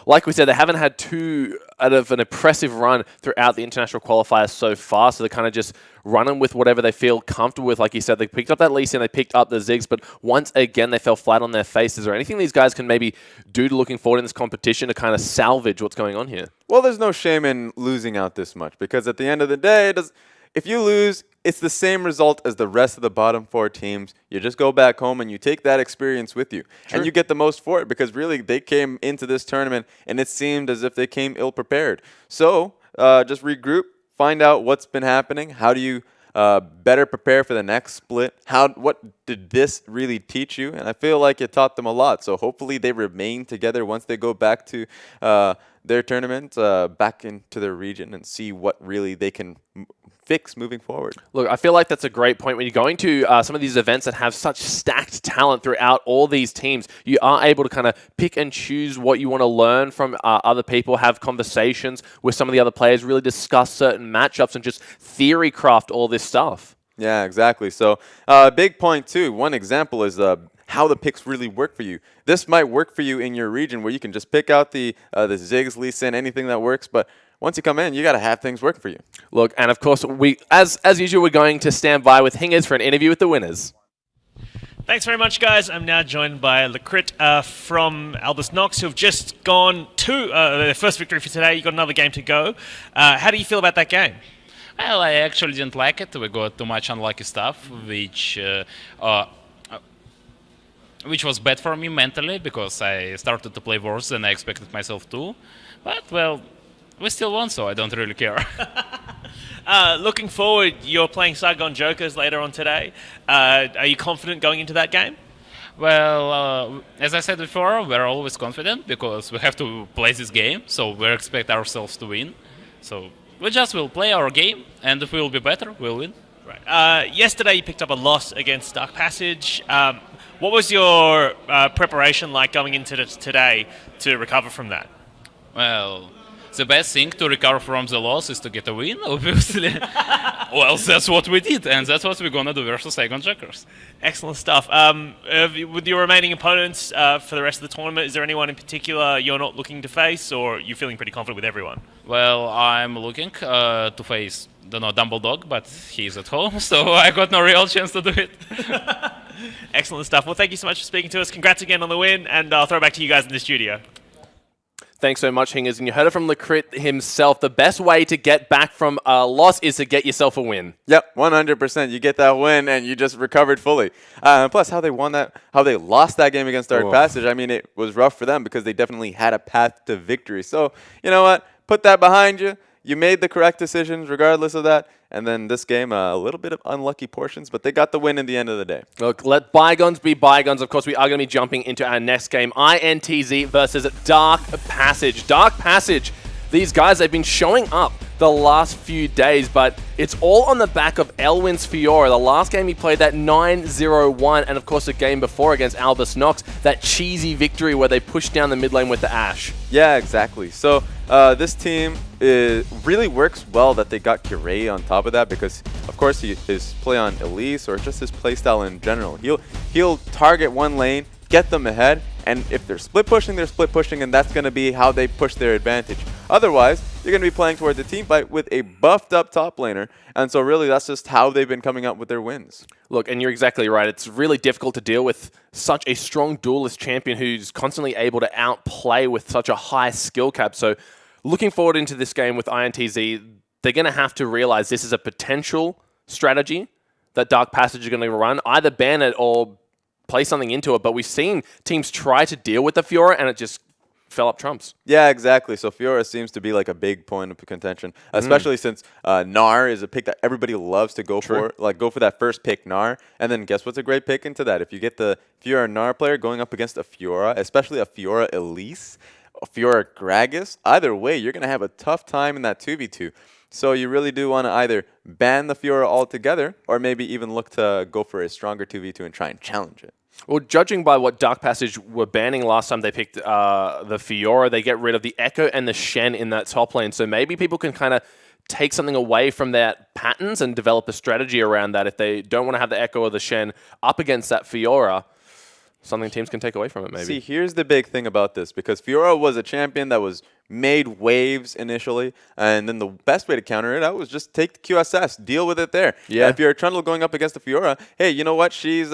like we said, they haven't had too out of an impressive run throughout the international qualifiers so far. So they're kind of just running with whatever they feel comfortable with. Like you said, they picked up that Lee Sin, they picked up the Ziggs, but once again, they fell flat on their face. Is there anything these guys can maybe do to looking forward in this competition to kind of salvage what's going on here? Well, there's no shame in losing out this much, because at the end of the day, if you lose, it's the same result as the rest of the bottom 4 teams. You just go back home and you take that experience with you. True. And you get the most for it because really they came into this tournament and it seemed as if they came ill-prepared. So just regroup, find out what's been happening. How do you better prepare for the next split? What did this really teach you? And I feel like it taught them a lot. So hopefully they remain together once they go back to their tournament, back into their region, and see what really they can fix moving forward. Look, I feel like that's a great point. When you're going to some of these events that have such stacked talent throughout all these teams, you are able to kind of pick and choose what you want to learn from other people, have conversations with some of the other players, really discuss certain matchups and just theory craft all this stuff. Yeah, exactly. So big point too. One example is how the picks really work for you. This might work for you in your region where you can just pick out the Ziggs, Lee Sin, anything that works, but once you come in, you got to have things working for you. Look, and of course, we, as usual, we're going to stand by with Hingers for an interview with the winners. Thanks very much, guys. I'm now joined by FLICKR from Albus Nox, who have just gone to their first victory for today. You've got another game to go. How do you feel about that game? Well, I actually didn't like it. We got too much unlucky stuff, which was bad for me mentally because I started to play worse than I expected myself to. But, well, we still won, so I don't really care. Looking forward, you're playing Saigon Jokers later on today. Are you confident going into that game? Well, as I said before, we're always confident because we have to play this game, so we expect ourselves to win. So we just will play our game, and if we will be better, we'll win. Right. Yesterday, you picked up a loss against Dark Passage. What was your preparation like going into today to recover from that? Well, the best thing to recover from the loss is to get a win, obviously. Well, that's what we did, and that's what we're going to do versus Saigon Jokers. Excellent stuff. With your remaining opponents for the rest of the tournament, is there anyone in particular you're not looking to face, or are you feeling pretty confident with everyone? Well, I'm looking to face, Dumbledog, but he's at home, so I got no real chance to do it. Excellent stuff. Well, thank you so much for speaking to us. Congrats again on the win, and I'll throw it back to you guys in the studio. Thanks so much, Hingers. And you heard it from FLICKR himself. The best way to get back from a loss is to get yourself a win. Yep, 100%. You get that win, and you just recovered fully. Plus, how they lost that game against Dark Passage, I mean, it was rough for them because they definitely had a path to victory. So, you know what? Put that behind you. You made the correct decisions regardless of that. And then this game, a little bit of unlucky portions, but they got the win in the end of the day. Look, let bygones be bygones. Of course, we are going to be jumping into our next game, INTZ versus Dark Passage. Dark Passage, these guys, they've been showing up the last few days, but it's all on the back of Elwin's Fiora. The last game he played, that 9-0-1, and of course the game before against Albus Nox, that cheesy victory where they pushed down the mid lane with the Ashe. Yeah, exactly. So this team really works well that they got Kirei on top of that because, of course, his play on Elise or just his playstyle in general. He'll target one lane, get them ahead, and if they're split pushing, and that's going to be how they push their advantage. Otherwise, you're going to be playing towards a team fight with a buffed up top laner, and so really that's just how they've been coming up with their wins. Look, and you're exactly right. It's really difficult to deal with such a strong duelist champion who's constantly able to outplay with such a high skill cap. So looking forward into this game with INTZ, they're going to have to realize this is a potential strategy that Dark Passage are going to run, either ban it or play something into it. But we've seen teams try to deal with the Fiora, and it just fell up trumps. Yeah, exactly. So Fiora seems to be like a big point of contention, especially since Gnar is a pick that everybody loves to go for. Like, go for that first pick, Gnar. And then guess what's a great pick into that? If you get the Fiora Gnar player going up against a Fiora, especially a Fiora Elise, a Fiora Gragas, either way, you're going to have a tough time in that 2v2. So you really do want to either ban the Fiora altogether or maybe even look to go for a stronger 2v2 and try and challenge it. Well, judging by what Dark Passage were banning last time they picked the Fiora, they get rid of the Echo and the Shen in that top lane. So maybe people can kind of take something away from their patterns and develop a strategy around that. If they don't want to have the Echo or the Shen up against that Fiora, something teams can take away from it, maybe. See, here's the big thing about this, because Fiora was a champion that was made waves initially, and then the best way to counter it out was just take the QSS, deal with it there. Yeah. If you're a Trundle going up against the Fiora, hey, you know what? She's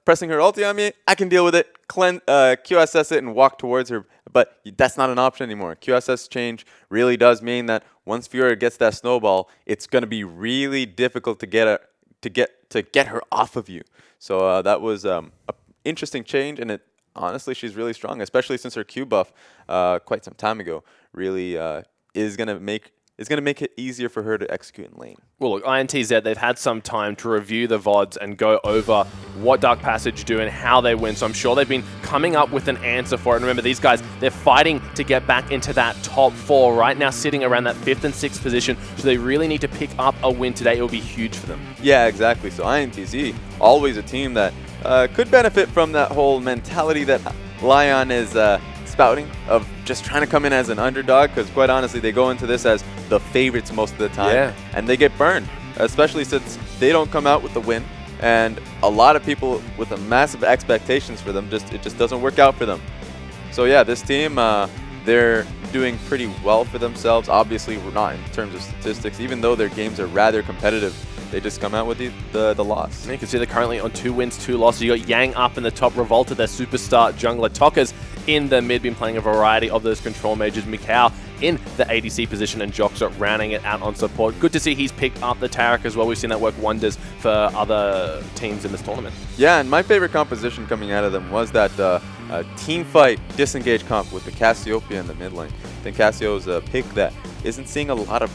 pressing her ulti on me. I can deal with it, QSS it, and walk towards her. But that's not an option anymore. QSS change really does mean that once Fiora gets that snowball, it's going to be really difficult to get her off of you. So that was an interesting change, and honestly, she's really strong, especially since her Q buff quite some time ago really is going to make it easier for her to execute in lane. Well, look, INTZ, they've had some time to review the VODs and go over what Dark Passage do and how they win. So I'm sure they've been coming up with an answer for it. And remember, these guys, they're fighting to get back into that top 4 right now, sitting around that 5th and 6th position. So they really need to pick up a win today. It will be huge for them. Yeah, exactly. So INTZ, always a team that could benefit from that whole mentality that Lyon is spouting of just trying to come in as an underdog, because quite honestly, they go into this as the favorites most of the time, and they get burned, especially since they don't come out with the win, and a lot of people with a massive expectations for them, it just doesn't work out for them. So yeah, this team, they're doing pretty well for themselves. Obviously, we're not in terms of statistics, even though their games are rather competitive. They just come out with the loss. And you can see they're currently on 2 wins, 2 losses. You got Yang up in the top, Revolta, their superstar jungler. Tokka's in the mid, been playing a variety of those control mages. Mikau in the ADC position, and Joxer rounding it out on support. Good to see he's picked up the Taric as well. We've seen that work wonders for other teams in this tournament. Yeah, and my favorite composition coming out of them was that team fight disengage comp with the Cassiopeia in the mid lane. I think Cassio's a pick that isn't seeing a lot of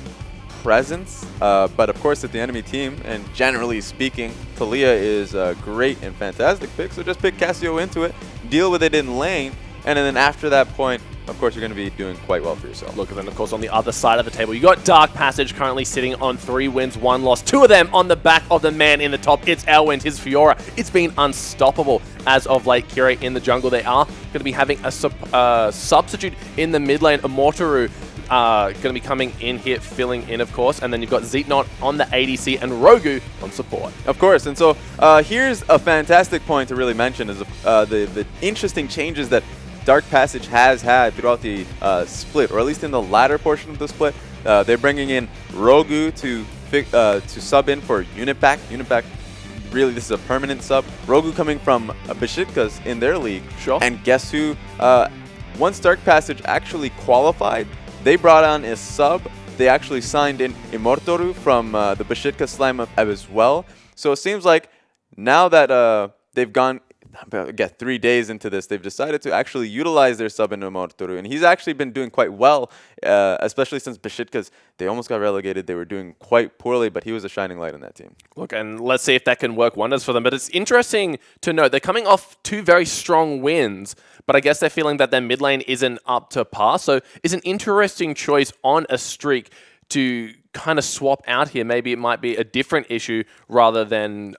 presence, but of course at the enemy team, and generally speaking, Talia is a great and fantastic pick, so just pick Cassio into it, deal with it in lane, and then after that point, of course, you're going to be doing quite well for yourself. Look, and then of course on the other side of the table, you got Dark Passage currently sitting on 3 wins, 1 loss, 2 of them on the back of the man in the top. It's Elwind, his Fiora. It's been unstoppable as of late. Kire in the jungle. They are going to be having a substitute in the mid lane, Immortaru. Going to be coming in here, filling in, of course. And then you've got Zeetnot on the ADC and Rogu on support. Of course. And so here's a fantastic point to really mention is the interesting changes that Dark Passage has had throughout the split, or at least in the latter portion of the split. They're bringing in Rogu to sub in for Unitback. Unitback, really, this is a permanent sub. Rogu coming from Besiktas in their league. Sure. And guess who? Once Dark Passage actually qualified, they brought on a sub. They actually signed in Immortaru from the Besiktas Slime as well. So it seems like now that they've gone 3 days into this, they've decided to actually utilize their sub in Immortaru. And he's actually been doing quite well, especially since Besiktas, they almost got relegated. They were doing quite poorly, but he was a shining light in that team. Look, and let's see if that can work wonders for them. But it's interesting to note, they're coming off 2 very strong wins, but I guess they're feeling that their mid lane isn't up to par. So it's an interesting choice on a streak to kind of swap out here. Maybe it might be a different issue rather than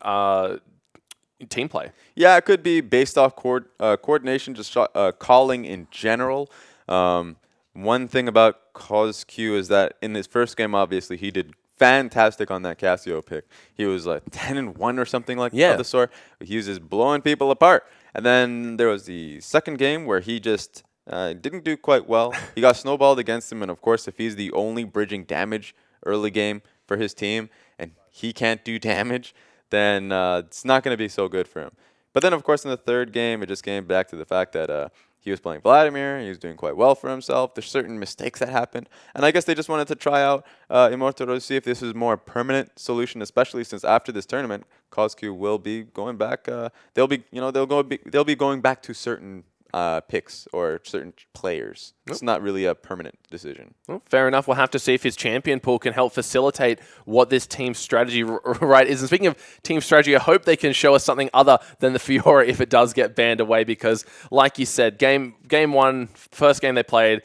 team play. Yeah, it could be based off coordination, just calling in general. One thing about Kaos Q is that in his first game, obviously, he did fantastic on that Cassio pick. He was like 10-1 or something like of the sort. He was just blowing people apart. And then there was the second game where he just didn't do quite well. He got snowballed against him, and of course, if he's the only bridging damage early game for his team, and he can't do damage, then it's not going to be so good for him. But then, of course, in the third game, it just came back to the fact that he was playing Vladimir. He was doing quite well for himself. There's certain mistakes that happened. And I guess they just wanted to try out Immortaru to see if this is a more permanent solution, especially since after this tournament, Kaos Q will be going back. They'll be going back to certain picks or certain players. It's not really a permanent decision. Well, fair enough. We'll have to see if his champion pool can help facilitate what this team's strategy right is. And speaking of team strategy, I hope they can show us something other than the Fiora if it does get banned away, because like you said, game 1, first game they played,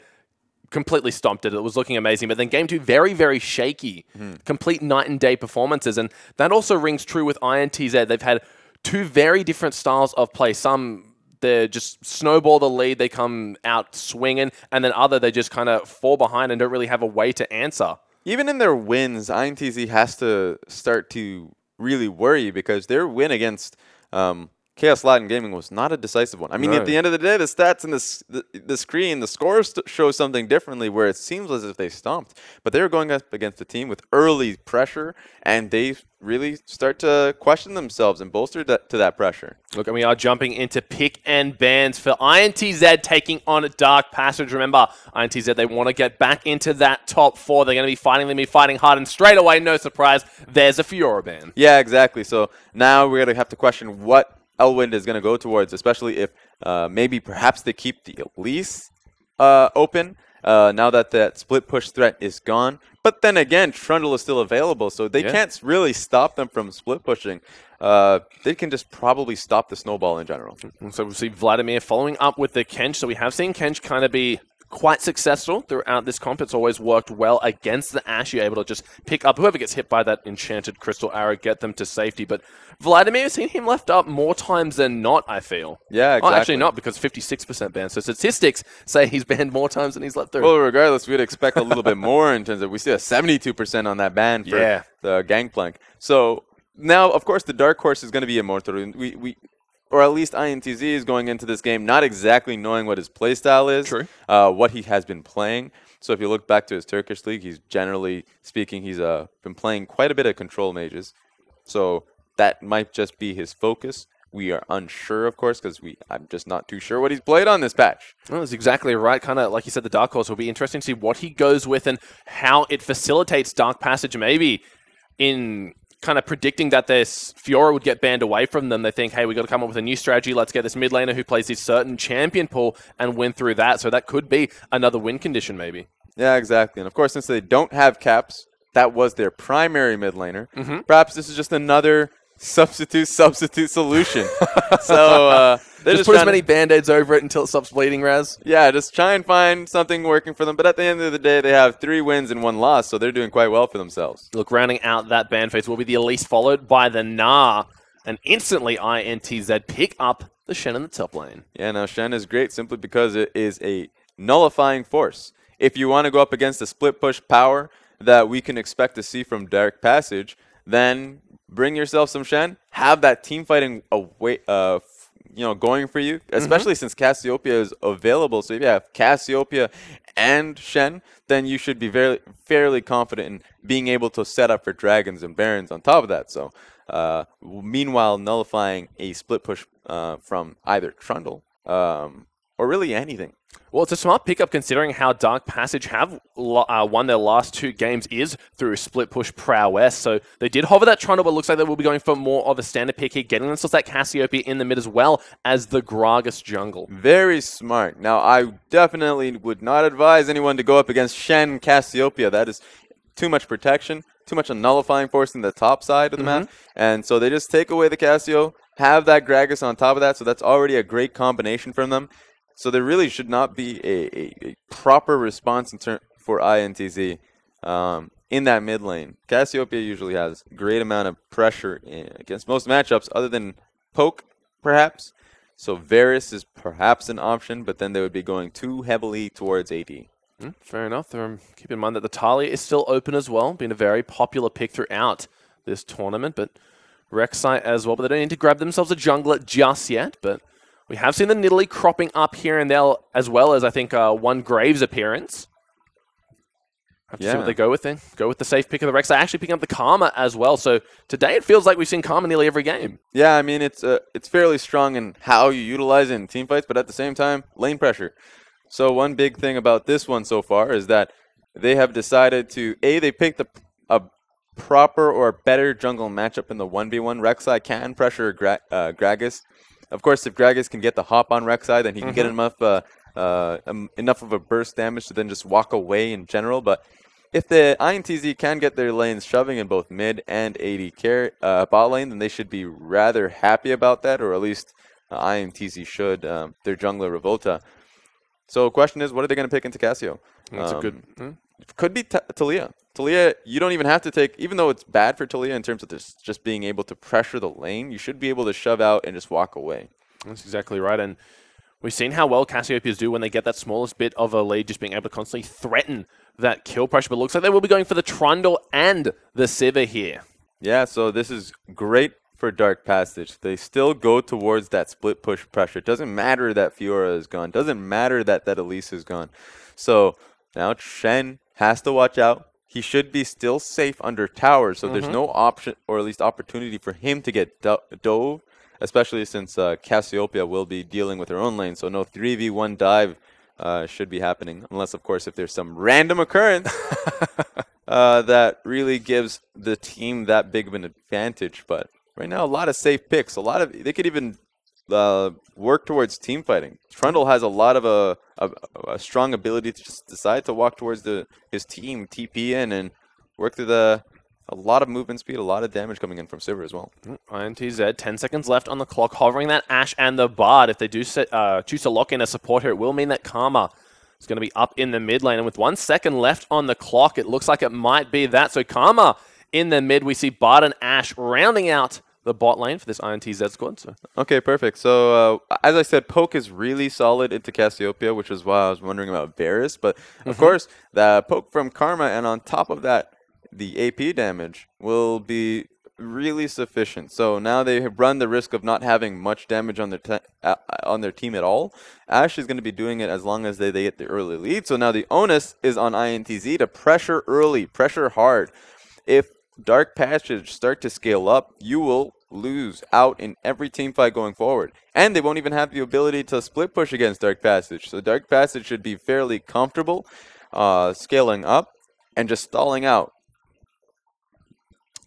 completely stomped it. It was looking amazing. But then game 2, very, very shaky. Complete night and day performances. And that also rings true with INTZ. They've had 2 very different styles of play. Some they just snowball the lead, they come out swinging, and then they just kind of fall behind and don't really have a way to answer. Even in their wins, INTZ has to start to really worry, because their win against Kaos Latin Gaming was not a decisive one. I mean, at the end of the day, the stats and the screen, the scores show something differently where it seems as if they stomped. But they were going up against a team with early pressure, and they really start to question themselves and bolster to that pressure. Look, and we are jumping into pick and bans for INTZ taking on Dark Passage. Remember, INTZ, they want to get back into that top 4. They're going to be fighting hard, and straight away, no surprise, there's a Fiora ban. Yeah, exactly. So now we're going to have to question what Elwind is going to go towards, especially if maybe perhaps they keep the Elise open now that that split push threat is gone. But then again, Trundle is still available, so they can't really stop them from split pushing. They can just probably stop the snowball in general. And so we'll see Vladimir following up with the Kench. So we have seen Kench kind of be quite successful throughout this comp. It's always worked well against the Ashe. You're able to just pick up whoever gets hit by that enchanted crystal arrow, get them to safety. But Vladimir, has seen him left up more times than not, I feel. Yeah, exactly. Oh, actually not, because 56% banned. So statistics say he's banned more times than he's left through. Well, regardless, we'd expect a little bit more in terms of, we see a 72% on that ban for the Gangplank. So now, of course, the dark horse is going to be Immortal. Or at least INTZ is going into this game not exactly knowing what his playstyle is, what he has been playing. So if you look back to his Turkish league, he's generally speaking, he's been playing quite a bit of control mages. So that might just be his focus. We are unsure, of course, because I'm just not too sure what he's played on this patch. Well, that's exactly right. Kind of like you said, the Dark Horse will be interesting to see what he goes with and how it facilitates Dark Passage. Maybe in kind of predicting that this Fiora would get banned away from them, they think, hey, we got to come up with a new strategy. Let's get this mid laner who plays this certain champion pool and win through that. So that could be another win condition, maybe. Yeah, exactly. And of course, since they don't have caps, that was their primary mid laner. Perhaps this is just another substitute solution. So they just put as many band-aids over it until it stops bleeding, Raz. Yeah, just try and find something working for them. But at the end of the day, they have 3 wins and 1 loss, so they're doing quite well for themselves. Look, rounding out that band phase will be the Elise, followed by the Gnar, and instantly INTZ pick up the Shen in the top lane. Yeah, now Shen is great simply because it is a nullifying force. If you want to go up against the split push power that we can expect to see from Dark Passage, then bring yourself some Shen, have that team fighting away, going for you, especially since Cassiopeia is available. So if you have Cassiopeia and Shen, then you should be fairly confident in being able to set up for Dragons and Barons on top of that. So meanwhile, nullifying a split push from either Trundle or really anything. Well, it's a smart pickup considering how Dark Passage have won their last 2 games is through split push prowess. So they did hover that Trundle, but it looks like they will be going for more of a standard pick here, getting themselves that Cassiopeia in the mid as well as the Gragas jungle. Very smart. Now, I definitely would not advise anyone to go up against Shen Cassiopeia. That is too much protection, too much a nullifying force in the top side of the map. And so they just take away the Cassio, have that Gragas on top of that, so that's already a great combination from them. So there really should not be a proper response for INTZ in that mid lane. Cassiopeia usually has a great amount of pressure against most matchups other than poke, perhaps. So Varus is perhaps an option, but then they would be going too heavily towards AD. Fair enough. Keep in mind that the Talia is still open as well, being a very popular pick throughout this tournament, but Rek'Sai as well. But they don't need to grab themselves a jungler just yet, but we have seen the Nidalee cropping up here and there, as well as, I think, one Graves appearance. Have to see what they go with then. Go with the safe pick of the Rek'Sai, actually picking up the Karma as well. So today it feels like we've seen Karma nearly every game. Yeah, I mean, it's fairly strong in how you utilize it in teamfights, but at the same time, lane pressure. So one big thing about this one so far is that they have decided to, they picked a proper or better jungle matchup in the 1v1. Rek'Sai can pressure Gragas. Of course, if Gragas can get the hop on Rek'Sai, then he can get enough of a burst damage to then just walk away in general. But if the INTZ can get their lanes shoving in both mid and AD bot lane, then they should be rather happy about that, or at least INTZ should, their jungler Revolta. So the question is, what are they going to pick into Cassio? That's a good... Could be Talia. Talia, you don't even have to take, even though it's bad for Talia in terms of just being able to pressure the lane, you should be able to shove out and just walk away. That's exactly right. And we've seen how well Cassiopeias do when they get that smallest bit of a lead, just being able to constantly threaten that kill pressure. But it looks like they will be going for the Trundle and the Sivir here. Yeah, so this is great for Dark Passage. They still go towards that split push pressure. It doesn't matter that Fiora is gone. Doesn't matter that Elise is gone. So now Shen has to watch out. He should be still safe under towers, so there's no option, or at least opportunity, for him to get dove, especially since Cassiopeia will be dealing with her own lane, so no 3v1 dive should be happening, unless, of course, if there's some random occurrence that really gives the team that big of an advantage. But right now, a lot of safe picks. They could even work towards team fighting. Trundle has a lot of a strong ability to just decide to walk towards his team, TP in, and work through a lot of movement speed, a lot of damage coming in from Sivir as well. INTZ, 10 seconds left on the clock, hovering that Ashe and the Bard. If they do choose to lock in a support here, it will mean that Karma is going to be up in the mid lane. And with 1 second left on the clock, it looks like it might be that. So Karma in the mid, we see Bard and Ashe rounding out the bot lane for this INTZ squad. So. Okay, perfect. So, as I said, poke is really solid into Cassiopeia, which is why I was wondering about Varus. But, of course, the poke from Karma, and on top of that, the AP damage will be really sufficient. So now they have run the risk of not having much damage on their team at all. Ashe is going to be doing it as long as they get the early lead. So now the onus is on INTZ to pressure early, pressure hard. If Dark Passage start to scale up, you will lose out in every team fight going forward. And they won't even have the ability to split push against Dark Passage. So Dark Passage should be fairly comfortable scaling up and just stalling out.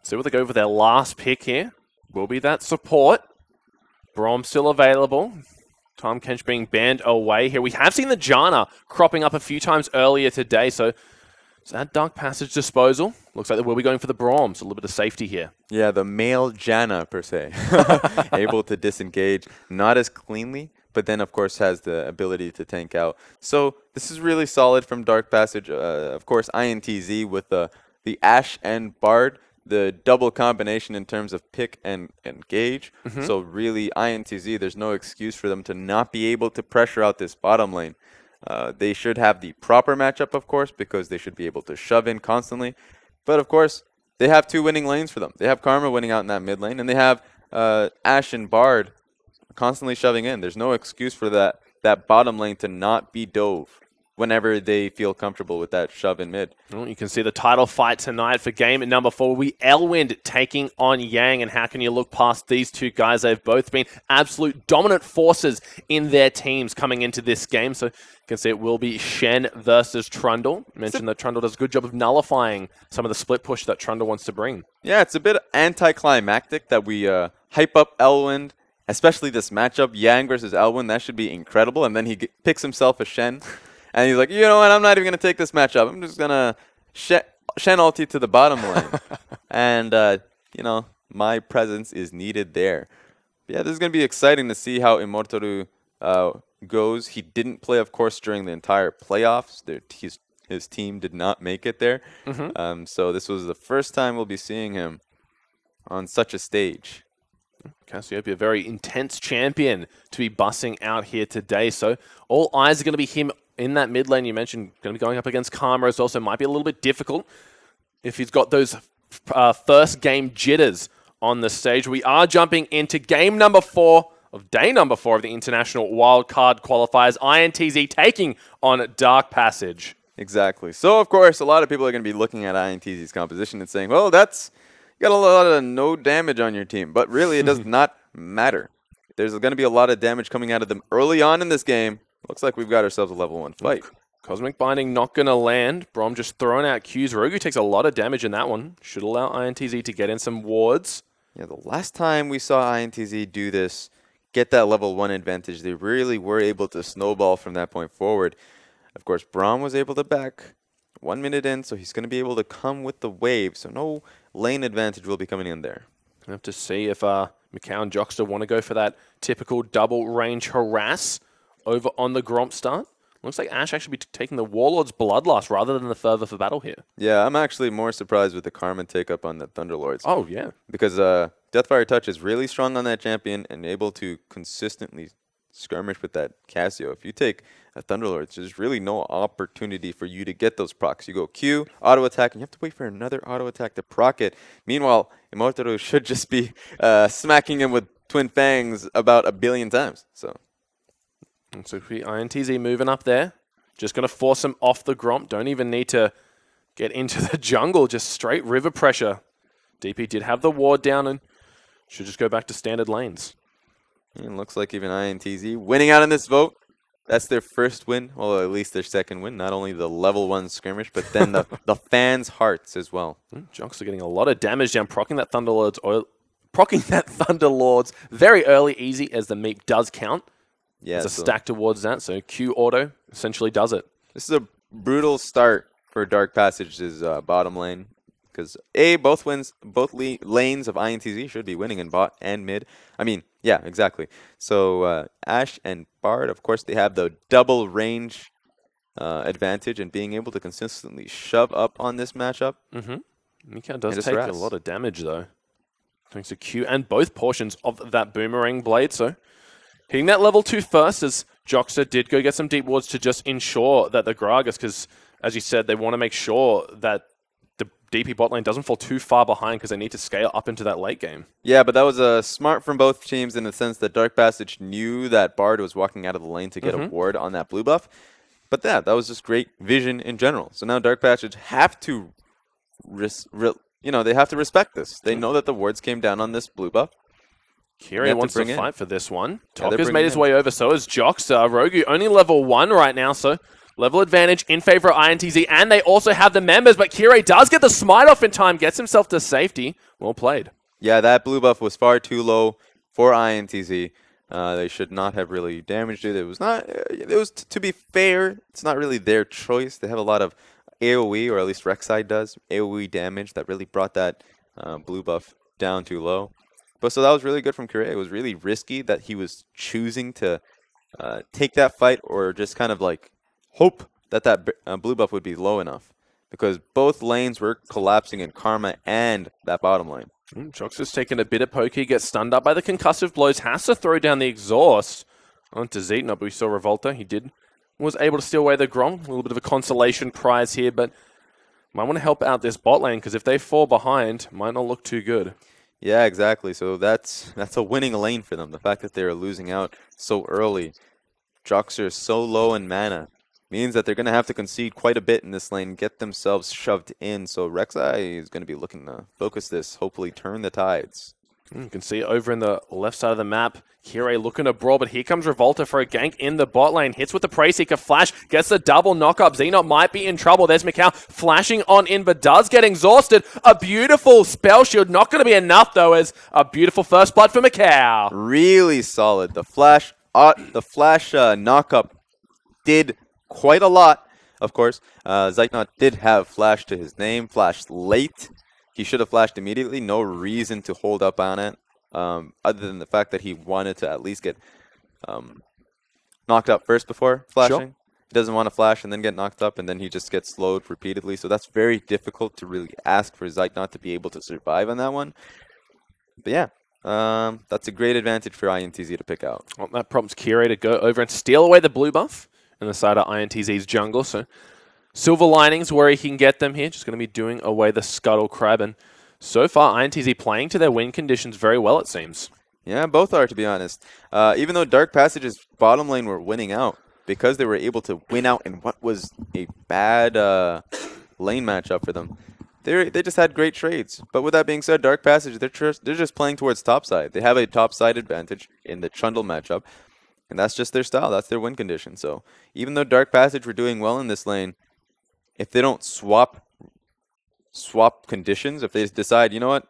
So will they go for their last pick here? Will be that support. Braum still available. Tom Kench being banned away here. We have seen the Janna cropping up a few times earlier today, so that Dark Passage disposal. Looks like they will be going for the Braum, so a little bit of safety here. Yeah, the male Janna, per se. Able to disengage, not as cleanly, but then, of course, has the ability to tank out. So this is really solid from Dark Passage. Of course, INTZ with the Ashe and Bard, the double combination in terms of pick and gauge. So really, INTZ, there's no excuse for them to not be able to pressure out this bottom lane. They should have the proper matchup, of course, because they should be able to shove in constantly. But, of course, they have two winning lanes for them. They have Karma winning out in that mid lane, and they have Ashe and Bard constantly shoving in. There's no excuse for that bottom lane to not be dove whenever they feel comfortable with that shove in mid. Well, you can see the title fight tonight for game number 4. We Elwind taking on Yang, and how can you look past these two guys? They've both been absolute dominant forces in their teams coming into this game. So you can see it will be Shen versus Trundle. Mentioned that Trundle does a good job of nullifying some of the split push that Trundle wants to bring. Yeah, it's a bit anticlimactic that we hype up Elwind, especially this matchup, Yang versus Elwind. That should be incredible. And then he picks himself a Shen. And he's like, you know what, I'm not even going to take this matchup. I'm just going to Shen ulti to the bottom lane. And, my presence is needed there. But yeah, this is going to be exciting to see how Immortaru goes. He didn't play, of course, during the entire playoffs. His team did not make it there. So this was the first time we'll be seeing him on such a stage. Cassiopeia, a very intense champion to be bussing out here today. So all eyes are going to be him in that mid lane. You mentioned going to be going up against Karma as well, so it might be a little bit difficult if he's got those first game jitters on the stage. We are jumping into game number 4 of day number 4 of the International WIldcard Qualifiers. INTZ taking on Dark Passage. Exactly. So, of course, a lot of people are going to be looking at INTZ's composition and saying, well, you got a lot of no damage on your team. But really, it does not matter. There's going to be a lot of damage coming out of them early on in this game. Looks like we've got ourselves a level 1 fight. Cosmic Binding not going to land. Braum just throwing out Qs. Rogu takes a lot of damage in that one. Should allow INTZ to get in some wards. Yeah, the last time we saw INTZ do this, get that level 1 advantage, they really were able to snowball from that point forward. Of course, Braum was able to back 1 minute in, so he's going to be able to come with the wave. So no lane advantage will be coming in there. We'll have to see if Mikau and Jockster want to go for that typical double range harass over on the Gromp start. Looks like Ashe actually be taking the Warlord's Bloodlust rather than the Fervor for Battle here. Yeah, I'm actually more surprised with the Karma take-up on the Thunderlords. Oh, yeah. Because Deathfire Touch is really strong on that champion and able to consistently skirmish with that Casio. If you take a Thunderlord, there's really no opportunity for you to get those procs. You go Q, auto attack, and you have to wait for another auto attack to proc it. Meanwhile, Immortaru should just be smacking him with Twin Fangs about 1 billion times. So INTZ moving up there. Just going to force him off the Gromp. Don't even need to get into the jungle. Just straight river pressure. DP did have the ward down and should just go back to standard lanes. It looks like even INTZ winning out in this vote. That's their first win. Well, at least their second win. Not only the level 1 skirmish, but then the fans' hearts as well. Jocks are getting a lot of damage down, proccing that Thunderlords very early, easy, as the meep does count. Yeah, there's a stack towards that, so Q auto essentially does it. This is a brutal start for Dark Passage's bottom lane. Because both lanes of INTZ should be winning in bot and mid. I mean, yeah, exactly. So Ashe and Bard, of course, they have the double range advantage and being able to consistently shove up on this matchup. Mika does take a lot of damage, though. Thanks to Q and both portions of that boomerang blade. So hitting that level 2 first, as Joxer did go get some deep wards to just ensure that the Gragas, because as you said, they want to make sure that the DP bot lane doesn't fall too far behind because they need to scale up into that late game. Yeah, but that was smart from both teams in the sense that Dark Passage knew that Bard was walking out of the lane to get a ward on that blue buff. But that was just great vision in general. So now Dark Passage have to, they have to respect this. They know that the wards came down on this blue buff. Kiri wants to fight for this one. Tokka's made his way over, so is Joxer. Rogu only level 1 right now, so level advantage in favor of INTZ, and they also have the members, but Kiri does get the smite off in time, gets himself to safety. Well played. Yeah, that blue buff was far too low for INTZ. They should not have really damaged it. It was to be fair, it's not really their choice. They have a lot of AoE, or at least Rek'Sai does, AoE damage that really brought that blue buff down too low. But so that was really good from Kiri. It was really risky that he was choosing to take that fight or just kind of like hope that blue buff would be low enough, because both lanes were collapsing in Karma and that bottom lane. Jox is taking a bit of poke. He gets stunned up by the concussive blows, has to throw down the exhaust onto Zeetna, but we saw Revolta. He was able to steal away the Grom. A little bit of a consolation prize here, but might want to help out this bot lane, because if they fall behind, might not look too good. Yeah, exactly. So that's a winning lane for them. The fact that they're losing out so early. Joxer is so low in mana means that they're going to have to concede quite a bit in this lane, get themselves shoved in. So Rek'Sai is going to be looking to focus this, hopefully turn the tides. You can see over in the left side of the map, Kiri looking to brawl, but here comes Revolta for a gank in the bot lane. Hits with the Prey Seeker flash, gets the double knock-up. Xenot might be in trouble. There's Mikau flashing on in, but does get exhausted. A beautiful spell shield. Not going to be enough, though, as a beautiful first blood for Mikau. Really solid. The flash knock-up did quite a lot, of course. Zeitnot did have flash to his name, flashed late. He should have flashed immediately. No reason to hold up on it, other than the fact that he wanted to at least get knocked up first before flashing. Sure. He doesn't want to flash and then get knocked up, and then he just gets slowed repeatedly. So that's very difficult to really ask for Zeitnot to be able to survive on that one. But yeah, that's a great advantage for INTZ to pick out. Well, that prompts Kiri to go over and steal away the blue buff in the side of INTZ's jungle. So silver linings where he can get them here. Just going to be doing away the Scuttle Crab. And so far, INTZ playing to their win conditions very well, it seems. Yeah, both are, to be honest. Even though Dark Passage's bottom lane were winning out, because they were able to win out in what was a bad lane matchup for them, they just had great trades. But with that being said, Dark Passage, they're just playing towards topside. They have a topside advantage in the Trundle matchup. And that's just their style. That's their win condition. So even though Dark Passage were doing well in this lane, if they don't swap conditions, if they decide, you know what,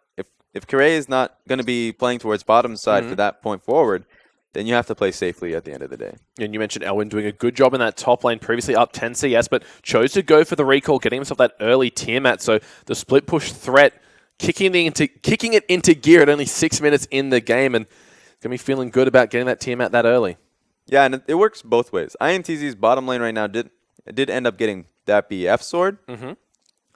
if Kiri is not going to be playing towards bottom side for that point forward, then you have to play safely at the end of the day. And you mentioned Elwin doing a good job in that top lane, previously up 10 CS, but chose to go for the recall, getting himself that early Tiamat. So the split push threat, kicking it into gear at only 6 minutes in the game, and going to be feeling good about getting that Tiamat that early. Yeah, and it works both ways. INTZ's bottom lane right now did end up getting that BF sword.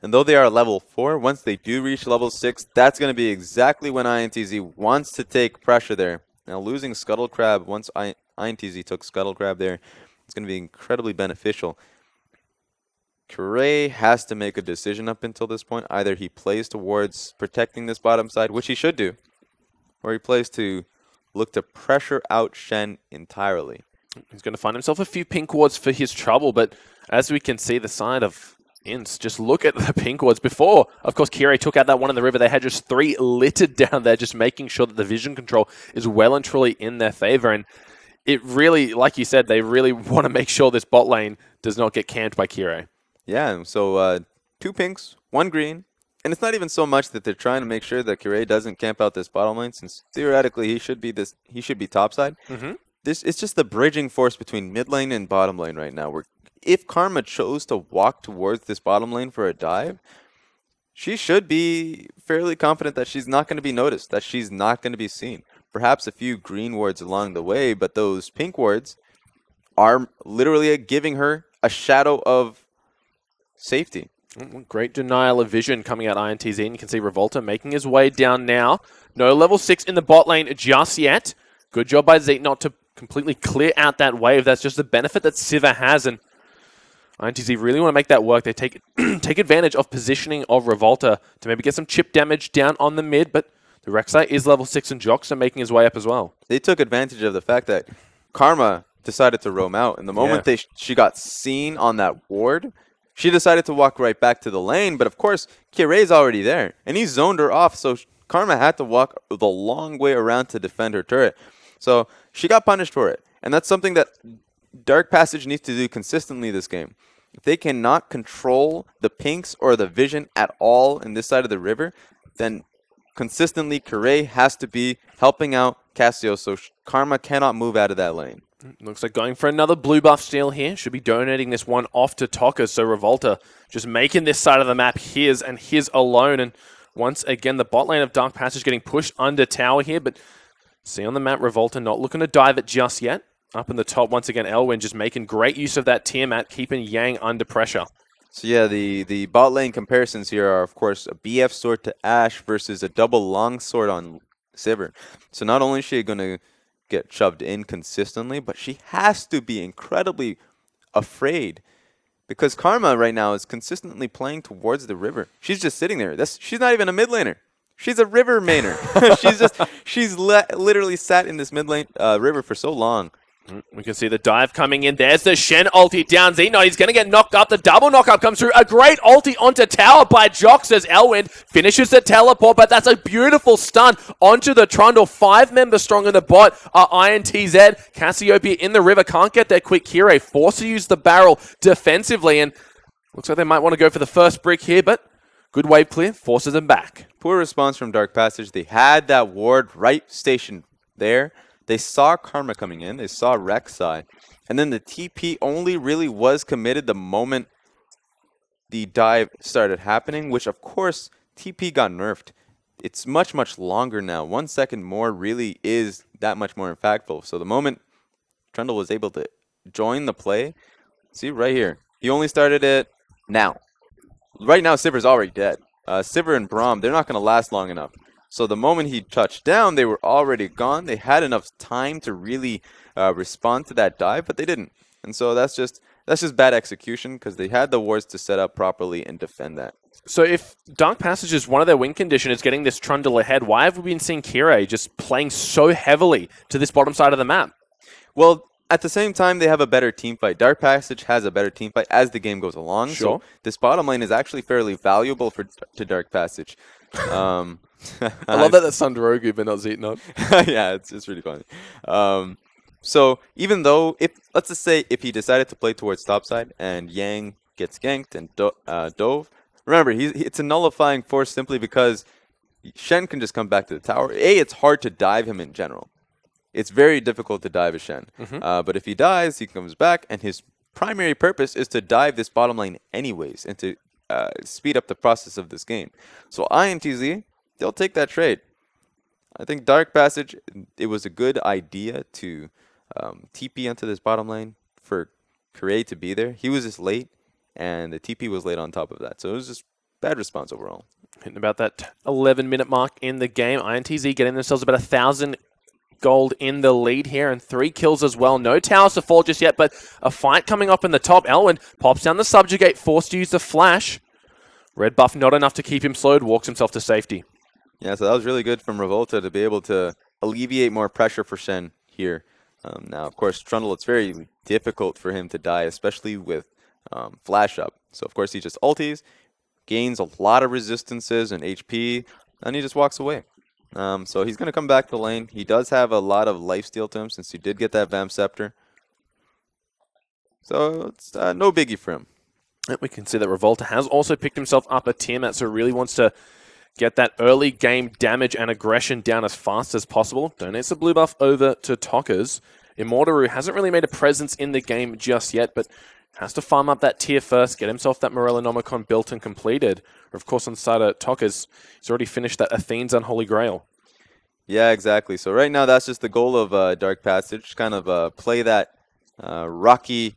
And though they are level 4, once they do reach level 6, that's going to be exactly when INTZ wants to take pressure there. Now, losing Scuttle Crab once INTZ took Scuttle Grab there. It's going to be incredibly beneficial. Kirei has to make a decision up until this point. Either he plays towards protecting this bottom side, which he should do, or he plays to look to pressure out Shen entirely. He's going to find himself a few pink wards for his trouble, but as we can see the side of INTZ, just look at the pink wards. Before, of course, Kirei took out that one in the river. They had just 3 littered down there, just making sure that the vision control is well and truly in their favor. And it really, like you said, they really want to make sure this bot lane does not get camped by Kirei. Yeah, so 2 pinks, 1 green. And it's not even so much that they're trying to make sure that Kirei doesn't camp out this bottom lane, since theoretically he should be topside. It's just the bridging force between mid lane and bottom lane right now, where if Karma chose to walk towards this bottom lane for a dive, she should be fairly confident that she's not going to be noticed, that she's not going to be seen. Perhaps a few green wards along the way, but those pink wards are literally giving her a shadow of safety. Great denial of vision coming out INTZ, and you can see Revolta making his way down now. No level 6 in the bot lane just yet. Good job by Zeke not to completely clear out that wave. That's just the benefit that Sivir has, and INTZ really want to make that work. They take advantage of positioning of Revolta to maybe get some chip damage down on the mid, but the Rek'Sai is level 6 and Jox are making his way up as well. They took advantage of the fact that Karma decided to roam out, and the moment she got seen on that ward, she decided to walk right back to the lane, but of course, Kirei's already there, and he zoned her off, so Karma had to walk the long way around to defend her turret. So she got punished for it, and that's something that Dark Passage needs to do consistently this game. If they cannot control the pinks or the vision at all in this side of the river, then consistently Kirei has to be helping out Cassio, so Karma cannot move out of that lane. Looks like going for another blue buff steal here. Should be donating this one off to Tokka. So Revolta just making this side of the map his and his alone. And once again, the bot lane of Dark Passage getting pushed under tower here. But see on the map, Revolta not looking to dive it just yet. Up in the top, once again, Elwyn just making great use of that Tiamat, keeping Yang under pressure. So yeah, the bot lane comparisons here are, of course, a BF sword to Ashe versus a double long sword on Sivir. So not only is she going to get shoved in consistently, but she has to be incredibly afraid, because Karma right now is consistently playing towards the river. She's just sitting there. She's not even a mid laner. She's a river mainer. she's literally sat in this mid lane river for so long. We can see the dive coming in. There's the Shen ulti down. Xenon, he's going to get knocked up. The double knockup comes through. A great ulti onto tower by Jox as Elwind finishes the teleport, but that's a beautiful stun onto the Trundle. 5 members strong in the bot are INTZ. Cassiopeia in the river. Can't get there quick. Kirei forced to use the barrel defensively, and looks like they might want to go for the first brick here, but good wave clear. Forces them back. Poor response from Dark Passage. They had that ward right stationed there. They saw Karma coming in, they saw Rek'Sai, and then the TP only really was committed the moment the dive started happening, which of course TP got nerfed. It's much, much longer now. 1 second more really is that much more impactful. So the moment Trundle was able to join the play, see right here, he only started it now. Right now Sivir's already dead. Sivir and Braum, they're not going to last long enough. So the moment he touched down, they were already gone. They had enough time to really respond to that dive, but they didn't. And so that's just bad execution, because they had the wards to set up properly and defend that. So if Dark Passage is one of their win condition is getting this Trundle ahead, why have we been seeing Kirei just playing so heavily to this bottom side of the map? Well, at the same time, they have a better team fight. Dark Passage has a better team fight as the game goes along. Sure. So this bottom lane is actually fairly valuable to Dark Passage. I love that that's Sandrogu, but not Zeetnot. Yeah, it's really funny. So even though, let's just say if he decided to play towards topside and Yang gets ganked and Dove, remember, it's a nullifying force simply because Shen can just come back to the tower. It's hard to dive him in general. It's very difficult to dive a Shen. But if he dies, he comes back, and his primary purpose is to dive this bottom lane anyways and to speed up the process of this game. So INTZ, they'll take that trade. I think Dark Passage, it was a good idea to TP onto this bottom lane for Kirei to be there. He was just late, and the TP was late on top of that. So it was just bad response overall. Hitting about that 11-minute mark in the game. INTZ getting themselves about 1,000 Gold in the lead here and 3 kills as well. No towers to fall just yet, but a fight coming up in the top. Elwin pops down the subjugate, forced to use the flash. Red buff not enough to keep him slowed, walks himself to safety. Yeah, so that was really good from Revolta to be able to alleviate more pressure for Shen here. Now, of course, Trundle, it's very difficult for him to die, especially with flash up. So, of course, he just ulties, gains a lot of resistances and HP, and he just walks away. So he's going to come back to lane. He does have a lot of lifesteal to him since he did get that Vamp Scepter. So it's no biggie for him. We can see that Revolta has also picked himself up a Tiamat, so really wants to get that early game damage and aggression down as fast as possible. Donates the blue buff over to Tockers. Immortaru hasn't really made a presence in the game just yet, but has to farm up that tier first, get himself that Morellonomicon built and completed. Or of course, on the side of Tockers, he's already finished that Athene's Unholy Grail. Yeah, exactly. So right now, that's just the goal of Dark Passage, kind of play that rocky,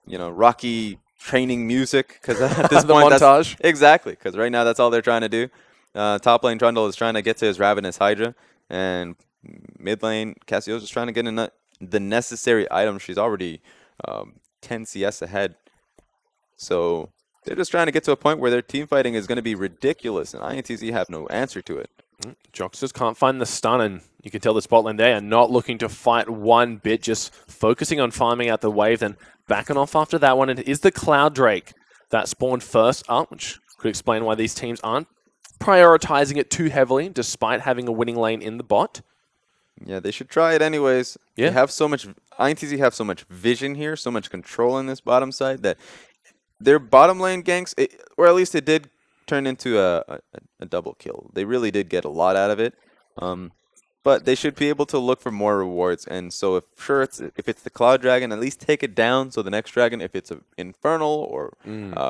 rocky training music, because at this point, montage. Exactly, because right now that's all they're trying to do. Top lane Trundle is trying to get to his Ravenous Hydra, and mid lane Cassio's just trying to get in the necessary items. She's already 10 CS ahead, so they're just trying to get to a point where their team fighting is going to be ridiculous, and INTZ have no answer to it. Jox just can't find the stun, and you can tell the spot lane they are not looking to fight one bit, just focusing on farming out the wave, then backing off after that one. And it is the Cloud Drake that spawned first up, which could explain why these teams aren't prioritizing it too heavily, despite having a winning lane in the bot. Yeah, they should try it anyways. Yeah. They have so much, INTZ have so much vision here, so much control in this bottom side that their bottom lane ganks, or at least it did turn into a double kill. They really did get a lot out of it. But they should be able to look for more rewards. And so if it's the Cloud Dragon, at least take it down. So the next dragon, if it's an Infernal or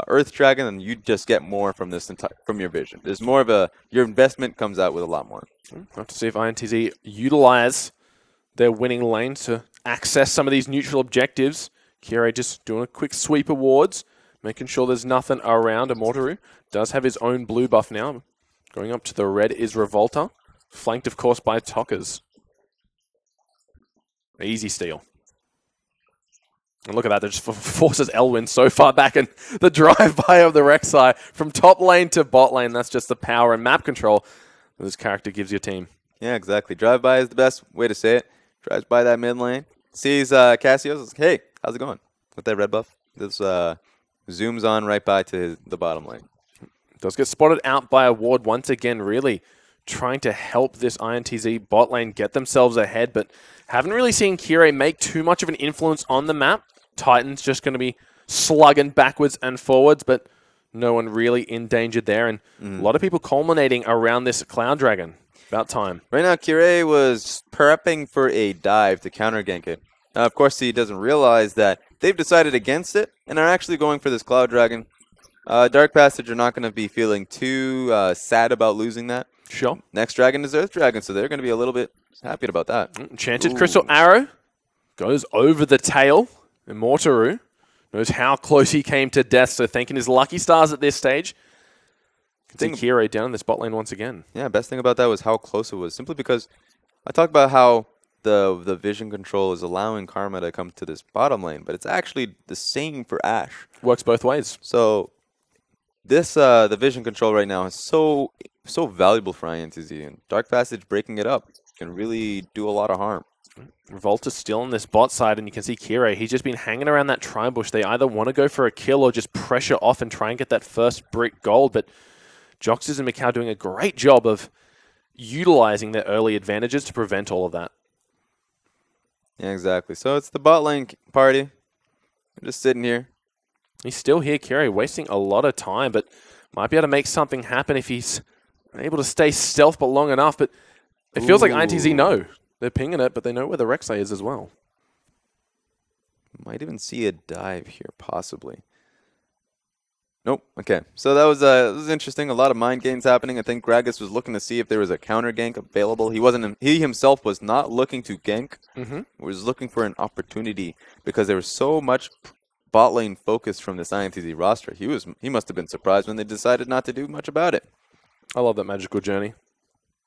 Earth Dragon, then you just get more from this from your vision. There's more of your investment comes out with a lot more. Have to see if INTZ utilize their winning lane to access some of these neutral objectives. Kire just doing a quick sweep of wards, making sure there's nothing around. Immortaru does have his own blue buff now. Going up to the red is Revolta, flanked, of course, by Tockers. Easy steal. And look at that, that just forces Elwin so far back, and the drive-by of the Rek'Sai from top lane to bot lane. That's just the power and map control that this character gives your team. Yeah, exactly. Drive-by is the best way to say it. Drives by that mid lane, sees Cassio's, hey, how's it going? With that red buff. This zooms on right by to the bottom lane. Does get spotted out by a ward once again, really trying to help this INTZ bot lane get themselves ahead, but haven't really seen Kire make too much of an influence on the map. Titan's just going to be slugging backwards and forwards, but no one really in danger there, and a lot of people culminating around this Cloud Dragon. About time. Right now, Kire was prepping for a dive to counter gank it. Of course, he doesn't realize that they've decided against it and are actually going for this Cloud Dragon. Dark Passage are not going to be feeling too sad about losing that. Sure. Next dragon is Earth Dragon, so they're going to be a little bit happy about that. Enchanted Crystal Arrow goes over the tail. Immortaru knows how close he came to death, so thanking his lucky stars at this stage. Can see Kire down in this bot lane once again. Yeah, best thing about that was how close it was. Simply because I talked about how the vision control is allowing Karma to come to this bottom lane, but it's actually the same for Ashe. Works both ways. So this the vision control right now is so valuable for INTZ, and Dark Passage breaking it up can really do a lot of harm. Revolta's still on this bot side, and you can see Kire. He's just been hanging around that tri-bush. They either want to go for a kill or just pressure off and try and get that first brick gold, but Joxes and Mikau doing a great job of utilizing their early advantages to prevent all of that. Yeah, exactly. So it's the bot lane party. I'm just sitting here. He's still here, Kire, wasting a lot of time, but might be able to make something happen if he's able to stay stealth but long enough. But it feels like INTZ know. They're pinging it, but they know where the Rek'Sai is as well. Might even see a dive here, possibly. Nope. Okay. So that was interesting. A lot of mind games happening. I think Gragas was looking to see if there was a counter gank available. He himself was not looking to gank. He was looking for an opportunity because there was so much bot lane focus from this INTZ roster. He must have been surprised when they decided not to do much about it. I love that magical journey.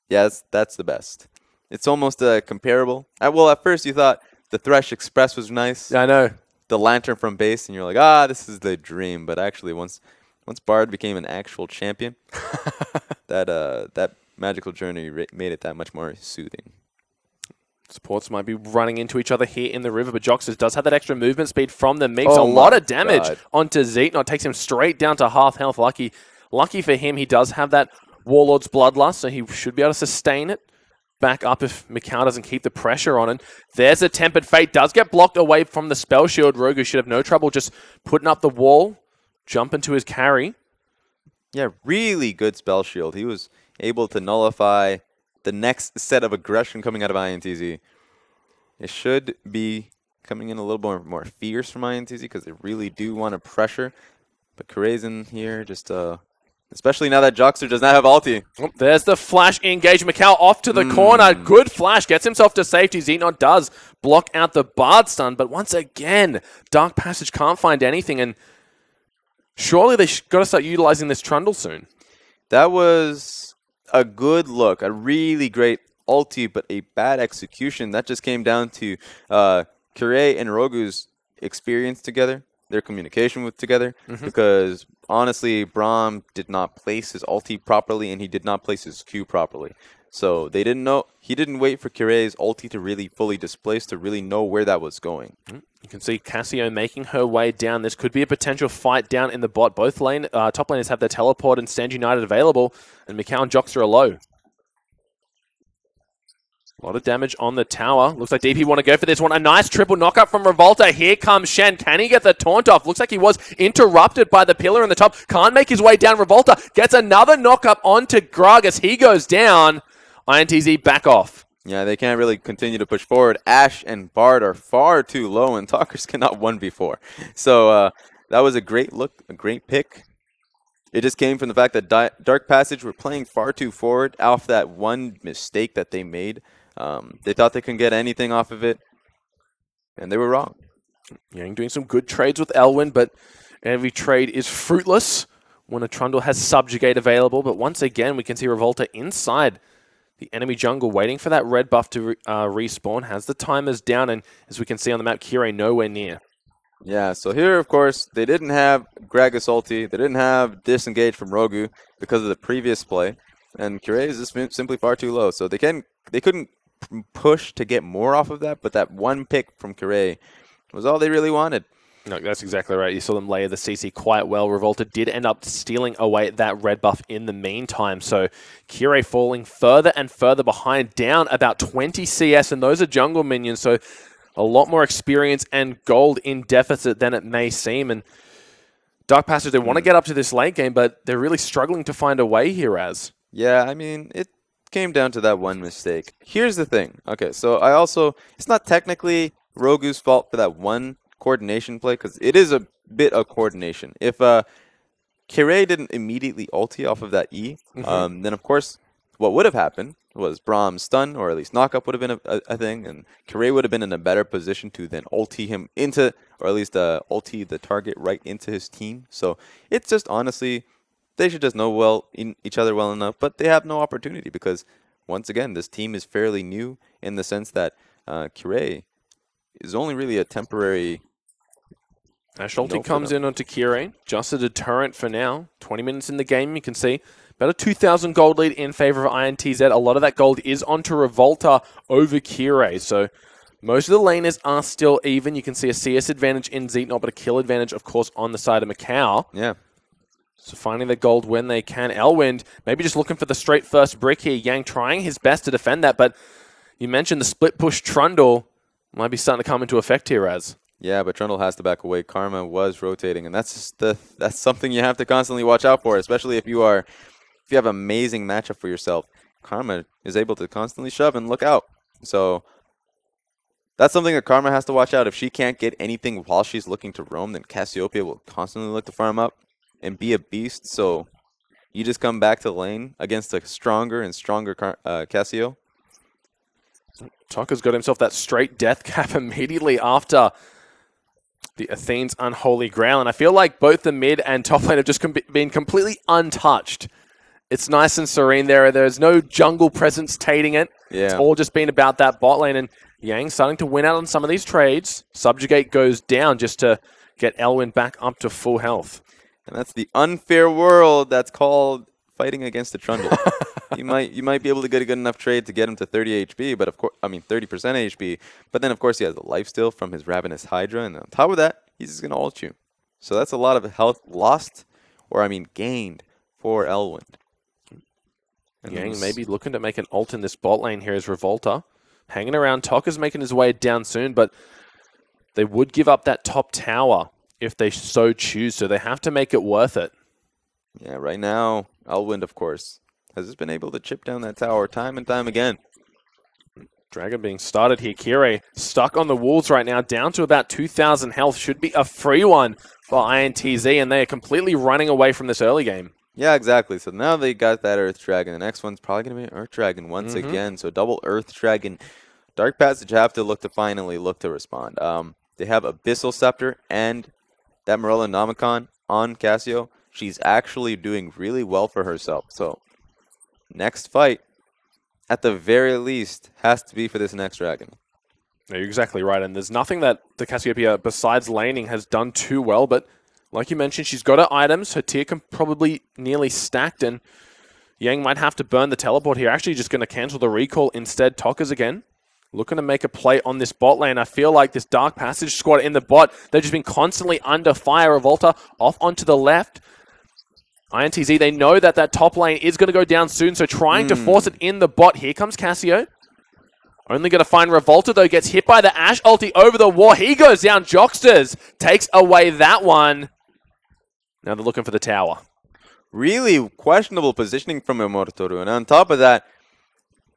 Yes, that's the best. It's almost comparable. Well, at first you thought the Thresh Express was nice. Yeah, I know. The Lantern from base, and you're like, this is the dream. But actually, once Bard became an actual champion, that magical journey made it that much more soothing. Supports might be running into each other here in the river, but Joxers does have that extra movement speed from the Mix. A lot of damage onto Zeetnot. Takes him straight down to half health. Lucky for him, he does have that Warlord's Bloodlust, so he should be able to sustain it back up if Mikau doesn't keep the pressure on it. There's a Tempered Fate. Does get blocked away from the Spell Shield. Rogu should have no trouble just putting up the wall, jump into his carry. Yeah, really good Spell Shield. He was able to nullify the next set of aggression coming out of INTZ. It should be coming in a little more fierce from INTZ because they really do want to pressure. But Kurei's in here just... especially now that Joxer does not have ulti. Oh, there's the flash engage. Mikau off to the corner. Good flash. Gets himself to safety. Zeetnot does block out the Bard stun. But once again, Dark Passage can't find anything. And surely they got to start utilizing this Trundle soon. That was a good look. A really great ulti, but a bad execution. That just came down to Kurei and Rogu's experience together. Their communication together, because honestly, Braum did not place his ulti properly, and he did not place his Q properly. So they didn't know. He didn't wait for Kurei's ulti to really fully displace to really know where that was going. You can see Cassio making her way down. This could be a potential fight down in the bot. Both top laners have their teleport and Stand United available, and Mikau and Joxer are low. A lot of damage on the tower. Looks like DP want to go for this one. A nice triple knockup from Revolta. Here comes Shen. Can he get the taunt off? Looks like he was interrupted by the pillar in the top. Can't make his way down. Revolta gets another knockup onto Gragas. He goes down. INTZ back off. Yeah, they can't really continue to push forward. Ashe and Bard are far too low, and Talkers cannot 1v4. So that was a great look, a great pick. It just came from the fact that Dark Passage were playing far too forward off that one mistake that they made. They thought they couldn't get anything off of it, and they were wrong. Yeah, doing some good trades with Elwyn, but every trade is fruitless when a Trundle has Subjugate available. But once again, we can see Revolta inside the enemy jungle, waiting for that red buff to respawn. Has the timers down, and as we can see on the map, Kirei nowhere near. Yeah, so here, of course, they didn't have Gragas ulti. They didn't have Disengage from Rogu because of the previous play, and Kirei is just simply far too low. So they couldn't push to get more off of that, but that one pick from Kirei was all they really wanted. No, that's exactly right. You saw them layer the CC quite well. Revolta did end up stealing away that red buff in the meantime. So Kirei falling further and further behind, down about 20 CS, and those are jungle minions. So a lot more experience and gold in deficit than it may seem. And Dark Passage, they want to get up to this late game, but they're really struggling to find a way here, Az. Yeah, I mean, it came down to that one mistake. Here's the thing. Okay, so it's not technically Rogu's fault for that one coordination play, because it is a bit of coordination. If Kirei didn't immediately ulti off of that E, then of course what would have happened was Braum's stun, or at least knockup would have been a thing, and Kirei would have been in a better position to then ulti him into, or at least ulti the target right into his team. So it's just honestly, they should just know each other well enough, but they have no opportunity because, once again, this team is fairly new in the sense that Kirei is only really a temporary... Ashe ulti comes in onto Kirei, just a deterrent for now. 20 minutes in the game, you can see. About a 2,000 gold lead in favor of INTZ. A lot of that gold is onto Revolta over Kirei, so most of the laners are still even. You can see a CS advantage in Zeetnot, but a kill advantage, of course, on the side of Mikau. Yeah. So finding the gold when they can. Elwind maybe just looking for the straight first brick here. Yang trying his best to defend that, but you mentioned the split push Trundle might be starting to come into effect here, Az. Yeah, but Trundle has to back away. Karma was rotating, and that's something you have to constantly watch out for, especially if you have an amazing matchup for yourself. Karma is able to constantly shove and look out. So that's something that Karma has to watch out. If she can't get anything while she's looking to roam, then Cassiopeia will constantly look to farm up and be a beast. So you just come back to the lane against a stronger and stronger Cassio. Taka's got himself that straight death cap immediately after the Athene's Unholy Grail, and I feel like both the mid and top lane have just been completely untouched It's nice and serene there. There's no jungle presence tating it. Yeah. It's all just been about that bot lane, and Yang starting to win out on some of these trades. Subjugate goes down just to get Elwin back up to full health. And that's the unfair world that's called fighting against the Trundle. you might be able to get a good enough trade to get him to 30 HP, but of course, 30% HP. But then of course he has the lifesteal from his Ravenous Hydra, and on top of that, he's just gonna ult you. So that's a lot of health lost, or gained for Elwin. And Yang maybe looking to make an ult in this bot lane here as Revolta. Hanging around, Tokka's making his way down soon, but they would give up that top tower if they so choose, so they have to make it worth it. Yeah, right now, Elwin, of course, has just been able to chip down that tower time and time again. Dragon being started here. Kirei stuck on the walls right now, down to about 2,000 health. Should be a free one for INTZ, and they are completely running away from this early game. Yeah, exactly. So now they got that Earth Dragon. The next one's probably going to be an Earth Dragon once again. So double Earth Dragon. Dark Passage have to finally look to respond. They have Abyssal Scepter and that Morella Nomicon on Cassio. She's actually doing really well for herself. So next fight, at the very least, has to be for this next dragon. Yeah, you're exactly right. And there's nothing that the Cassiopeia, besides laning, has done too well. But like you mentioned, she's got her items. Her tier can probably nearly stacked. And Yang might have to burn the teleport here. Actually just going to cancel the recall instead. Tokka's again looking to make a play on this bot lane. I feel like this Dark Passage squad in the bot, they've just been constantly under fire. Revolta off onto the left. INTZ, they know that that top lane is going to go down soon, so trying to force it in the bot. Here comes Cassio. Only going to find Revolta, though. Gets hit by the Ashe ulti over the wall. He goes down. Jocksters takes away that one. Now they're looking for the tower. Really questionable positioning from Immortoru. And on top of that,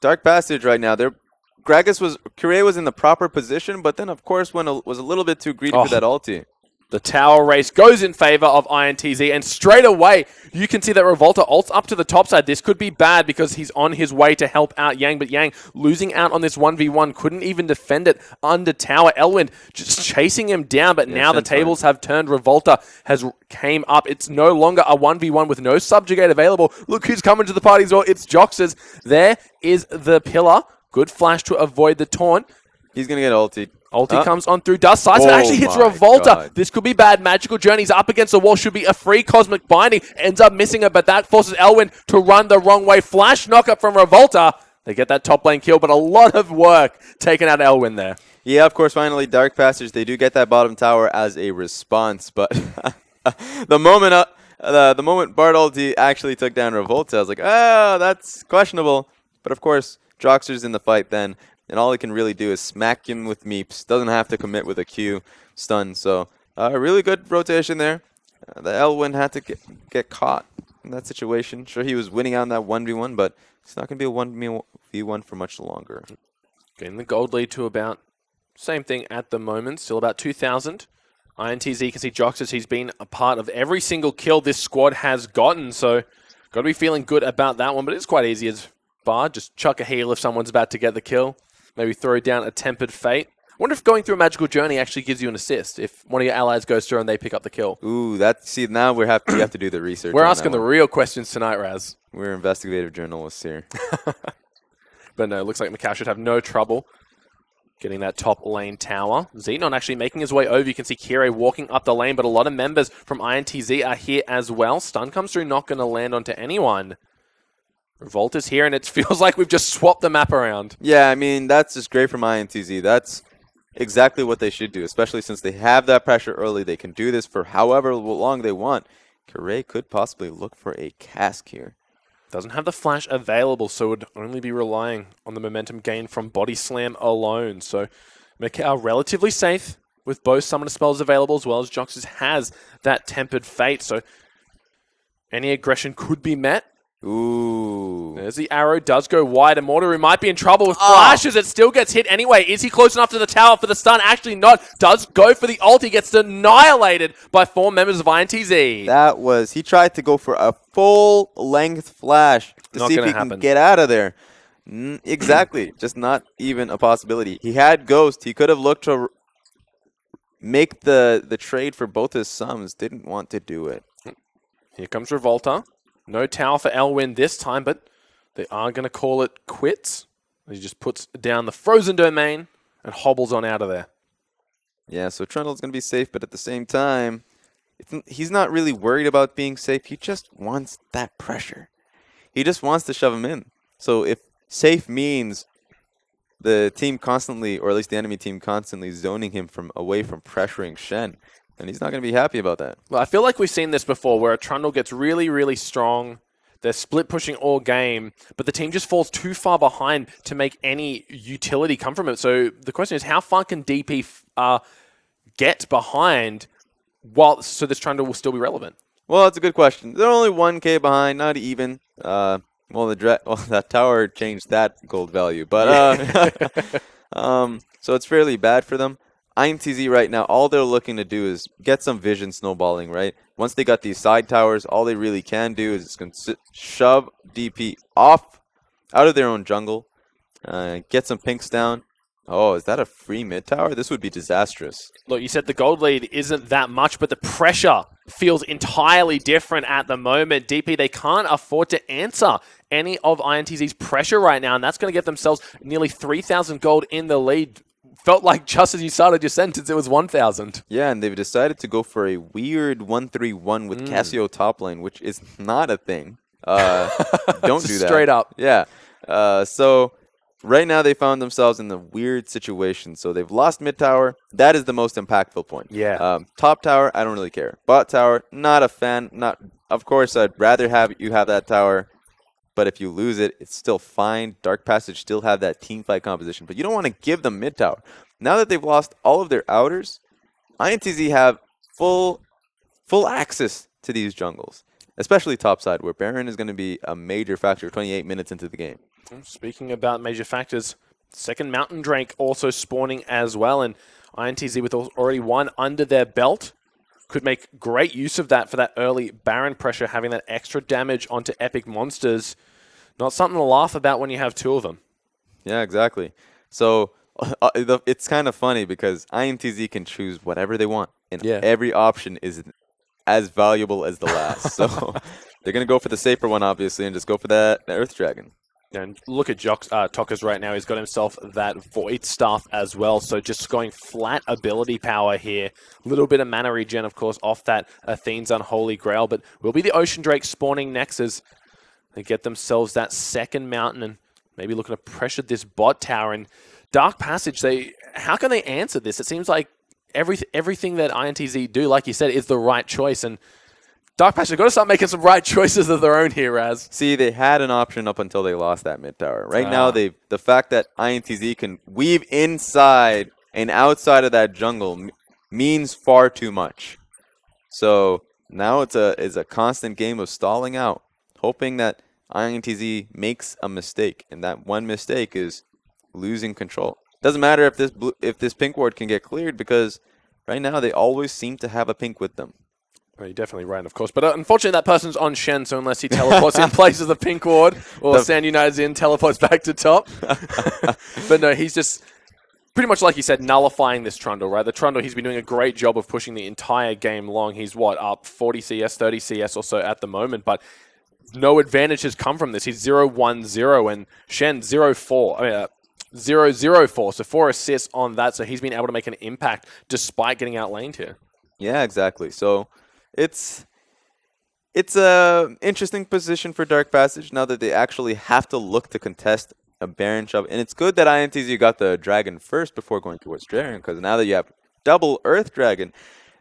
Dark Passage right now, Kirei was in the proper position, but then, of course, was a little bit too greedy for that ulti. The tower race goes in favor of INTZ, and straight away, you can see that Revolta ults up to the top side. This could be bad because he's on his way to help out Yang, but Yang losing out on this 1v1, couldn't even defend it under tower. Elwin just chasing him down, but now the tables have turned. Revolta has came up. It's no longer a 1v1 with no subjugate available. Look who's coming to the party as well. It's Joxers. There is the pillar. Good flash to avoid the taunt. He's going to get ulti. Ulti comes on through, does size, but actually hits Revolta. God. This could be bad. Magical Journey's up against the wall. Should be a free Cosmic Binding. Ends up missing it, but that forces Elwin to run the wrong way. Flash knockup from Revolta. They get that top lane kill, but a lot of work taken out Elwin there. Yeah, of course, finally, Dark Passage. They do get that bottom tower as a response, but the moment Bard ulti actually took down Revolta, I was like, oh, that's questionable. But of course, Joxer's in the fight then. And all he can really do is smack him with meeps. Doesn't have to commit with a Q stun. So a really good rotation there. The Elwin had to get caught in that situation. Sure, he was winning out in that 1v1, but it's not going to be a 1v1 for much longer. Getting the gold lead to about same thing at the moment. Still about 2,000. INTZ can see Joxers. He's been a part of every single kill this squad has gotten. So got to be feeling good about that one. But it's quite easy as Bard. Just chuck a heal if someone's about to get the kill. Maybe throw down a Tempered Fate. I wonder if going through a Magical Journey actually gives you an assist if one of your allies goes through and they pick up the kill. Ooh, now we have to do the research. We're asking the real questions tonight, Raz. We're investigative journalists here. But no, it looks like Macau should have no trouble getting that top lane tower. Xenon actually making his way over. You can see Kirei walking up the lane, but a lot of members from INTZ are here as well. Stun comes through, not going to land onto anyone. Revolta's here, and it feels like we've just swapped the map around. Yeah, I mean, that's just great from INTZ. That's exactly what they should do, especially since they have that pressure early. They can do this for however long they want. Kirei could possibly look for a cask here. Doesn't have the flash available, so would only be relying on the momentum gain from Body Slam alone. So Macau relatively safe with both summoner spells available, as well as Joxers has that Tempered Fate. So any aggression could be met. Ooh. There's the arrow, does go wide. Immortoru might be in trouble with flashes. It still gets hit anyway. Is he close enough to the tower for the stun? Actually not. Does go for the ult. He gets annihilated by 4 members of INTZ. He tried to go for a full-length flash to see if he can get out of there. Exactly. Just not even a possibility. He had Ghost. He could have looked to make the trade for both his sums. Didn't want to do it. Here comes Revolta. No tower for Elwyn this time, but they are going to call it quits. He just puts down the frozen domain and hobbles on out of there. Yeah, so Trundle's going to be safe, but at the same time, he's not really worried about being safe. He just wants that pressure. He just wants to shove him in. So if safe means the team constantly, or at least the enemy team constantly zoning him away from pressuring Shen, then he's not going to be happy about that. Well, I feel like we've seen this before where a Trundle gets really, really strong. They're split pushing all game, but the team just falls too far behind to make any utility come from it. So the question is, how far can DP get behind so this Trundle will still be relevant? Well, that's a good question. They're only 1k behind, not even. That tower changed that gold value, but so it's fairly bad for them. INTZ right now, all they're looking to do is get some vision snowballing, right? Once they got these side towers, all they really can do is shove DP out of their own jungle, get some pinks down. Oh, is that a free mid tower? This would be disastrous. Look, you said the gold lead isn't that much, but the pressure feels entirely different at the moment. DP, they can't afford to answer any of INTZ's pressure right now, and that's going to get themselves nearly 3,000 gold in the lead. Felt like just as you started your sentence, it was 1,000. Yeah, and they've decided to go for a weird 1-3-1 with Casio top lane, which is not a thing. Don't do that. Straight up. Yeah. So right now they found themselves in a weird situation. So they've lost mid tower. That is the most impactful point. Yeah. Top tower, I don't really care. Bot tower, not a fan. Of course, I'd rather have you have that tower. But if you lose it, it's still fine. Dark Passage still have that team fight composition. But you don't want to give them mid tower. Now that they've lost all of their outers, INTZ have full access to these jungles. Especially topside, where Baron is going to be a major factor 28 minutes into the game. Speaking about major factors, second Mountain Drake also spawning as well. And INTZ with already one under their belt could make great use of that for that early Baron pressure, having that extra damage onto epic monsters. Not something to laugh about when you have two of them. Yeah, exactly. So it's kind of funny because INTZ can choose whatever they want. And every option is as valuable as the last. So they're going to go for the safer one, obviously, and just go for that Earth Dragon. And look at Tokas right now. He's got himself that Void Staff as well. So just going flat ability power here. A little bit of mana regen, of course, off that Athene's Unholy Grail. But will be the Ocean Drake spawning next as they get themselves that second mountain and maybe looking to pressure this bot tower. And Dark Passage, how can they answer this? It seems like everything that INTZ do, like you said, is the right choice. And Dark Passage, they've got to start making some right choices of their own here, Raz. See, they had an option up until they lost that mid tower. Right now, the fact that INTZ can weave inside and outside of that jungle means far too much. So now it's a constant game of stalling out, hoping that INTZ makes a mistake, and that one mistake is losing control. Doesn't matter if this pink ward can get cleared, because right now they always seem to have a pink with them. Well, you're definitely right, of course. But unfortunately, that person's on Shen, so unless he teleports in place of the pink ward, or Sand United's in, teleports back to top. But no, he's just pretty much, like you said, nullifying this Trundle, right? The Trundle, he's been doing a great job of pushing the entire game long. He's, up 40 CS, 30 CS or so at the moment, but no advantage has come from this. He's 0-1-0, and Shen 0-4. 0-0-4, so 4 assists on that, so he's been able to make an impact despite getting outlaned here. Yeah, exactly. So it's a interesting position for Dark Passage now that they actually have to look to contest a Baron shove. And it's good that INTZ got the Dragon first before going towards Dragon, because now that you have double Earth Dragon,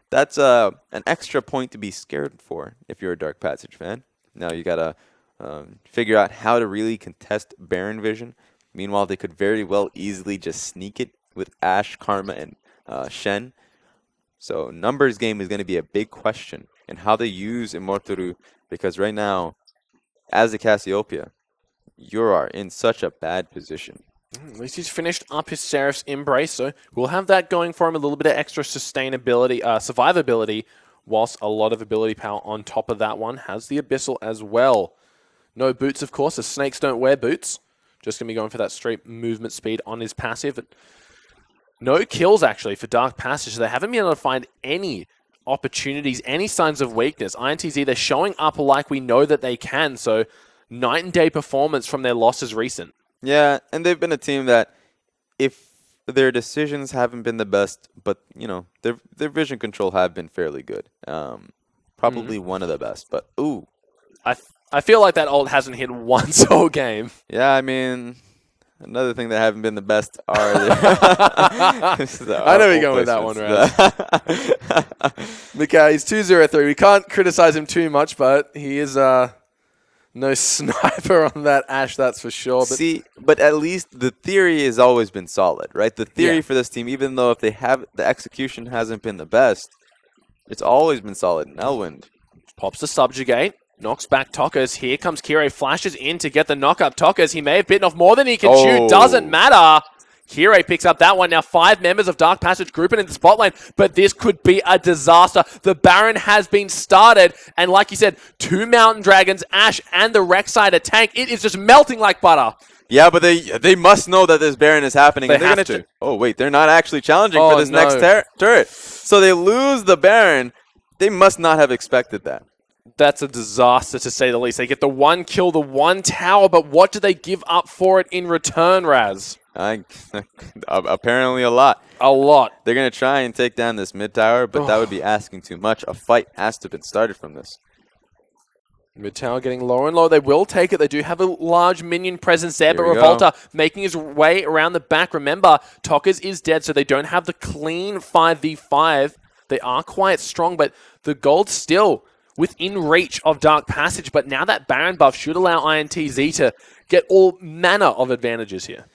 that's an extra point to be scared for if you're a Dark Passage fan. Now you got to figure out how to really contest Baron vision. Meanwhile, they could very well easily just sneak it with Ashe, Karma, and Shen. So numbers game is going to be a big question, and how they use Immortaru, because right now, as a Cassiopeia, you are in such a bad position. At least he's finished up his Seraph's Embrace, so we'll have that going for him, a little bit of extra sustainability, survivability, whilst a lot of ability power on top of that one. Has the Abyssal as well. No boots, of course, as snakes don't wear boots. Just going to be going for that straight movement speed on his passive. No kills, actually, for Dark Passage. They haven't been able to find any opportunities, any signs of weakness. INTZ, they're showing up like we know that they can, so night and day performance from their losses recent. Yeah, and they've been a team that if their decisions haven't been the best, but, you know, their vision control have been fairly good. Probably one of the best, but ooh. I feel like that ult hasn't hit once all game. Yeah, I mean, another thing that haven't been the best are I know you're going with that one, Raz. Mikau, he's 2-0-3. We can't criticize him too much, but he is no sniper on that Ashe, that's for sure. But see, but at least the theory has always been solid, right? The theory for this team, even though if they have the execution hasn't been the best, it's always been solid. And Elwind pops the subjugate. Knocks back Tokas. Here comes Kirei. Flashes in to get the knock-up. Tokas, he may have bitten off more than he can shoot. Doesn't matter. Kirei picks up that one. Now 5 members of Dark Passage grouping in the spot lane, but this could be a disaster. The Baron has been started, and like you said, 2 Mountain Dragons, Ashe, and the Rek'Sai tank. It is just melting like butter. Yeah, but they must know that this Baron is happening. They and they're have gonna to. Oh, wait, they're not actually challenging for this next turret. So they lose the Baron. They must not have expected that. That's a disaster, to say the least. They get the 1 kill, the 1 tower, but what do they give up for it in return, Raz? Apparently a lot. A lot. They're going to try and take down this mid tower, but that would be asking too much. A fight has to have been started from this. Mid tower getting lower and lower. They will take it. They do have a large minion presence there, but Here we Revolta making his way around the back. Remember, Tokas is dead, so they don't have the clean 5v5. They are quite strong, but the gold still within reach of Dark Passage. But now that Baron buff should allow INTZ to get all manner of advantages here.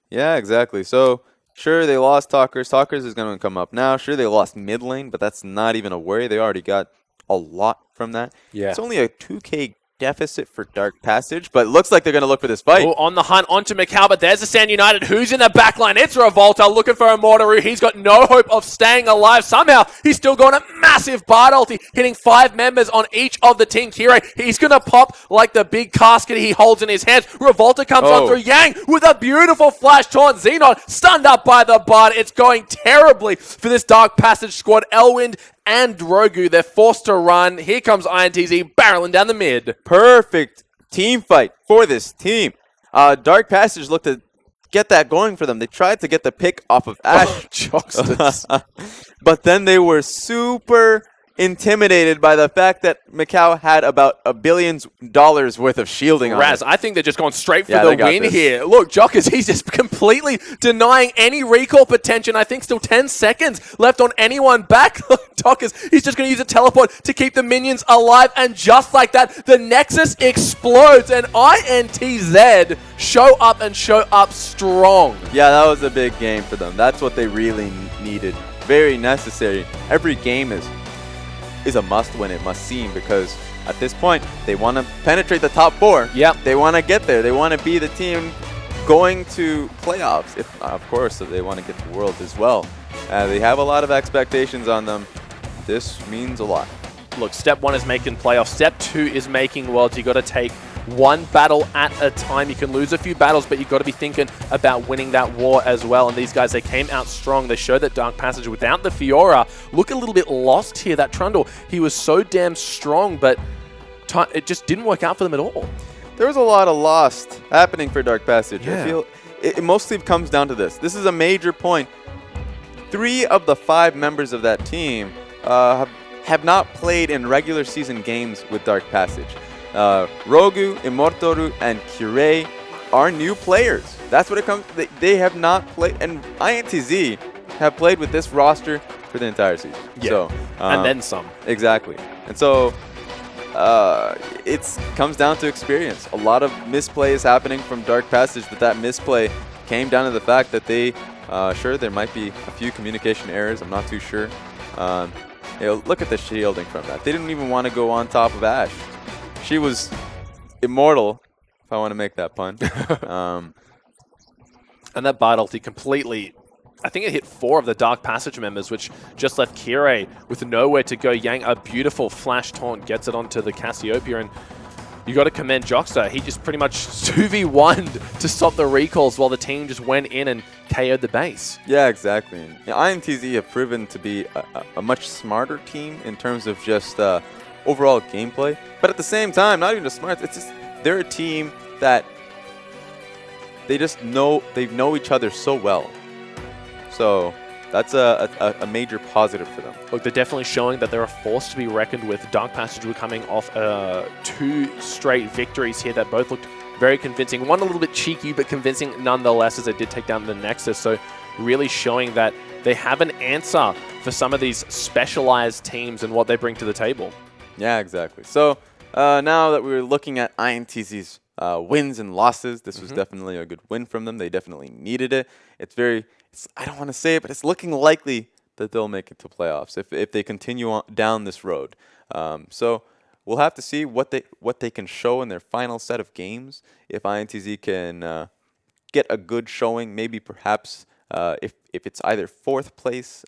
Yeah, exactly. So, sure, they lost Talkers. Talkers is going to come up now. Sure, they lost mid lane, but that's not even a worry. They already got a lot from that. Yeah. It's only a 2K deficit for Dark Passage, but it looks like they're going to look for this fight. Ooh, on the hunt onto Mikau, but there's the Sand United. Who's in the back line? It's Revolta looking for a Mortaru. He's got no hope of staying alive. Somehow, he's still going a massive Bard ulti, hitting 5 members on each of the team. Kirei, he's going to pop like the big casket he holds in his hands. Revolta comes on through Yang with a beautiful flash taunt. Xenon stunned up by the Bard. It's going terribly for this Dark Passage squad. Elwind and Rogu, they're forced to run. Here comes INTZ barreling down the mid. Perfect team fight for this team. Dark Passage looked to get that going for them. They tried to get the pick off of Ashe. But then they were super intimidated by the fact that Mikau had about $1 billion worth of shielding on Raz, it. I think they're just going straight for the win here. Look, Jockers, he's just completely denying any recall potential. I think still 10 seconds left on anyone back. Jockers, he's just going to use a teleport to keep the minions alive. And just like that, the Nexus explodes. And INTZ show up strong. Yeah, that was a big game for them. That's what they really needed. Very necessary. Every game is a must-win, it must seem, because at this point, they want to penetrate the top 4. Yep. They want to get there. They want to be the team going to playoffs, if of course, so they want to get to Worlds as well. They have a lot of expectations on them. This means a lot. Look, step 1 is making playoffs. Step 2 is making Worlds. You got to take one battle at a time. You can lose a few battles, but you've got to be thinking about winning that war as well. And these guys, they came out strong. They showed that Dark Passage without the Fiora look a little bit lost here. That Trundle, he was so damn strong, but it just didn't work out for them at all. There was a lot of lost happening for Dark Passage. Yeah. I feel it mostly comes down to this. This is a major point. 3 of the 5 members of that team have not played in regular season games with Dark Passage. Rogu, Immortoru, and Kirei are new players. That's what it comes. They have not played, and INTZ have played with this roster for the entire season. Yeah, so, and then some. Exactly. And so it comes down to experience. A lot of misplay is happening from Dark Passage, but that misplay came down to the fact that they, sure, there might be a few communication errors. I'm not too sure. Look at the shielding from that. They didn't even want to go on top of Ashe. She was immortal, if I want to make that pun. And that Bard ulti completely, I think it hit 4 of the Dark Passage members, which just left Kirei with nowhere to go. Yang, a beautiful flash taunt, gets it onto the Cassiopeia. And you got to commend Joxer. He just pretty much 2v1'd to stop the recalls while the team just went in and KO'd the base. Yeah, exactly. And INTZ have proven to be a much smarter team in terms of just overall gameplay. But at the same time, not even just smart, it's just they're a team that they know each other so well. So that's a major positive for them. Look, they're definitely showing that they're a force to be reckoned with. Dark Passage were coming off 2 straight victories here that both looked very convincing. One a little bit cheeky, but convincing nonetheless, as they did take down the Nexus. So really showing that they have an answer for some of these specialized teams and what they bring to the table. Yeah, exactly. So now that we're looking at INTZ's wins and losses, this was definitely a good win from them. They definitely needed it. I don't want to say it, but it's looking likely that they'll make it to playoffs if they continue on down this road. So we'll have to see what they can show in their final set of games. If INTZ can get a good showing, maybe perhaps if it's either 4th place,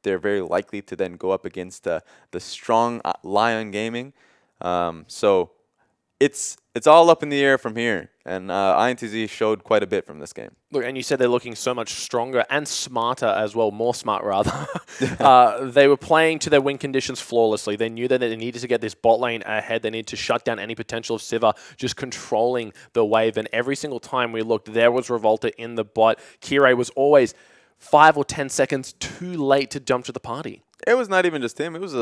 they're very likely to then go up against the strong Lyon Gaming. So it's all up in the air from here, and INTZ showed quite a bit from this game. Look, and you said they're looking so much stronger and smarter as well, more smart rather. They were playing to their win conditions flawlessly. They knew that they needed to get this bot lane ahead. They needed to shut down any potential of Sivir just controlling the wave, and every single time we looked, there was Revolta in the bot. Kirei was always 5 or 10 seconds too late to jump to the party. It was not even just him. It was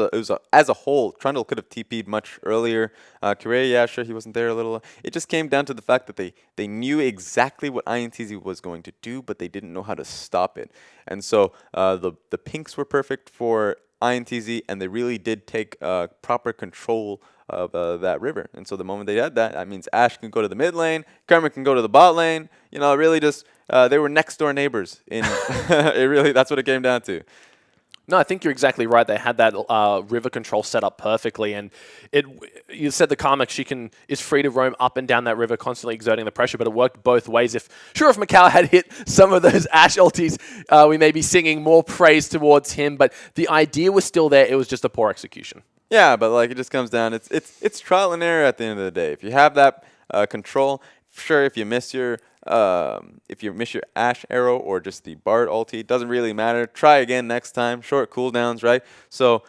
as a whole. Trundle could have TP'd much earlier. Kirei, yeah, sure, he wasn't there a little. It just came down to the fact that they knew exactly what INTZ was going to do, but they didn't know how to stop it. And so the pinks were perfect for INTZ, and they really did take proper control of that river. And so the moment they had that means Ash can go to the mid lane, Karma can go to the bot lane. You know, really just they were next door neighbors. That's what it came down to. No, I think you're exactly right. They had that river control set up perfectly, and you said the Karma, is free to roam up and down that river, constantly exerting the pressure, but it worked both ways. If Macau had hit some of those Ashe ultis, we may be singing more praise towards him, but the idea was still there. It was just a poor execution. Yeah, but like it just comes down. It's trial and error at the end of the day. If you have that control, sure. If you miss your Ashe arrow or just the Bard ulti, it doesn't really matter. Try again next time. Short cooldowns, right? So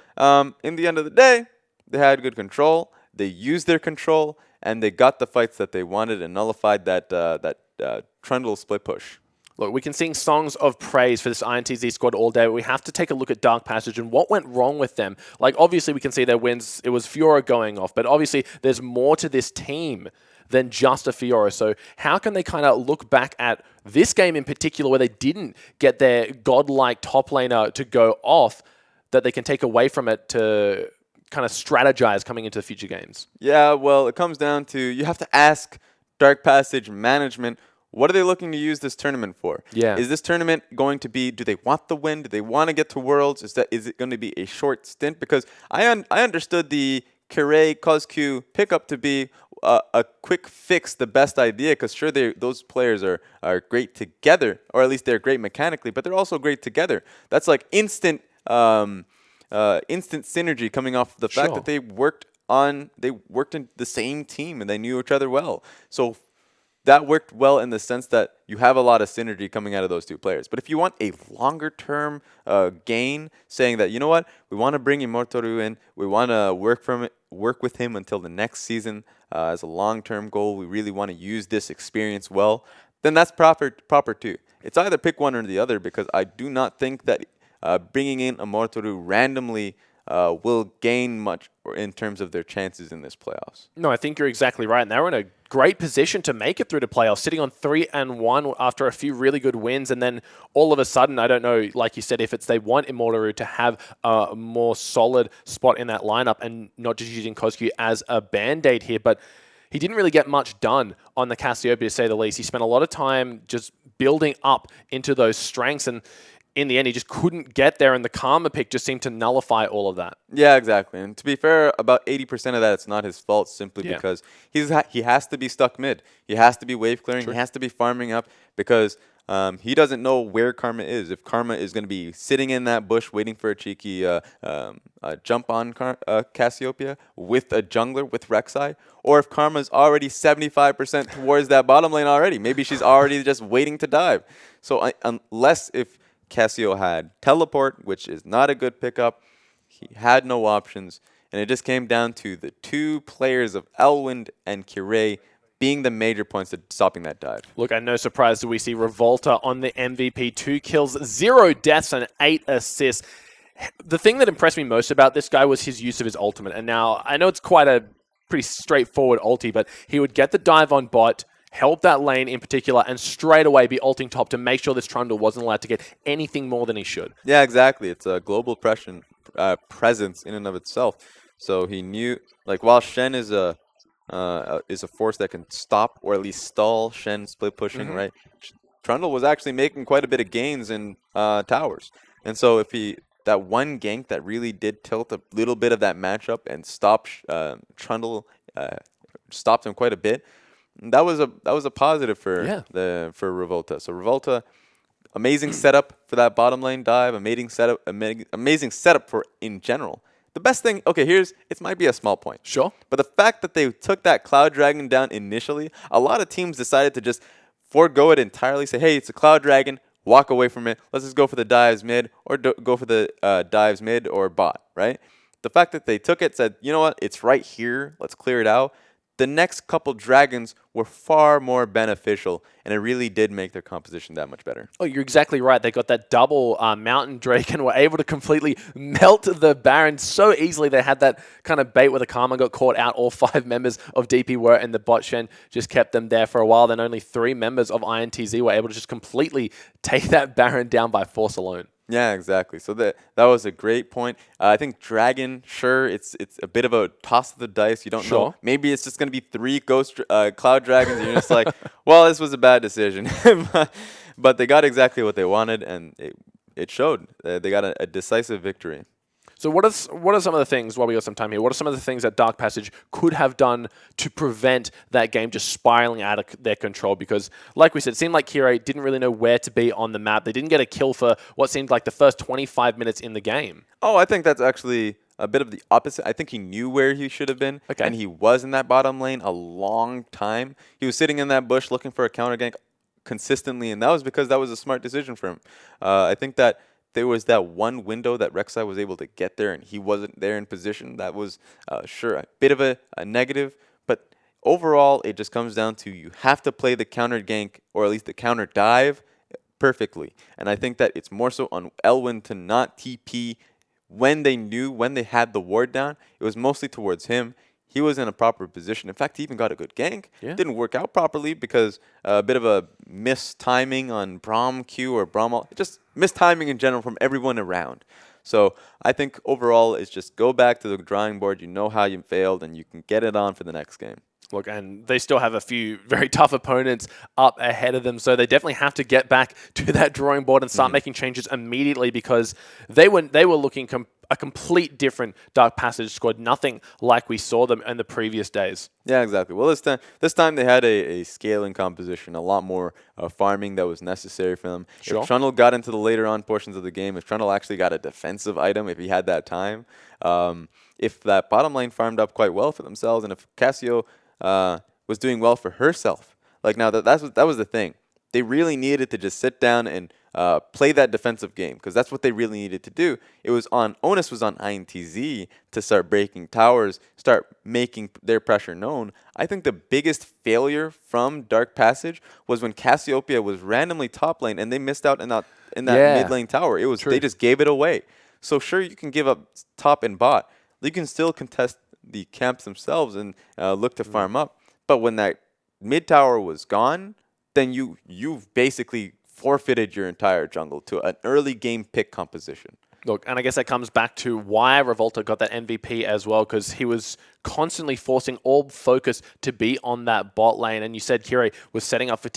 in the end of the day, they had good control. They used their control, and they got the fights that they wanted and nullified that Trundle split push. Look, we can sing songs of praise for this INTZ squad all day, but we have to take a look at Dark Passage and what went wrong with them. Like, obviously, we can see their wins. It was Fiora going off, but obviously, there's more to this team than just a Fiora. So how can they kind of look back at this game in particular where they didn't get their godlike top laner to go off, that they can take away from it to kind of strategize coming into the future games? Yeah, well, it comes down to you have to ask Dark Passage management, what are they looking to use this tournament for? Yeah. Is this tournament going to be, do they want the win? Do they want to get to Worlds? Is it going to be a short stint? Because I understood the Kirei CosQ pickup to be a quick fix, the best idea, because sure, those players are great together, or at least they're great mechanically, but they're also great together. That's like instant synergy coming off the fact that they worked in the same team and they knew each other well. So that worked well in the sense that you have a lot of synergy coming out of those two players. But if you want a longer-term gain, saying that, you know what, we want to bring Immortoru in, we want to work with him until the next season as a long-term goal, we really want to use this experience well, then that's proper too. It's either pick one or the other, because I do not think that bringing in Immortoru randomly will gain much in terms of their chances in this playoffs. No, I think you're exactly right. And they were in a great position to make it through to playoffs, sitting on 3-1 after a few really good wins. And then all of a sudden, I don't know, like you said, if they want Immortoru to have a more solid spot in that lineup and not just using CosQ as a band-aid here, but he didn't really get much done on the Cassiopeia, to say the least. He spent a lot of time just building up into those strengths, and in the end, he just couldn't get there, and the Karma pick just seemed to nullify all of that. Yeah, exactly. And to be fair, about 80% of that, it's not his fault, simply because he has to be stuck mid. He has to be wave clearing. He has to be farming up, because he doesn't know where Karma is. If Karma is going to be sitting in that bush waiting for a cheeky jump on Cassiopeia with a jungler, with Rek'Sai, or if Karma's already 75% towards that bottom lane already. Maybe she's already just waiting to dive. So unless if Cassio had teleport, which is not a good pickup, he had no options. And it just came down to the two players of Elwind and Kirei being the major points to stopping that dive. Look, and no surprise do we see Revolta on the MVP. 2 kills, 0 deaths, and 8 assists. The thing that impressed me most about this guy was his use of his ultimate. And now, I know it's quite a pretty straightforward ulti, but he would get the dive on bot, help that lane in particular, and straight away be ulting top to make sure this Trundle wasn't allowed to get anything more than he should. Yeah, exactly. It's a global presence in and of itself. So he knew, like, while Shen is a force that can stop or at least stall Shen split pushing, right? Trundle was actually making quite a bit of gains in towers. And so if that one gank that really did tilt a little bit of that matchup and stop Trundle, stopped him quite a bit, that was a positive for Revolta. So Revolta, amazing setup for that bottom lane dive, amazing setup for in general. The best thing, okay, it might be a small point. Sure. But the fact that they took that Cloud Dragon down initially, a lot of teams decided to just forego it entirely, say, hey, it's a Cloud Dragon, walk away from it, let's just go for the dives mid, or go for the dives mid or bot, right? The fact that they took it, said, you know what, it's right here, let's clear it out. The next couple dragons were far more beneficial, and it really did make their composition that much better. Oh, you're exactly right. They got that double Mountain Drake and were able to completely melt the Baron so easily. They had that kind of bait where the Karma got caught out. All 5 members of DP were, and the bot Shen just kept them there for a while. Then only 3 members of INTZ were able to just completely take that Baron down by force alone. Yeah, exactly. So that was a great point. I think Dragon, sure, it's a bit of a toss of the dice. You don't know. Maybe it's just going to be 3 Ghost Cloud Dragons, and you're just like, well, this was a bad decision. But they got exactly what they wanted, and it showed. They got a decisive victory. So what are some of the things, while we got some time here, what are some of the things that Dark Passage could have done to prevent that game just spiraling out of their control? Because, like we said, it seemed like Kirei didn't really know where to be on the map. They didn't get a kill for what seemed like the first 25 minutes in the game. Oh, I think that's actually a bit of the opposite. I think he knew where he should have been, and he was in that bottom lane a long time. He was sitting in that bush looking for a counter gank consistently, and that was because that was a smart decision for him. I think that there was that one window that Rek'Sai was able to get there, and he wasn't there in position. That was, sure, a bit of a negative. But overall, it just comes down to you have to play the counter gank, or at least the counter dive, perfectly. And I think that it's more so on Elwind to not TP when they had the ward down. It was mostly towards him. He was in a proper position. In fact, he even got a good gank. Yeah. Didn't work out properly because a bit of a mistiming on Braum Q or Braum. Just mistiming in general from everyone around. So I think overall it's just go back to the drawing board. You know how you failed, and you can get it on for the next game. Look, and they still have a few very tough opponents up ahead of them, so they definitely have to get back to that drawing board and start making changes immediately, because they were looking a complete different Dark Passage squad, nothing like we saw them in the previous days. Yeah, exactly. Well, this time they had a scaling composition, a lot more farming that was necessary for them. Sure. If Trundle got into the later on portions of the game, if Trundle actually got a defensive item, if he had that time, if that bottom lane farmed up quite well for themselves, and if Cassio was doing well for herself, like now that was the thing. They really needed to just sit down and play that defensive game, because that's what they really needed to do. Onus was on INTZ to start breaking towers, start making their pressure known. I think the biggest failure from Dark Passage was when Cassiopeia was randomly top lane and they missed out in that mid lane tower. They just gave it away. So sure, you can give up top and bot. You can still contest the camps themselves and look to farm up. But when that mid tower was gone, then you've basically forfeited your entire jungle to an early game pick composition. Look, and I guess that comes back to why Revolta got that MVP as well, because he was constantly forcing all focus to be on that bot lane. And you said Kirei was setting up for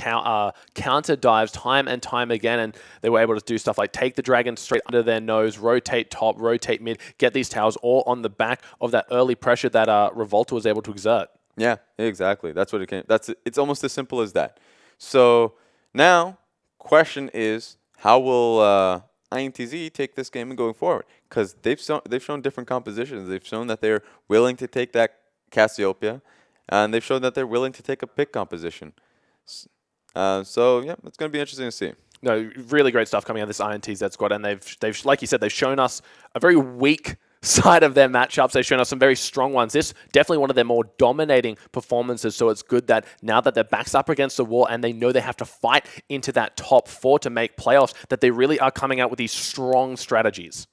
counter dives time and time again, and they were able to do stuff like take the dragon straight under their nose, rotate top, rotate mid, get these towers all on the back of that early pressure that Revolta was able to exert. Yeah, exactly. That's what it came. It's almost as simple as that. So now, question is, how will INTZ take this game and going forward? Because they've shown different compositions. They've shown that they're willing to take that Cassiopeia, and they've shown that they're willing to take a pick composition. So yeah, it's going to be interesting to see. No, really great stuff coming out of this INTZ squad, and they've like you said, they've shown us a very weak side of their matchups. They've shown us some very strong ones. This definitely one of their more dominating performances, so it's good that now that their back's up against the wall and they know they have to fight into that top 4 to make playoffs, that they really are coming out with these strong strategies.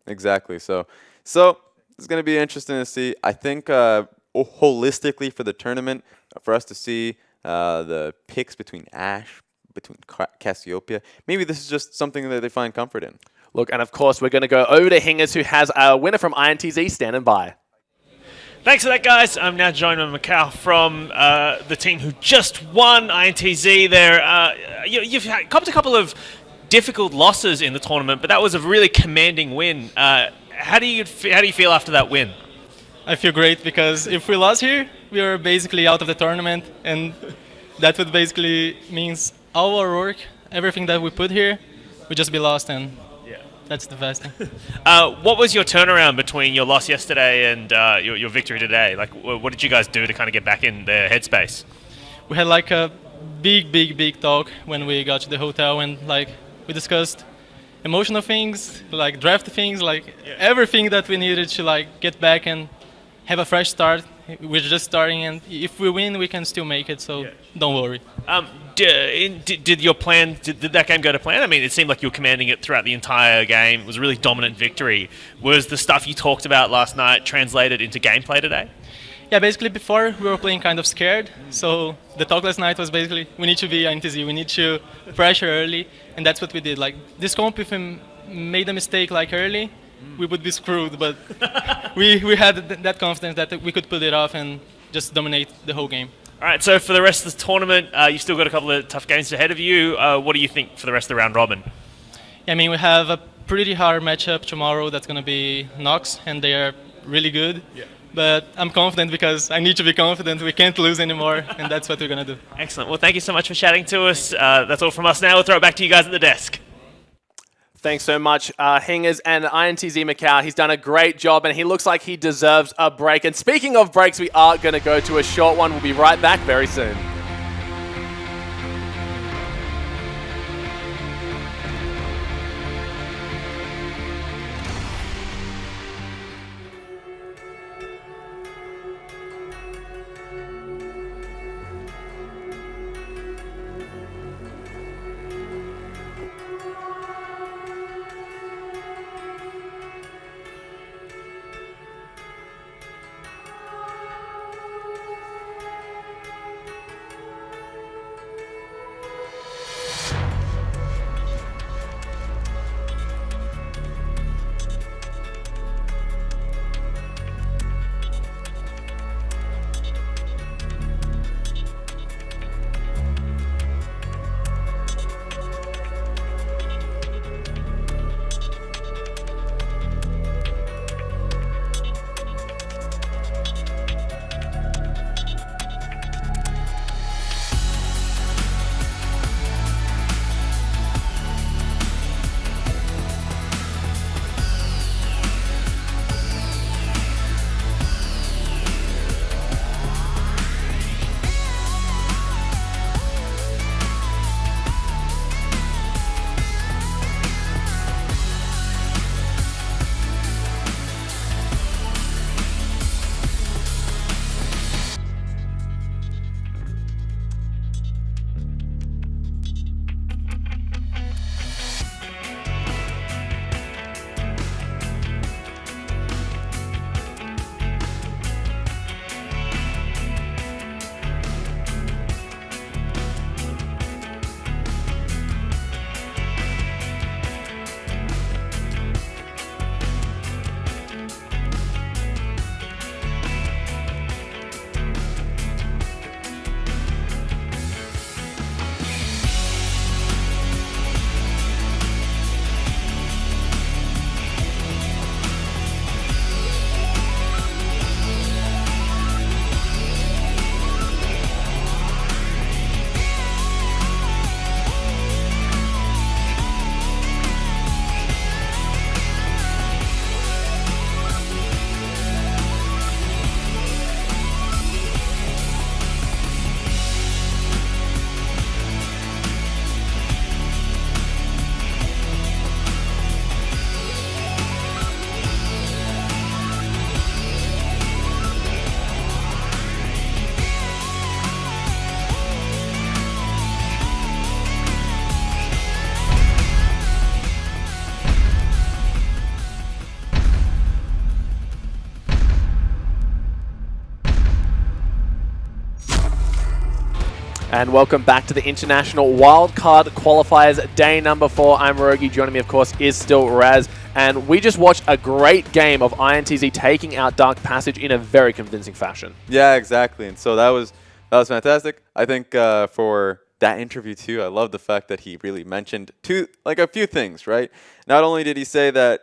Exactly. So it's going to be interesting to see. I think holistically for the tournament, for us to see the picks between Ashe, between Cassiopeia, maybe this is just something that they find comfort in. Look, and of course, we're going to go over to Hingers, who has a winner from INTZ standing by. Thanks for that, guys. I'm now joined by Macau from the team who just won INTZ. You've copped a couple of difficult losses in the tournament, but that was a really commanding win. How do you feel after that win? I feel great because if we lost here, we are basically out of the tournament, and that would basically means all our work, everything that we put here, would just be lost, and that's the best thing. What was your turnaround between your loss yesterday and your victory today? Like, what did you guys do to kind of get back in the headspace? We had like a big talk when we got to the hotel, and like we discussed emotional things, like draft things, like everything that we needed to like get back and have a fresh start. We're just starting, and if we win, we can still make it, so don't worry. Did your plan, did that game go to plan? I mean, it seemed like you were commanding it throughout the entire game. It was a really dominant victory. Was the stuff you talked about last night translated into gameplay today? Yeah, basically before we were playing kind of scared, so the talk last night was basically, we need to be INTZ, we need to pressure early, and that's what we did. Like, this comp, if we made a mistake like early, we would be screwed, but we had that confidence that we could pull it off and just dominate the whole game. All right, so for the rest of the tournament, you've still got a couple of tough games ahead of you. What do you think for the rest of the round robin? Yeah, I mean, we have a pretty hard matchup tomorrow that's going to be Nox, and they are really good. Yeah. But I'm confident because I need to be confident. We can't lose anymore, and that's what we're going to do. Excellent. Well, thank you so much for chatting to us. That's all from us now. We'll throw it back to you guys at the desk. Thanks so much, Hingers and INTZ Macau. He's done a great job, and he looks like he deserves a break. And speaking of breaks, we are going to go to a short one. We'll be right back very soon. And welcome back to the International WIldcard Qualifiers, day number 4. I'm Rogi. Joining me, of course, is still Raz. And we just watched a great game of INTZ taking out Dark Passage in a very convincing fashion. Yeah, exactly. And so that was fantastic. I think for that interview too, I love the fact that he really mentioned a few things, right? Not only did he say that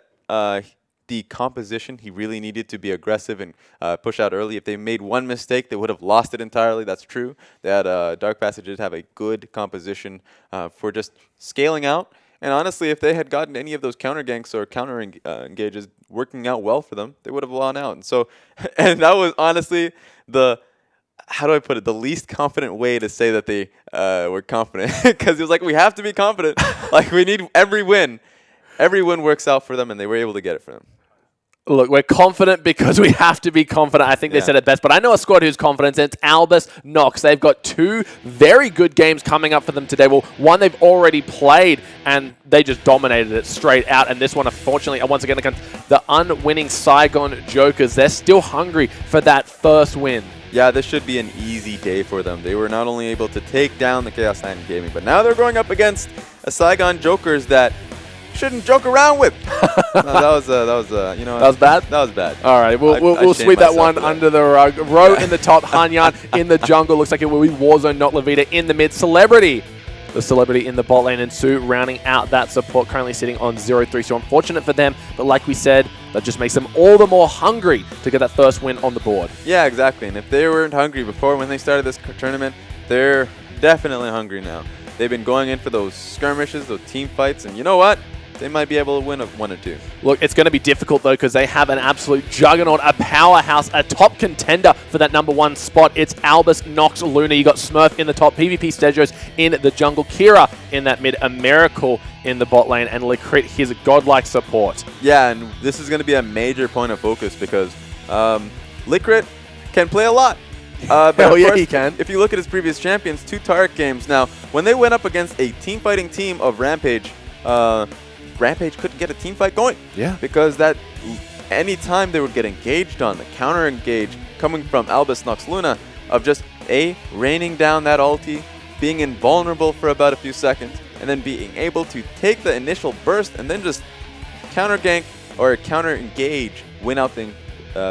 the composition, he really needed to be aggressive and push out early. If they made one mistake, they would have lost it entirely. That's true. That Dark Passage did have a good composition for just scaling out. And honestly, if they had gotten any of those counter ganks or counter engages working out well for them, they would have won out. And so, and that was honestly how do I put it, the least confident way to say that they were confident. Because it was like, we have to be confident. Like, we need every win. Every win works out for them, and they were able to get it for them. Look, we're confident because we have to be confident. I think they said it best. But I know a squad who's confident. It's Albus, Nox. They've got 2 very good games coming up for them today. Well, one they've already played, and they just dominated it straight out. And this one, unfortunately, once again, the unwinning Saigon Jokers. They're still hungry for that first win. Yeah, this should be an easy day for them. They were not only able to take down the Kaos Gaming, but now they're going up against a Saigon Jokers that shouldn't joke around with. No, that was you know. That was bad? That was bad. All right, we'll sweep that one under the rug. Ro in the top, Hanyan in the jungle. Looks like it will be Warzone, not Levita in the mid. Celebrity, the Celebrity in the bot lane, and Sue rounding out that support, currently sitting on 0-3. So unfortunate for them, but like we said, that just makes them all the more hungry to get that first win on the board. Yeah, exactly. And if they weren't hungry before when they started this tournament, they're definitely hungry now. They've been going in for those skirmishes, those team fights, and you know what? They might be able to win 1 or 2. Look, it's going to be difficult, though, because they have an absolute juggernaut, a powerhouse, a top contender for that #1 spot. It's Albus, Nox, Luna. You got Smurf in the top, PvP Stejos in the jungle, Kira in that mid, a Miracle in the bot lane, and Licrit, his godlike support. Yeah, and this is going to be a major point of focus because Licrit can play a lot. But Hell yeah, course, he can. If you look at his previous champions, 2 Tarek games. Now, when they went up against a team-fighting team of Rampage, Rampage couldn't get a team fight going. Yeah. Because anytime they would get engaged on, the counter engage coming from Albus, Nox, Luna, of just raining down that ulti, being invulnerable for about a few seconds, and then being able to take the initial burst and then just counter gank or counter engage, win out the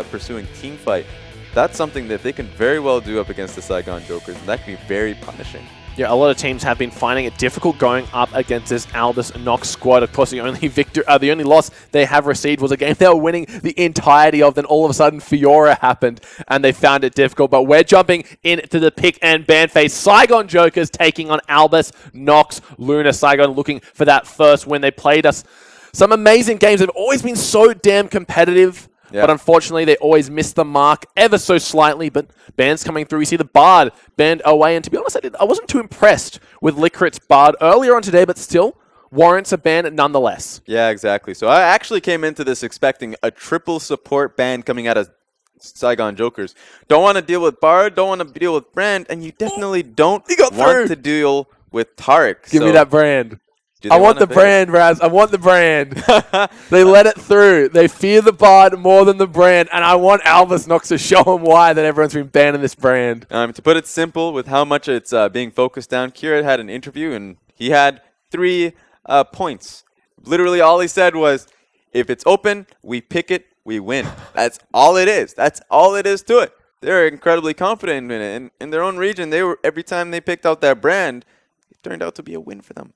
pursuing team fight. That's something that they can very well do up against the Saigon Jokers, and that can be very punishing. Yeah, a lot of teams have been finding it difficult going up against this Albus Nox squad. Of course, the only loss they have received was a game they were winning the entirety of. Then all of a sudden, Fiora happened, and they found it difficult. But we're jumping into the pick and ban phase. Saigon Jokers taking on Albus, Nox, Luna. Saigon looking for that first win. They played us some amazing games. They've always been so damn competitive. Yeah. But unfortunately, they always miss the mark ever so slightly. But bans coming through. We see the Bard banned away. And to be honest, I wasn't too impressed with Licrit's Bard earlier on today, but still warrants a ban nonetheless. Yeah, exactly. So I actually came into this expecting a triple support ban coming out of Saigon Jokers. Don't want to deal with Bard, don't want to deal with Brand, and you definitely don't want to deal with Tarek. Give me that Brand. I want the brand, Raz. I want the brand. They let it through. They fear the Bard more than the brand, and I want Albus Nox to show them why that everyone's been banning this brand. To put it simple, with how much it's being focused down, Kira had an interview, and he had 3 points. Literally all he said was, if it's open, we pick it, we win. That's all it is. That's all it is to it. They're incredibly confident in it. And in their own region, every time they picked out that brand, it turned out to be a win for them.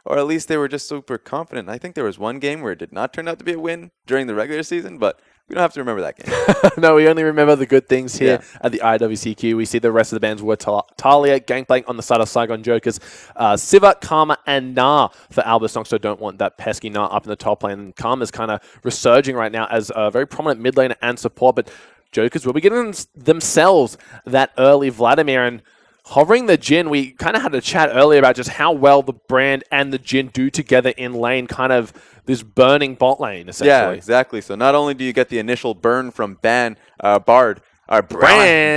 Or at least they were just super confident. I think there was one game where it did not turn out to be a win during the regular season, but we don't have to remember that game. No, we only remember the good things here at the IWCQ. We see the rest of the bands were Talia, Gangplank on the side of Saigon Jokers, Siva, Karma, and Na for Albus Nox. So don't want that pesky Na up in the top lane. And Karma's kind of resurging right now as a very prominent mid laner and support, but Jokers will be getting themselves that early Vladimir. And hovering the Jhin, we kind of had a chat earlier about just how well the brand and the Jhin do together in lane, kind of this burning bot lane, essentially. Yeah, exactly. So not only do you get the initial burn from Band and Bard. Literally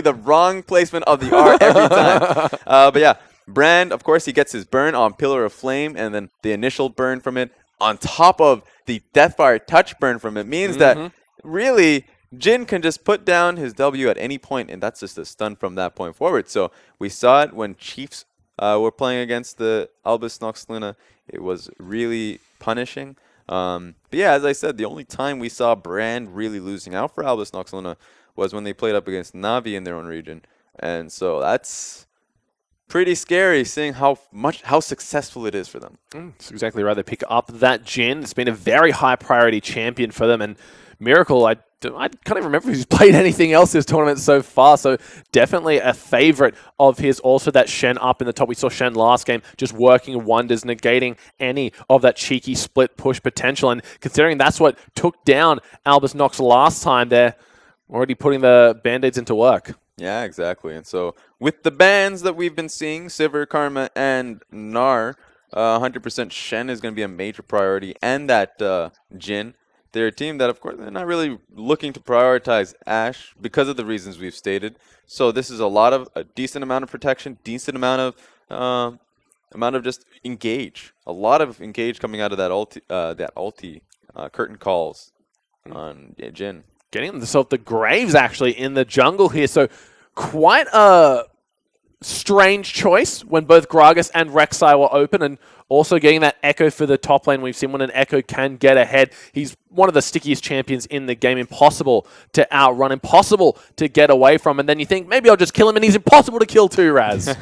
the wrong placement of the R every time. But yeah, Brand, of course, he gets his burn on Pillar of Flame, and then the initial burn from it on top of the Deathfire touch burn from it means that really Jin can just put down his W at any point, and that's just a stun from that point forward. So we saw it when Chiefs were playing against the Albus Nox Luna. It was really punishing. But yeah, as I said, the only time we saw Brand really losing out for Albus Nox Luna was when they played up against Navi in their own region. And so that's pretty scary, seeing how successful it is for them. That's exactly right. They pick up that Jin. It's been a very high priority champion for them. And Miracle, I can't even remember if he's played anything else this tournament so far. So definitely a favorite of his. Also that Shen up in the top. We saw Shen last game just working wonders, negating any of that cheeky split push potential. And considering that's what took down Albus Nox last time, they're already putting the Band-Aids into work. Yeah, exactly. And so with the bans that we've been seeing, Sivir, Karma, and Gnar, 100% Shen is going to be a major priority. And that Jin. They're a team that, of course, they're not really looking to prioritize Ashe because of the reasons we've stated. So this is a decent amount of protection, decent amount of just engage. A lot of engage coming out of that ulti curtain calls on Jin. Getting themselves the Graves actually in the jungle here. So quite a strange choice when both Gragas and Rek'Sai were open, and also getting that Echo for the top lane. We've seen when an Echo can get ahead. He's one of the stickiest champions in the game. Impossible to outrun, impossible to get away from. And then you think, maybe I'll just kill him, and he's impossible to kill too, Raz.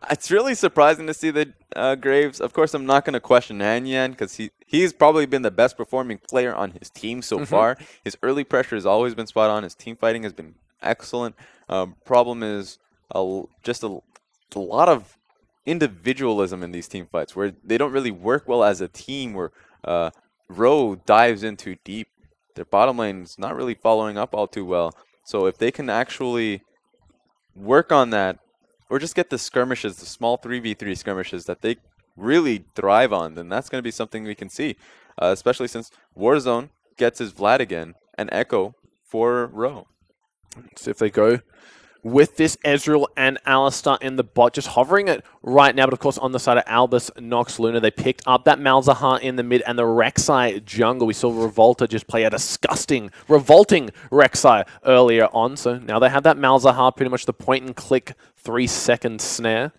It's really surprising to see that Graves. Of course, I'm not going to question Anyan because he's probably been the best performing player on his team so far. His early pressure has always been spot on. His team fighting has been excellent. Problem is just a lot of individualism in these team fights where they don't really work well as a team, where Row dives in too deep. Their bottom lane is not really following up all too well. So if they can actually work on that, or just get the skirmishes, the small 3v3 skirmishes that they really thrive on, then that's going to be something we can see, especially since Warzone gets his Vlad again and Echo for Row. So if they go with this Ezreal and Alistar in the bot, just hovering it right now. But of course, on the side of Albus Nox Luna, they picked up that Malzahar in the mid and the Rek'Sai jungle. We saw Revolta just play a disgusting, revolting Rek'Sai earlier on. So now they have that Malzahar, pretty much the point and click 3-second snare.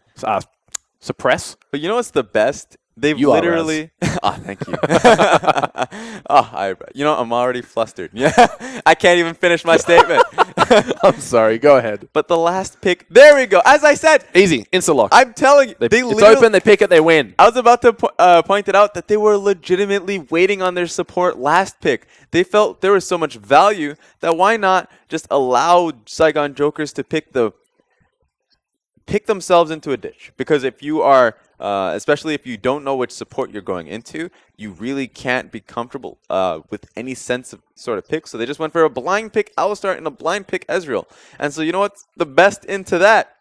Suppress. But you know what's the best? They've you literally... thank you. I'm already flustered. Yeah, I can't even finish my statement. I'm sorry, go ahead. But the last pick, there we go. As I said, easy, insta-lock. I'm telling you, it's open, they pick it, they win. I was about to point it out that they were legitimately waiting on their support last pick. They felt there was so much value that why not just allow Saigon Jokers to pick themselves into a ditch? Because if you are, especially if you don't know which support you're going into, you really can't be comfortable with any sense of sort of pick. So they just went for a blind pick Alistar and a blind pick Ezreal. And so you know what's the best into that?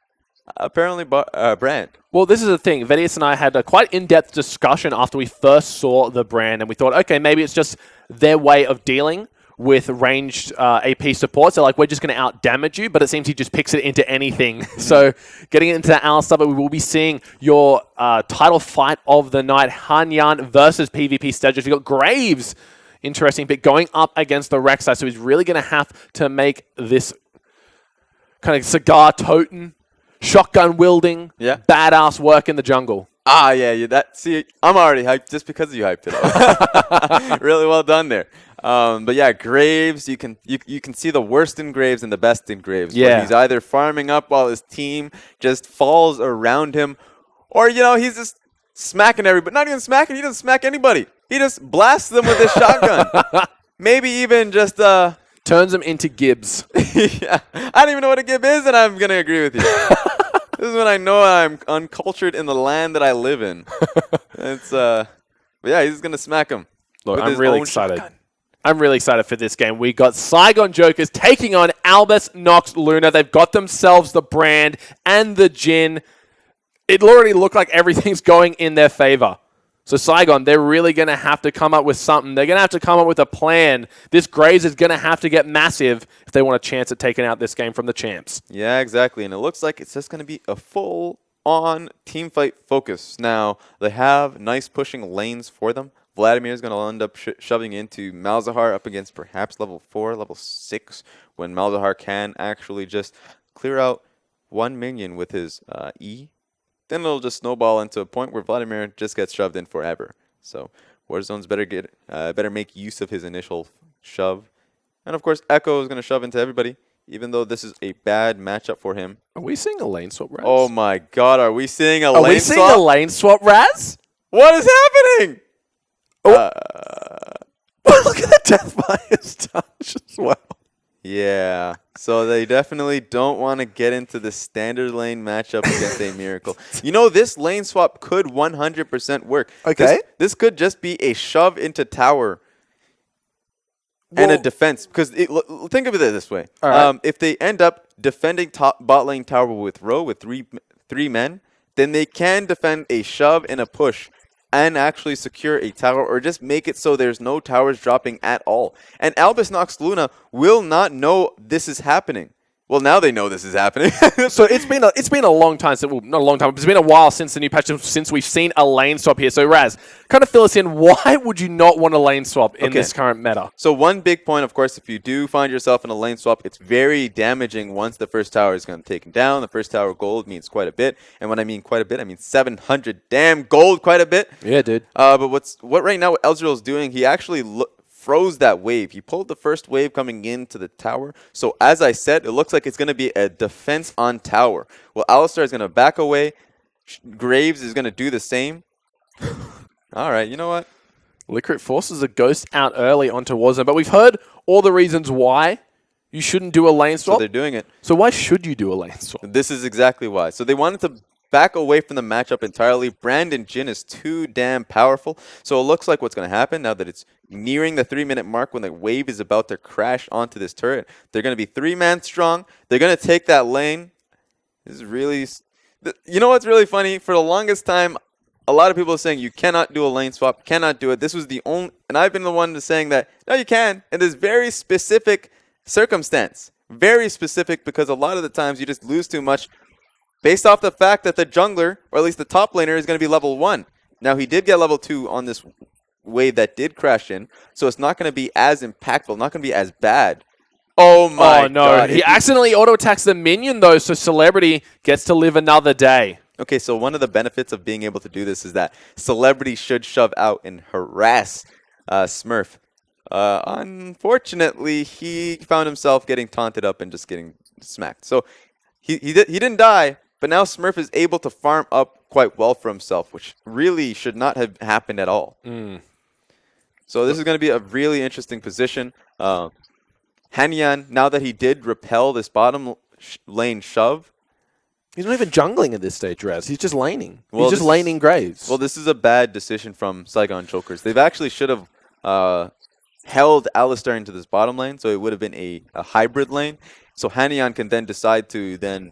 Apparently Brand. Well, this is the thing. Vedius and I had a quite in-depth discussion after we first saw the Brand, and we thought, okay, maybe it's just their way of dealing with ranged AP support. So like, we're just going to out-damage you, but it seems he just picks it into anything. So getting into that Alistar, but we will be seeing your title fight of the night, Hanyan versus PvP Stages. We've got Graves, interesting pick, going up against the Rek'Sai. So he's really going to have to make this kind of cigar-toting, shotgun-wielding, badass work in the jungle. See, I'm already hyped just because you hyped it up. Really well done there. But yeah, Graves, you can see the worst in Graves and the best in Graves. Yeah. He's either farming up while his team just falls around him, or he's just smacking everybody. Not even smacking, he doesn't smack anybody. He just blasts them with his shotgun. Maybe even just turns them into Gibbs. Yeah. I don't even know what a Gib is, and I'm gonna agree with you. This is when I know I'm uncultured in the land that I live in. It's but yeah, he's gonna smack him. Look, I'm really excited. I'm really excited for this game. We got Saigon Jokers taking on Albus Nox Luna. They've got themselves the Brand and the Jin. It already looked like everything's going in their favor. So Saigon, they're really going to have to come up with something. They're going to have to come up with a plan. This Graves is going to have to get massive if they want a chance at taking out this game from the champs. Yeah, exactly. And it looks like it's just going to be a full-on teamfight focus. Now, they have nice pushing lanes for them, Vladimir is going to end up shoving into Malzahar up against perhaps level 4, level 6, when Malzahar can actually just clear out one minion with his E. Then it'll just snowball into a point where Vladimir just gets shoved in forever. So Warzone's better make use of his initial shove. And of course, Echo is going to shove into everybody, even though this is a bad matchup for him. Are we seeing a lane swap, Raz? Oh my god, are we seeing a lane swap? Are we seeing a lane swap, Raz? What is happening? Look at the death by his touch as well. Yeah, so they definitely don't want to get into the standard lane matchup against a Miracle. You know, this lane swap could 100% work. Okay. This could just be a shove into tower and a defense. Because think of it this way. All right. If they end up defending top bot lane tower with row with three men, then they can defend a shove and a push and actually secure a tower, or just make it so there's no towers dropping at all. And Albus Nox Luna will not know this is happening. Well, now they know this is happening. So it's been a long time, well, not a long time, but it's been a while since the new patch, since we've seen a lane swap here. So Raz, kind of fill us in, why would you not want a lane swap in this current meta? So one big point, of course, if you do find yourself in a lane swap, it's very damaging once the first tower is going to be taken down. The first tower gold means quite a bit. And when I mean quite a bit, I mean 700 damn gold, quite a bit. Yeah, dude. But what right now what Ezreal is doing, he actually froze that wave. He pulled the first wave coming into the tower. So as I said, it looks like it's going to be a defense on tower. Well, Alistar is going to back away. Graves is going to do the same. All right, you know what? FLICKR forces a ghost out early onto Warzone, but we've heard all the reasons why you shouldn't do a lane swap. So they're doing it. So why should you do a lane swap? This is exactly why. So they wanted to back away from the matchup entirely. Brandon Jhin is too damn powerful. So it looks like what's going to happen now that it's nearing the 3-minute mark when the wave is about to crash onto this turret. They're going to be 3-man strong. They're going to take that lane. This is really... You know what's really funny? For the longest time, a lot of people are saying you cannot do a lane swap, cannot do it. This was the only... And I've been the one saying that, no, you can. In this very specific circumstance. Very specific, because a lot of the times you just lose too much based off the fact that the jungler, or at least the top laner, is going to be level 1. Now, he did get level 2 on this wave that did crash in, so it's not going to be as impactful, not going to be as bad. Oh my god. He accidentally auto-attacks the minion, though, so Celebrity gets to live another day. Okay, so one of the benefits of being able to do this is that Celebrity should shove out and harass Smurf. Unfortunately, he found himself getting taunted up and just getting smacked. So he didn't die, but now Smurf is able to farm up quite well for himself, which really should not have happened at all. So this is going to be a really interesting position. Hanyan, now that he did repel this bottom lane shove, he's not even jungling at this stage, Raz. He's just laning. Well, he's just laning Graves. Well, this is a bad decision from Saigon Chokers. They've actually should have held Alistar into this bottom lane, so it would have been a hybrid lane. So Hanyan can then decide to then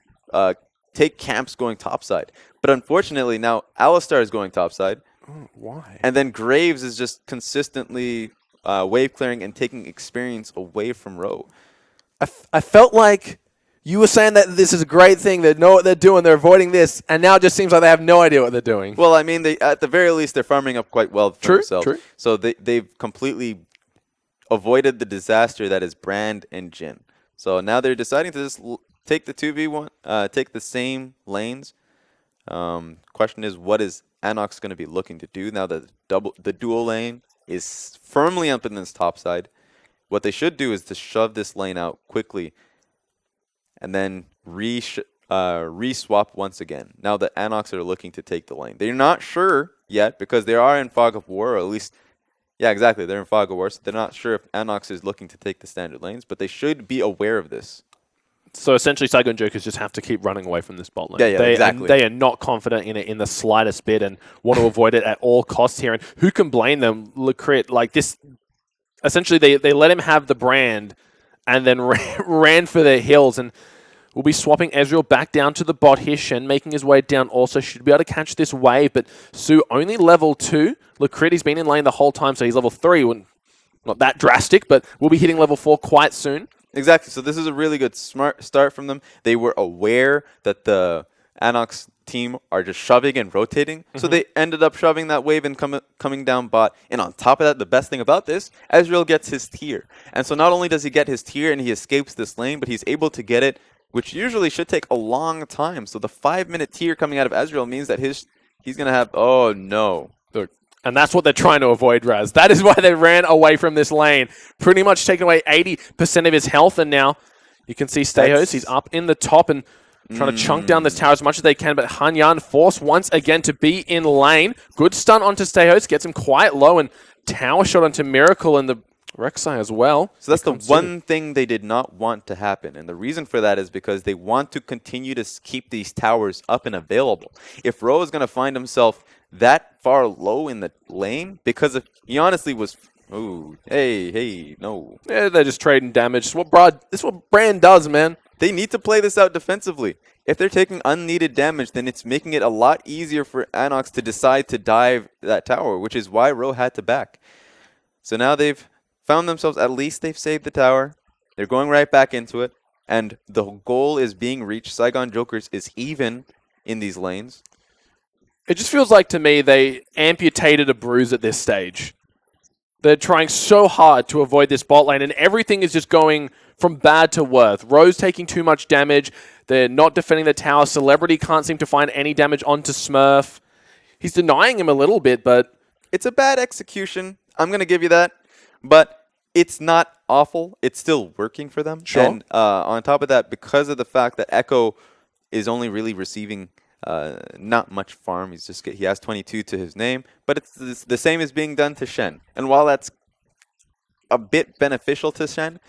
take camps going topside. But unfortunately, now Alistar is going topside. Oh, why? And then Graves is just consistently wave clearing and taking experience away from Row. I felt like you were saying that this is a great thing. They know what they're doing. They're avoiding this. And now it just seems like they have no idea what they're doing. Well, I mean, at the very least, they're farming up quite well for themselves. True. So they've completely avoided the disaster that is Brand and Jhin. So now they're deciding to just take the 2v1, take the same lanes. Question is, what is Anox going to be looking to do now that the dual lane is firmly up in this top side? What they should do is to shove this lane out quickly and then re-swap once again. Now that Anox are looking to take the lane. They're not sure yet because they are in Fog of War, or at least... Yeah, exactly. They're in Fog of War, so they're not sure if Anox is looking to take the standard lanes, but they should be aware of this. So essentially, Saigon Jokers just have to keep running away from this bot lane. Yeah, exactly. They are not confident in it in the slightest bit and want to avoid it at all costs here. And who can blame them? LeCrit, like this, essentially they let him have the brand and then ran for their hills. And we'll be swapping Ezreal back down to the bot here. Shen making his way down also should be able to catch this wave. But Su only level 2. LeCrit, he's been in lane the whole time, so he's level 3. Not that drastic, but we'll be hitting level 4 quite soon. Exactly. So this is a really good smart start from them. They were aware that the Anox team are just shoving and rotating. So they ended up shoving that wave and coming down bot. And on top of that, the best thing about this, Ezreal gets his tier. And so not only does he get his tier and he escapes this lane, but he's able to get it, which usually should take a long time. So the 5-minute tier coming out of Ezreal means that he's going to have, oh no. Look, and that's what they're trying to avoid, Raz. That is why they ran away from this lane. Pretty much taking away 80% of his health, and now you can see Stehos. He's up in the top and trying to chunk down this tower as much as they can, but Hanyan forced once again to be in lane. Good stun onto Stehos, gets him quite low, and tower shot onto Miracle and the Rek'Sai as well. So that's the one thing they did not want to happen. And the reason for that is because they want to continue to keep these towers up and available. If Ro is going to find himself that far low in the lane, because he honestly was... Ooh, hey, no. Yeah, they're just trading damage. This is what Brand does, man. They need to play this out defensively. If they're taking unneeded damage, then it's making it a lot easier for Anox to decide to dive that tower, which is why Ro had to back. So now they've found themselves, at least they've saved the tower. They're going right back into it. And the goal is being reached. Saigon Jokers is even in these lanes. It just feels like to me they amputated a bruise at this stage. They're trying so hard to avoid this bot lane, and everything is just going from bad to worse. Ro's taking too much damage. They're not defending the tower. Celebrity can't seem to find any damage onto Smurf. He's denying him a little bit, but... It's a bad execution. I'm going to give you that. But it's not awful. It's still working for them. Sure. And on top of that, because of the fact that Echo is only really receiving not much farm, he has 22 to his name, but it's the same as being done to Shen. And while that's a bit beneficial to Shen,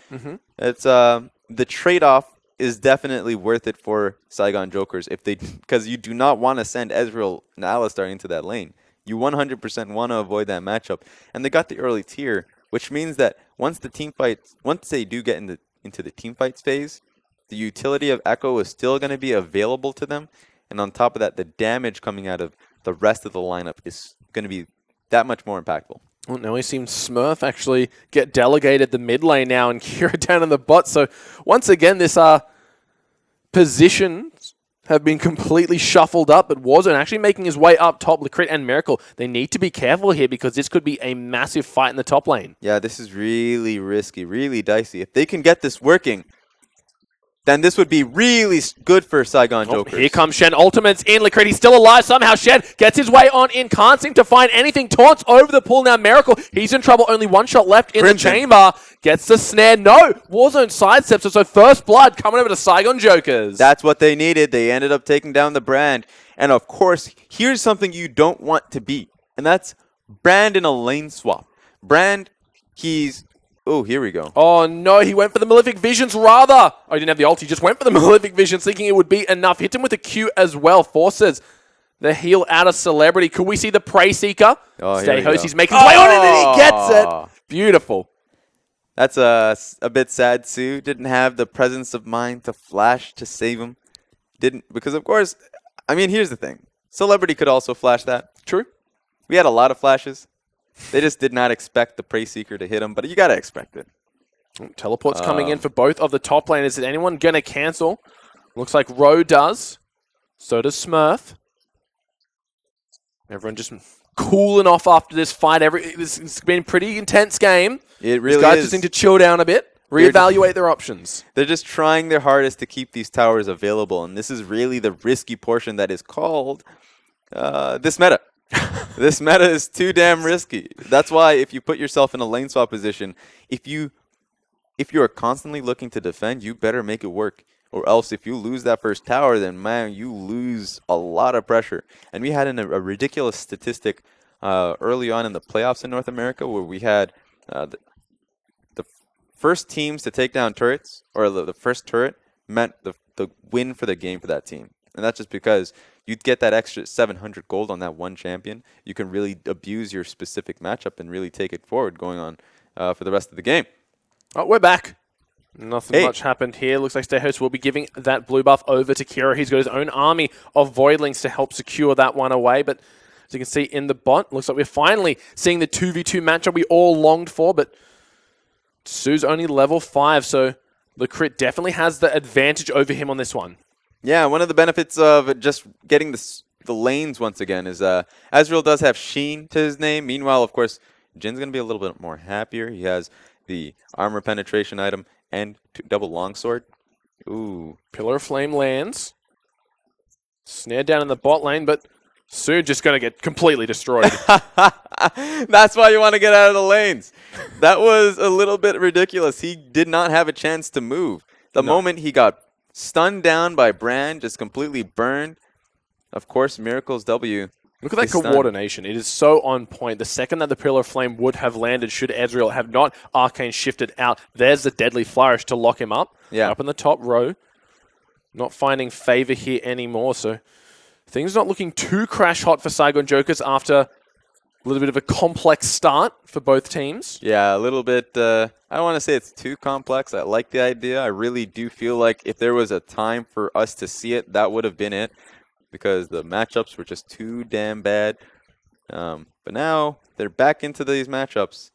it's the trade-off is definitely worth it for Saigon Jokers because you do not want to send Ezreal and Alistar into that lane. You 100% want to avoid that matchup, and they got the early tier, which means that once they do get into the team fights phase, the utility of Echo is still going to be available to them. And on top of that, the damage coming out of the rest of the lineup is going to be that much more impactful. Well, now we've seen Smurf actually get delegated the mid lane now and Kira down in the bot. So once again, this positions have been completely shuffled up, but Warzone actually making his way up top. FLICKR and Miracle, they need to be careful here because this could be a massive fight in the top lane. Yeah, this is really risky, really dicey. If they can get this working, then this would be really good for Saigon Jokers. Here comes Shen. Ultimate's in. FLICKR, he's still alive somehow. Shen gets his way on in. Can't seem to find anything. Taunts over the pool now. Miracle, he's in trouble. Only one shot left in Crimson. the chamber. Gets the snare. No! Warzone sidesteps it. So first blood coming over to Saigon Jokers. That's what they needed. They ended up taking down the Brand. And of course, here's something you don't want to beat. And that's Brand in a lane swap. Brand, he's... Oh, here we go. Oh, no, he went for the Malefic Visions, rather. Oh, he didn't have the ult. He just went for the Malefic Visions, thinking it would be enough. Hit him with a Q as well. Forces the heal out of Celebrity. Could we see the Prey Seeker? Oh, Stay host. He's making his way on, and then he gets it. Beautiful. That's a bit sad, Sue. Didn't have the presence of mind to flash to save him. Because, of course, I mean, here's the thing. Celebrity could also flash that. True. We had a lot of flashes. They just did not expect the Prey Seeker to hit him, but you got to expect it. Teleport's coming in for both of the top laners. Is anyone going to cancel? Looks like Ro does. So does Smurf. Everyone just cooling off after this fight. It's been a pretty intense game. It really These guys is. just need to chill down a bit, reevaluate their options. They're just trying their hardest to keep these towers available, and this is really the risky portion that is called this meta. This meta is too damn risky. That's why if you put yourself in a lane swap position, if you are constantly looking to defend, you better make it work. Or else if you lose that first tower, then man, you lose a lot of pressure. And we had a ridiculous statistic early on in the playoffs in North America where we had the first teams to take down turrets, or the first turret meant the win for the game for that team. And that's just because you'd get that extra 700 gold on that one champion. You can really abuse your specific matchup and really take it forward going on for the rest of the game. Oh, we're back. Nothing much happened here. Looks like Stehos will be giving that blue buff over to Kira. He's got his own army of Voidlings to help secure that one away. But as you can see in the bot, looks like we're finally seeing the 2v2 matchup we all longed for. But Sue's only level 5, so FLICKR definitely has the advantage over him on this one. Yeah, one of the benefits of just getting the lanes once again is Azrael does have Sheen to his name. Meanwhile, of course, Jin's going to be a little bit more happier. He has the armor penetration item and double longsword. Ooh. Pillar of Flame lands. Snare down in the bot lane, but soon just going to get completely destroyed. That's why you want to get out of the lanes. That was a little bit ridiculous. He did not have a chance to move. The moment he got stunned down by Brand, just completely burned. Of course, Miracle's W. Look at that coordination. It is so on point. The second that the Pillar of Flame would have landed, should Ezreal have not Arcane shifted out, there's the Deadly Flourish to lock him up. Yeah. Up in the top row. Not finding favor here anymore, so things not looking too crash hot for Saigon Jokers after a little bit of a complex start for both teams. Yeah, a little bit. I don't want to say it's too complex. I like the idea. I really do feel like if there was a time for us to see it, that would have been it, because the matchups were just too damn bad. But now they're back into these matchups.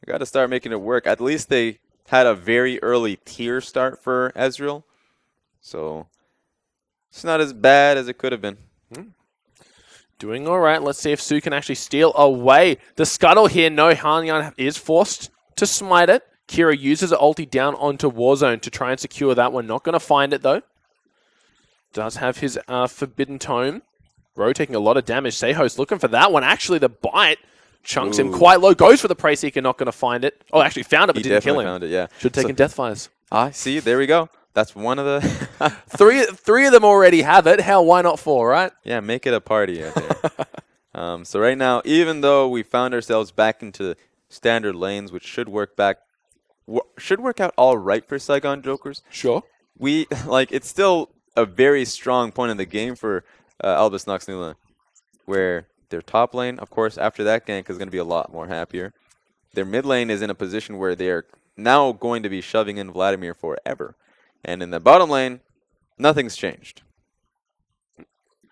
We got to start making it work. At least they had a very early tier start for Ezreal, so it's not as bad as it could have been. Doing all right. Let's see if Su can actually steal away the scuttle here. No, Hanyan is forced to smite it. Kira uses her ulti down onto Warzone to try and secure that one. Not going to find it, though. Does have his Forbidden Tome. Ro taking a lot of damage. Seiho's looking for that one. Actually, the bite chunks him quite low. Goes for the Prey Seeker, not going to find it. Oh, actually found it, but didn't kill him. Found it, yeah. Should have taken Deathfires. See, there we go. That's one of the... three of them already have it. Hell, why not four, right? Yeah, make it a party out there. So right now, even though we found ourselves back into standard lanes, which should work out all right for Saigon Jokers. Sure. It's still a very strong point in the game for Albus Nox Nula, where their top lane, of course, after that gank is going to be a lot more happier. Their mid lane is in a position where they are now going to be shoving in Vladimir forever. And in the bottom lane, nothing's changed.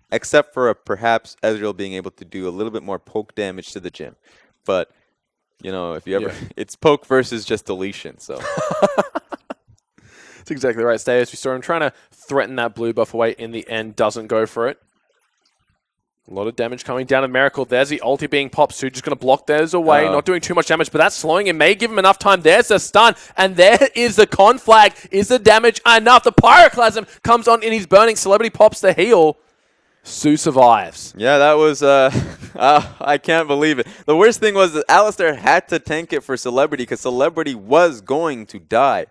Except for perhaps Ezreal being able to do a little bit more poke damage to the gym. But, you know, if you ever... Yeah. It's poke versus just deletion, so... That's exactly right, Staios. We saw him trying to threaten that blue buff away. In the end, doesn't go for it. A lot of damage coming down to Miracle. There's the ulti being popped. Su just going to block theirs away. Not doing too much damage, but that's slowing him. May give him enough time. There's the stun. And there is the con flag. Is the damage enough? The Pyroclasm comes on and he's burning. Celebrity pops the heal. Su survives. Yeah, that was... I can't believe it. The worst thing was that Alistair had to tank it for Celebrity because Celebrity was going to die.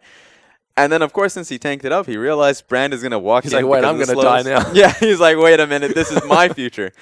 And then, of course, since he tanked it up, he realized Brand is going to walk in. He's like, wait, I'm going to die now. Yeah, he's like, wait a minute, this is my future.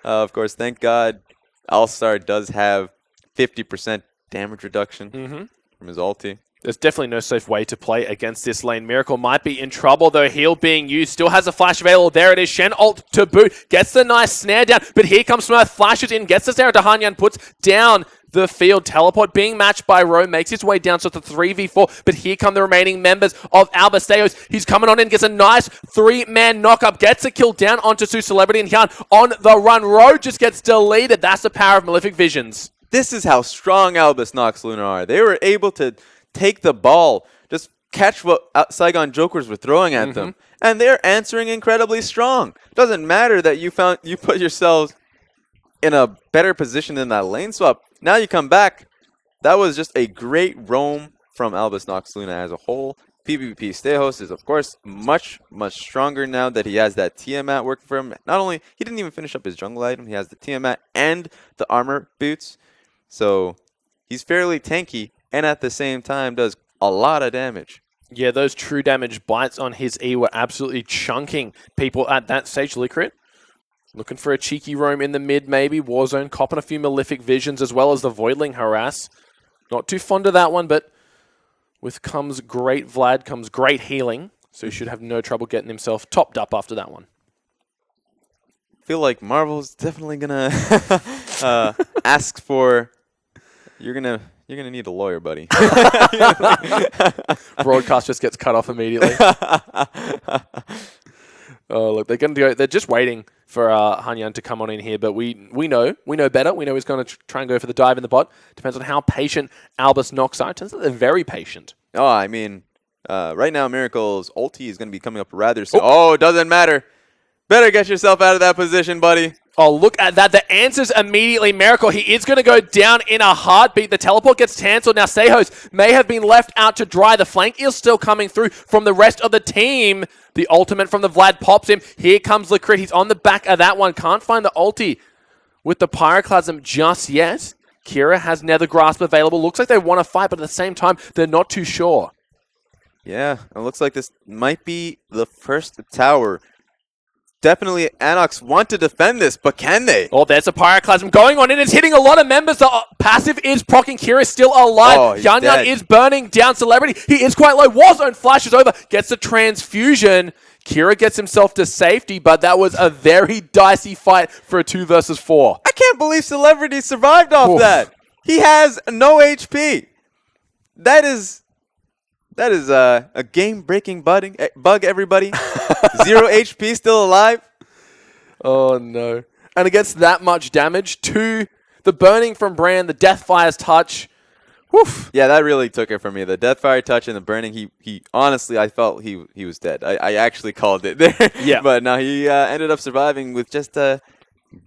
Of course, thank God, All-Star does have 50% damage reduction from his ulti. There's definitely no safe way to play against this lane. Miracle might be in trouble, though. Heal being used. Still has a flash available. There it is. Shen ult to boot. Gets the nice snare down. But here comes Smurf. Flashes in. Gets the snare to Hanyan. Puts down the field. Teleport being matched by Ro. Makes his way down. So it's a 3v4. But here come the remaining members of Albus. He's coming on in. Gets a nice 3-man knock-up. Gets a kill down onto Su Celebrity and Hyun on the run. Ro just gets deleted. That's the power of Malefic Visions. This is how strong Albus Nox Luna are. They were able to take the ball, just catch what Saigon Jokers were throwing at them, and they're answering incredibly strong. Doesn't matter that you put yourselves in a better position in that lane swap. Now you come back. That was just a great roam from Albus Nox Luna as a whole. PvP Stehos is, of course, much, much stronger now that he has that Tiamat working for him. Not only, he didn't even finish up his jungle item, he has the Tiamat and the armor boots. So he's fairly tanky, and at the same time does a lot of damage. Yeah, those true damage bites on his E were absolutely chunking people at that stage. Licrit looking for a cheeky roam in the mid, maybe. Warzone copping a few Malefic Visions as well as the Voidling Harass. Not too fond of that one, but with comes great Vlad, comes great healing. So he should have no trouble getting himself topped up after that one. I feel like Marvel's definitely going to ask for... You're gonna need a lawyer, buddy. Broadcast just gets cut off immediately. Oh, look, they're going to go. They're just waiting for Hanyan to come on in here, but we know better. We know he's going to try and go for the dive in the bot. Depends on how patient Albus Nox are. Turns out they're very patient. Oh, I mean, Right now, Miracle's ulti is going to be coming up rather soon. Oh, doesn't matter. Better get yourself out of that position, buddy. Oh, look at that. The answer's immediately Miracle. He is going to go down in a heartbeat. The teleport gets cancelled. Now, Sejos may have been left out to dry. The flank is still coming through from the rest of the team. The ultimate from the Vlad pops him. Here comes FLICKR. He's on the back of that one. Can't find the ulti with the Pyroclasm just yet. Kira has Nether Grasp available. Looks like they want to fight, but at the same time, they're not too sure. Yeah, it looks like this might be the first tower. Definitely Anox want to defend this, but can they? Oh, there's a Pyroclasm going on, and it's hitting a lot of members. The passive is proccing. Kira still alive. Oh, Yan is burning down Celebrity. He is quite low. Warzone flashes over, gets the transfusion. Kira gets himself to safety, but that was a very dicey fight for a 2 versus 4. I can't believe Celebrity survived off that. He has no HP. That is a game-breaking bug, everybody. 0 HP, still alive. Oh, no. And against that much damage to the burning from Brand, the Deathfire's touch. Woof. Yeah, that really took it from me. The Deathfire touch and the burning, he honestly, I felt he was dead. I actually called it there. Yeah. But no, he ended up surviving with just a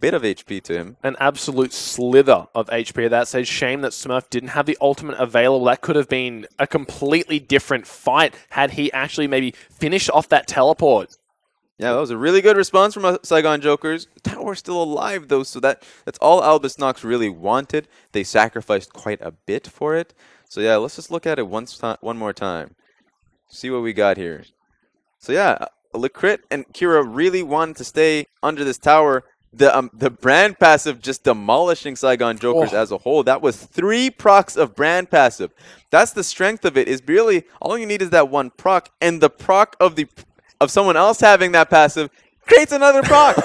bit of HP to him. An absolute slither of HP at that stage. Shame that Smurf didn't have the ultimate available. That could have been a completely different fight had he actually maybe finished off that teleport. Yeah, that was a really good response from Saigon Jokers. The tower's still alive, though, so that's all Albus Nox really wanted. They sacrificed quite a bit for it. So yeah, let's just look at it one more time. See what we got here. So yeah, FLICKR and Kira really wanted to stay under this tower. The brand passive just demolishing Saigon Jokers as a whole. That was 3 procs of brand passive. That's the strength of it. Is really all you need is that 1 proc, and the proc of someone else having that passive creates another proc.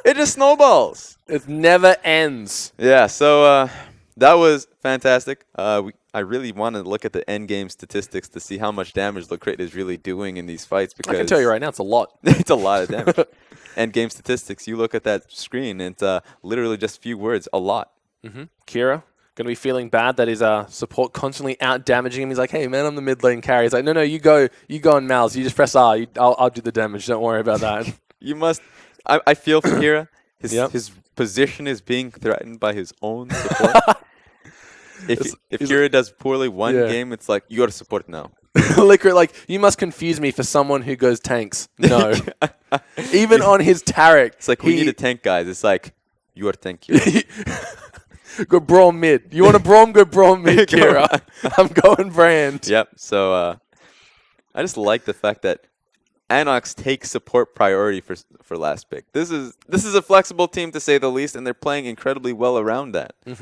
It just snowballs. It never ends. Yeah. So that was fantastic. I really want to look at the end game statistics to see how much damage FLICKR is really doing in these fights. Because I can tell you right now, it's a lot. It's a lot of damage. End game statistics, you look at that screen, and it's literally just a few words, a lot. Kira, going to be feeling bad that his support constantly out-damaging him. He's like, hey, man, I'm the mid lane carry. He's like, no, you go on Mal's. You just press R. I'll do the damage. Don't worry about that. You must. I feel for Kira. His position is being threatened by his own support. If Kira does poorly one game, it's like, you got to support now. FLICKR, like, you must confuse me for someone who goes tanks. No. Even on his Taric. It's like, we need a tank, guys. It's like, you are tank Kira. Go brawl mid. You want to brawl? Go brawl mid, Kira. I'm going brand. Yep. So I just like the fact that Anox takes support priority for last pick. This is a flexible team, to say the least, and they're playing incredibly well around that. You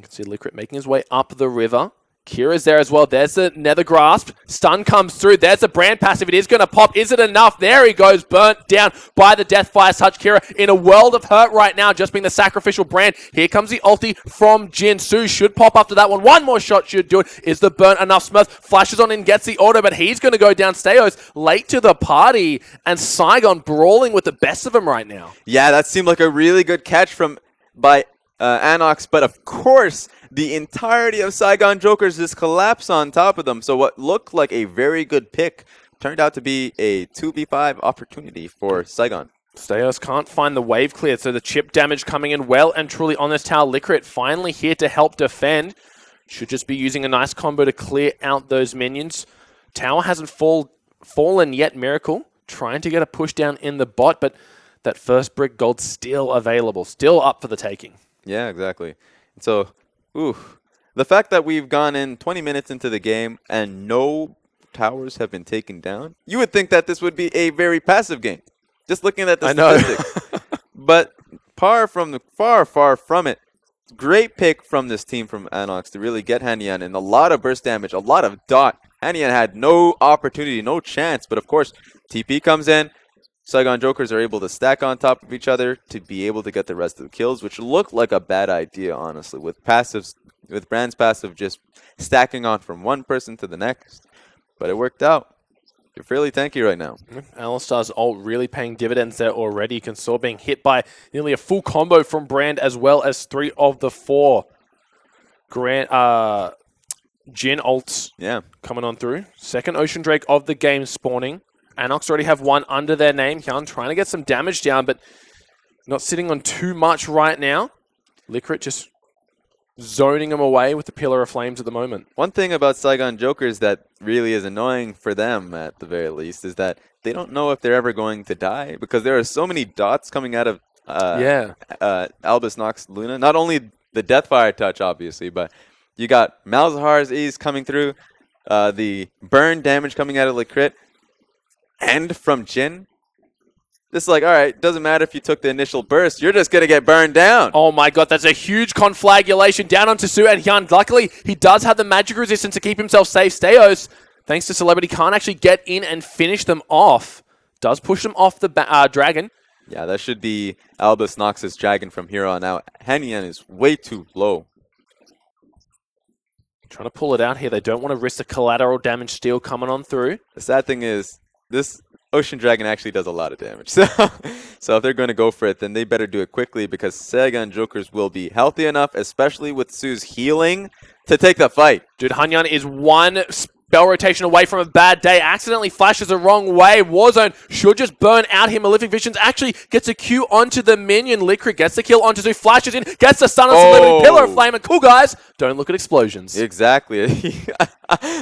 can see FLICKR making his way up the river. Kira's there as well. There's the Nether Grasp. Stun comes through. There's the brand passive. It is going to pop. Is it enough? There he goes. Burnt down by the Deathfire touch. Kira in a world of hurt right now, just being the sacrificial brand. Here comes the ulti from Jinsu. Should pop after that one. One more shot should do it. Is the burn enough? Smurf flashes on and gets the auto, but he's going to go down. Steos late to the party, and Saigon brawling with the best of them right now. Yeah, that seemed like a really good catch by Anox, but of course, the entirety of Saigon Jokers just collapse on top of them. So what looked like a very good pick turned out to be a 2v5 opportunity for Saigon. Steos can't find the wave clear, so the chip damage coming in well and truly on this tower. FLICKR finally here to help defend. Should just be using a nice combo to clear out those minions. Tower hasn't fallen yet, Miracle. Trying to get a push down in the bot, but that first brick gold still available, still up for the taking. Yeah, exactly. So, the fact that we've gone in 20 minutes into the game and no towers have been taken down, you would think that this would be a very passive game. Just looking at the statistics. But far from it. Great pick from this team from Anox to really get Hanian, and a lot of burst damage, a lot of dot. Hanian had no opportunity, no chance, but of course, TP comes in. Saigon Jokers are able to stack on top of each other to be able to get the rest of the kills, which looked like a bad idea, honestly, with Brand's passive just stacking on from one person to the next. But it worked out. You're fairly tanky right now. Alistar's ult really paying dividends there already. You can saw being hit by nearly a full combo from Brand, as well as 3 of the 4 Jin ults Yeah. coming on through. Second Ocean Drake of the game spawning. Anox already have one under their name. Hyun trying to get some damage down, but not sitting on too much right now. FLICKR just zoning them away with the Pillar of Flames at the moment. One thing about Saigon Jokers that really is annoying for them, at the very least, is that they don't know if they're ever going to die because there are so many dots coming out of Albus Nox Luna. Not only the Deathfire touch, obviously, but you got Malzahar's E's coming through, the burn damage coming out of the crit, and from Jin. This is like, all right, doesn't matter if you took the initial burst, you're just going to get burned down. Oh my god, that's a huge conflagulation down onto Su and Hyun. Luckily, he does have the magic resistance to keep himself safe. Steos, thanks to Celebrity, can't actually get in and finish them off. Does push them off the dragon. Yeah, that should be Albus Nox's dragon from here on out. Hanyan is way too low. Trying to pull it out here. They don't want to risk the collateral damage steal coming on through. The sad thing is, this Ocean Dragon actually does a lot of damage. So if they're going to go for it, then they better do it quickly because Saigon Jokers will be healthy enough, especially with Su's healing, to take the fight. Dude, Hanyan is one spell rotation away from a bad day. Accidentally flashes the wrong way. Warzone should just burn out here. Malefic Visions actually gets a Q onto the minion. FLICKR gets the kill onto Su, flashes in, gets the stun on Celebrity. Pillar of Flame, and cool guys, don't look at explosions. Exactly.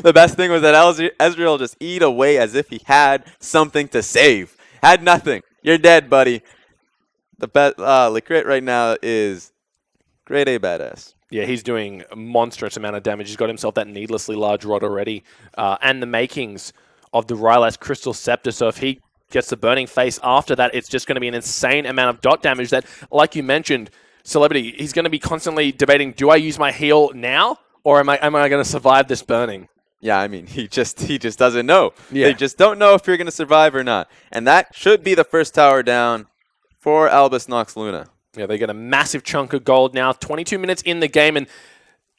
The best thing was that Ezreal just eat away as if he had something to save. Had nothing. You're dead, buddy. The best FLICKR right now is grade A badass. Yeah, he's doing a monstrous amount of damage. He's got himself that needlessly large rod already. And the makings of the Rylas Crystal Scepter. So if he gets the Burning Face after that, it's just going to be an insane amount of dot damage that, like you mentioned, Celebrity, he's going to be constantly debating, do I use my heal now? Or am I going to survive this burning? Yeah, I mean, he just doesn't know. Yeah. They just don't know if you're going to survive or not. And that should be the first tower down for Albus Nox Luna. Yeah, they get a massive chunk of gold now. 22 minutes in the game, and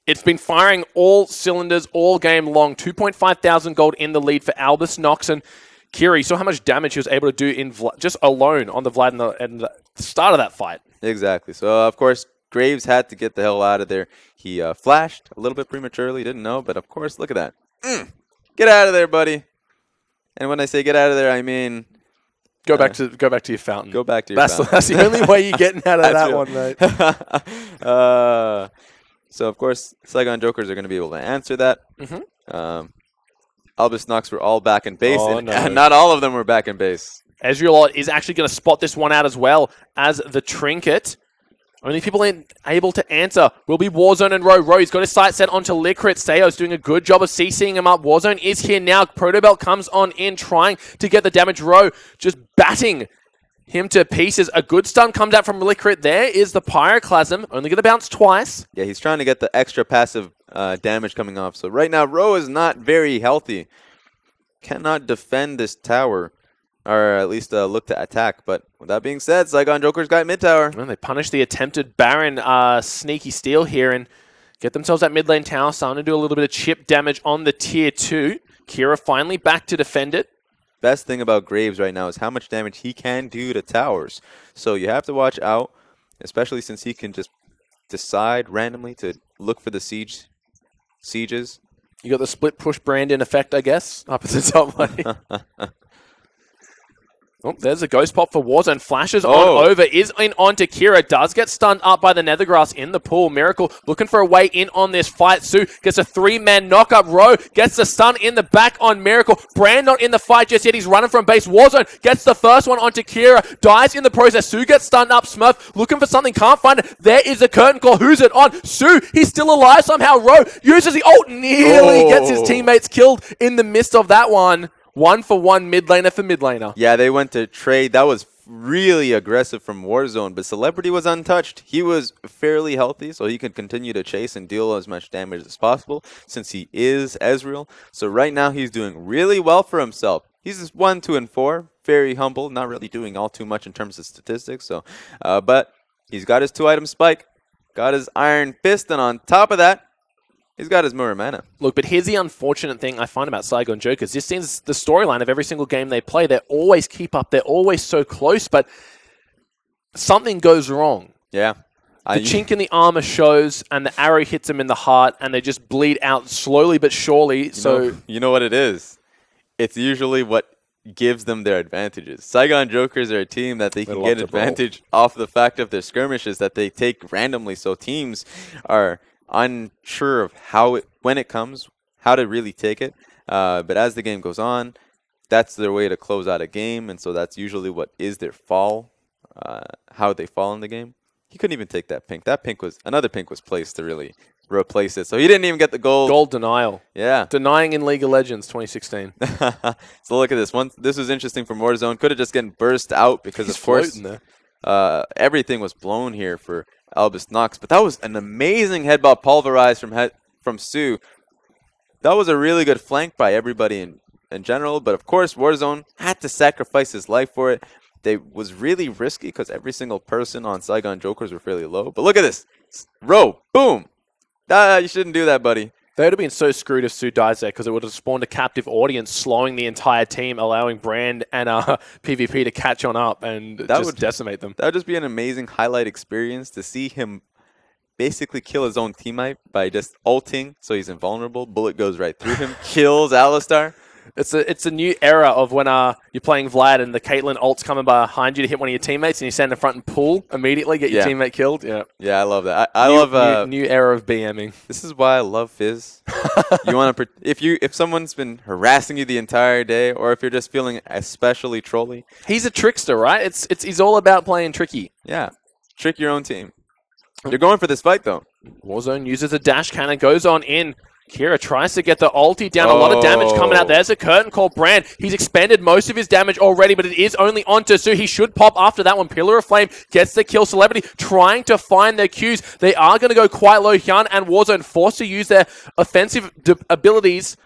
it's been firing all cylinders all game long. 2.5 thousand gold in the lead for Albus Nox. And Kiri, saw how much damage he was able to do in just alone on the Vlad in the start of that fight. Exactly. So, of course, Graves had to get the hell out of there. He flashed a little bit prematurely, didn't know, but of course, look at that. Get out of there, buddy. And when I say get out of there, I mean... Go back to your fountain. Go back to your fountain. That's the only way you're getting out of that one, mate. So, of course, Saigon Jokers are going to be able to answer that. Albus Nox were all back in base, and not all of them were back in base. Ezreal is actually going to spot this one out as well as the Trinket. Only people able to answer will be Warzone and Ro. Ro, he's got his sight set onto FLICKR. Seo's doing a good job of CCing him up. Warzone is here now. Protobelt comes on in, trying to get the damage. Ro just batting him to pieces. A good stun comes out from FLICKR. There is the Pyroclasm. Only going to bounce twice. Yeah, he's trying to get the extra passive damage coming off. So right now, Ro is not very healthy. Cannot defend this tower. Or at least look to attack. But with that being said, Saigon Jokers got mid tower. Well, they punish the attempted Baron sneaky steal here and get themselves that mid lane tower. Starting to do a little bit of chip damage on the tier 2. Kira finally back to defend it. Best thing about Graves right now is how much damage he can do to towers. So you have to watch out, especially since he can just decide randomly to look for the sieges. You got the split push Brandon effect, I guess, up at the top lane. Oh, there's a ghost pop for Warzone. Flashes on over, is in onto Kira. Does get stunned up by the Nethergrass in the pool. Miracle looking for a way in on this fight. Su gets a 3-man knock-up. Ro gets the stun in the back on Miracle. Brand not in the fight just yet. He's running from base. Warzone gets the first one onto Kira. Dies in the process. Su gets stunned up. Smurf looking for something. Can't find it. There is a curtain call. Who's it on? Su. He's still alive somehow. Ro uses the ult. Nearly gets his teammates killed in the midst of that one. 1-for-1 mid laner for mid laner. Yeah, they went to trade. That was really aggressive from Warzone, but Celebrity was untouched. He was fairly healthy, so he could continue to chase and deal as much damage as possible since he is Ezreal. So right now he's doing really well for himself. He's just 1, 2, and 4. Very humble, not really doing all too much in terms of statistics. So, but he's got his 2-item spike, got his Iron Fist, and on top of that, he's got his Muramana. Look, but here's the unfortunate thing I find about Saigon Jokers. This seems the storyline of every single game they play. They always keep up. They're always so close, but something goes wrong. Yeah. The chink in the armor shows, and the arrow hits them in the heart, and they just bleed out slowly but surely. You know what it is? It's usually what gives them their advantages. Saigon Jokers are a team that they can get advantage off the fact of their skirmishes that they take randomly. So teams are unsure of when it comes, how to really take it. But as the game goes on, that's their way to close out a game, and so that's usually what is their fall, how they fall in the game. He couldn't even take that pink. Another pink was placed to really replace it, so he didn't even get the gold. Gold denial. Yeah. Denying in League of Legends 2016. So look at this. This was interesting from Warzone. Could have just gotten burst out because, of course, everything was blown here for Albus Nox. But that was an amazing headbutt pulverized from Sue. That was a really good flank by everybody in general. But, of course, Warzone had to sacrifice his life for it. It was really risky because every single person on Saigon Jokers were fairly low. But look at this. Row. Boom. You shouldn't do that, buddy. They would have been so screwed if Sue dies there because it would have spawned a captive audience, slowing the entire team, allowing Brand and PvP to catch on up and just decimate them. That would just be an amazing highlight experience to see him basically kill his own teammate by just ulting so he's invulnerable. Bullet goes right through him, kills Alistar. It's a new era of when you're playing Vlad and the Caitlyn ult's coming behind you to hit one of your teammates and you stand in front and pull immediately, get your teammate killed. Yeah, I love that. I love new era of BMing. This is why I love Fizz. You want to if someone's been harassing you the entire day, or if you're just feeling especially trolly. He's a trickster, right? He's all about playing tricky. Yeah, trick your own team. You're going for this fight though. Warzone uses a dash cannon, goes on in. Kira tries to get the ulti down. A lot of damage coming out. There's a curtain call. Brand. He's expended most of his damage already, but it is only onto Sue. He should pop after that one. Pillar of Flame gets the kill. Celebrity trying to find their Qs. They are going to go quite low. Hyun and Warzone forced to use their offensive abilities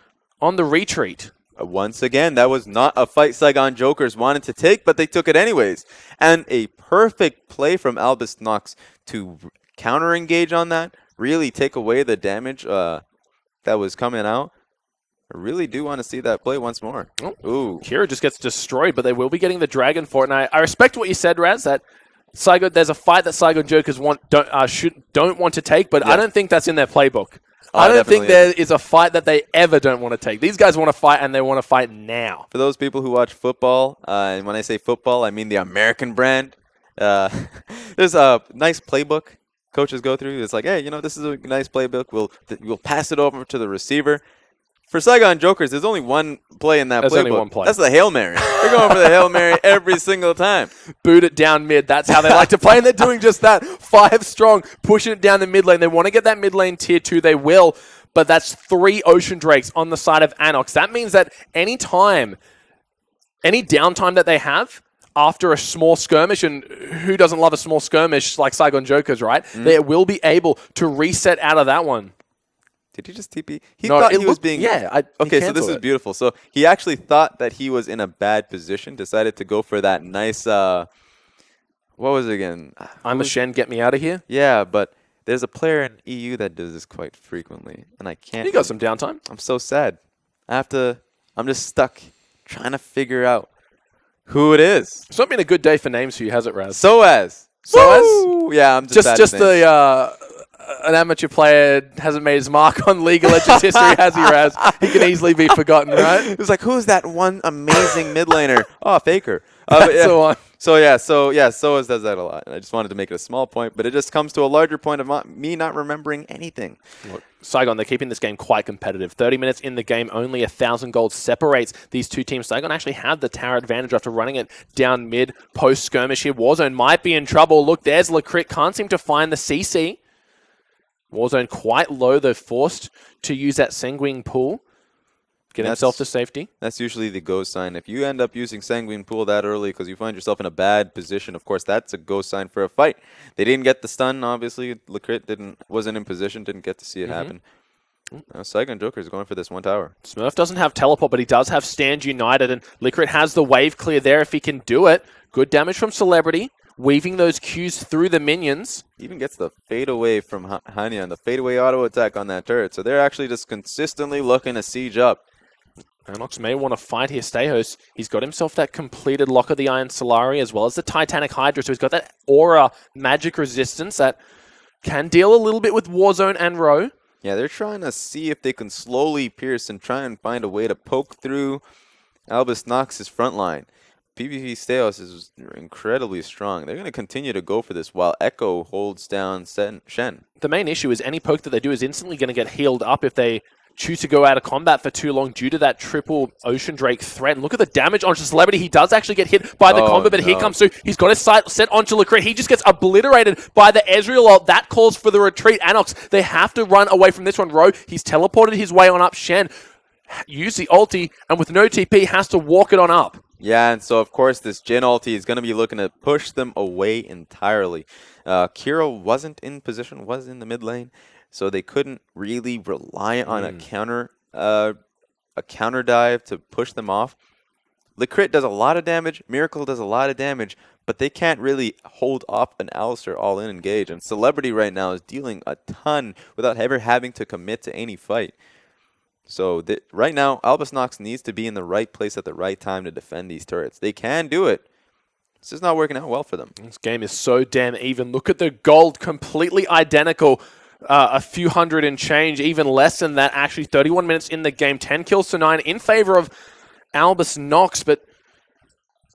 on the retreat. Once again, that was not a fight Saigon Jokers wanted to take, but they took it anyways. And a perfect play from Albus Nox to counter-engage on that, really take away the damage that was coming out. I really do want to see that play once more. Ooh. Kira just gets destroyed, but they will be getting the Dragon for it. And I respect what you said, Raz, that there's a fight that Saigon Jokers don't want to take, but I don't think that's in their playbook. I don't think there is a fight that they ever don't want to take. These guys want to fight, and they want to fight now. For those people who watch football, and when I say football, I mean the American brand, there's a nice playbook coaches go through. It's like, hey, this is a nice playbook. We'll pass it over to the receiver. For Saigon Jokers, there's only one play in that playbook. Only one play. That's the Hail Mary. They're going for the Hail Mary every single time. Boot it down mid. That's how they like to play, and they're doing just that. 5 strong, pushing it down the mid lane. They want to get that mid lane tier 2. They will, but that's 3 Ocean Drakes on the side of Anox. That means that any downtime that they have after a small skirmish, and who doesn't love a small skirmish like Saigon Jokers, right? They will be able to reset out of that one. Did he just TP? He thought he was being... Yeah. Okay, so this is beautiful. So he actually thought that he was in a bad position, decided to go for that nice... what was it again? I'm a Shen, get me out of here? Yeah, but there's a player in EU that does this quite frequently, and I can't... You got some downtime. I'm so sad. I'm just stuck trying to figure out who it is. It's not been a good day for names for you, has it, Raz? Soaz. Yeah, I'm just an amateur player hasn't made his mark on League of Legends history, has he, Raz? He can easily be forgotten, right? It was like, who's that one amazing mid laner? Oh, FLICKR. That's the one. Soaz does that a lot. And I just wanted to make it a small point, but it just comes to a larger point of me not remembering anything. Look, Saigon, they're keeping this game quite competitive. 30 minutes in the game, only 1,000 gold separates these two teams. Saigon actually have the tower advantage after running it down mid post-skirmish here. Warzone might be in trouble. Look, there's LaCrit. Can't seem to find the CC. Warzone quite low, though, forced to use that Sanguine Pool. Get himself to safety. That's usually the go sign. If you end up using Sanguine Pool that early because you find yourself in a bad position, of course, that's a go sign for a fight. They didn't get the stun, obviously. LaCrit wasn't in position, didn't get to see it happen. Saigon Joker is going for this one tower. Smurf doesn't have teleport, but he does have Stand United, and LaCrit has the wave clear there if he can do it. Good damage from Celebrity, weaving those Qs through the minions. Even gets the fade away from Hanya and the fade away auto attack on that turret. So they're actually just consistently looking to siege up. Anox may want to fight here. Stayhost, he's got himself that completed Lock of the Iron Solari as well as the Titanic Hydra, so he's got that aura magic resistance that can deal a little bit with Warzone and Row. Yeah, they're trying to see if they can slowly pierce and try and find a way to poke through Albus Nox's front line. PvP Steos is incredibly strong. They're going to continue to go for this while Echo holds down Shen. The main issue is any poke that they do is instantly going to get healed up if they choose to go out of combat for too long due to that triple Ocean Drake threat. And look at the damage onto Celebrity. He does actually get hit by the combo, but here comes Su. He's got his sight set onto Leclerc. He just gets obliterated by the Ezreal ult. That calls for the retreat. Anox, they have to run away from this one. Row, he's teleported his way on up. Shen, use the ulti, and with no TP, has to walk it on up. Yeah, and so of course this Jhin ulti is going to be looking to push them away entirely. Kira wasn't in position, was in the mid lane, so they couldn't really rely on a counter dive to push them off. Lecrit does a lot of damage, Miracle does a lot of damage, but they can't really hold off an Alistar all-in engage. And Celebrity right now is dealing a ton without ever having to commit to any fight. So right now, Albus Nox needs to be in the right place at the right time to defend these turrets. They can do it. It's just not working out well for them. This game is so damn even. Look at the gold, completely identical. A few hundred and change, even less than that. Actually, 31 minutes in the game, 10 kills to 9 in favor of Albus Nox. But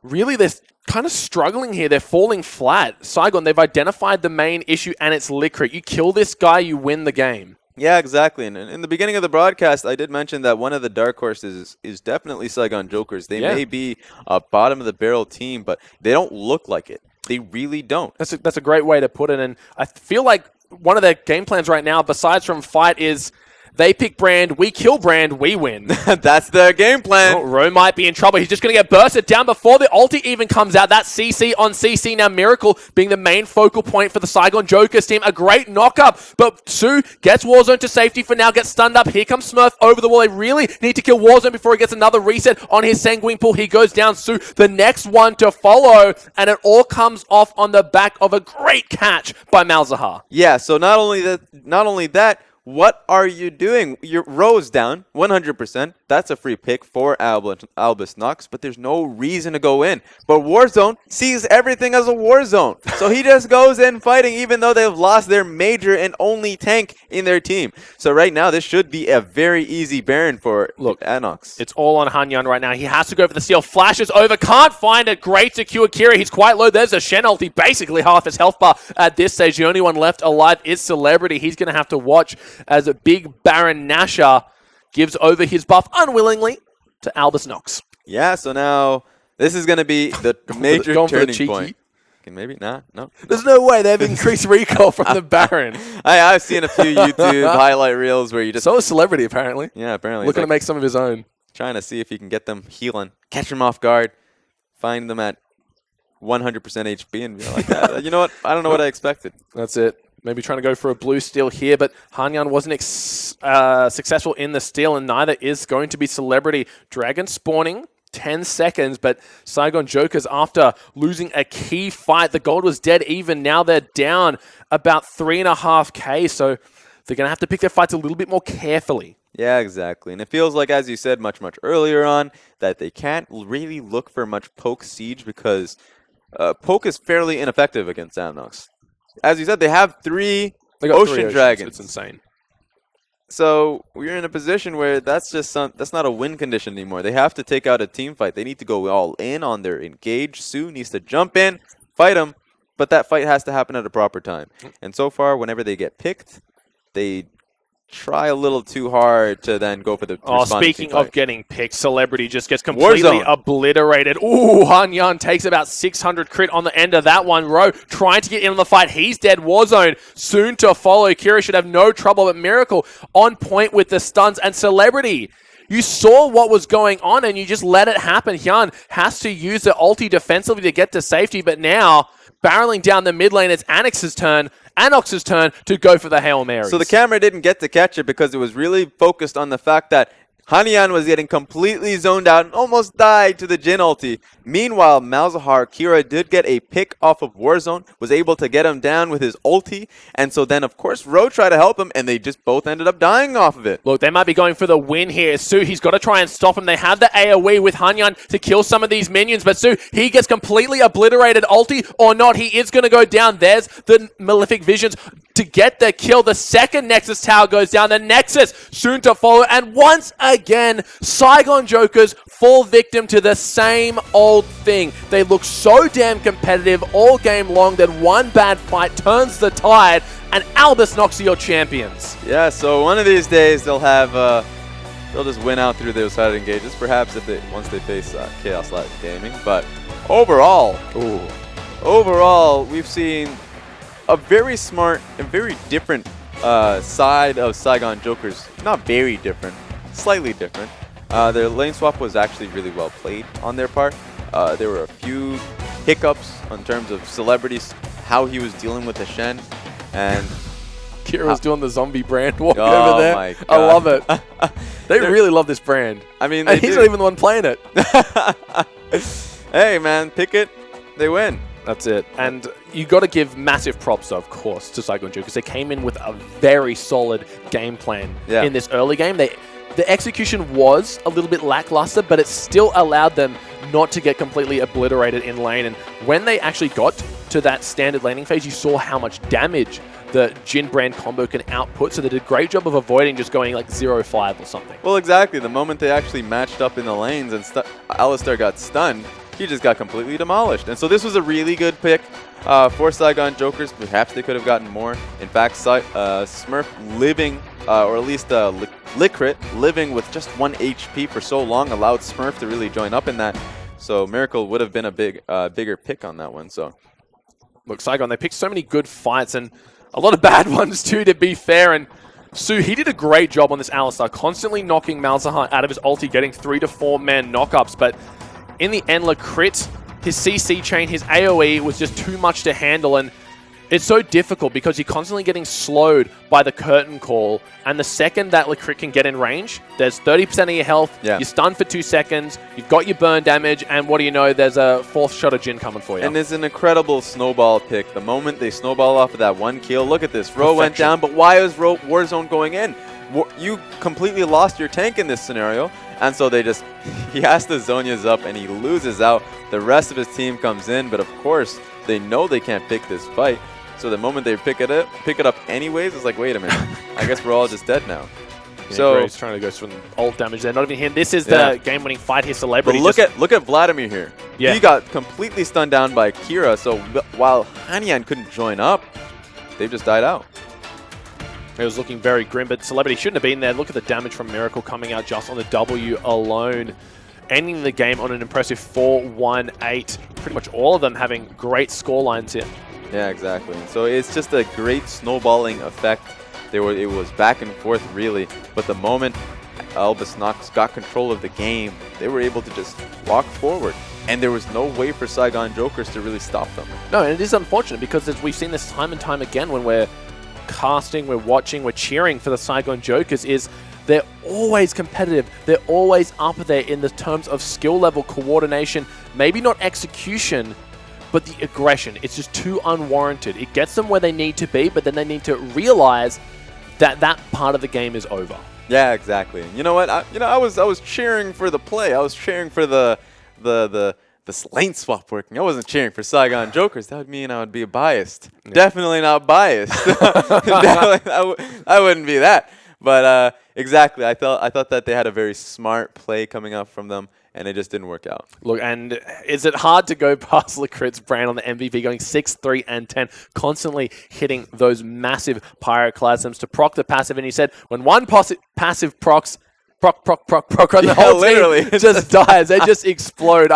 really, they're kind of struggling here. They're falling flat. Saigon, they've identified the main issue, and it's Licorice. You kill this guy, you win the game. Yeah, exactly. And in the beginning of the broadcast, I did mention that one of the dark horses is definitely Saigon Jokers. They may be a bottom-of-the-barrel team, but they don't look like it. They really don't. That's a great way to put it. And I feel like one of their game plans right now, besides from fight, is they pick Brand, we kill Brand, we win. That's their game plan. Oh, Rowe might be in trouble. He's just going to get bursted down before the ulti even comes out. That CC on CC now. Miracle being the main focal point for the Saigon Jokers team. A great knock-up, but Su gets Warzone to safety for now, gets stunned up. Here comes Smurf over the wall. They really need to kill Warzone before he gets another reset on his Sanguine pool. He goes down. Su, the next one to follow, and it all comes off on the back of a great catch by Malzahar. Yeah, so not only that, what are you doing? Your Rose down, 100%. That's a free pick for Albus Nox, but there's no reason to go in. But Warzone sees everything as a war zone. So he just goes in fighting even though they've lost their major and only tank in their team. So right now, this should be a very easy Baron for Anox. It's all on Hanyan right now. He has to go for the steal. Flashes over. Can't find it. Great to cure Kira. He's quite low. There's a Shen ulti. Basically half his health bar at this stage. The only one left alive is Celebrity. He's going to have to watch as a big Baron Nashor gives over his buff unwillingly to Albus Nox. Yeah, so now this is going to be the major turning point. Maybe not. No. There's no way they have increased recall from the Baron. I've seen a few YouTube highlight reels where you just... So is Celebrity, apparently. Yeah, apparently. Looking to make some of his own. Trying to see if he can get them healing, catch them off guard, find them at 100% HP and be like that. You know what? I don't know what I expected. That's it. Maybe trying to go for a blue steal here, but Hanyan wasn't successful in the steal, and neither is going to be Celebrity. Dragon spawning, 10 seconds, but Saigon Jokers, after losing a key fight, the gold was dead even. Now they're down about 3.5k, so they're going to have to pick their fights a little bit more carefully. Yeah, exactly. And it feels like, as you said much earlier on, that they can't really look for much poke siege because poke is fairly ineffective against Amnox. As you said, they have three ocean dragons. It's insane. So we're in a position where that's not a win condition anymore. They have to take out a team fight. They need to go all in on their engage. Su needs to jump in, fight them, but that fight has to happen at a proper time. And so far, whenever they get picked, they try a little too hard to then go for the speaking of getting picked, Celebrity just gets completely obliterated. Ooh, Hanyan takes about 600 crit on the end of that one. Rowe trying to get in on the fight. He's dead. Warzone soon to follow. Kira should have no trouble, but Miracle on point with the stuns. And Celebrity, you saw what was going on and you just let it happen. Hyun has to use the ulti defensively to get to safety, but now barreling down the mid lane, it's Anox's turn to go for the Hail Mary. So the camera didn't get to catch it because it was really focused on the fact that Hanyan was getting completely zoned out and almost died to the Jin ulti. Meanwhile, Malzahar Kira did get a pick off of Warzone, was able to get him down with his ulti, and so then of course Ro tried to help him, and they just both ended up dying off of it. Look, they might be going for the win here. Su, he's got to try and stop him. They have the AoE with Hanyan to kill some of these minions, but Su, he gets completely obliterated, ulti or not. He is going to go down. There's the Malefic Visions to get the kill. The second Nexus tower goes down. The Nexus soon to follow, and once again, Saigon Jokers fall victim to the same old thing. They look so damn competitive all game long that one bad fight turns the tide, and Albus knocks your champions. Yeah, so one of these days they'll have, they'll just win out through those side engages, perhaps once they face Kaos Latin Gaming. But overall, we've seen a very smart and very different side of Saigon Jokers. Not very different, slightly different. Their lane swap was actually really well played on their part. There were a few hiccups in terms of celebrities, how he was dealing with the Shen, and Kira's doing the zombie brand walk Oh over there. my God. I love it. They really love this brand. I mean, and he's not even the one playing it. Hey man, pick it, they win. That's it. And you got to give massive props, of course, to Saigon Jokers. They came in with a very solid game plan in this early game. The execution was a little bit lackluster, but it still allowed them not to get completely obliterated in lane. And when they actually got to that standard laning phase, you saw how much damage the Jin brand combo can output. So they did a great job of avoiding just going like 0-5 or something. Well, exactly. The moment they actually matched up in the lanes and Alistar got stunned, he just got completely demolished. And so this was a really good pick for Saigon Jokers. Perhaps they could have gotten more. In fact, Smurf living, or at least FLICKR living with just 1 HP for so long allowed Smurf to really join up in that. So Miracle would have been a bigger pick on that one. So look, Saigon, they picked so many good fights and a lot of bad ones too, to be fair. And Su, he did a great job on this Alistar, constantly knocking Malzahar out of his ulti, getting 3 to 4 man knockups. But in the end, crit, his CC chain, his AoE was just too much to handle, and it's so difficult because you're constantly getting slowed by the curtain call, and the second that crit can get in range, there's 30% of your health, you're stunned for 2 seconds, you've got your burn damage, and what do you know, there's a 4th shot of Jin coming for you. And it's an incredible snowball pick. The moment they snowball off of that 1 kill, look at this, Ro went down, but why is Warzone going in? You completely lost your tank in this scenario. And so he has the Zhonya's up and he loses out. The rest of his team comes in, but of course, they know they can't pick this fight. So the moment they pick it up anyways, it's like, wait a minute, I guess we're all just dead now. Yeah, so Gray's trying to go from ult damage there. Not even him. This is the game-winning fight here, Celebrity. But look at Vladimir here. Yeah. He got completely stunned down by Kira, so while Hanyan couldn't join up, they just died out. It was looking very grim, but Celebrity shouldn't have been there. Look at the damage from Miracle coming out just on the W alone. Ending the game on an impressive 4-1-8. Pretty much all of them having great scorelines here. Yeah, exactly. So it's just a great snowballing effect. It was back and forth, really. But the moment Albus got control of the game, they were able to just walk forward. And there was no way for Saigon Jokers to really stop them. No, and it is unfortunate because we've seen this time and time again when we're casting, we're watching, we're cheering for the Saigon Jokers, is they're always competitive. They're always up there in the terms of skill level, coordination, maybe not execution, but the aggression. It's just too unwarranted. It gets them where they need to be, but then they need to realize that that part of the game is over. Yeah, exactly. You know what? I was cheering for the play. I was cheering for the lane swap working. I wasn't cheering for Saigon Jokers. That would mean I would be biased. Yeah. Definitely not biased. I wouldn't be that. But exactly, I thought that they had a very smart play coming up from them, and it just didn't work out. Look, and is it hard to go past FLICKR's brand on the MVP, going 6, 3, and 10, constantly hitting those massive pyroclasms to proc the passive? And he said, when one passive procs, proc, and the whole team just dies. They just explode.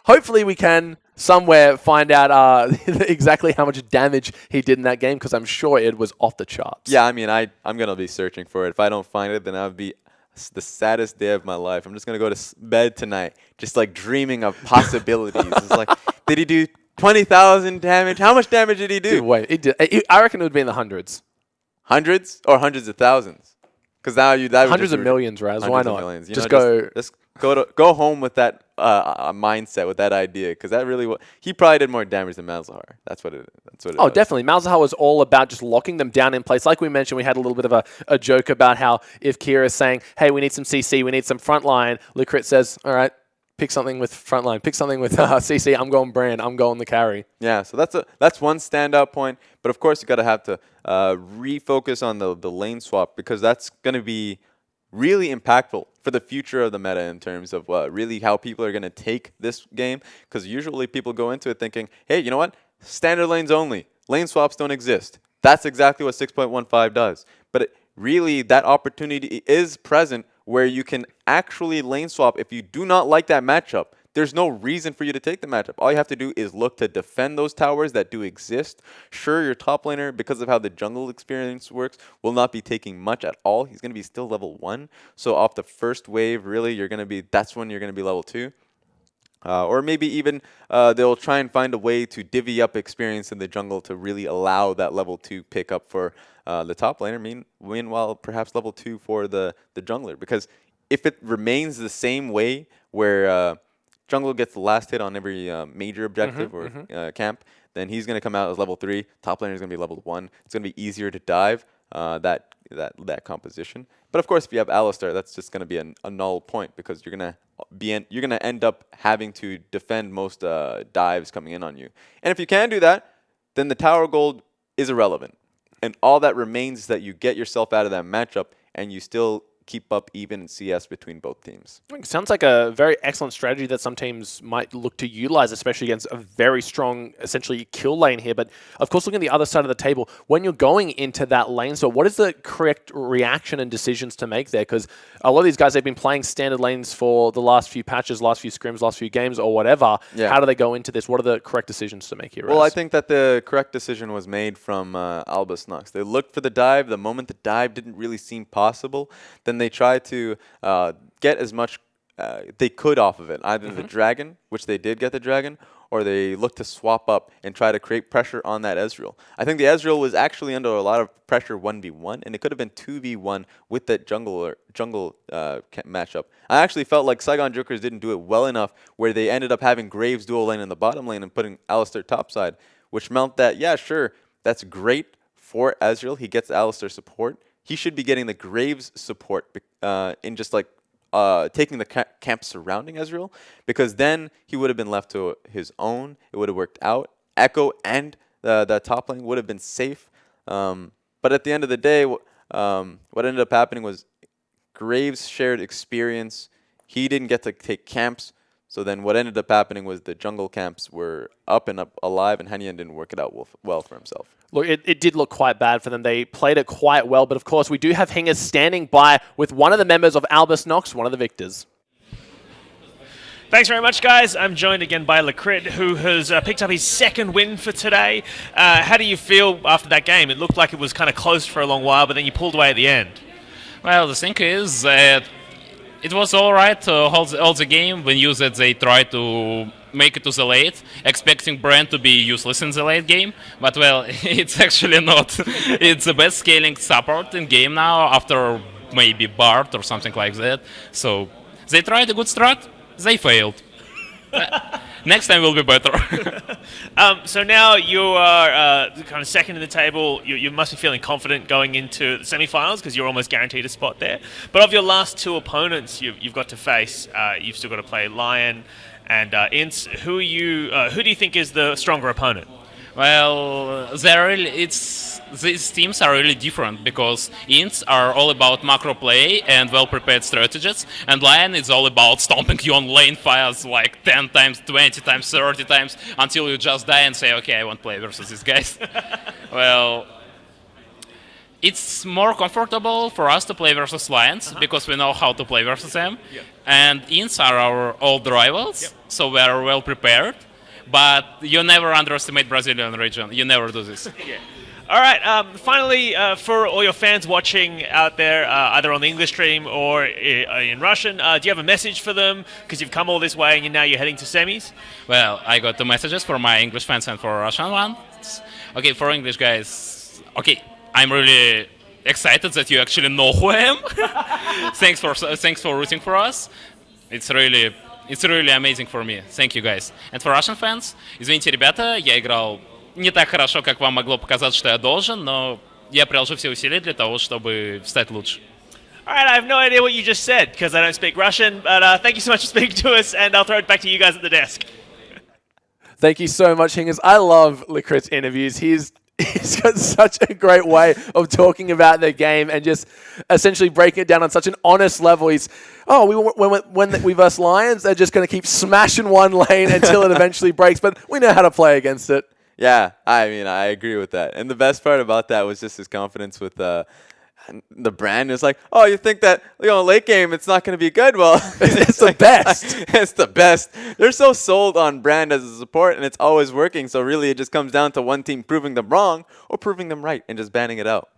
Hopefully we can somewhere find out exactly how much damage he did in that game, because I'm sure it was off the charts. Yeah, I mean, I'm going to be searching for it. If I don't find it, then that would be the saddest day of my life. I'm just going to go to bed tonight just like dreaming of possibilities. It's like, did he do 20,000 damage? How much damage did he do? Dude, wait, I reckon it would be in the hundreds. Hundreds or hundreds of thousands? Because now that hundreds of millions, Raz. Why not? Millions. Just go. Just go home with that mindset, with that idea, because that really he probably did more damage than Malzahar. That's what it. Oh, was. definitely. Malzahar was all about just locking them down in place. Like we mentioned, we had a little bit of a joke about how if Kira is saying, "Hey, we need some CC, we need some frontline," Lucrit says, "All right, pick something with frontline, pick something with CC. I'm going Brand. I'm going the carry." Yeah, so that's one standout point. But of course, you gotta have to refocus on the lane swap, because that's gonna be really impactful for the future of the meta in terms of really how people are going to take this game. Because usually people go into it thinking, hey, you know what? Standard lanes only. Lane swaps don't exist. That's exactly what 6.15 does. But really, that opportunity is present where you can actually lane swap if you do not like that matchup. There's no reason for you to take the matchup. All you have to do is look to defend those towers that do exist. Sure, your top laner, because of how the jungle experience works, will not be taking much at all. He's going to be still level 1. So off the first wave, really, that's when you're going to be level 2. Or maybe even they'll try and find a way to divvy up experience in the jungle to really allow that level 2 pickup for the top laner. Meanwhile, perhaps level 2 for the jungler. Because if it remains the same way where jungle gets the last hit on every major objective or camp, then he's going to come out as level 3. Top laner is going to be level 1. It's going to be easier to dive that composition. But of course, if you have Alistar, that's just going to be a null point, because you're going to end up having to defend most dives coming in on you. And if you can do that, then the tower gold is irrelevant. And all that remains is that you get yourself out of that matchup and you still keep up even in CS between both teams. Sounds like a very excellent strategy that some teams might look to utilize, especially against a very strong, essentially, kill lane here. But of course, looking at the other side of the table, when you're going into that lane, so what is the correct reaction and decisions to make there? Because a lot of these guys, they've been playing standard lanes for the last few patches, last few scrims, last few games, or whatever. Yeah. How do they go into this? What are the correct decisions to make here, Well, Raz? I think that the correct decision was made from Albus Nox. They looked for the dive. The moment the dive didn't really seem possible, then they tried to get as much they could off of it. Either the dragon, which they did get the dragon, or they looked to swap up and try to create pressure on that Ezreal. I think the Ezreal was actually under a lot of pressure 1v1, and it could have been 2v1 with that jungle matchup. I actually felt like Saigon Jokers didn't do it well enough, where they ended up having Graves dual lane in the bottom lane and putting Alistar topside, which meant that, yeah, sure, that's great for Ezreal. He gets Alistar support. He should be getting the Graves support in just like taking the camp surrounding Ezreal, because then he would have been left to his own. It would have worked out. Echo and the top lane would have been safe. But at the end of the day, what ended up happening was Graves shared experience. He didn't get to take camps. So then what ended up happening was the jungle camps were up and alive, and Hanyan didn't work it out well for himself. Look, it did look quite bad for them. They played it quite well, but of course we do have Hingers standing by with one of the members of Albus Nox, one of the victors. Thanks very much, guys. I'm joined again by Lucrit, who has picked up his second win for today. How do you feel after that game? It looked like it was kind of close for a long while, but then you pulled away at the end. Well, the thing is that it was alright to hold the game when they tried to make it to the late, expecting Brand to be useless in the late game, but well, it's actually not. It's the best scaling support in game now, after maybe Bart or something like that. So they tried a good strat, they failed. Next time will be better. So now you are kind of second in the table. You must be feeling confident going into the semifinals, because you're almost guaranteed a spot there. But of your last two opponents you've got to face, you've still got to play Lyon and INTZ. Who do you think is the stronger opponent? Well, these teams are really different, because INTZ are all about macro play and well-prepared strategies, and Lyon is all about stomping you on lane fires like 10 times, 20 times, 30 times, until you just die and say, okay, I won't play versus these guys. Well, it's more comfortable for us to play versus Lions, because we know how to play versus them, and INTZ are our old rivals, so we are well-prepared. But you never underestimate Brazilian region. You never do this. All right. Finally, for all your fans watching out there, either on the English stream or in Russian, do you have a message for them? Because you've come all this way and now you're heading to semis. Well, I got the messages for my English fans and for Russian ones. Okay, for English guys. Okay, I'm really excited that you actually know who I am. Thanks for rooting for us. It's really amazing for me. Thank you, guys. And for Russian fans, извините, ребята, я играл не так хорошо, как вам могло показаться, что я должен, но я приложу все усилия для того, чтобы стать лучше. All right, I have no idea what you just said because I don't speak Russian, but thank you so much for speaking to us, and I'll throw it back to you guys at the desk. Thank you so much, Hingers. I love FLICKR's interviews. He's got such a great way of talking about the game and just essentially breaking it down on such an honest level. When we verse Lions, they're just going to keep smashing one lane until it eventually breaks, but we know how to play against it. Yeah, I mean, I agree with that. And the best part about that was just his confidence with the brand. Is like, oh, you think that late game it's not going to be good? Well, it's the best. It's the best. They're so sold on brand as a support, and it's always working. So really, it just comes down to one team proving them wrong or proving them right and just banning it out.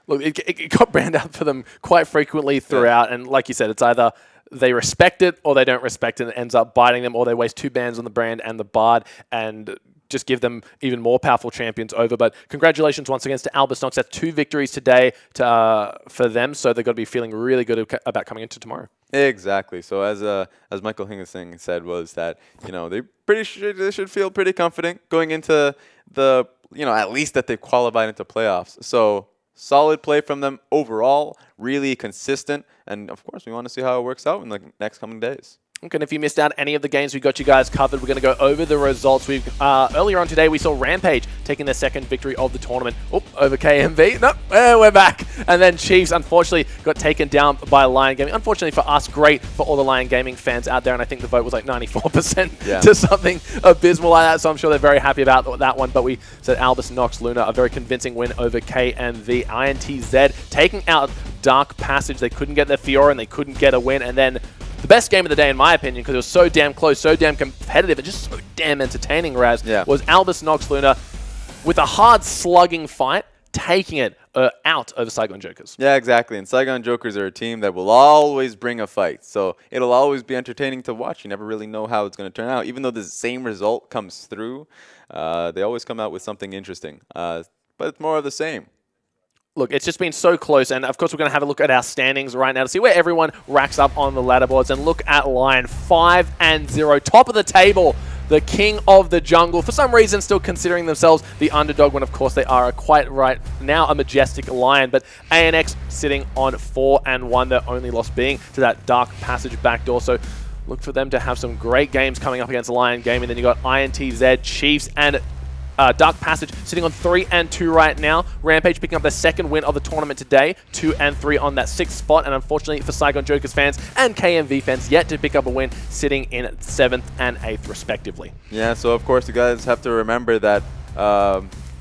Look, it got banned out for them quite frequently throughout, and like you said, it's either they respect it or they don't respect it, and it ends up biting them, or they waste 2 bans on the brand and the Bard and just give them even more powerful champions over. But congratulations once again to Albus Nox. That's 2 victories today for them, so they've got to be feeling really good about coming into tomorrow. Exactly. So as Michael Hingesing said, was that they should feel pretty confident going into the at least that they've qualified into playoffs. So solid play from them overall, really consistent, and of course we want to see how it works out in the next coming days. Okay, and if you missed out any of the games, we got you guys covered. We're going to go over the results. Earlier on today, we saw Rampage taking their 2nd victory of the tournament over KMV. Nope, we're back. And then Chiefs, unfortunately, got taken down by Lyon Gaming. Unfortunately for us, great for all the Lyon Gaming fans out there. And I think the vote was like 94% to something abysmal like that. So I'm sure they're very happy about that one. But we said Albus, Nox, Luna, a very convincing win over KMV. INTZ taking out Dark Passage. They couldn't get their Fiora and they couldn't get a win. And then the best game of the day, in my opinion, because it was so damn close, so damn competitive, and just so damn entertaining, Raz, was Albus, Nox, Luna with a hard slugging fight, taking it out over Saigon Jokers. Yeah, exactly. And Saigon Jokers are a team that will always bring a fight. So it'll always be entertaining to watch. You never really know how it's going to turn out. Even though the same result comes through, they always come out with something interesting. But it's more of the same. Look, it's just been so close, and of course we're going to have a look at our standings right now to see where everyone racks up on the ladder boards, and look at Lyon, 5-0, top of the table, the king of the jungle, for some reason still considering themselves the underdog, when of course they are quite right now a majestic Lion, but ANX sitting on 4-1, their only loss being to that Dark Passage backdoor, so look for them to have some great games coming up against Lyon Gaming. Then you got INTZ, Chiefs, and Dark Passage sitting on 3-2 right now. Rampage picking up their 2nd win of the tournament today, 2-3 on that 6th spot, and unfortunately for Saigon Jokers fans and KMV fans, yet to pick up a win, sitting in 7th and 8th respectively. Yeah, so of course you guys have to remember that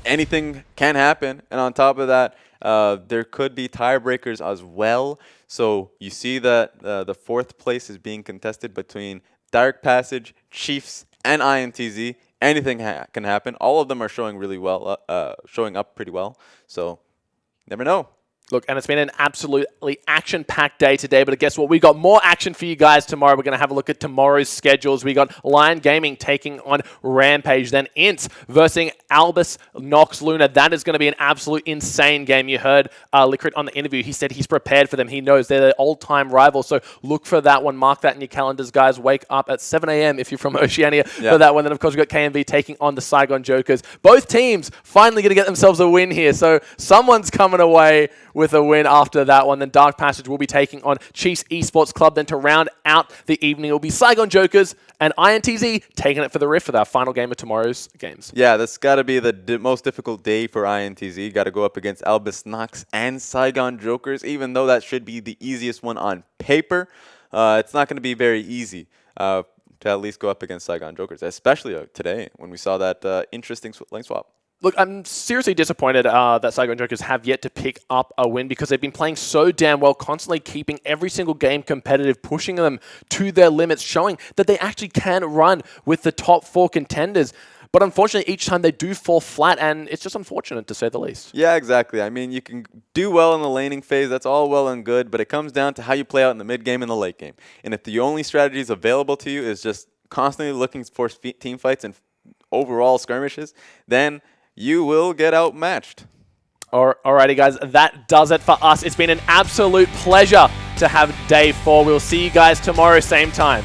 anything can happen, and on top of that, there could be tiebreakers as well. So you see that the 4th place is being contested between Dark Passage, Chiefs, and INTZ. Anything can happen. All of them are showing really well, showing up pretty well. So, never know. Look, and it's been an absolutely action-packed day today, but guess what? We've got more action for you guys tomorrow. We're going to have a look at tomorrow's schedules. We got Lyon Gaming taking on Rampage, then INTZ versus Albus, Nox, Luna. That is going to be an absolute insane game. You heard FLICKR on the interview. He said he's prepared for them. He knows they're their old-time rivals, so look for that one. Mark that in your calendars, guys. Wake up at 7 a.m. if you're from Oceania for that one. Then, of course, we've got KMV taking on the Saigon Jokers. Both teams finally going to get themselves a win here, so someone's coming away with a win after that one. Then Dark Passage will be taking on Chiefs eSports Club. Then to round out the evening, it will be Saigon Jokers and INTZ taking it for the Rift for our final game of tomorrow's games. Yeah, that's got to be the most difficult day for INTZ. Got to go up against Albus, Nox, and Saigon Jokers, even though that should be the easiest one on paper. It's not going to be very easy to at least go up against Saigon Jokers, especially today when we saw that interesting lane swap. Look, I'm seriously disappointed that Saigon Jokers have yet to pick up a win because they've been playing so damn well, constantly keeping every single game competitive, pushing them to their limits, showing that they actually can run with the top 4 contenders. But unfortunately, each time they do fall flat, and it's just unfortunate to say the least. Yeah, exactly. I mean, you can do well in the laning phase. That's all well and good, but it comes down to how you play out in the mid game and the late game. And if the only strategies available to you is just constantly looking for team fights and overall skirmishes, then you will get outmatched. Alrighty, guys, that does it for us. It's been an absolute pleasure to have day 4. We'll see you guys tomorrow, same time.